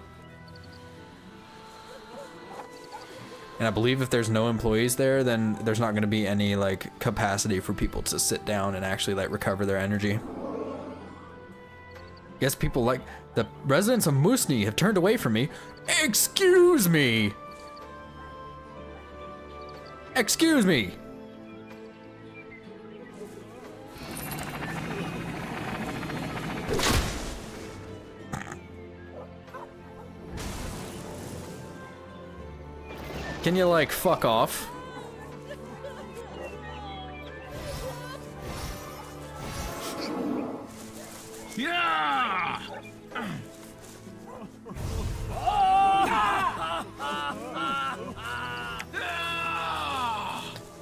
And I believe if there's no employees there, then there's not going to be any like capacity for people to sit down and actually like recover their energy. Guess people like the residents of Musni have turned away from me. Excuse me. Excuse me. Can you, like, fuck off?
Yeah!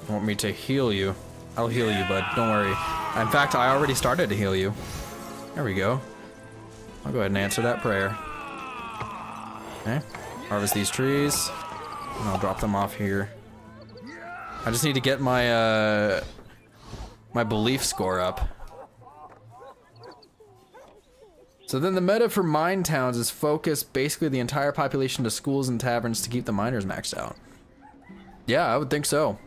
Want me to heal you? I'll heal you, bud. Don't worry. In fact, I already started to heal you. There we go. I'll go ahead and answer that prayer. Okay. Harvest these trees. And I'll drop them off here. I just need to get my my belief score up. So then the meta for mine towns is focus basically the entire population to schools and taverns to keep the miners maxed out. Yeah, I would think so.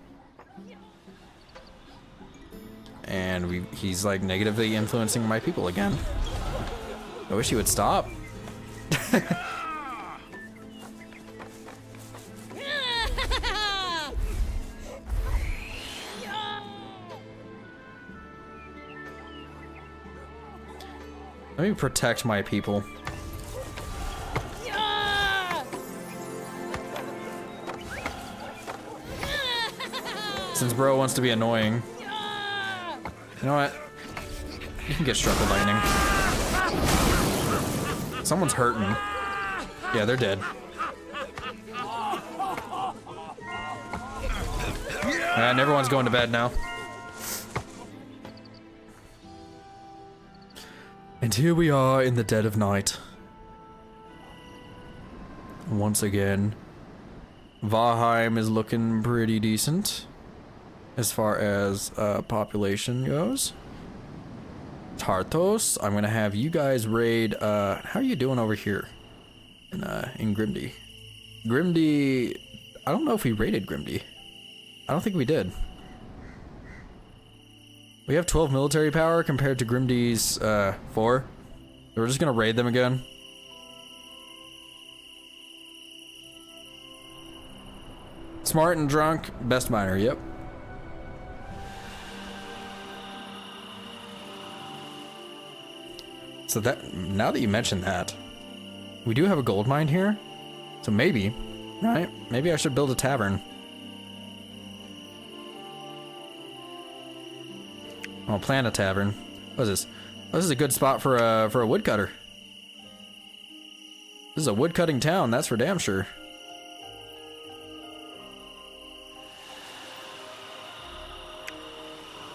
And he's like negatively influencing my people again. I wish he would stop. Let me protect my people. Since bro wants to be annoying. You know what? You can get struck with lightning. Someone's hurting. Yeah, they're dead. And everyone's going to bed now. And here we are in the dead of night. Once again, Valheim is looking pretty decent as far as population goes. Tarthos, I'm gonna have you guys raid. How are you doing over here in Grimdy? Grimdy, I don't know if we raided Grimdy. I don't think we did. We have 12 military power compared to Grimdy's 4. We're just gonna raid them again. Smart and drunk, best miner, yep. So that, now that you mention that, we do have a gold mine here. So maybe, right? Maybe I should build a tavern. I'll plan a tavern. What is this? Oh, this is a good spot for a woodcutter. This is a woodcutting town, that's for damn sure.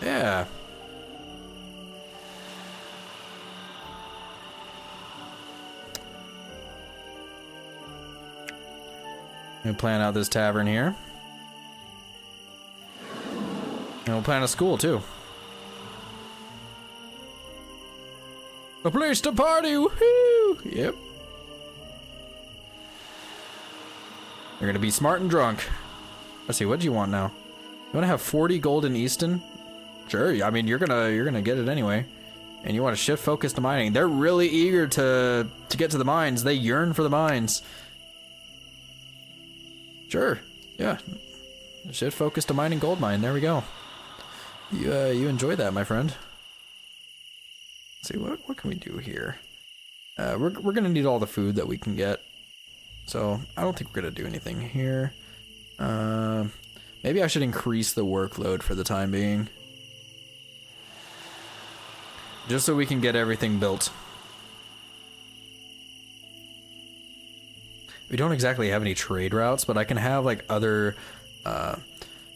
Yeah. We'll plan out this tavern here. And we'll plan a school too. A place to party, woohoo! Yep. You're gonna be smart and drunk. Let's see, what do you want now? You wanna have 40 gold in Easton? Sure, I mean you're gonna get it anyway. And you wanna shift focus to mining. They're really eager to get to the mines. They yearn for the mines. Sure, yeah. Shift focus to mining gold mine, there we go. You enjoy that, my friend. Let's see, what can we do here? We're gonna need all the food that we can get. So I don't think we're gonna do anything here. Maybe I should increase the workload for the time being. Just so we can get everything built. We don't exactly have any trade routes, but I can have like other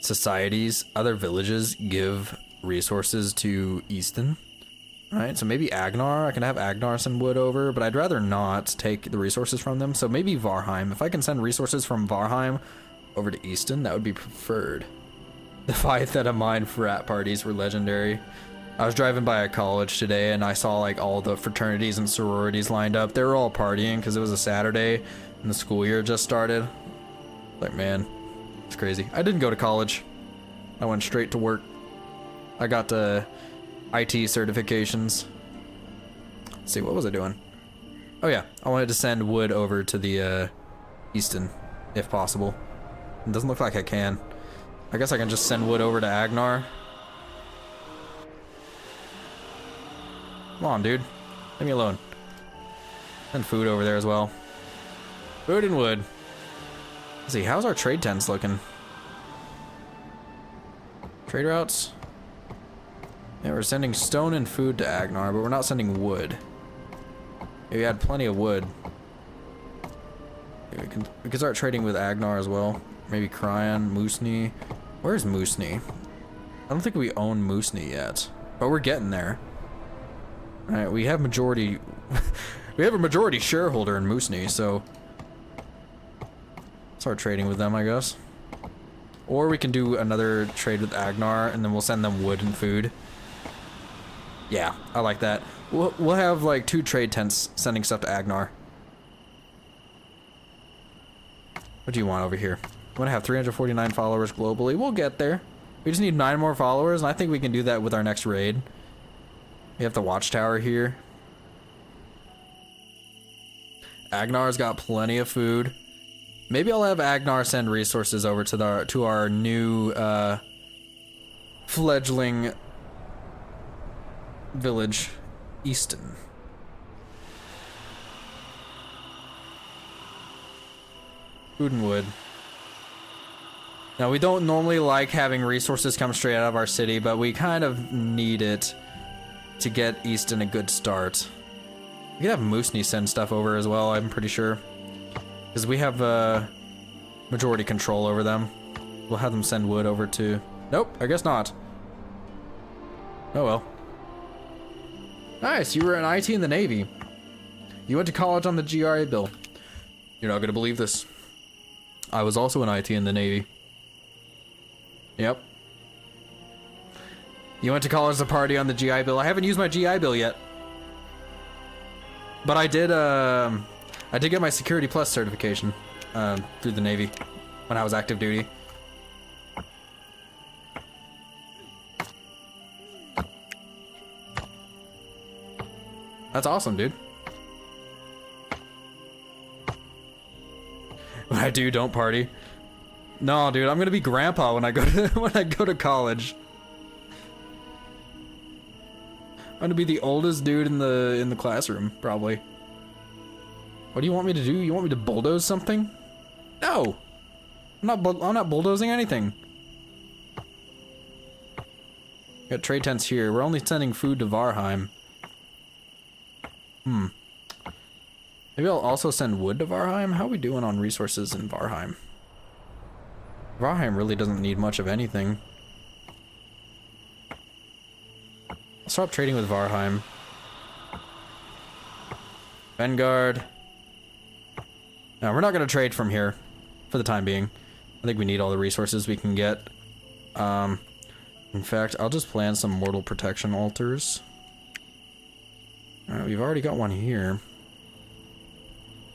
societies, other villages give resources to Easton. Right, so maybe Agnar, I can have Agnar send wood over, but I'd rather not take the resources from them. So maybe Varheim. If I can send resources from Varheim over to Easton, that would be preferred. The Phi mine frat parties were legendary. I was driving by a college today and I saw like all the fraternities and sororities lined up. They were all partying because it was a Saturday and the school year just started. Like, man, it's crazy. I didn't go to college. I went straight to work. I got IT certifications. Let's see, what was I doing? Oh yeah, I wanted to send wood over to the Easton, if possible. It doesn't look like I can. I guess I can just send wood over to Agnar. Come on, dude. Leave me alone. Send food over there as well. Food and wood. Let's see, how's our trade tents looking? Trade routes? Yeah, we're sending stone and food to Agnar, but we're not sending wood. Yeah, we had plenty of wood. Yeah, we can start trading with Agnar as well. Maybe Cryon, Moosney. Where's Moosney? I don't think we own Moosney yet, but we're getting there. All right, we have majority. We have a majority shareholder in Moosney, so start trading with them, I guess. Or we can do another trade with Agnar, and then we'll send them wood and food. Yeah, I like that. We'll have like 2 trade tents sending stuff to Agnar. What do you want over here? I want to have 349 followers globally. We'll get there. We just need 9 more followers, and I think we can do that with our next raid. We have the watchtower here. Agnar's got plenty of food. Maybe I'll have Agnar send resources over to our new fledgling village, Easton. Food and wood. Now, we don't normally like having resources come straight out of our city, but we kind of need it to get Easton a good start. We could have Moosney send stuff over as well, I'm pretty sure. Because we have majority control over them. We'll have them send wood over to... Nope, I guess not. Oh well. Nice, you were an IT in the Navy. You went to college on the GRA bill. You're not gonna believe this. I was also an IT in the Navy. Yep. You went to college to party on the GI Bill. I haven't used my GI Bill yet. But I did get my Security Plus certification through the Navy when I was active duty. That's awesome, dude. When I do, don't party. No, dude, I'm gonna be grandpa when I go to college. I'm gonna be the oldest dude in the classroom, probably. What do you want me to do? You want me to bulldoze something? No, I'm not bulldozing anything. Got trade tents here. We're only sending food to Varheim. Maybe I'll also send wood to Varheim. How are we doing on resources in Varheim? Varheim really doesn't need much of anything. I'll stop trading with Varheim. Vanguard. No, we're not going to trade from here for the time being. I think we need all the resources we can get. In fact, I'll just plan some mortal protection altars. Alright, we've already got one here.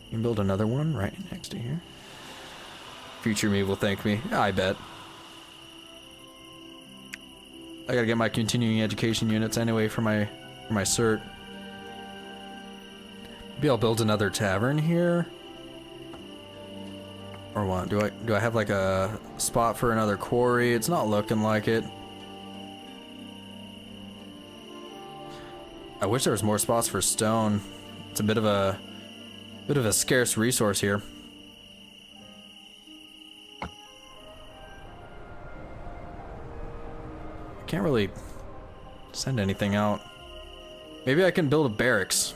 You can build another one right next to here. Future me will thank me. I bet. I gotta get my continuing education units anyway for my cert. Maybe I'll build another tavern here. Or what? Do I have like a spot for another quarry? It's not looking like it. I wish there was more spots for stone. It's a bit of a scarce resource here. can't really send anything out. Maybe I can build a barracks.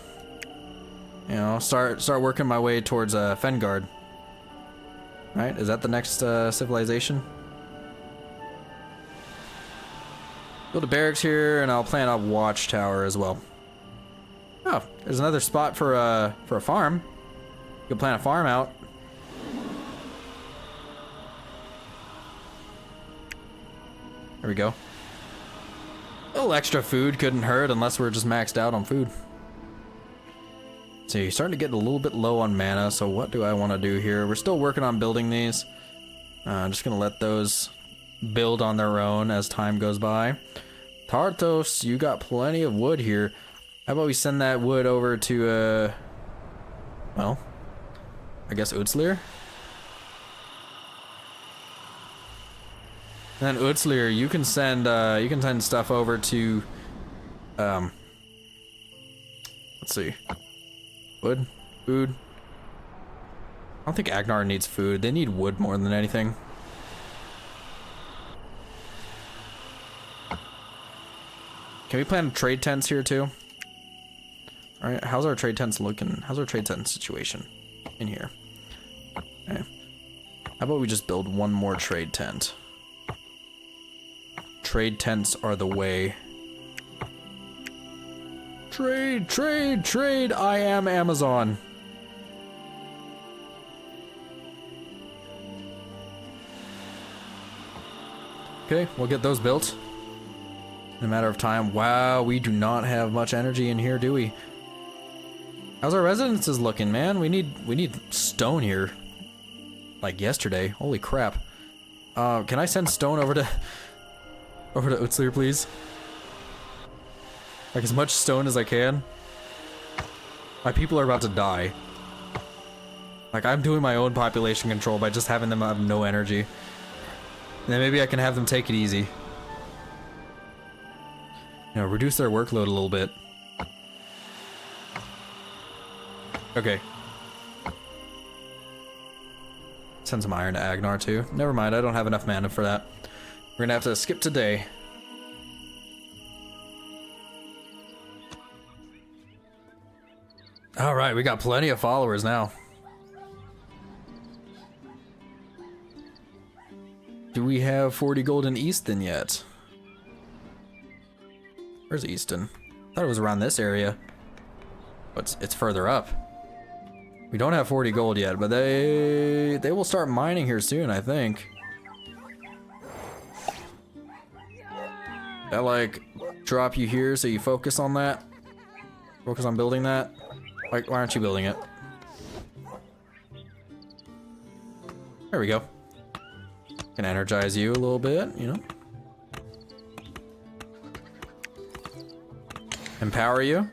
You know, start working my way towards Fengard. Right? Is that the next civilization? Build a barracks here, and I'll plant a watchtower as well. Oh, there's another spot for a farm. You can plant a farm out. There we go. A little extra food couldn't hurt unless we're just maxed out on food. So you're starting to get a little bit low on mana, so what do I want to do here? We're still working on building these. I'm just going to let those build on their own as time goes by. Tartos, you got plenty of wood here. How about we send that wood over to, well, I guess Utslir? And then Utslir, you can send stuff over to, let's see. Wood? Food? I don't think Agnar needs food. They need wood more than anything. Can we plant trade tents here too? Alright, how's our trade tents looking? How's our trade tent situation in here? Okay. How about we just build one more trade tent? Trade tents are the way. Trade, trade, trade! I am Amazon. Okay, we'll get those built in a matter of time. Wow, we do not have much energy in here, do we? How's our residences looking, man? We need stone here. Like yesterday. Holy crap. Can I send stone over to Utslir, please? Like as much stone as I can. My people are about to die. Like I'm doing my own population control by just having them have no energy. And then maybe I can have them take it easy. You know, reduce their workload a little bit. Okay. Send some iron to Agnar too. Never mind, I don't have enough mana for that. We're gonna have to skip today. Alright, we got plenty of followers now. Do we have 40 gold in Easton yet? Where's Easton? I thought it was around this area. But it's further up. We don't have 40 gold yet, but they will start mining here soon, I think. I like drop you here so you focus on that. Focus on building that. Why aren't you building it? There we go. Can energize you a little bit, you know. Empower you.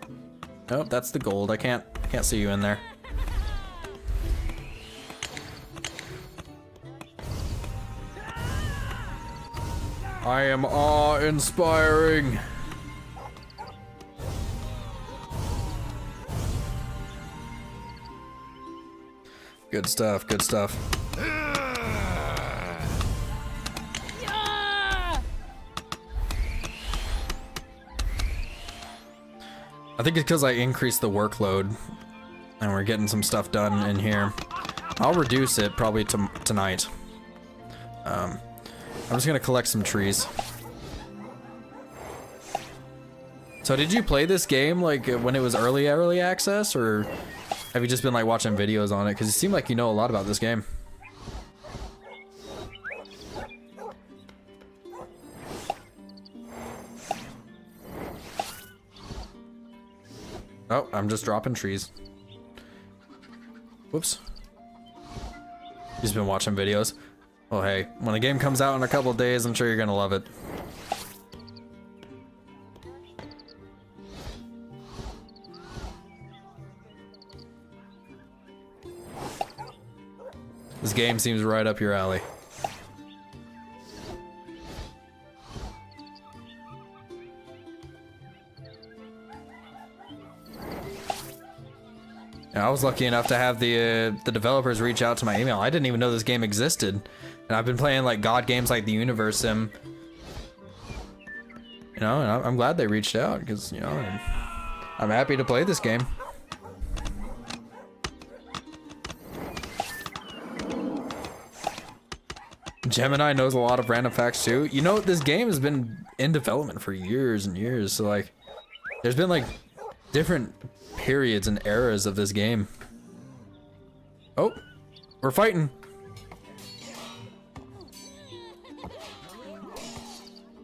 Nope, that's the gold. I can't see you in there. I am awe-inspiring. Good stuff, good stuff. I think it's because I increased the workload and we're getting some stuff done in here. I'll reduce it probably tonight. I'm just gonna collect some trees. So did you play this game like when it was early access, or have you just been like watching videos on it? Because you seem like you know a lot about this game. Oh, I'm just dropping trees. Whoops. You've been watching videos. Well, hey, when the game comes out in a couple of days, I'm sure you're gonna love it. This game seems right up your alley. I was lucky enough to have the developers reach out to my email. I didn't even know this game existed, and I've been playing like god games like the Universe Sim You know, and I'm glad they reached out because, you know, I'm happy to play this game. Gemini knows a lot of random facts too. You know, this game has been in development for years and years, so like, there's been like different periods and eras of this game. Oh, we're fighting.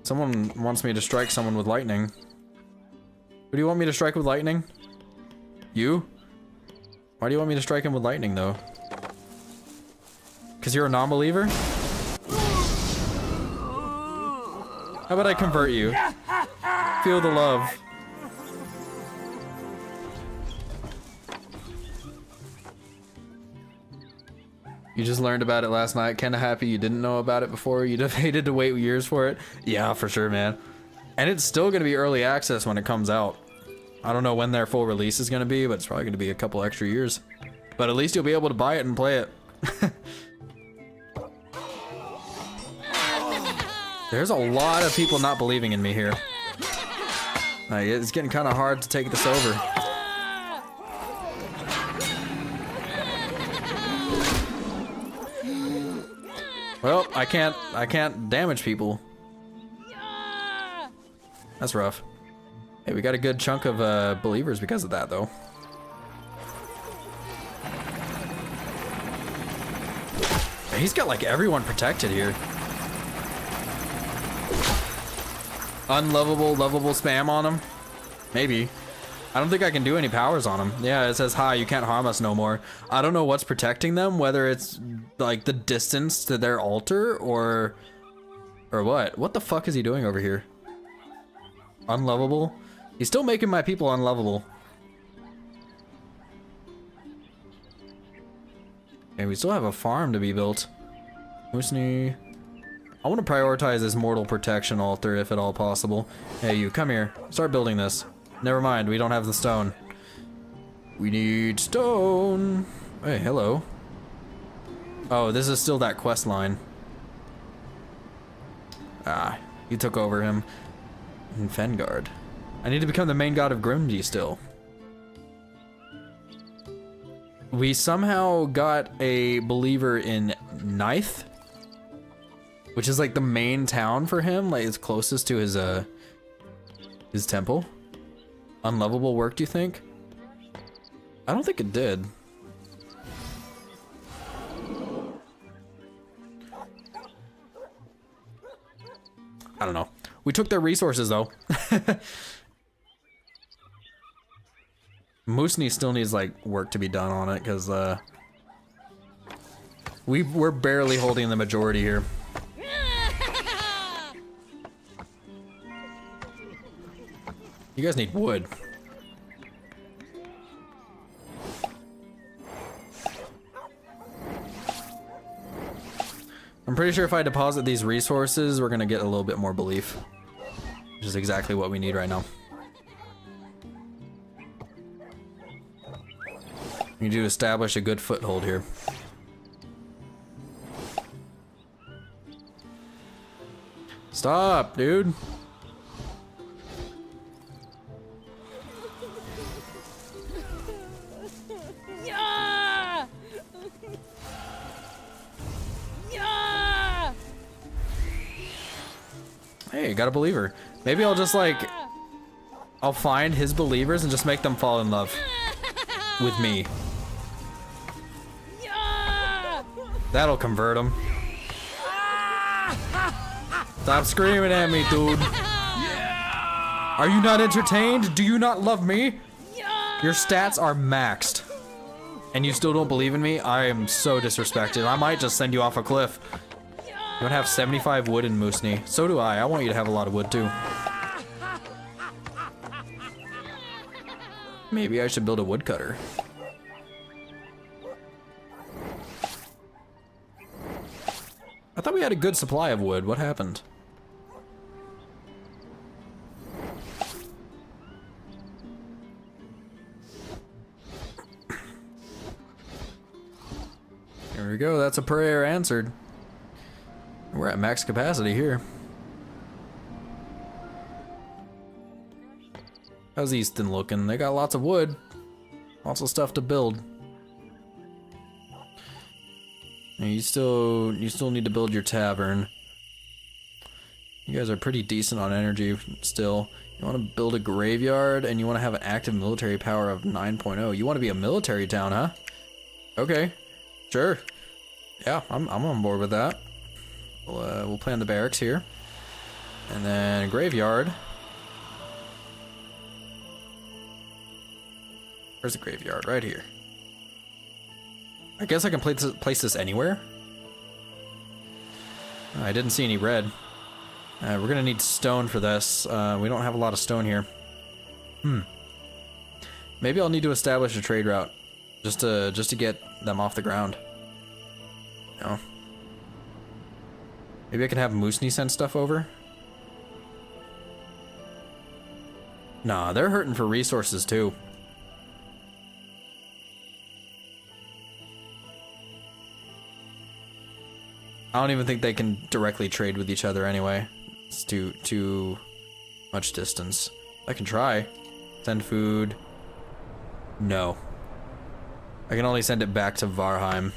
Someone wants me to strike someone with lightning. Who do you want me to strike with lightning? You? Why do you want me to strike him with lightning though? Because you're a non-believer? How about I convert you? Feel the love. You just learned about it last night. Kinda happy you didn't know about it before. You'd have hated to wait years for it. Yeah, for sure, man. And it's still gonna be early access when it comes out. I don't know when their full release is gonna be, but it's probably gonna be a couple extra years. But at least you'll be able to buy it and play it. There's a lot of people not believing in me here. It's getting kind of hard to take this over. Well, I can't damage people. That's rough. Hey, we got a good chunk of believers because of that, though. He's got like everyone protected here. Unlovable, lovable spam on him? Maybe. I don't think I can do any powers on him. Yeah, it says, hi, you can't harm us no more. I don't know what's protecting them, whether it's like the distance to their altar or what. What the fuck is he doing over here? Unlovable? He's still making my people unlovable. Okay, we still have a farm to be built. Musni. I want to prioritize this mortal protection altar if at all possible. Hey, you, come here. Start building this. Never mind, we don't have the stone. We need stone. Hey, hello. Oh, this is still that quest line. Ah, you took over him. In Fengard. I need to become the main god of Grimji still. We somehow got a believer in Ninth, which is like the main town for him, like it's closest to his temple. Unlovable work, do you think? I don't think it did. I don't know. We took their resources though. Musni still needs like work to be done on it because we're barely holding the majority here. You guys need wood. I'm pretty sure if I deposit these resources, we're gonna get a little bit more belief. Which is exactly what we need right now. We need to establish a good foothold here. Stop, dude. Hey, got a believer. Maybe I'll just like, I'll find his believers and just make them fall in love with me. That'll convert them. Stop screaming at me, dude. Are you not entertained? Do you not love me? Your stats are maxed. And you still don't believe in me? I am so disrespected. I might just send you off a cliff. You don't have 75 wood in Musni. So do I. I want you to have a lot of wood too. Maybe I should build a woodcutter. I thought we had a good supply of wood. What happened? There we go. That's a prayer answered. We're at max capacity here. How's Easton looking? They got lots of wood. Lots of stuff to build. And you still need to build your tavern. You guys are pretty decent on energy still. You want to build a graveyard and you want to have an active military power of 9.0. You want to be a military town, huh? Okay, sure. Yeah, I'm on board with that. We'll plan the barracks here. And then graveyard. Where's the graveyard? Right here. I guess I can place this anywhere. I didn't see any red. We're gonna need stone for this. We don't have a lot of stone here. Maybe I'll need to establish a trade route just to get them off the ground. No. Maybe I can have Moosney send stuff over. Nah, they're hurting for resources too. I don't even think they can directly trade with each other anyway. It's too much distance. I can try. Send food. No. I can only send it back to Varheim.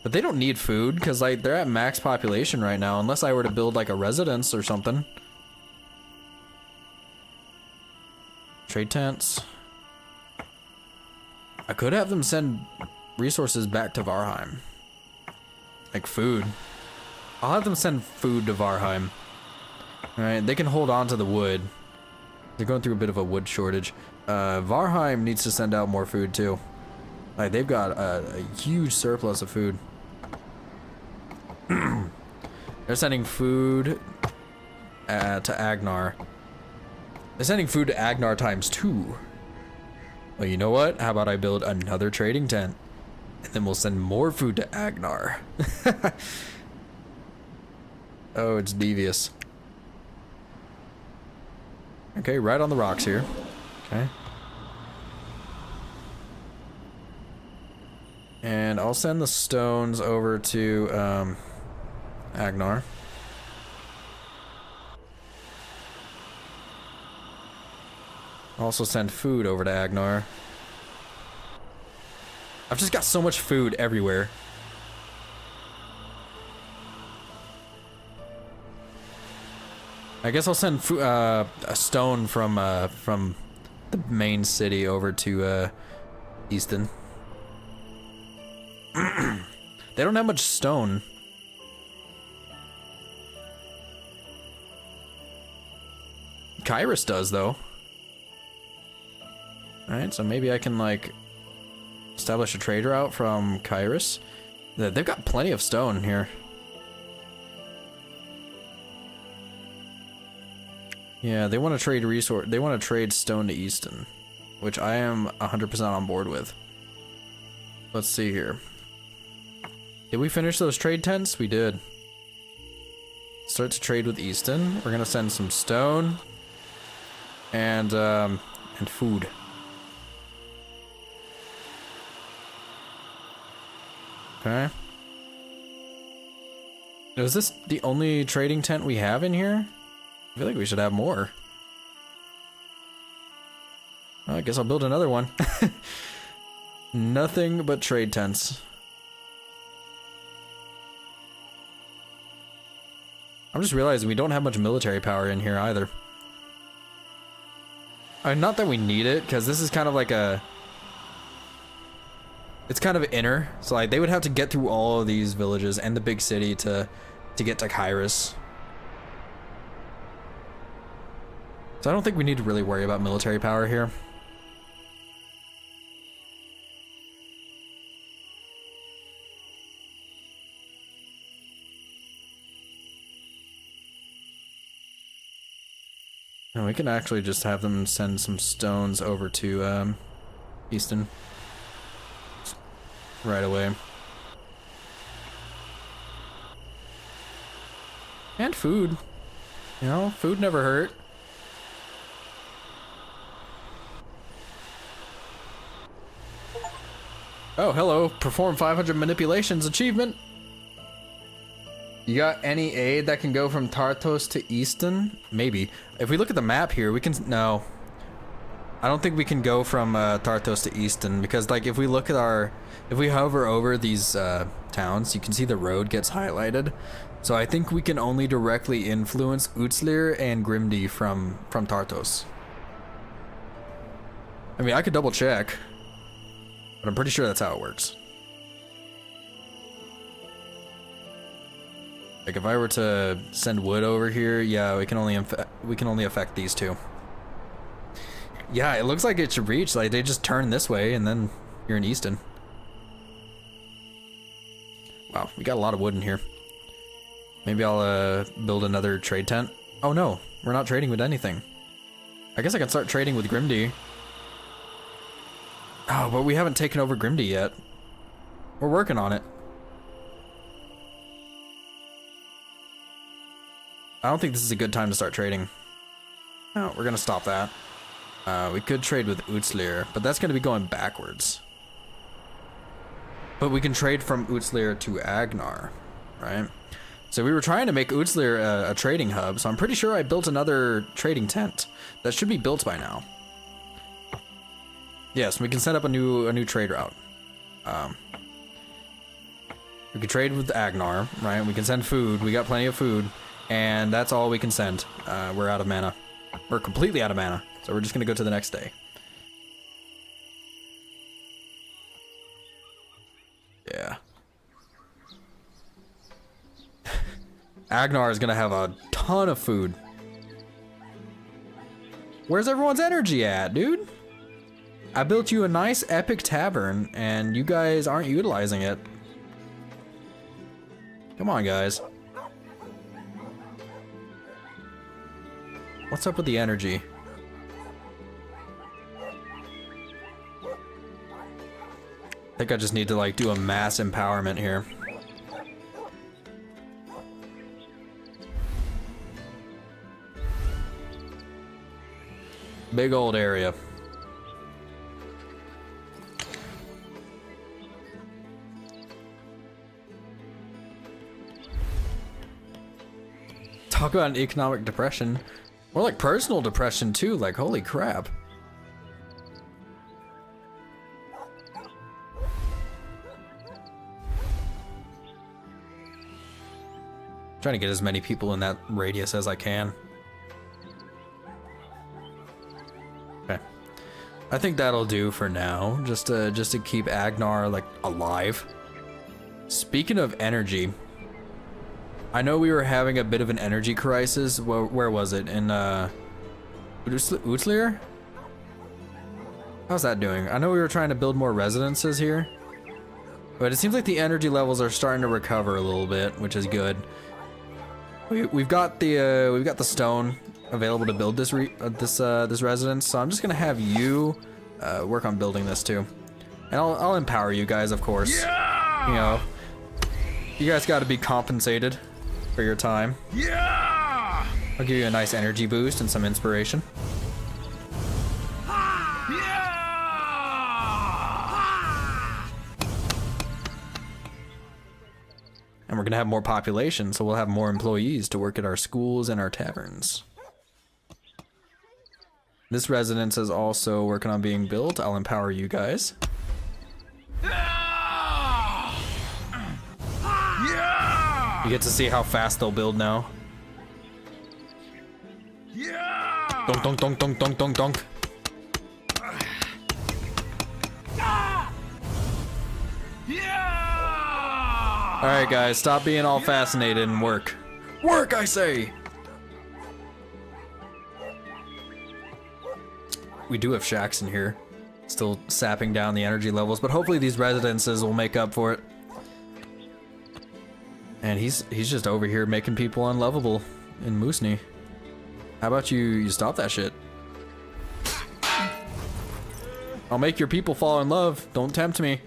But they don't need food because like they're at max population right now, unless I were to build like a residence or something. Trade tents. I could have them send resources back to Varheim. Like food. I'll have them send food to Varheim. Alright, they can hold on to the wood. They're going through a bit of a wood shortage. Varheim needs to send out more food too. Like they've got a huge surplus of food. They're sending food to Agnar. They're sending food to Agnar ×2. Well, you know what? How about I build another trading tent? And then we'll send more food to Agnar. Oh, it's devious. Okay, right on the rocks here. Okay. And I'll send the stones over to Agnar. I'll also send food over to Agnar. I've just got so much food everywhere. I guess I'll send a stone from the main city over to Easton. They don't have much stone. Kyrus does though. Alright, so maybe I can like establish a trade route from Kyrus. They've got plenty of stone here. Yeah, they want to trade resource. They want to trade stone to Easton, which I am 100% on board with. Let's see here. Did we finish those trade tents? We did. Start to trade with Easton. We're gonna send some stone and food. Okay. Is this the only trading tent we have in here? I feel like we should have more. Well, I guess I'll build another one. Nothing but trade tents. I'm just realizing we don't have much military power in here either. Not that we need it, because this is kind of like a... It's kind of inner, so like they would have to get through all of these villages and the big city to get to Kyrus. So I don't think we need to really worry about military power here. And we can actually just have them send some stones over to Easton right away. And food. You know, food never hurt. Oh, hello. Perform 500 manipulations achievement. You got any aid that can go from Tartos to Easton? Maybe. If we look at the map here, we can... No. I don't think we can go from Tartos to Easton, because like if we look at our... If we hover over these towns, you can see the road gets highlighted. So I think we can only directly influence Utslir and Grimdi from Tartos. I mean, I could double check, but I'm pretty sure that's how it works. Like if I were to send wood over here, yeah, we can only affect these two. Yeah, it looks like it should reach. Like they just turn this way, and then you're in Easton. Wow, we got a lot of wood in here. Maybe I'll build another trade tent. Oh no, we're not trading with anything. I guess I can start trading with Grimdi. Oh, but we haven't taken over Grimdi yet. We're working on it. I don't think this is a good time to start trading. Oh, we're gonna stop that. We could trade with Utslir, but that's gonna be going backwards. But we can trade from Utslir to Agnar, right? So we were trying to make Utslir a trading hub, so I'm pretty sure I built another trading tent. That should be built by now. Yes, we can set up a new trade route. We can trade with Agnar, right? We can send food. We got plenty of food. And that's all we can send. We're out of mana. We're completely out of mana. So we're just going to go to the next day. Yeah. Agnar is going to have a ton of food. Where's everyone's energy at, dude? I built you a nice epic tavern, and you guys aren't utilizing it. Come on, guys. What's up with the energy? I think I just need to like do a mass empowerment here. Big old area. Talk about an economic depression. More like personal depression too, like holy crap. Trying to get as many people in that radius as I can. Okay. I think that'll do for now, just to keep Agnar like alive. Speaking of energy, I know we were having a bit of an energy crisis. Where was it? In Utslir? How's that doing? I know we were trying to build more residences here, but it seems like the energy levels are starting to recover a little bit, which is good. We've got the stone available to build this this residence, so I'm just gonna have you work on building this too, and I'll empower you guys, of course. Yeah! You know, you guys got to be compensated for your time. Yeah! I'll give you a nice energy boost and some inspiration. And we're gonna have more population, so we'll have more employees to work at our schools and our taverns. This residence is also working on being built. I'll empower you guys. You get to see how fast they'll build now. Donk, donk, donk, donk, donk, donk, donk. Alright guys, stop being all fascinated and work. Work, I say! We do have shacks in here. Still sapping down the energy levels, but hopefully these residences will make up for it. And he's just over here making people unlovable in Moosney. How about you stop that shit? I'll make your people fall in love. Don't tempt me.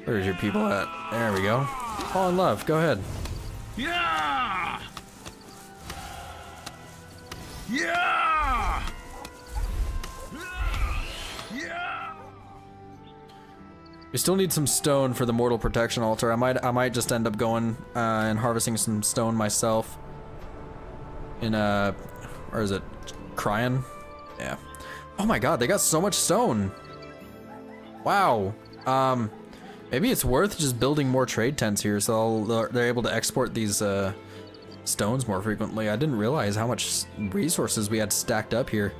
Where's your people at? There we go. Fall in love. Go ahead.
Yeah! Yeah! Yeah!
We still need some stone for the mortal protection altar. I might just end up going and harvesting some stone myself. In where is it? Cryon? Yeah. Oh my god, they got so much stone. Wow. Maybe it's worth just building more trade tents here so they're able to export these stones more frequently. I didn't realize how much resources we had stacked up here.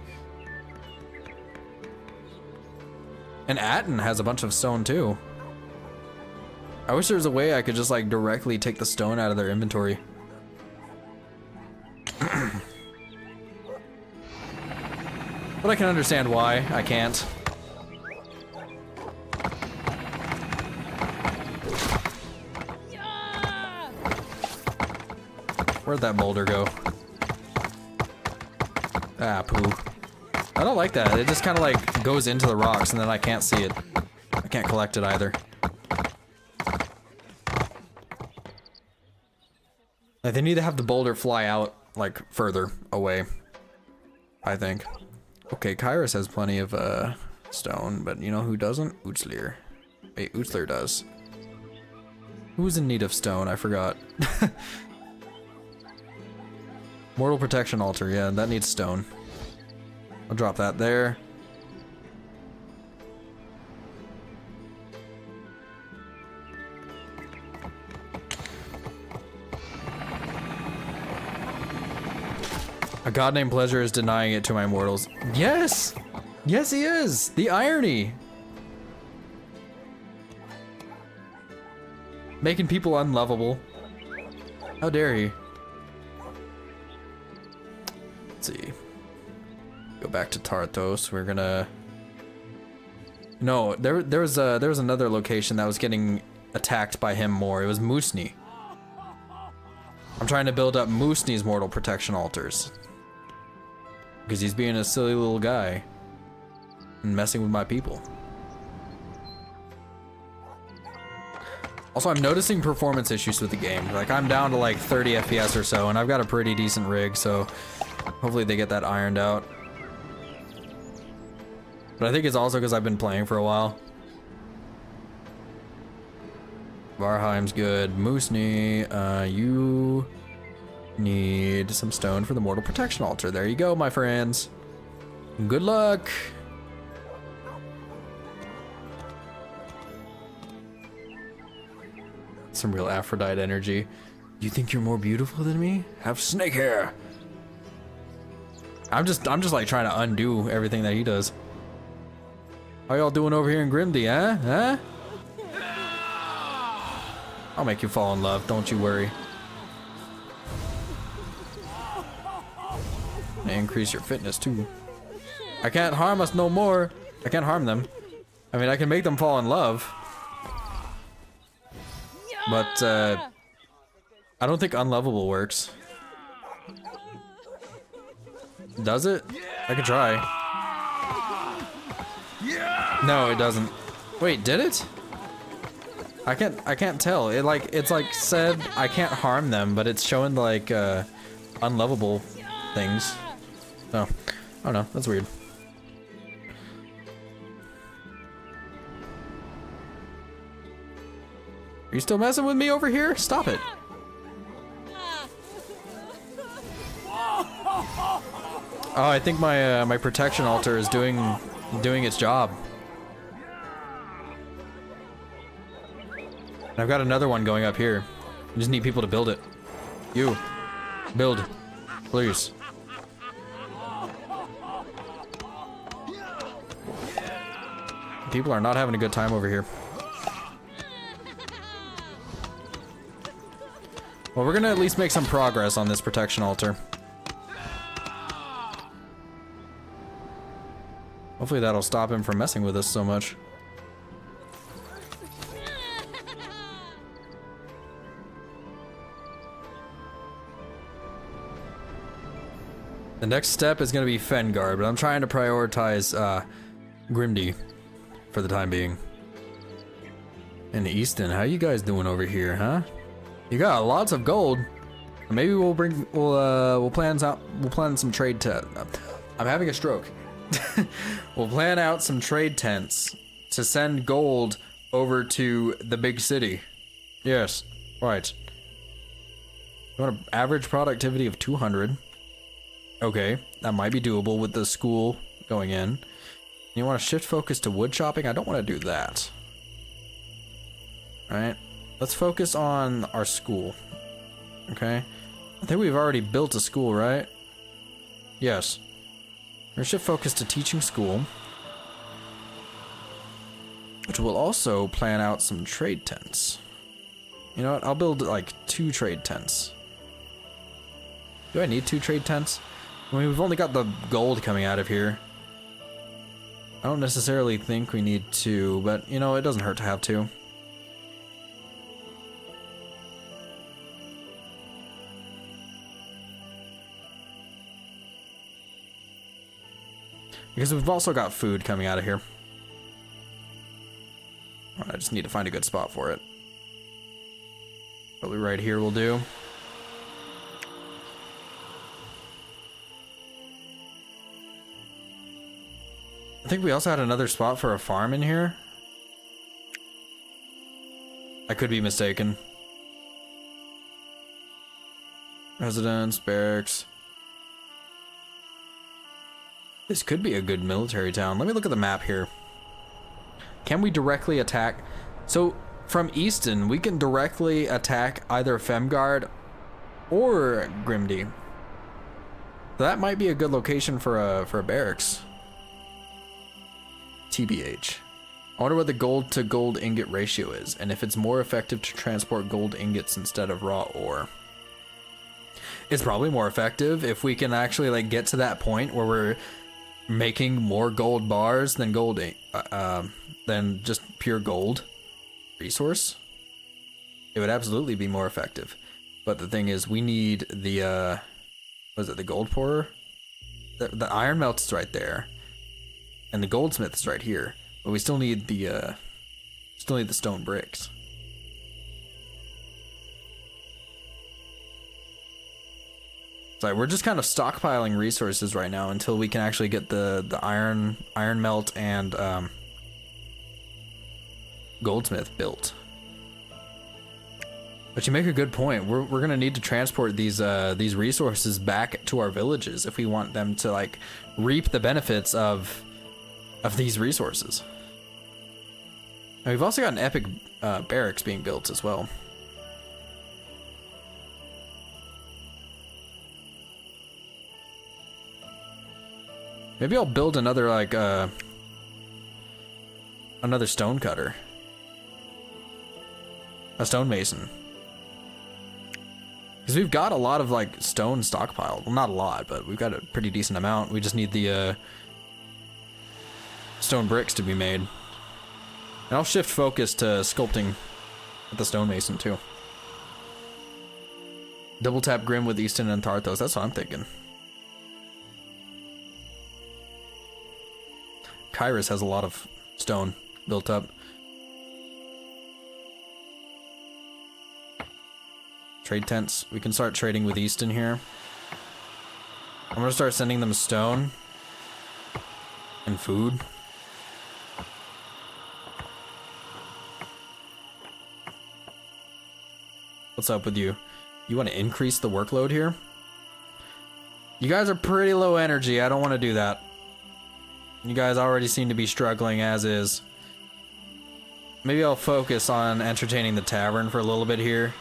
And Atten has a bunch of stone too. I wish there was a way I could just like directly take the stone out of their inventory. But I can understand why I can't. Where'd that boulder go? Ah, poo. I don't like that. It just kind of like goes into the rocks and then I can't see it. I can't collect it either. Like they need to have the boulder fly out like further away, I think. Okay, Kairos has plenty of stone, but you know who doesn't? Utslir. Wait, Utslir does. Who's in need of stone? I forgot. Mortal protection altar, yeah, that needs stone. I'll drop that there. A god named Pleasure is denying it to my mortals. Yes! Yes, he is! The irony! Making people unlovable. How dare he? Let's see. Go back to Tarthos. We're gonna... No, there was another location that was getting attacked by him more. It was Musni. I'm trying to build up Musni's mortal protection altars. Because he's being a silly little guy. And messing with my people. Also, I'm noticing performance issues with the game. Like, I'm down to like 30 FPS or so, and I've got a pretty decent rig, so hopefully they get that ironed out. But I think it's also because I've been playing for a while. Varheim's good. Musni, you need some stone for the mortal protection altar. There you go, my friends. Good luck. Some real Aphrodite energy. You think you're more beautiful than me? Have snake hair. I'm just like trying to undo everything that he does. How y'all doing over here in Grimdy, huh? I'll make you fall in love, don't you worry. And increase your fitness too. I can't harm us no more. I can't harm them. I mean, I can make them fall in love. But, I don't think unlovable works. Does it? I could try. No, it doesn't. Wait, did it? I can't tell. It's like said I can't harm them, but it's showing like unlovable things. Oh, I don't know. That's weird. Are you still messing with me over here? Stop it. Oh, I think my my protection altar is doing its job. And I've got another one going up here. I just need people to build it. You, build, please. People are not having a good time over here. Well, we're gonna at least make some progress on this protection altar. Hopefully that'll stop him from messing with us so much. The next step is gonna be Fengard, but I'm trying to prioritize Grimdy for the time being. And Easton, how you guys doing over here, huh? You got lots of gold. Maybe we'll plan some trade I'm having a stroke. We'll plan out some trade tents to send gold over to the big city. Yes, right. You want an average productivity of 200. Okay, that might be doable with the school going in. You want to shift focus to wood chopping? I don't want to do that. Alright, let's focus on our school. Okay, I think we've already built a school, right? Yes. We're going to shift focus to teaching school, which will also plan out some trade tents. You know what? I'll build like 2 trade tents. Do I need 2 trade tents? I mean, we've only got the gold coming out of here. I don't necessarily think we need 2, but you know, it doesn't hurt to have 2. Because we've also got food coming out of here. I just need to find a good spot for it. Probably right here will do. I think we also had another spot for a farm in here. I could be mistaken. Residence, barracks. This could be a good military town. Let me look at the map here. Can we directly attack? So from Easton, we can directly attack either Femguard or Grimdy. That might be a good location for a barracks. TBH. I wonder what the gold to gold ingot ratio is, and if it's more effective to transport gold ingots instead of raw ore. It's probably more effective if we can actually like get to that point where we're making more gold bars than than just pure gold resource. It would absolutely be more effective. But the thing is, we need the was it the gold pourer? The iron melt is right there, and the goldsmith is right here. But we still need the stone bricks. So we're just kind of stockpiling resources right now until we can actually get the iron melt and goldsmith built. But you make a good point. We're gonna need to transport these resources back to our villages if we want them to like reap the benefits of these resources. And we've also got an epic barracks being built as well. Maybe I'll build another like another stone cutter. A stonemason. Because we've got a lot of like stone stockpiled. Well, not a lot, but we've got a pretty decent amount. We just need the stone bricks to be made. And I'll shift focus to sculpting with the stonemason too. Double tap Grim with Easton and Tarthos. That's what I'm thinking. Kyrus has a lot of stone built up. Trade tents. We can start trading with Easton here. I'm gonna start sending them stone and food. What's up with you? You want to increase the workload here? You guys are pretty low energy. I don't want to do that. You guys already seem to be struggling as is. Maybe I'll focus on entertaining the tavern for a little bit here.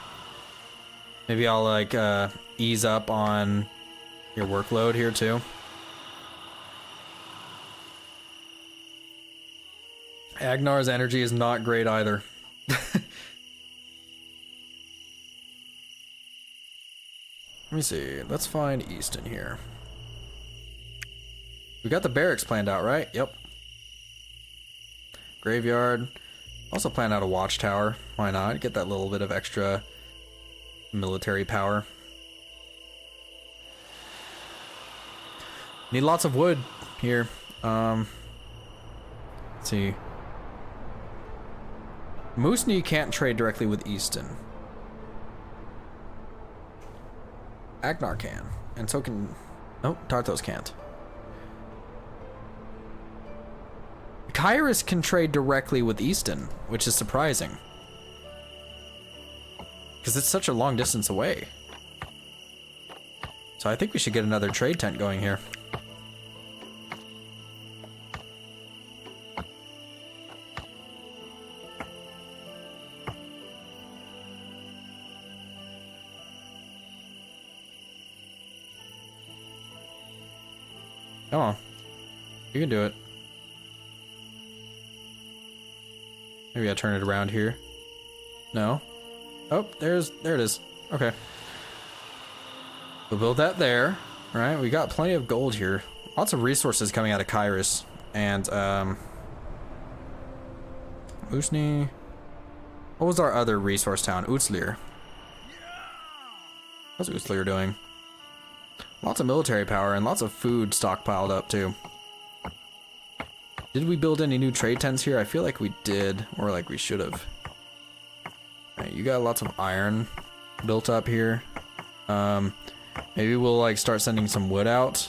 Maybe I'll like ease up on your workload here too. Agnar's energy is not great either. Let me see. Let's find Easton here. We got the barracks planned out, right? Yep. Graveyard. Also planned out a watchtower. Why not? Get that little bit of extra military power. Need lots of wood here. Let's see. Moosney can't trade directly with Easton. Agnar can. And so can... Oh, Tarthos can't. Kyrus can trade directly with Easton, which is surprising. Because it's such a long distance away. So I think we should get another trade tent going here. Come on. You can do it. Maybe I turn it around here. No. Oh, there it is. Okay. We'll build that there. Alright, we got plenty of gold here. Lots of resources coming out of Kyrus. And, Usni. What was our other resource town? Utslir. What's Utslir doing? Lots of military power and lots of food stockpiled up too. Did we build any new trade tents here? I feel like we did, or like we should have. Right, you got lots of iron built up here. Maybe we'll like start sending some wood out.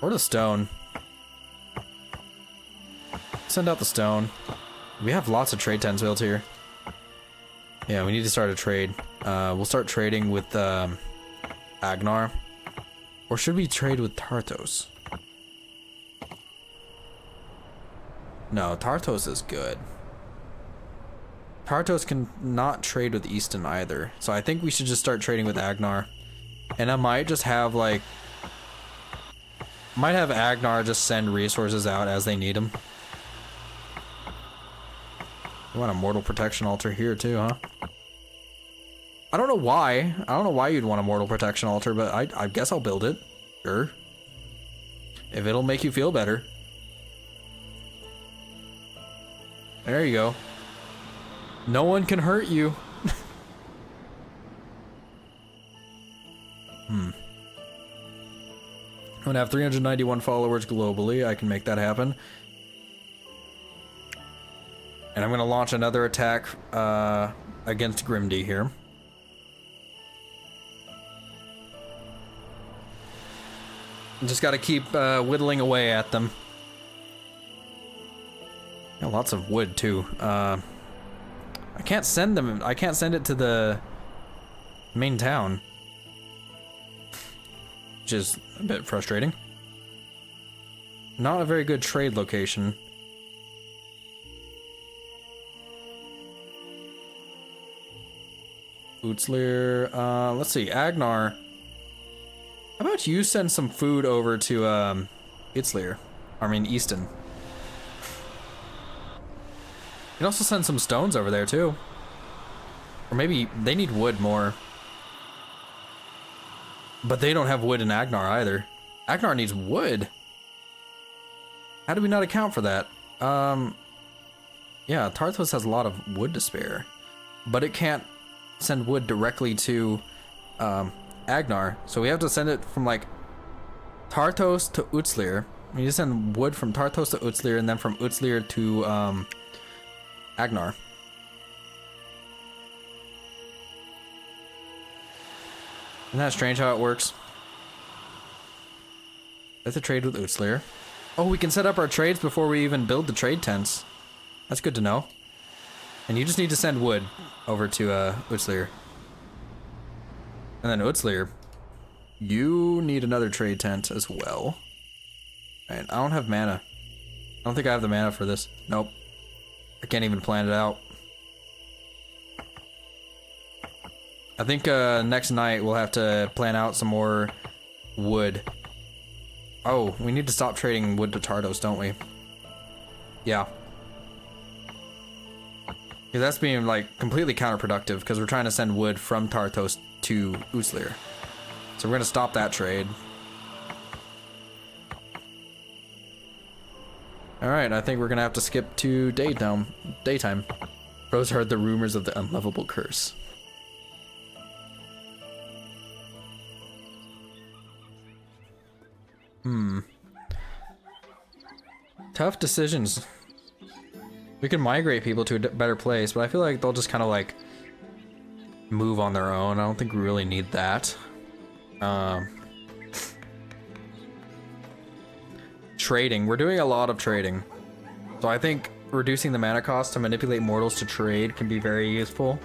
Or the stone. Send out the stone. We have lots of trade tents built here. Yeah, we need to start a trade. We'll start trading with Agnar. Or should we trade with Tartos? No, Tartos is good. Tartos can not trade with Easton either. So I think we should just start trading with Agnar. And I might just have like... Might have Agnar just send resources out as they need them. You want a mortal protection altar here too, huh? I don't know why. I don't know why you'd want a mortal protection altar, but I guess I'll build it. Sure. If it'll make you feel better. There you go. No one can hurt you. I'm gonna have 391 followers globally. I can make that happen. And I'm gonna launch another attack against Grimdy here. Just gotta keep whittling away at them. Got lots of wood too. I can't send them. I can't send it to the main town, which is a bit frustrating. Not a very good trade location. Utslir. Let's see. Agnar. How about you send some food over to Utslir? I mean Easton. You can also send some stones over there too. Or maybe they need wood more. But they don't have wood in Agnar either. Agnar needs wood. How do we not account for that? Yeah, Tarthos has a lot of wood to spare. But it can't send wood directly to Agnar. So we have to send it from like Tarthos to Utslir. We need to send wood from Tarthos to Utslir and then from Utslir to Agnar. Isn't that strange how it works? That's a trade with Utslir. Oh, we can set up our trades before we even build the trade tents. That's good to know. And you just need to send wood over to Utslir. And then Utslir, you need another trade tent as well. Right, I don't have mana. I don't think I have the mana for this. Nope. I can't even plan it out. I think next night we'll have to plan out some more wood. Oh, we need to stop trading wood to Tardos, don't we? Yeah. Yeah, that's being like completely counterproductive because we're trying to send wood from Tartos to Utslir. So we're gonna stop that trade. Alright, I think we're gonna have to skip to daytime. Rose heard the rumors of the unlovable curse. Tough decisions. We can migrate people to a better place, but I feel like they'll just kind of like move on their own. I don't think we really need that. Trading. We're doing a lot of trading. So I think reducing the mana cost to manipulate mortals to trade can be very useful.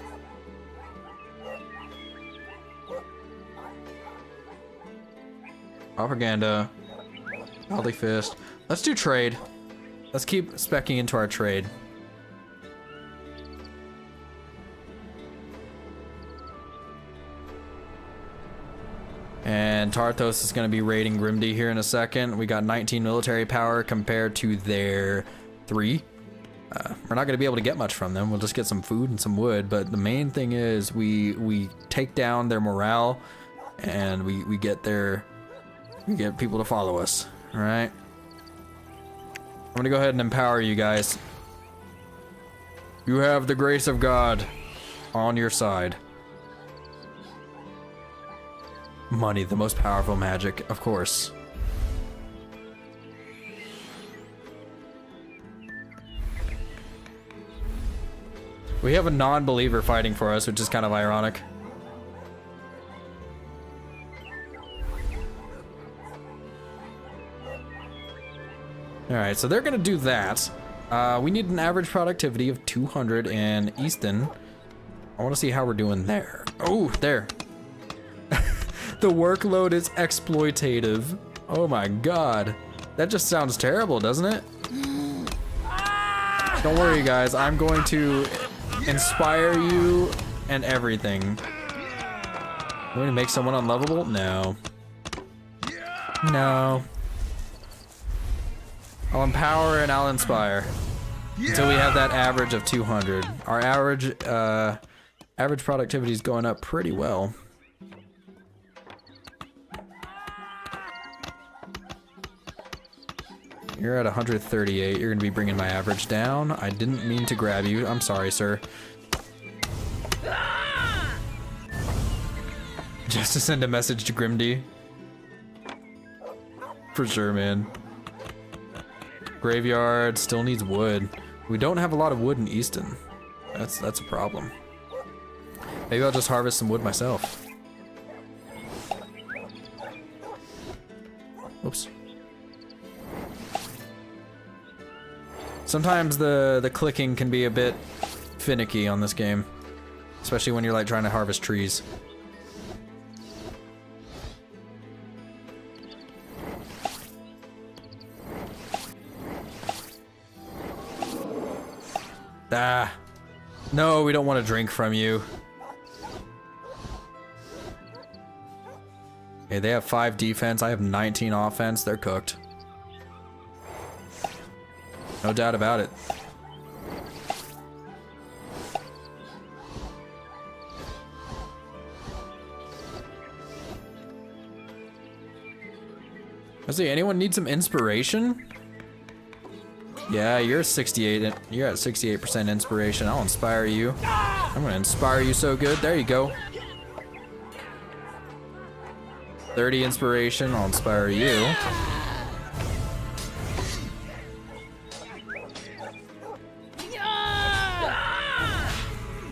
Propaganda. Godly Fist. Let's do trade. Let's keep speccing into our trade. And Tarthos is going to be raiding Grimdy here in a second. We got 19 military power compared to their 3. We're not going to be able to get much from them. We'll just get some food and some wood. But the main thing is we take down their morale, and we get people to follow us. All right. I'm going to go ahead and empower you guys. You have the grace of God on your side. Money, the most powerful magic, of course. We have a non-believer fighting for us, which is kind of ironic. Alright, so they're gonna do that. We need an average productivity of 200 in Easton. I want to see how we're doing there. Oh, there. The workload is exploitative. Oh my god. That just sounds terrible, doesn't it? Don't worry, guys. I'm going to inspire you and everything. I'm going to make someone unlovable? No. No. I'll empower and I'll inspire. Until we have that average of 200. Our average productivity is going up pretty well. You're at 138. You're gonna be bringing my average down. I didn't mean to grab you. I'm sorry, sir. Just to send a message to Grimdy. For sure, man. Graveyard still needs wood. We don't have a lot of wood in Easton. That's a problem. Maybe I'll just harvest some wood myself. Oops. Sometimes the clicking can be a bit finicky on this game, especially when you're like trying to harvest trees. Ah, no, we don't want to drink from you. Okay, they have 5 defense. I have 19 offense. They're cooked. No doubt about it. Let's see, anyone need some inspiration? Yeah, you're 68. You're at 68% inspiration. I'll inspire you. I'm gonna inspire you so good. There you go. 30 inspiration. I'll inspire you.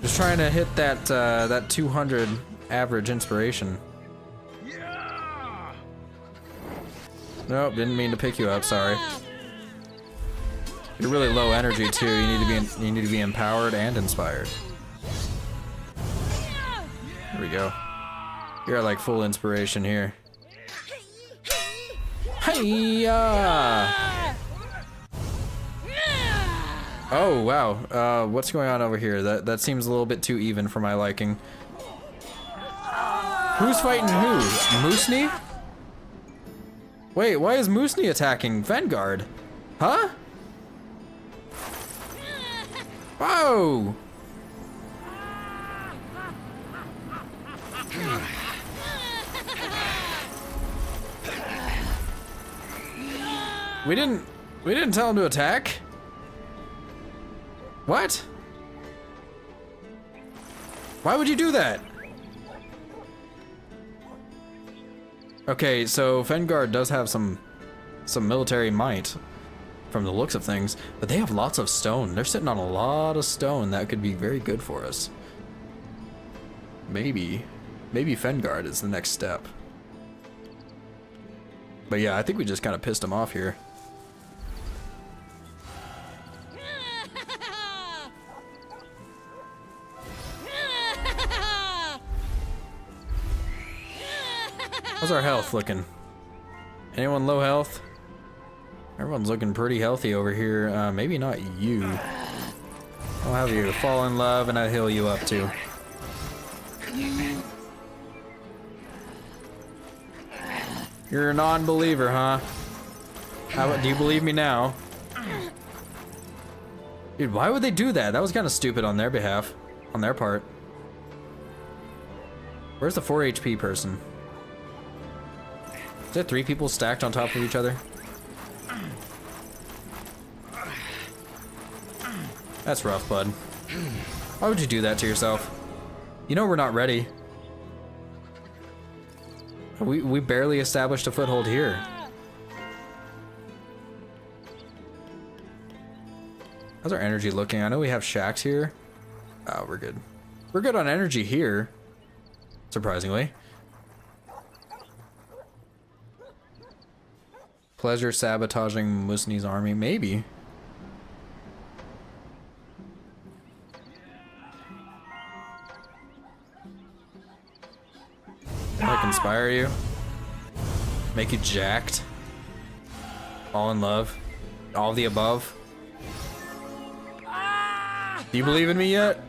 Just trying to hit that that 200 average inspiration. Nope, didn't mean to pick you up. Sorry. You're really low energy too. You need to be empowered and inspired. There we go. You're at like full inspiration here. Hiya! Oh wow. What's going on over here? That seems a little bit too even for my liking. Who's fighting who? Moosney? Wait, why is Moosney attacking Vanguard? Huh? Whoa! We didn't tell him to attack. What? Why would you do that? Okay, so Vanguard does have some military might from the looks of things, but they have lots of stone. They're sitting on a lot of stone that could be very good for us. Maybe Vanguard is the next step. But yeah, I think we just kind of pissed him off here. How's our health looking? Anyone low health? Everyone's looking pretty healthy over here. Maybe not you. I'll have you fall in love and I'll heal you up too. You're a non-believer, huh? Do you believe me now? Dude, why would they do that? That was kind of stupid on their behalf. On their part. Where's the 4 HP person? Is there 3 people stacked on top of each other? That's rough, bud. Why would you do that to yourself? You know we're not ready. We barely established a foothold here. How's our energy looking? I know we have shacks here. Oh, we're good. We're good on energy here. Surprisingly. Pleasure sabotaging Musni's army? Maybe. Like inspire you? Make you jacked? All in love? All of the above? Do you believe in me yet?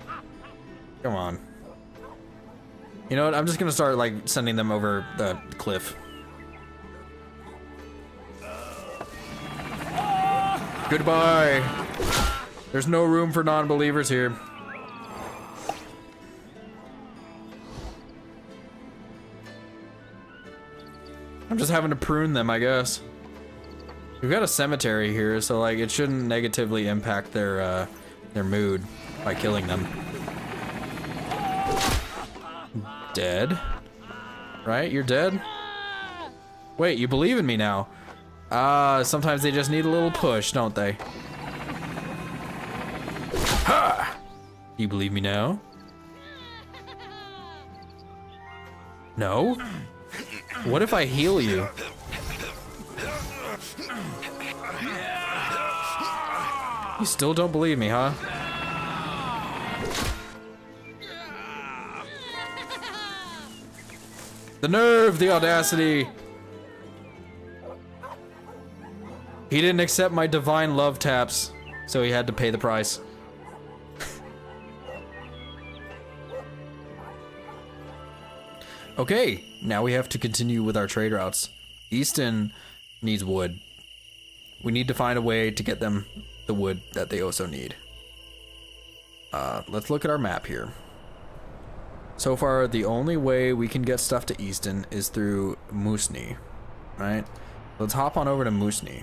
Come on. You know what? I'm just gonna start like sending them over the cliff. Goodbye. There's no room for non-believers here. I'm just having to prune them, I guess. We've got a cemetery here, so like it shouldn't negatively impact their mood by killing them. Dead? Right? You're dead? Wait, you believe in me now? Sometimes they just need a little push, don't they? Ha! You believe me now? No? What if I heal you? You still don't believe me, huh? The nerve, the audacity. He didn't accept my divine love taps, so he had to pay the price. Okay, now we have to continue with our trade routes. Easton needs wood. We need to find a way to get them the wood that they also need. Let's look at our map here. So far, the only way we can get stuff to Easton is through Musni, right? Let's hop on over to Musni.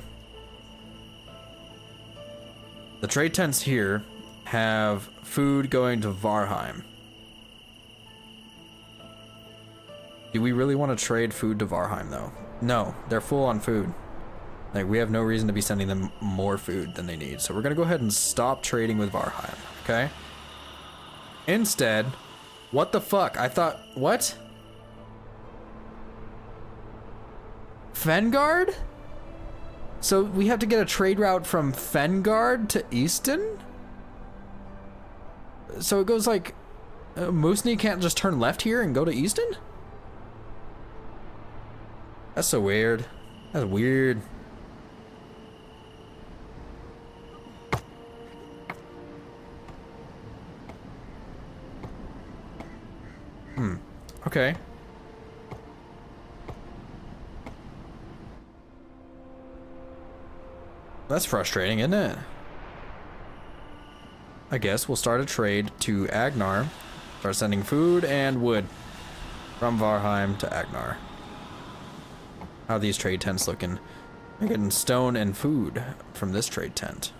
The trade tents here have food going to Varheim. Do we really want to trade food to Varheim, though? No, they're full on food. Like, we have no reason to be sending them more food than they need. So we're going to go ahead and stop trading with Varheim, okay? Instead, what the fuck? I thought, what? Fengard? So we have to get a trade route from Fengard to Easton? So it goes like, Musni can't just turn left here and go to Easton? That's so weird. That's weird. Okay. That's frustrating, isn't it? I guess we'll start a trade to Agnar. Start sending food and wood from Varheim to Agnar. How are these trade tents looking? We're getting stone and food from this trade tent.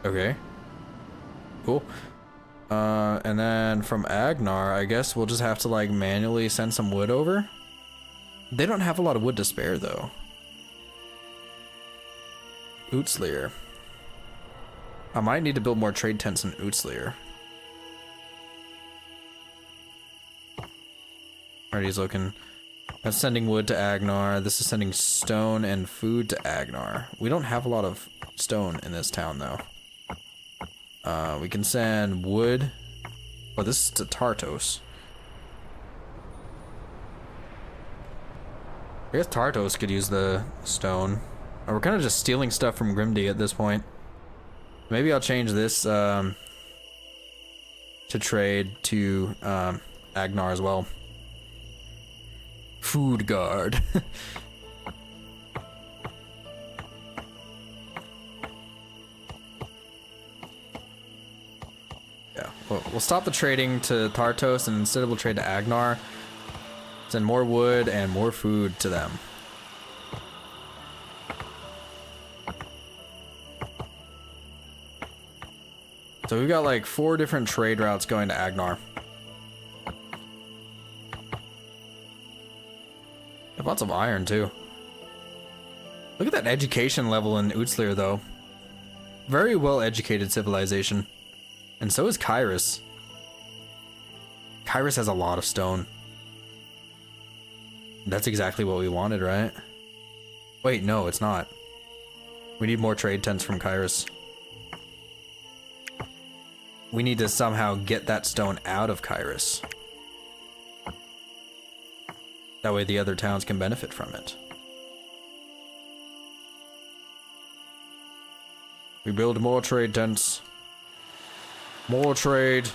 Okay. Cool. And then from Agnar, I guess we'll just have to like manually send some wood over. They don't have a lot of wood to spare though. Utslir. I might need to build more trade tents in Utslir. Alright, he's looking. That's sending wood to Agnar. This is sending stone and food to Agnar. We don't have a lot of stone in this town though. We can send wood. Oh, this is to Tartos. I guess Tartos could use the stone. Or we're kind of just stealing stuff from Grimdy at this point. Maybe I'll change this to trade to Agnar as well. Food guard. Yeah, we'll stop the trading to Tartos and instead we'll trade to Agnar. Send more wood and more food to them. So we've got like 4 different trade routes going to Agnar. Have lots of iron too. Look at that education level in Utslir though. Very well educated civilization. And so is Kyrus. Kyrus has a lot of stone. That's exactly what we wanted, right? Wait, no, it's not. We need more trade tents from Kyrus. We need to somehow get that stone out of Kyrus. That way the other towns can benefit from it. We build more trade tents. More trade.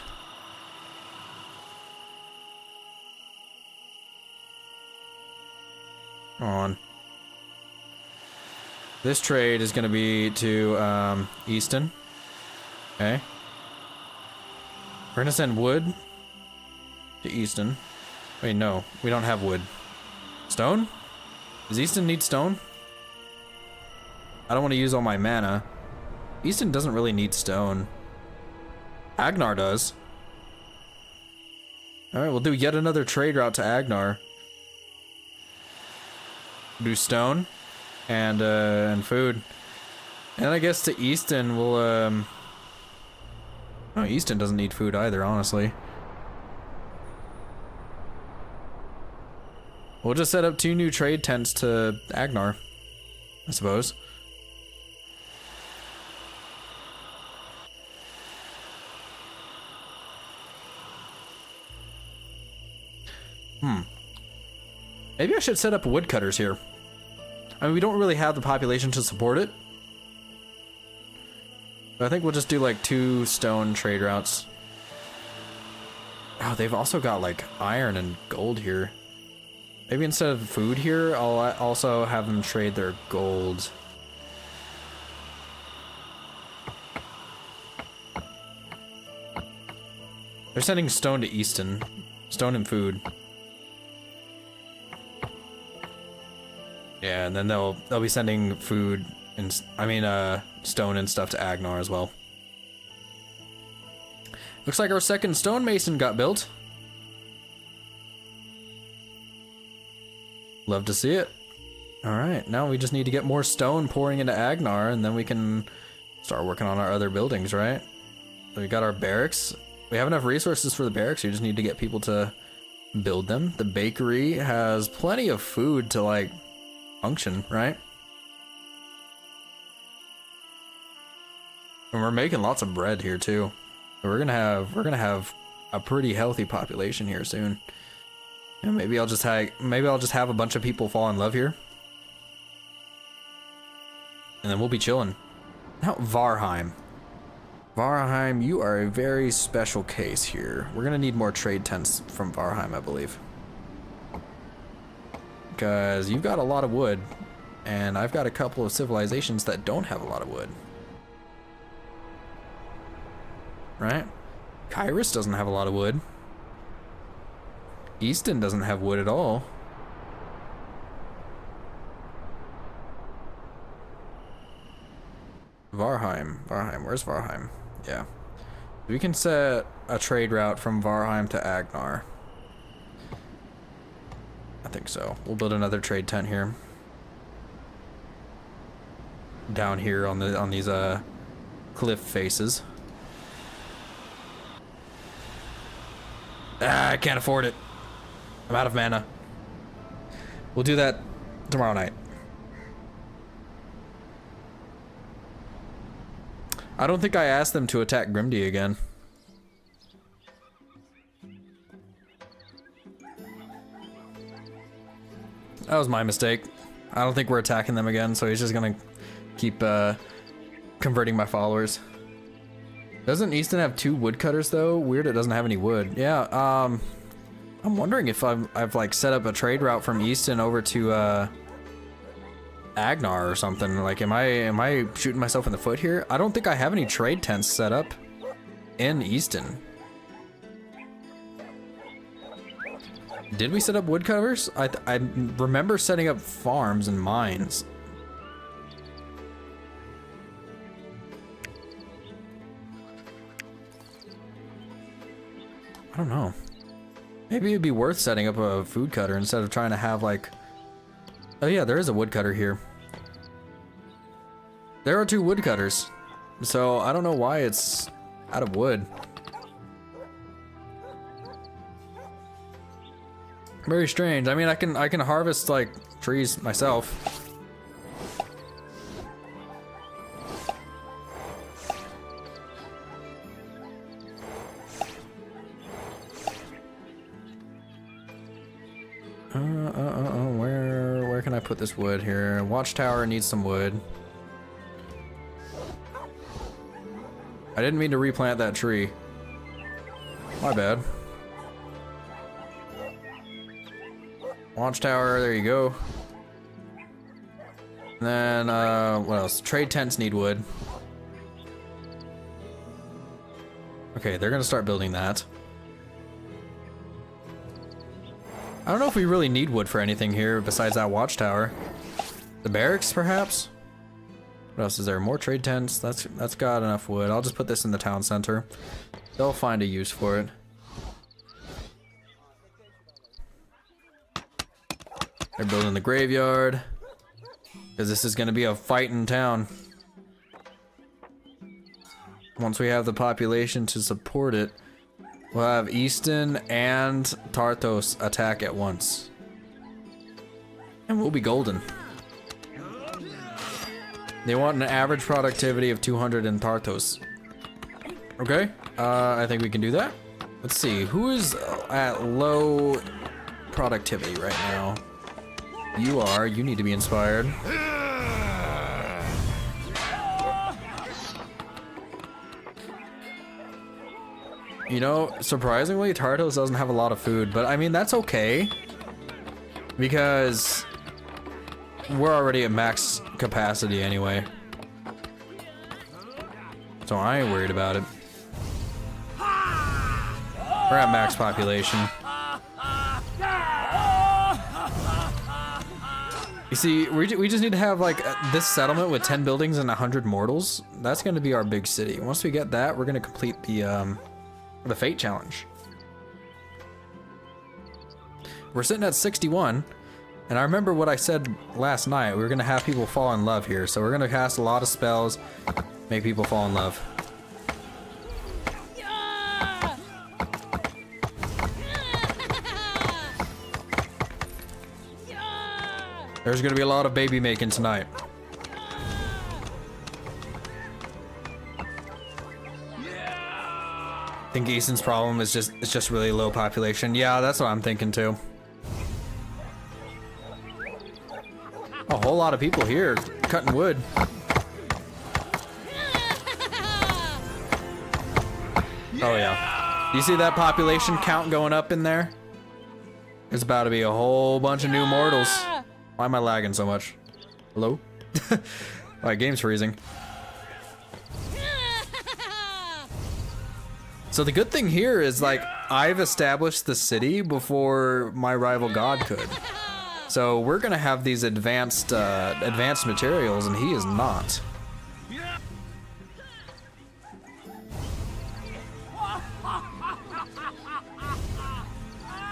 On. This trade is going to be to Easton. Okay. We're going to send wood to Easton. Wait, no. We don't have wood. Stone? Does Easton need stone? I don't want to use all my mana. Easton doesn't really need stone. Agnar does. Alright, we'll do yet another trade route to Agnar. Do stone and food. And I guess to Easton we'll no, Easton doesn't need food either, honestly. We'll just set up 2 new trade tents to Agnar, I suppose. Maybe I should set up woodcutters here. I mean, we don't really have the population to support it. But I think we'll just do like 2 stone trade routes. Oh, they've also got like iron and gold here. Maybe instead of food here, I'll also have them trade their gold. They're sending stone to Easton. Stone and food. Yeah, and then they'll be sending food and stone and stuff to Agnar as well. Looks like our second stonemason got built. Love to see it. Alright, now we just need to get more stone pouring into Agnar and then we can start working on our other buildings, right? So we got our barracks. We have enough resources for the barracks, we just need to get people to build them. The bakery has plenty of food to like function, right? And we're making lots of bread here too. We're gonna have a pretty healthy population here soon. And maybe I'll just have a bunch of people fall in love here. And then we'll be chilling. Now Varheim. Varheim, you are a very special case here. We're gonna need more trade tents from Varheim, I believe. Because you've got a lot of wood, and I've got a couple of civilizations that don't have a lot of wood. Right? Kyrus doesn't have a lot of wood. Easton doesn't have wood at all. Varheim, where's Varheim? Yeah. We can set a trade route from Varheim to Agnar. I think so. We'll build another trade tent here. Down here on these cliff faces. I can't afford it. I'm out of mana. We'll do that tomorrow night. I don't think I asked them to attack Grimdy again. That was my mistake. I don't think we're attacking them again, so he's just gonna keep converting my followers. Doesn't Easton have 2 woodcutters though? Weird it doesn't have any wood. Yeah, I'm wondering if I've like set up a trade route from Easton over to Agnar or something. Like, am I shooting myself in the foot here? I don't think I have any trade tents set up in Easton. Did we set up woodcutters? I remember setting up farms and mines. I don't know. Maybe it'd be worth setting up a food cutter instead of trying to have like... Oh yeah, there is a woodcutter here. There are 2 woodcutters. So I don't know why it's out of wood. Very strange. I mean, I can harvest like trees myself. Where can I put this wood here? Watchtower needs some wood. I didn't mean to replant that tree. My bad. Watchtower, there you go. And then, what else? Trade tents need wood. Okay, they're gonna start building that. I don't know if we really need wood for anything here besides that watchtower. The barracks, perhaps? What else is there? More trade tents. That's got enough wood. I'll just put this in the town center. They'll find a use for it. They're building the graveyard. Because this is going to be a fight in town. Once we have the population to support it, we'll have Easton and Tarthos attack at once. And we'll be golden. They want an average productivity of 200 in Tarthos. Okay, I think we can do that. Let's see, who is at low productivity right now? You are, you need to be inspired. You know, surprisingly, Tartos doesn't have a lot of food, but I mean, that's okay. Because we're already at max capacity anyway. So I ain't worried about it. We're at max population. You see, we just need to have like this settlement with 10 buildings and 100 mortals. That's going to be our big city. Once we get that, we're going to complete the fate challenge. We're sitting at 61, and I remember what I said last night. We were going to have people fall in love here, so we're going to cast a lot of spells, make people fall in love. There's gonna be a lot of baby making tonight. I think Easton's problem is just really low population. Yeah, that's what I'm thinking too. A whole lot of people here cutting wood. Oh yeah. You see that population count going up in there? There's about to be a whole bunch of new mortals. Why am I lagging so much? Hello? Alright, game's freezing. So the good thing here is, like, I've established the city before my rival god could. So we're gonna have these advanced materials, and he is not.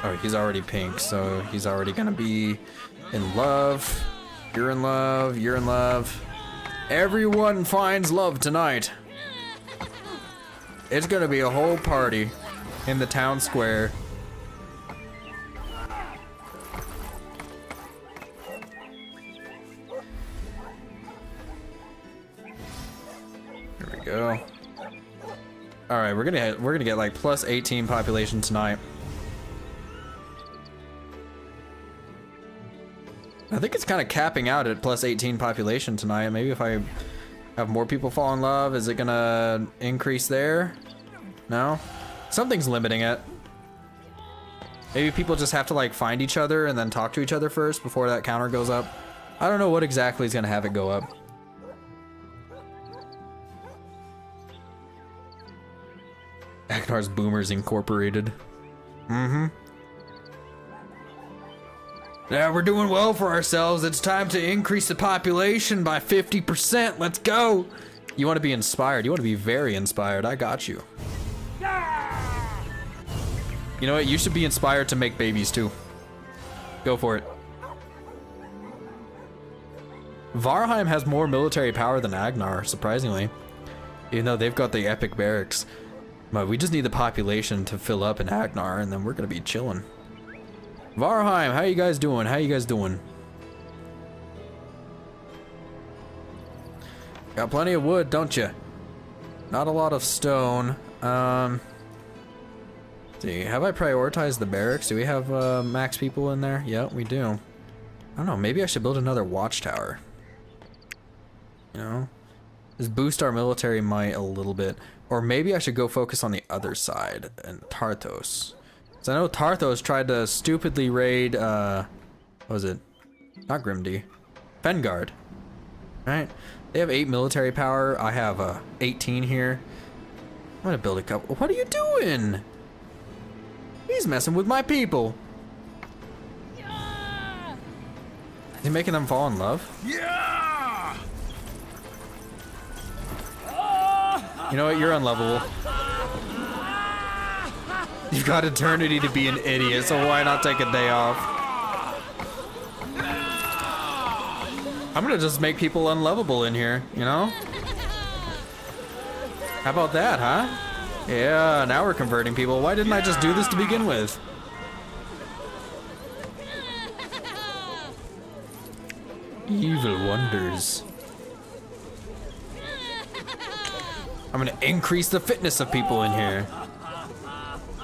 Oh, he's already pink, so he's already gonna be in love. You're in love. You're in love. Everyone finds love tonight. It's gonna be a whole party in the town square. Here we go. All right, we're gonna get like plus 18 population tonight. I think it's kind of capping out at plus 18 population tonight. Maybe if I have more people fall in love, is it gonna increase there? No? Something's limiting it. Maybe people just have to like find each other and then talk to each other first before that counter goes up. I don't know what exactly is gonna have it go up. Agnar's Boomers Incorporated. Mm-hmm. Yeah, we're doing well for ourselves. It's time to increase the population by 50%. Let's go. You want to be inspired. You want to be very inspired. I got you. You know what? You should be inspired to make babies too. Go for it. Varheim has more military power than Agnar, surprisingly. Even though they've got the epic barracks. But we just need the population to fill up in Agnar, and then we're gonna be chilling. Varheim, how you guys doing? How you guys doing? Got plenty of wood, don't you? Not a lot of stone. See, have I prioritized the barracks? Do we have max people in there? Yeah, we do. I don't know, maybe I should build another watchtower. You know? Just boost our military might a little bit. Or maybe I should go focus on the other side, and Tarthos. So I know Tarthos tried to stupidly raid, what was it? Not Grimdy. Fengard. Right? They have 8 military power. I have 18 here. I'm gonna build a couple. What are you doing? He's messing with my people. Is he making them fall in love?
Yeah!
You know what? You're unlovable. You've got eternity to be an idiot, so why not take a day off? I'm gonna just make people unlovable in here, you know? How about that, huh? Yeah, now we're converting people. Why didn't I just do this to begin with? Evil wonders. I'm gonna increase the fitness of people in here.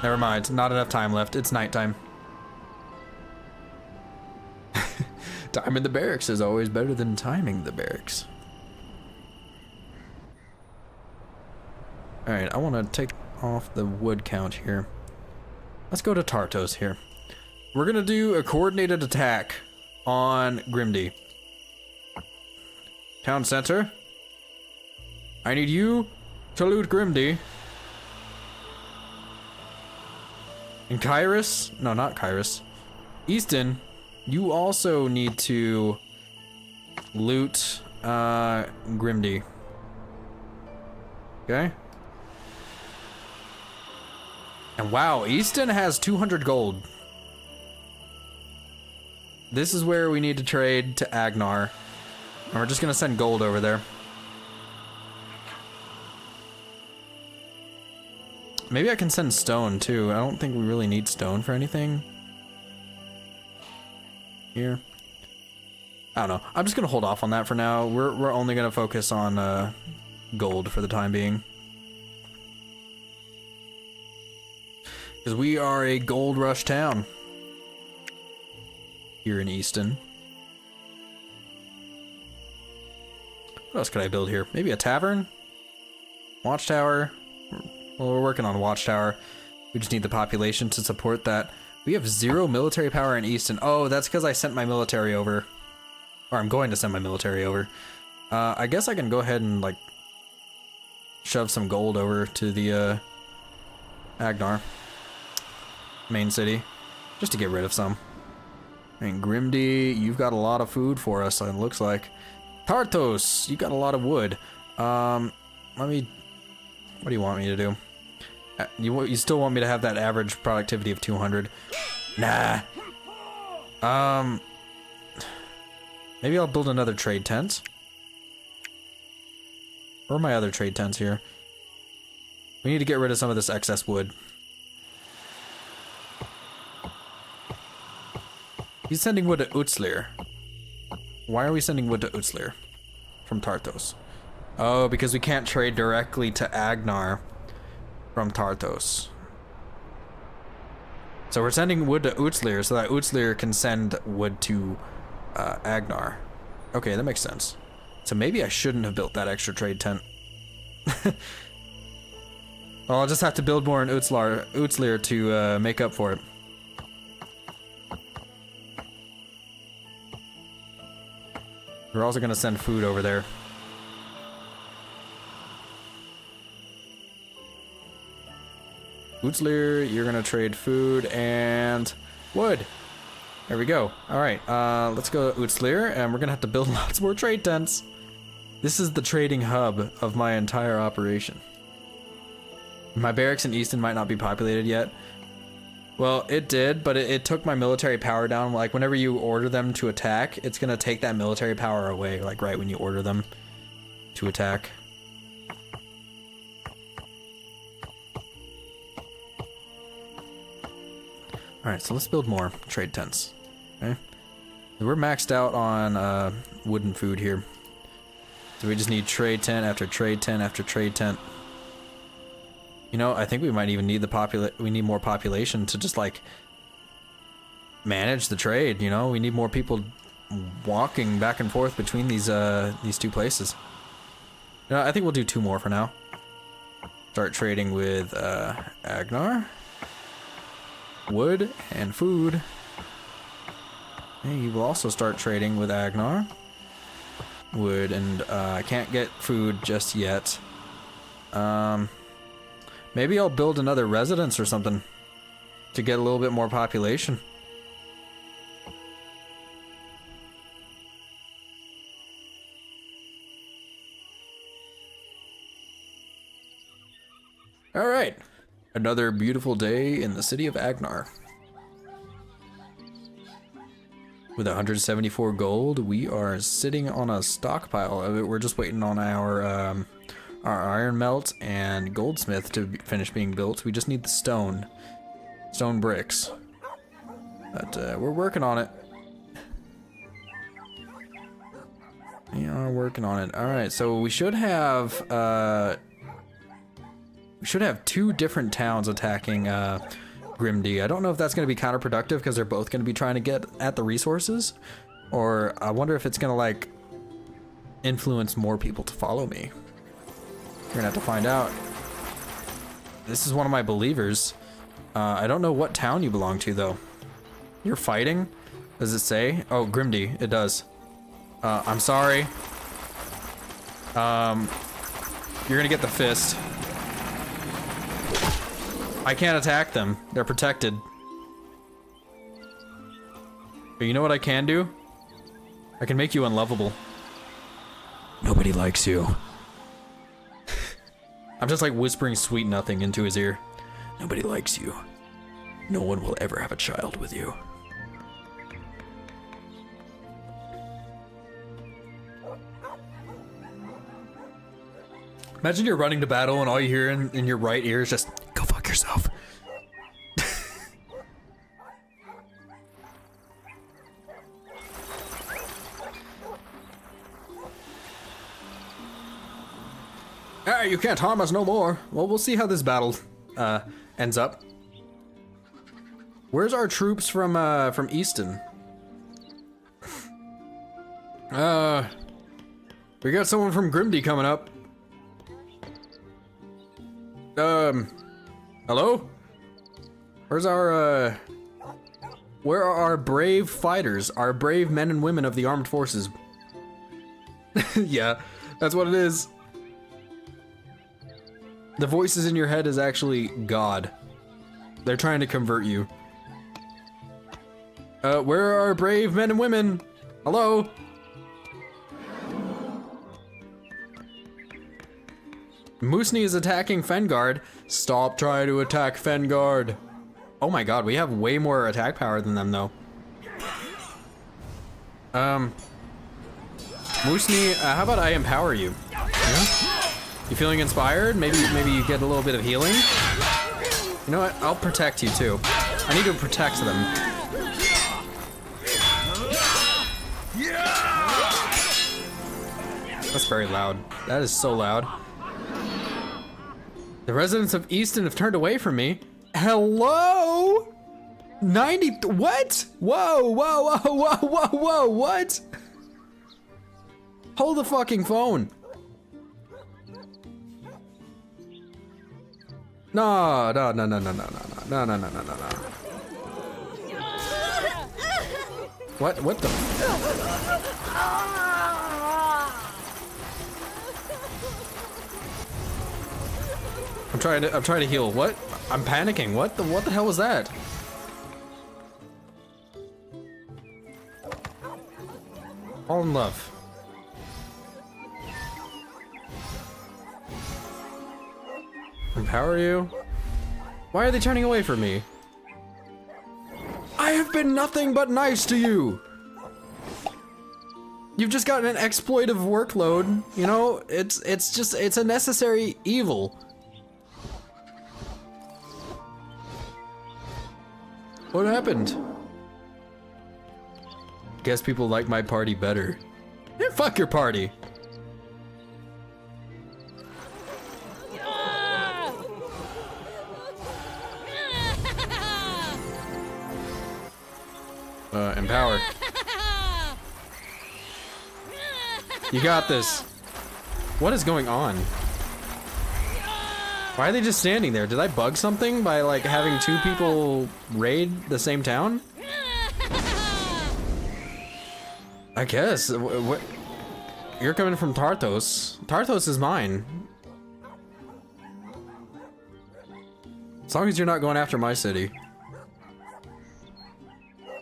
Never mind, not enough time left. It's nighttime. Time in the barracks is always better than timing the barracks. Alright, I want to take off the wood count here. Let's go to Tartos here. We're gonna do a coordinated attack on Grimdy. Town center. I need you to loot Grimdy. And Kyrus? No, not Kyrus. Easton, you also need to loot Grimdy. Okay? And wow, Easton has 200 gold. This is where we need to trade to Agnar. And we're just gonna send gold over there. Maybe I can send stone too. I don't think we really need stone for anything. Here. I don't know. I'm just gonna hold off on that for now. We're only gonna focus on gold for the time being. Because we are a gold rush town. Here in Easton. What else could I build here? Maybe a tavern? Watchtower? Well, we're working on Watchtower. We just need the population to support that. We have 0 military power in Easton. Oh, that's because I sent my military over. Or I'm going to send my military over. I guess I can go ahead and, like, shove some gold over to the, Agnar. Main city. Just to get rid of some. I mean, Grimdy, you've got a lot of food for us, it looks like. Tartos, you got a lot of wood. Let me... What do you want me to do? You still want me to have that average productivity of 200? Nah. Maybe I'll build another trade tent. Where are my other trade tents here? We need to get rid of some of this excess wood. He's sending wood to Utslir. Why are we sending wood to Utslir? From Tartos. Oh, because we can't trade directly to Agnar from Tartos. So we're sending wood to Utslir so that Utslir can send wood to Agnar. Okay, that makes sense. So maybe I shouldn't have built that extra trade tent. Well, I'll just have to build more in Utslir to make up for it. We're also gonna send food over there. Utslir, you're gonna trade food and wood. There we go. Alright, let's go to Utslir, and we're gonna have to build lots more trade tents. This is the trading hub of my entire operation. My barracks in Easton might not be populated yet. Well, it did, but it took my military power down. Like, whenever you order them to attack, it's gonna take that military power away, like right when you order them to attack. Alright, so let's build more trade tents. Okay? We're maxed out on wooden food here. So we just need trade tent after trade tent after trade tent. You know, I think we might even need we need more population to just like manage the trade, you know? We need more people walking back and forth between these two places. You know, I think we'll do 2 more for now. Start trading with Agnar. Wood and food. And you will also start trading with Agnar. Wood and I can't get food just yet. Maybe I'll build another residence or something to get a little bit more population. All right, another beautiful day in the city of Agnar. With 174 gold, we are sitting on a stockpile of it. We're just waiting on our iron melt and goldsmith to finish being built. We just need the stone bricks, but we're working on it. We are working on it. All right, so we should have 2 different towns attacking Grimdy. I don't know if that's going to be counterproductive because they're both going to be trying to get at the resources, or I wonder if it's going to like influence more people to follow me. We're gonna have to find out. This is one of my believers. I don't know what town you belong to though. You're fighting? Does it say? Oh, Grimdy, it does. I'm sorry. You're gonna get the fist. I can't attack them. They're protected. But you know what I can do? I can make you unlovable. Nobody likes you. I'm just like whispering sweet nothing into his ear. Nobody likes you. No one will ever have a child with you. Imagine you're running to battle and all you hear in your right ear is just, go fuck yourself. You can't harm us no more. Well, we'll see how this battle ends up. Where's our troops from Easton? We got someone from Grimdy coming up. Hello? Where are our brave fighters, our brave men and women of the armed forces? Yeah, that's what it is. The voices in your head is actually God. They're trying to convert you. Where are our brave men and women? Hello? Moosney is attacking Fengard. Stop trying to attack Fengard. Oh my god, we have way more attack power than them though. Moosney, how about I empower you? Yeah? You feeling inspired? Maybe you get a little bit of healing? You know what? I'll protect you too. I need to protect them. That's very loud. That is so loud. The residents of Easton have turned away from me. Hello? 90. What? Whoa, whoa, whoa, whoa, whoa, whoa, what? Hold the fucking phone. No, no, no, no, no, no, no, no, no, no, no, no, no. What the? I'm trying to heal. What? I'm panicking. What the hell was that? All in love. Empower you? Why are they turning away from me? I have been nothing but nice to you! You've just gotten an exploitive workload, you know? It's a necessary evil. What happened? Guess people like my party better. Yeah, fuck your party! Empower. You got this. What is going on? Why are they just standing there? Did I bug something by like having two people raid the same town? I guess. What? You're coming from Tarthos. Tarthos is mine. As long as you're not going after my city.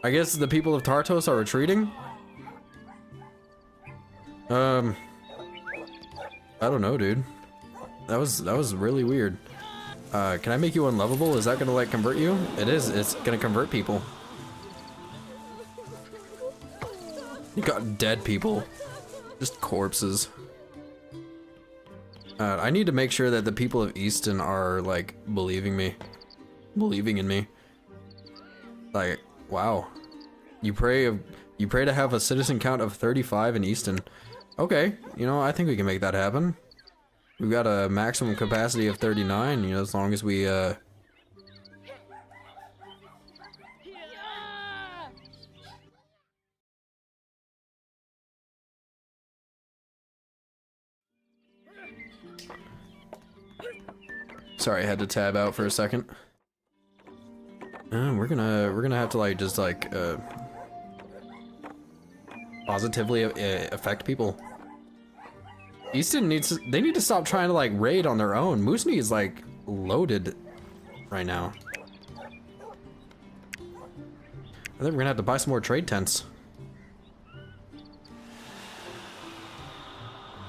I guess the people of Tarthos are retreating? I don't know, dude. That was really weird. Can I make you unlovable? Is that gonna like convert you? It is, it's gonna convert people. You got dead people. Just corpses. I need to make sure that the people of Easton are like believing in me. Like, wow. You pray to have a citizen count of 35 in Easton. Okay, you know, I think we can make that happen. We've got a maximum capacity of 39, you know, as long as we Sorry, I had to tab out for a second. We're gonna have to like just like positively affect people. Easton they need to stop trying to like raid on their own. Moosney is like loaded right now. I think we're gonna have to buy some more trade tents.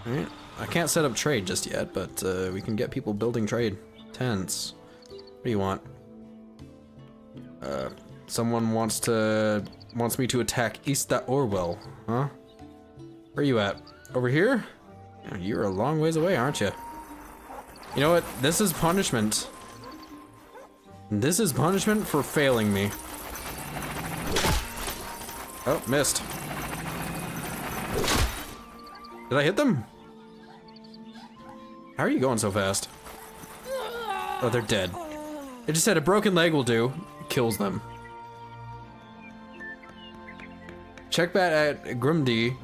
Alright, I can't set up trade just yet, but we can get people building trade tents. What do you want? Someone wants me to attack Easta Orwell, huh? Where are you at? Over here? Yeah, you're a long ways away, aren't you? You know what? This is punishment. This is punishment for failing me. Oh, missed. Did I hit them? How are you going so fast? Oh, they're dead. It just said a broken leg will do. Kills them. Check back at Grimdy.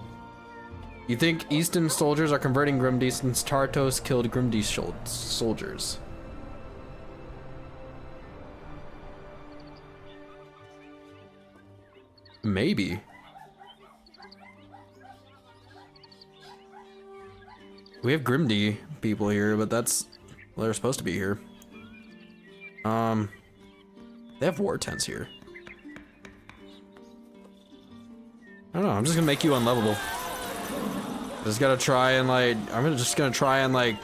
You think Easton soldiers are converting Grimdy since Tartos killed Grimdy soldiers? Maybe. We have Grimdy people here, but that's... well, they're supposed to be here. They have war tents here. I don't know, I'm just gonna make you unlovable. Just gotta try and like... just gonna try and like...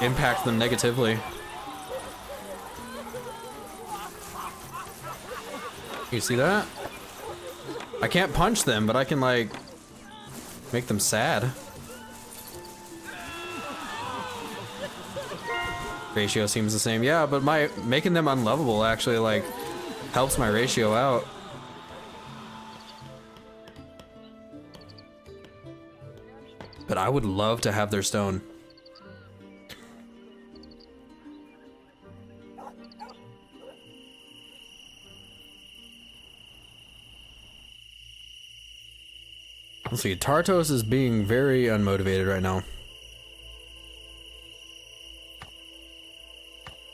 impact them negatively. You see that? I can't punch them, but I can like... make them sad. Ratio seems the same. Yeah, but making them unlovable actually like helps my ratio out. But I would love to have their stone. Let's see, Tartos is being very unmotivated right now.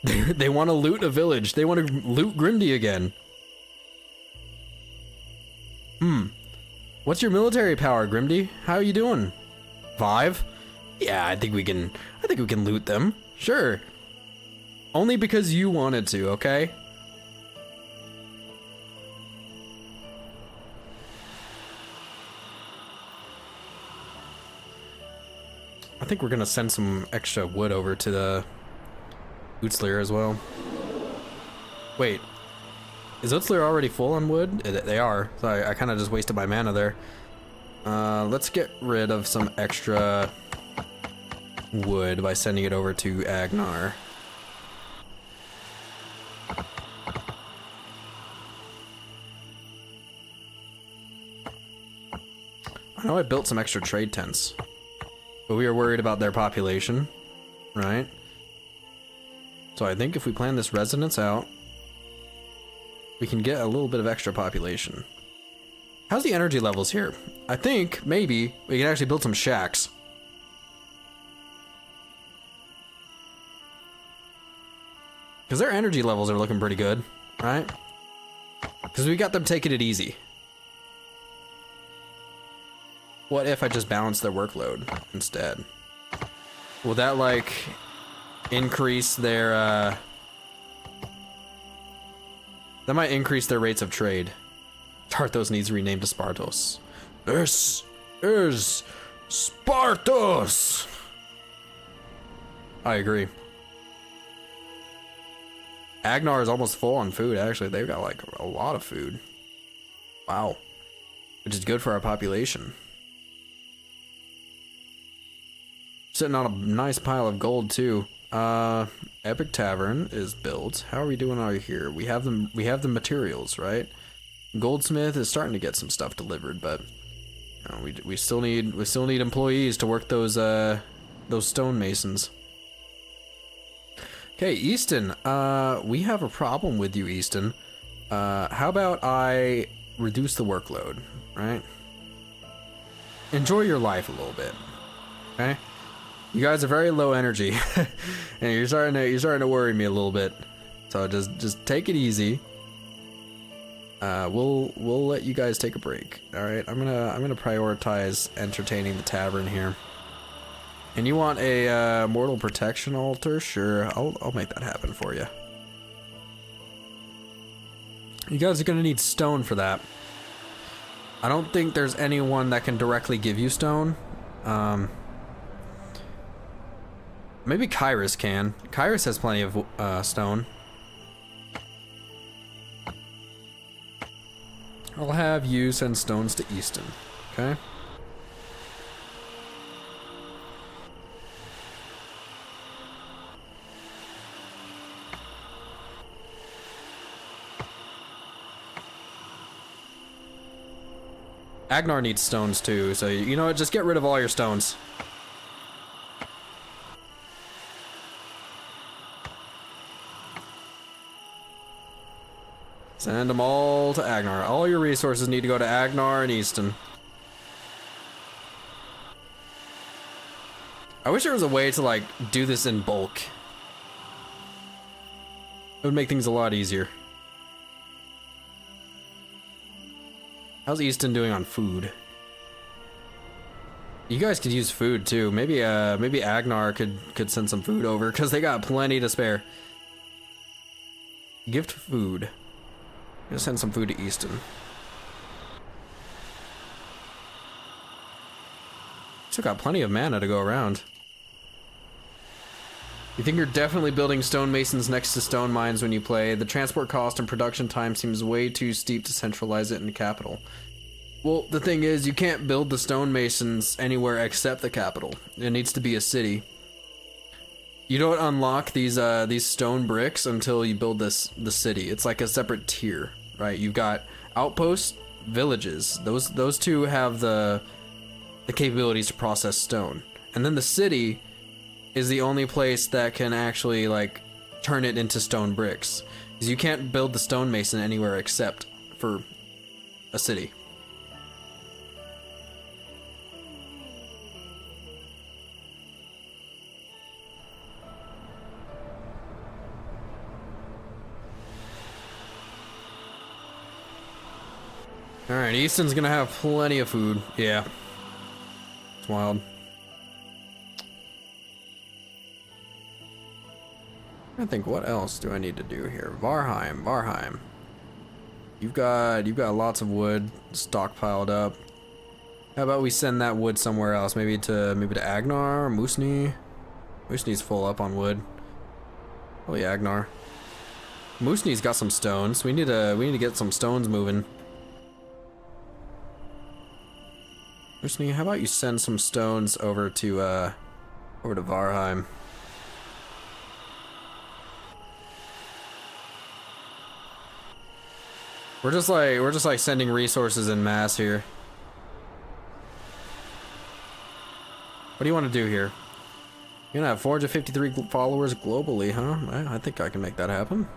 They want to loot a village. They want to loot Grimdy again. What's your military power, Grimdy? How are you doing? 5? Yeah, I think we can loot them. Sure. Only because you wanted to, okay? I think we're gonna send some extra wood over to the Utslir as well. Wait, is Utslir already full on wood? They are, so I kind of just wasted my mana there. Let's get rid of some extra wood by sending it over to Agnar. I know I built some extra trade tents, but we are worried about their population, right? So I think if we plan this residence out, we can get a little bit of extra population. How's the energy levels here? I think maybe we can actually build some shacks. Because their energy levels are looking pretty good, right? Because we got them taking it easy. What if I just balance their workload instead? Will that, like, increase their, that might increase their rates of trade. Tarthos needs renamed to Spartos. This is Spartos! I agree. Agnar is almost full on food, actually. They've got, like, a lot of food. Wow. Which is good for our population. Sitting on a nice pile of gold too. Epic Tavern is built. How are we doing out here? We have them. We have the materials, right? Goldsmith is starting to get some stuff delivered, but you know, we still need employees to work those stonemasons. Okay, Easton. We have a problem with you, Easton. How about I reduce the workload, right? Enjoy your life a little bit, okay? You guys are very low energy, and you're starting to worry me a little bit. So just take it easy. We'll let you guys take a break. All right, I'm gonna prioritize entertaining the tavern here. And you want a mortal protection altar? Sure, I'll make that happen for you. You guys are gonna need stone for that. I don't think there's anyone that can directly give you stone. Maybe Kyrus can. Kyrus has plenty of stone. I'll have you send stones to Easton, okay? Agnar needs stones too, so you know what? Just get rid of all your stones. Send them all to Agnar. All your resources need to go to Agnar and Easton. I wish there was a way to, like, do this in bulk. It would make things a lot easier. How's Easton doing on food? You guys could use food too. Maybe Agnar could send some food over, because they got plenty to spare. Gift food. I'm gonna send some food to Easton. Still got plenty of mana to go around. You think you're definitely building stonemasons next to stone mines when you play. The transport cost and production time seems way too steep to centralize it in the capital. Well, the thing is, you can't build the stonemasons anywhere except the capital. It needs to be a city. You don't unlock these stone bricks until you build the city. It's like a separate tier. Right, you've got outposts, villages. Those two have the capabilities to process stone, and then the city is the only place that can actually, like, turn it into stone bricks. Because you can't build the stonemason anywhere except for a city.
Alright, Easton's gonna have plenty of food. Yeah. It's wild. I think what else do I need to do here? Varheim. You've got lots of wood stockpiled up. How about we send that wood somewhere else? Maybe to Agnar or Moosney? Moosney's full up on wood. Oh yeah, Agnar. Moosney's got some stones. We need to get some stones moving. Moosney, how about you send some stones over to Varheim? We're just like sending resources in mass here. What do you want to do here? You're gonna have 453 followers globally, huh? I think I can make that happen.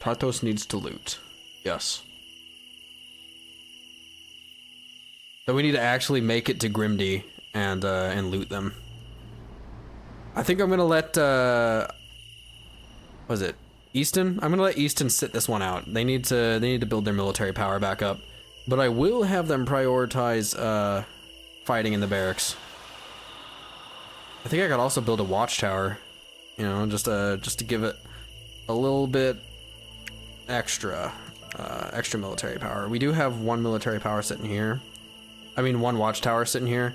Tartos needs to loot. Yes. So we need to actually make it to Grimdy and loot them. I think I'm gonna let what was it? Easton? I'm gonna let Easton sit this one out. They need to build their military power back up. But I will have them prioritize fighting in the barracks. I think I could also build a watchtower. You know, just to give it a little bit extra military power. We do have one military power sitting here. I mean, one watchtower sitting here.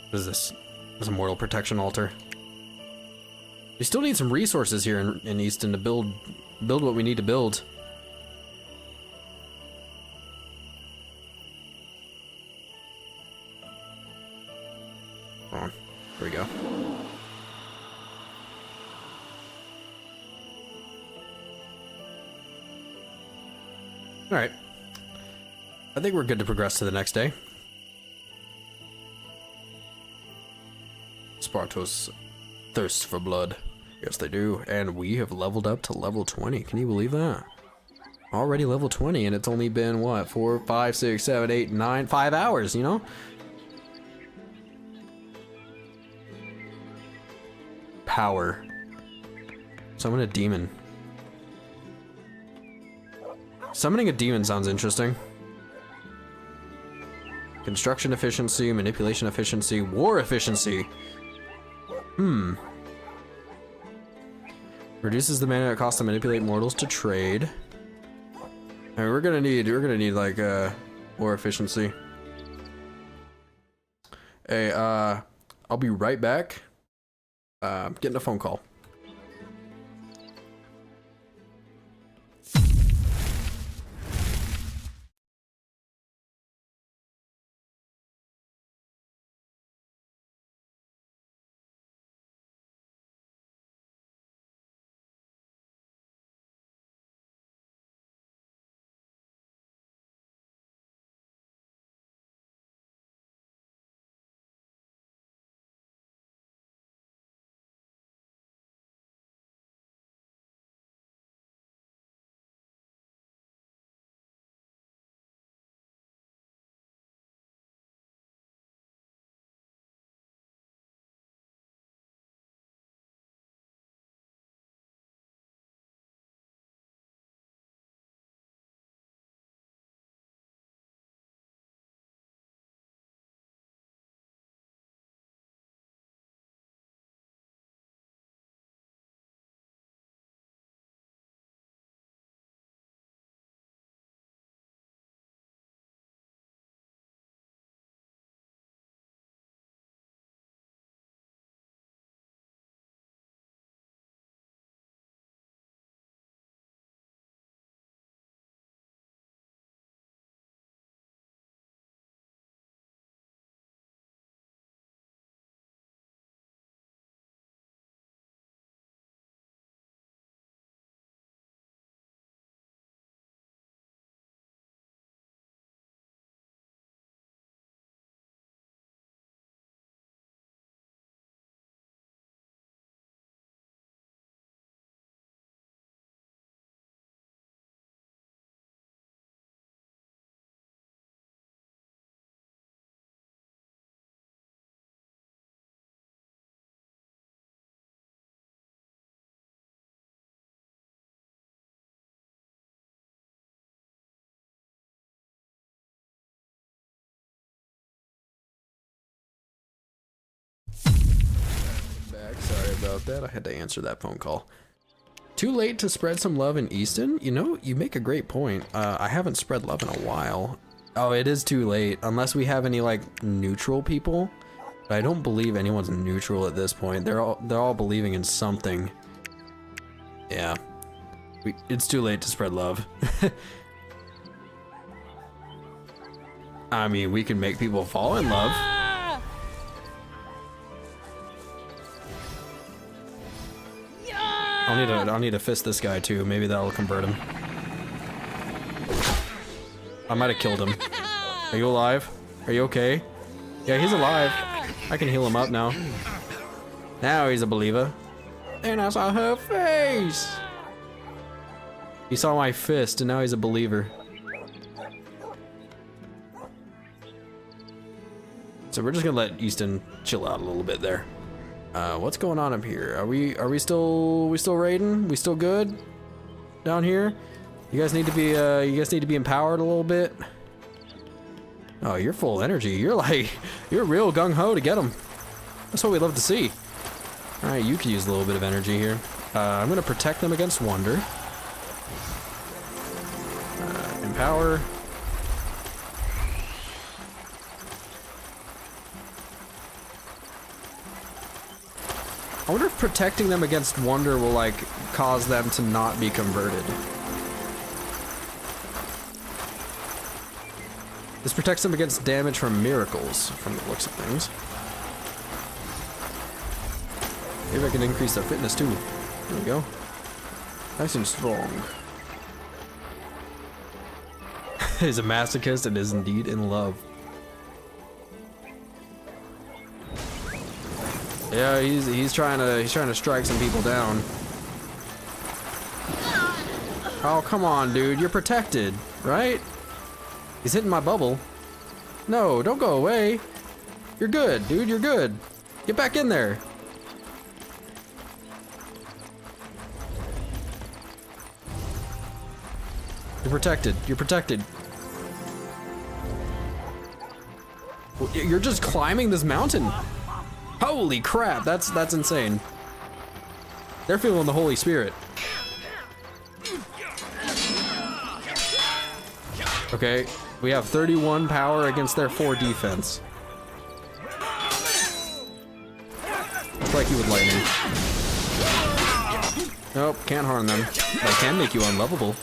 What is this? It's a mortal protection altar. We still need some resources here in Easton to build what we need to build. Hold on. Here we go. Alright. I think we're good to progress to the next day. Spartos thirsts for blood. Yes, they do. And we have leveled up to level 20. Can you believe that? Already level 20, and it's only been, what, 4, 5, 6, 7, 8, 9, 5 hours, you know? Power. Summon a demon. Summoning a demon sounds interesting. Construction efficiency, manipulation efficiency, war efficiency. Reduces the mana it costs to manipulate mortals to trade. And we're gonna need like war efficiency. Hey, I'll be right back. Getting a phone call. about that. I had to answer that phone call. Too late to spread some love in Easton? You know, you make a great point. I haven't spread love in a while. Oh, it is too late. Unless we have any, like, neutral people. But I don't believe anyone's neutral at this point. They're all believing in something. Yeah. It's too late to spread love. I mean, we can make people fall in love. I'll need to fist this guy too. Maybe that'll convert him. I might have killed him. Are you alive? Are you okay? Yeah, he's alive. I can heal him up now. Now he's a believer. And I saw her face. He saw my fist and now he's a believer. So we're just gonna let Easton chill out a little bit there. What's going on up here? Are we still raiding? We still good down here? You guys need to be empowered a little bit. Oh, you're full energy. You're real gung ho to get them. That's what we love to see. All right, you can use a little bit of energy here. I'm gonna protect them against wonder. Empower. I wonder if protecting them against wonder will, like, cause them to not be converted. This protects them against damage from miracles, from the looks of things. Maybe I can increase their fitness too. There we go. Nice and strong. He's a masochist and is indeed in love. Yeah, he's trying to strike some people down. Oh, come on, dude. You're protected, right? He's hitting my bubble. No, don't go away. You're good, dude. You're good. Get back in there. You're protected. You're protected. You're just climbing this mountain. Holy crap, that's insane. They're feeling the Holy Spirit. Okay, we have 31 power against their 4 defense. Strike you with lightning. Nope, can't harm them. But I can make you unlovable.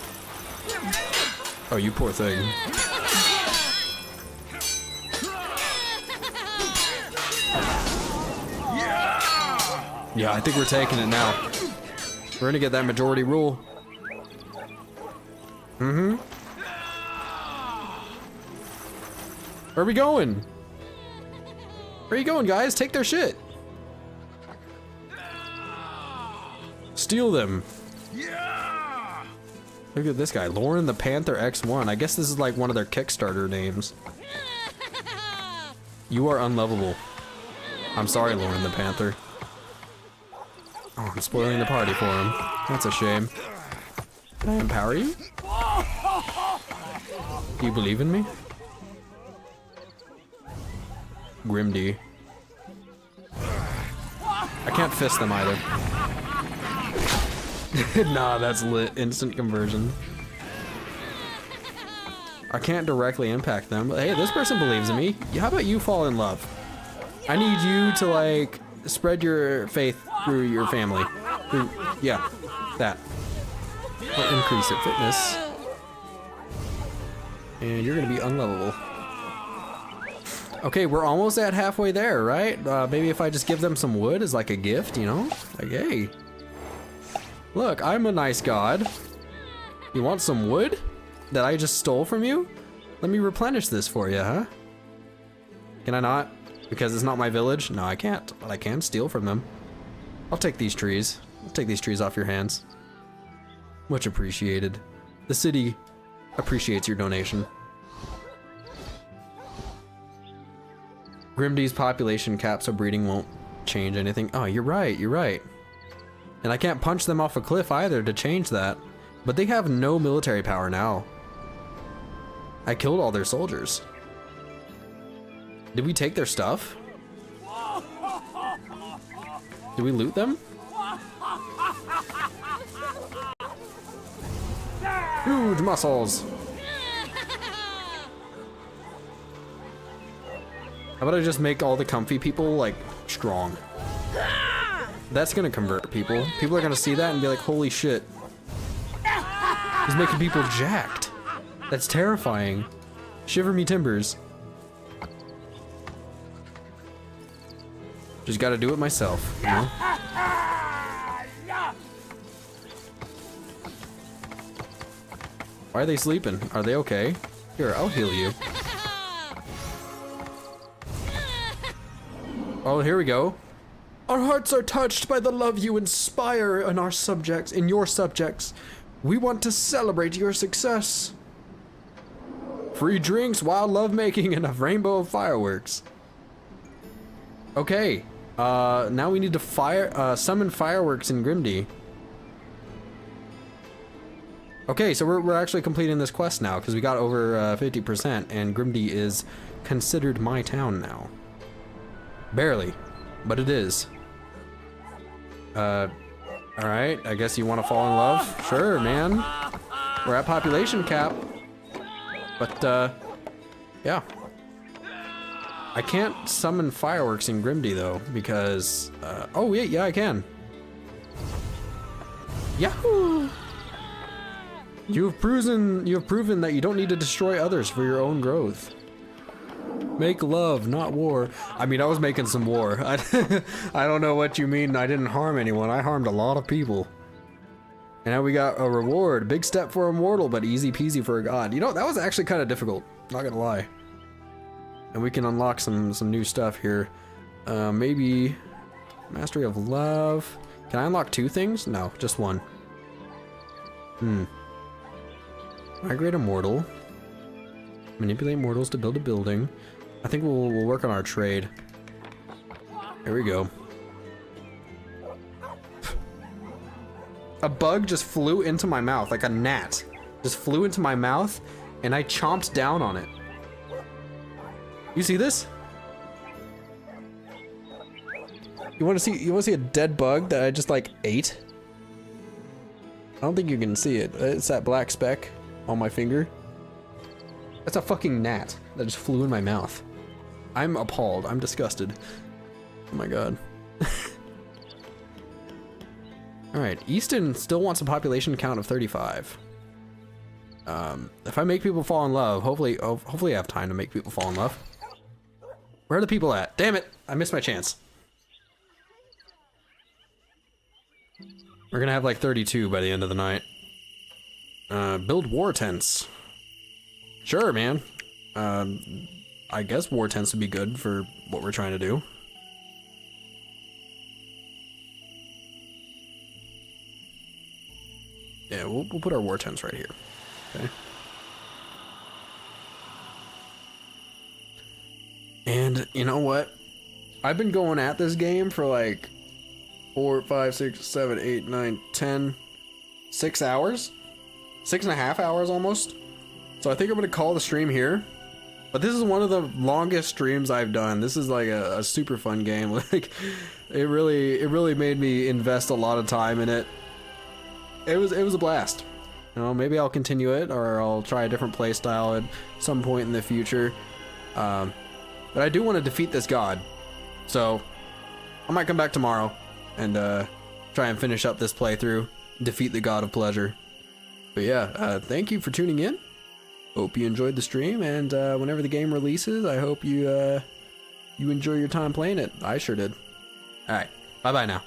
Oh, you poor thing. Yeah, I think we're taking it now. We're gonna get that majority rule. Mm-hmm. Where are we going? Where are you going, guys? Take their shit. Steal them. Look at this guy, Lauren the Panther X1. I guess this is like one of their Kickstarter names. You are unlovable. I'm sorry, Lauren the Panther. Oh, I'm spoiling the party for him. That's a shame. Can I empower you? Do you believe in me? Grimdy. I can't fist them either. Nah, that's lit. Instant conversion. I can't directly impact them, but hey, this person believes in me. How about you fall in love? I need you to, like, spread your faith through your family. Yeah, that. Or increase your fitness. And you're gonna be unlovable. Okay, we're almost at halfway there, right? Maybe if I just give them some wood as like a gift, you know? Like, hey. Look, I'm a nice god. You want some wood that I just stole from you? Let me replenish this for you, huh? Can I not? Because it's not my village? No, I can't, but I can steal from them. I'll take these trees. I'll take these trees off your hands. Much appreciated. The city appreciates your donation. Grimdy's population cap, so breeding won't change anything. Oh, you're right, you're right. And I can't punch them off a cliff either to change that. But they have no military power now. I killed all their soldiers. Did we take their stuff? Did we loot them? Huge muscles. How about I just make all the comfy people, like, strong? That's gonna convert people. People are gonna see that and be like, holy shit. He's making people jacked. That's terrifying. Shiver me timbers. Just gotta do it myself, you know? Why are they sleeping? Are they okay? Here, I'll heal you. Oh, here we go. Our hearts are touched by the love you inspire in our subjects, in your subjects. We want to celebrate your success. Free drinks, wild lovemaking, and a rainbow of fireworks. Okay. Now we need to summon fireworks in Grimdy. Okay, so we're actually completing this quest now because we got over 50%, and Grimdy is considered my town now. Barely, but it is. Alright, I guess you want to fall in love? Sure, man. We're at population cap. But, yeah. I can't summon fireworks in Grimdy, though, because, oh, yeah, I can. Yahoo! You have proven that you don't need to destroy others for your own growth. Make love, not war. I mean, I was making some war. I don't know what you mean. I didn't harm anyone. I harmed a lot of people. And now we got a reward. Big step for a mortal, but easy peasy for a god. You know, that was actually kind of difficult. Not gonna lie. And we can unlock some new stuff here. Maybe Mastery of Love. Can I unlock 2 things? No, just 1. Migrate a mortal. Manipulate mortals to build a building. I think we'll work on our trade. Here we go. A bug just flew into my mouth, like a gnat. Just flew into my mouth, and I chomped down on it. You see this? You want to see a dead bug that I just like ate? I don't think you can see it. It's that black speck on my finger. That's a fucking gnat that just flew in my mouth. I'm appalled. I'm disgusted. Oh my god. Alright, Easton still wants a population count of 35. If I make people fall in love, hopefully I have time to make people fall in love. Where are the people at? Damn it! I missed my chance. We're gonna have like 32 by the end of the night. Build war tents. Sure, man. I guess war tents would be good for what we're trying to do. Yeah, we'll put our war tents right here. Okay. And you know what? I've been going at this game for like 4, 5, 6, 7, 8, 9, 10, 6 hours? 6.5 hours almost. So I think I'm gonna call the stream here. But this is one of the longest streams I've done. This is like a super fun game. Like, it really made me invest a lot of time in it. It was a blast. You know, maybe I'll continue it, or I'll try a different play style at some point in the future. But I do want to defeat this god, so I might come back tomorrow and try and finish up this playthrough, defeat the god of pleasure. But yeah, thank you for tuning in. Hope you enjoyed the stream, and whenever the game releases, I hope you enjoy your time playing it. I sure did. All right, bye bye now.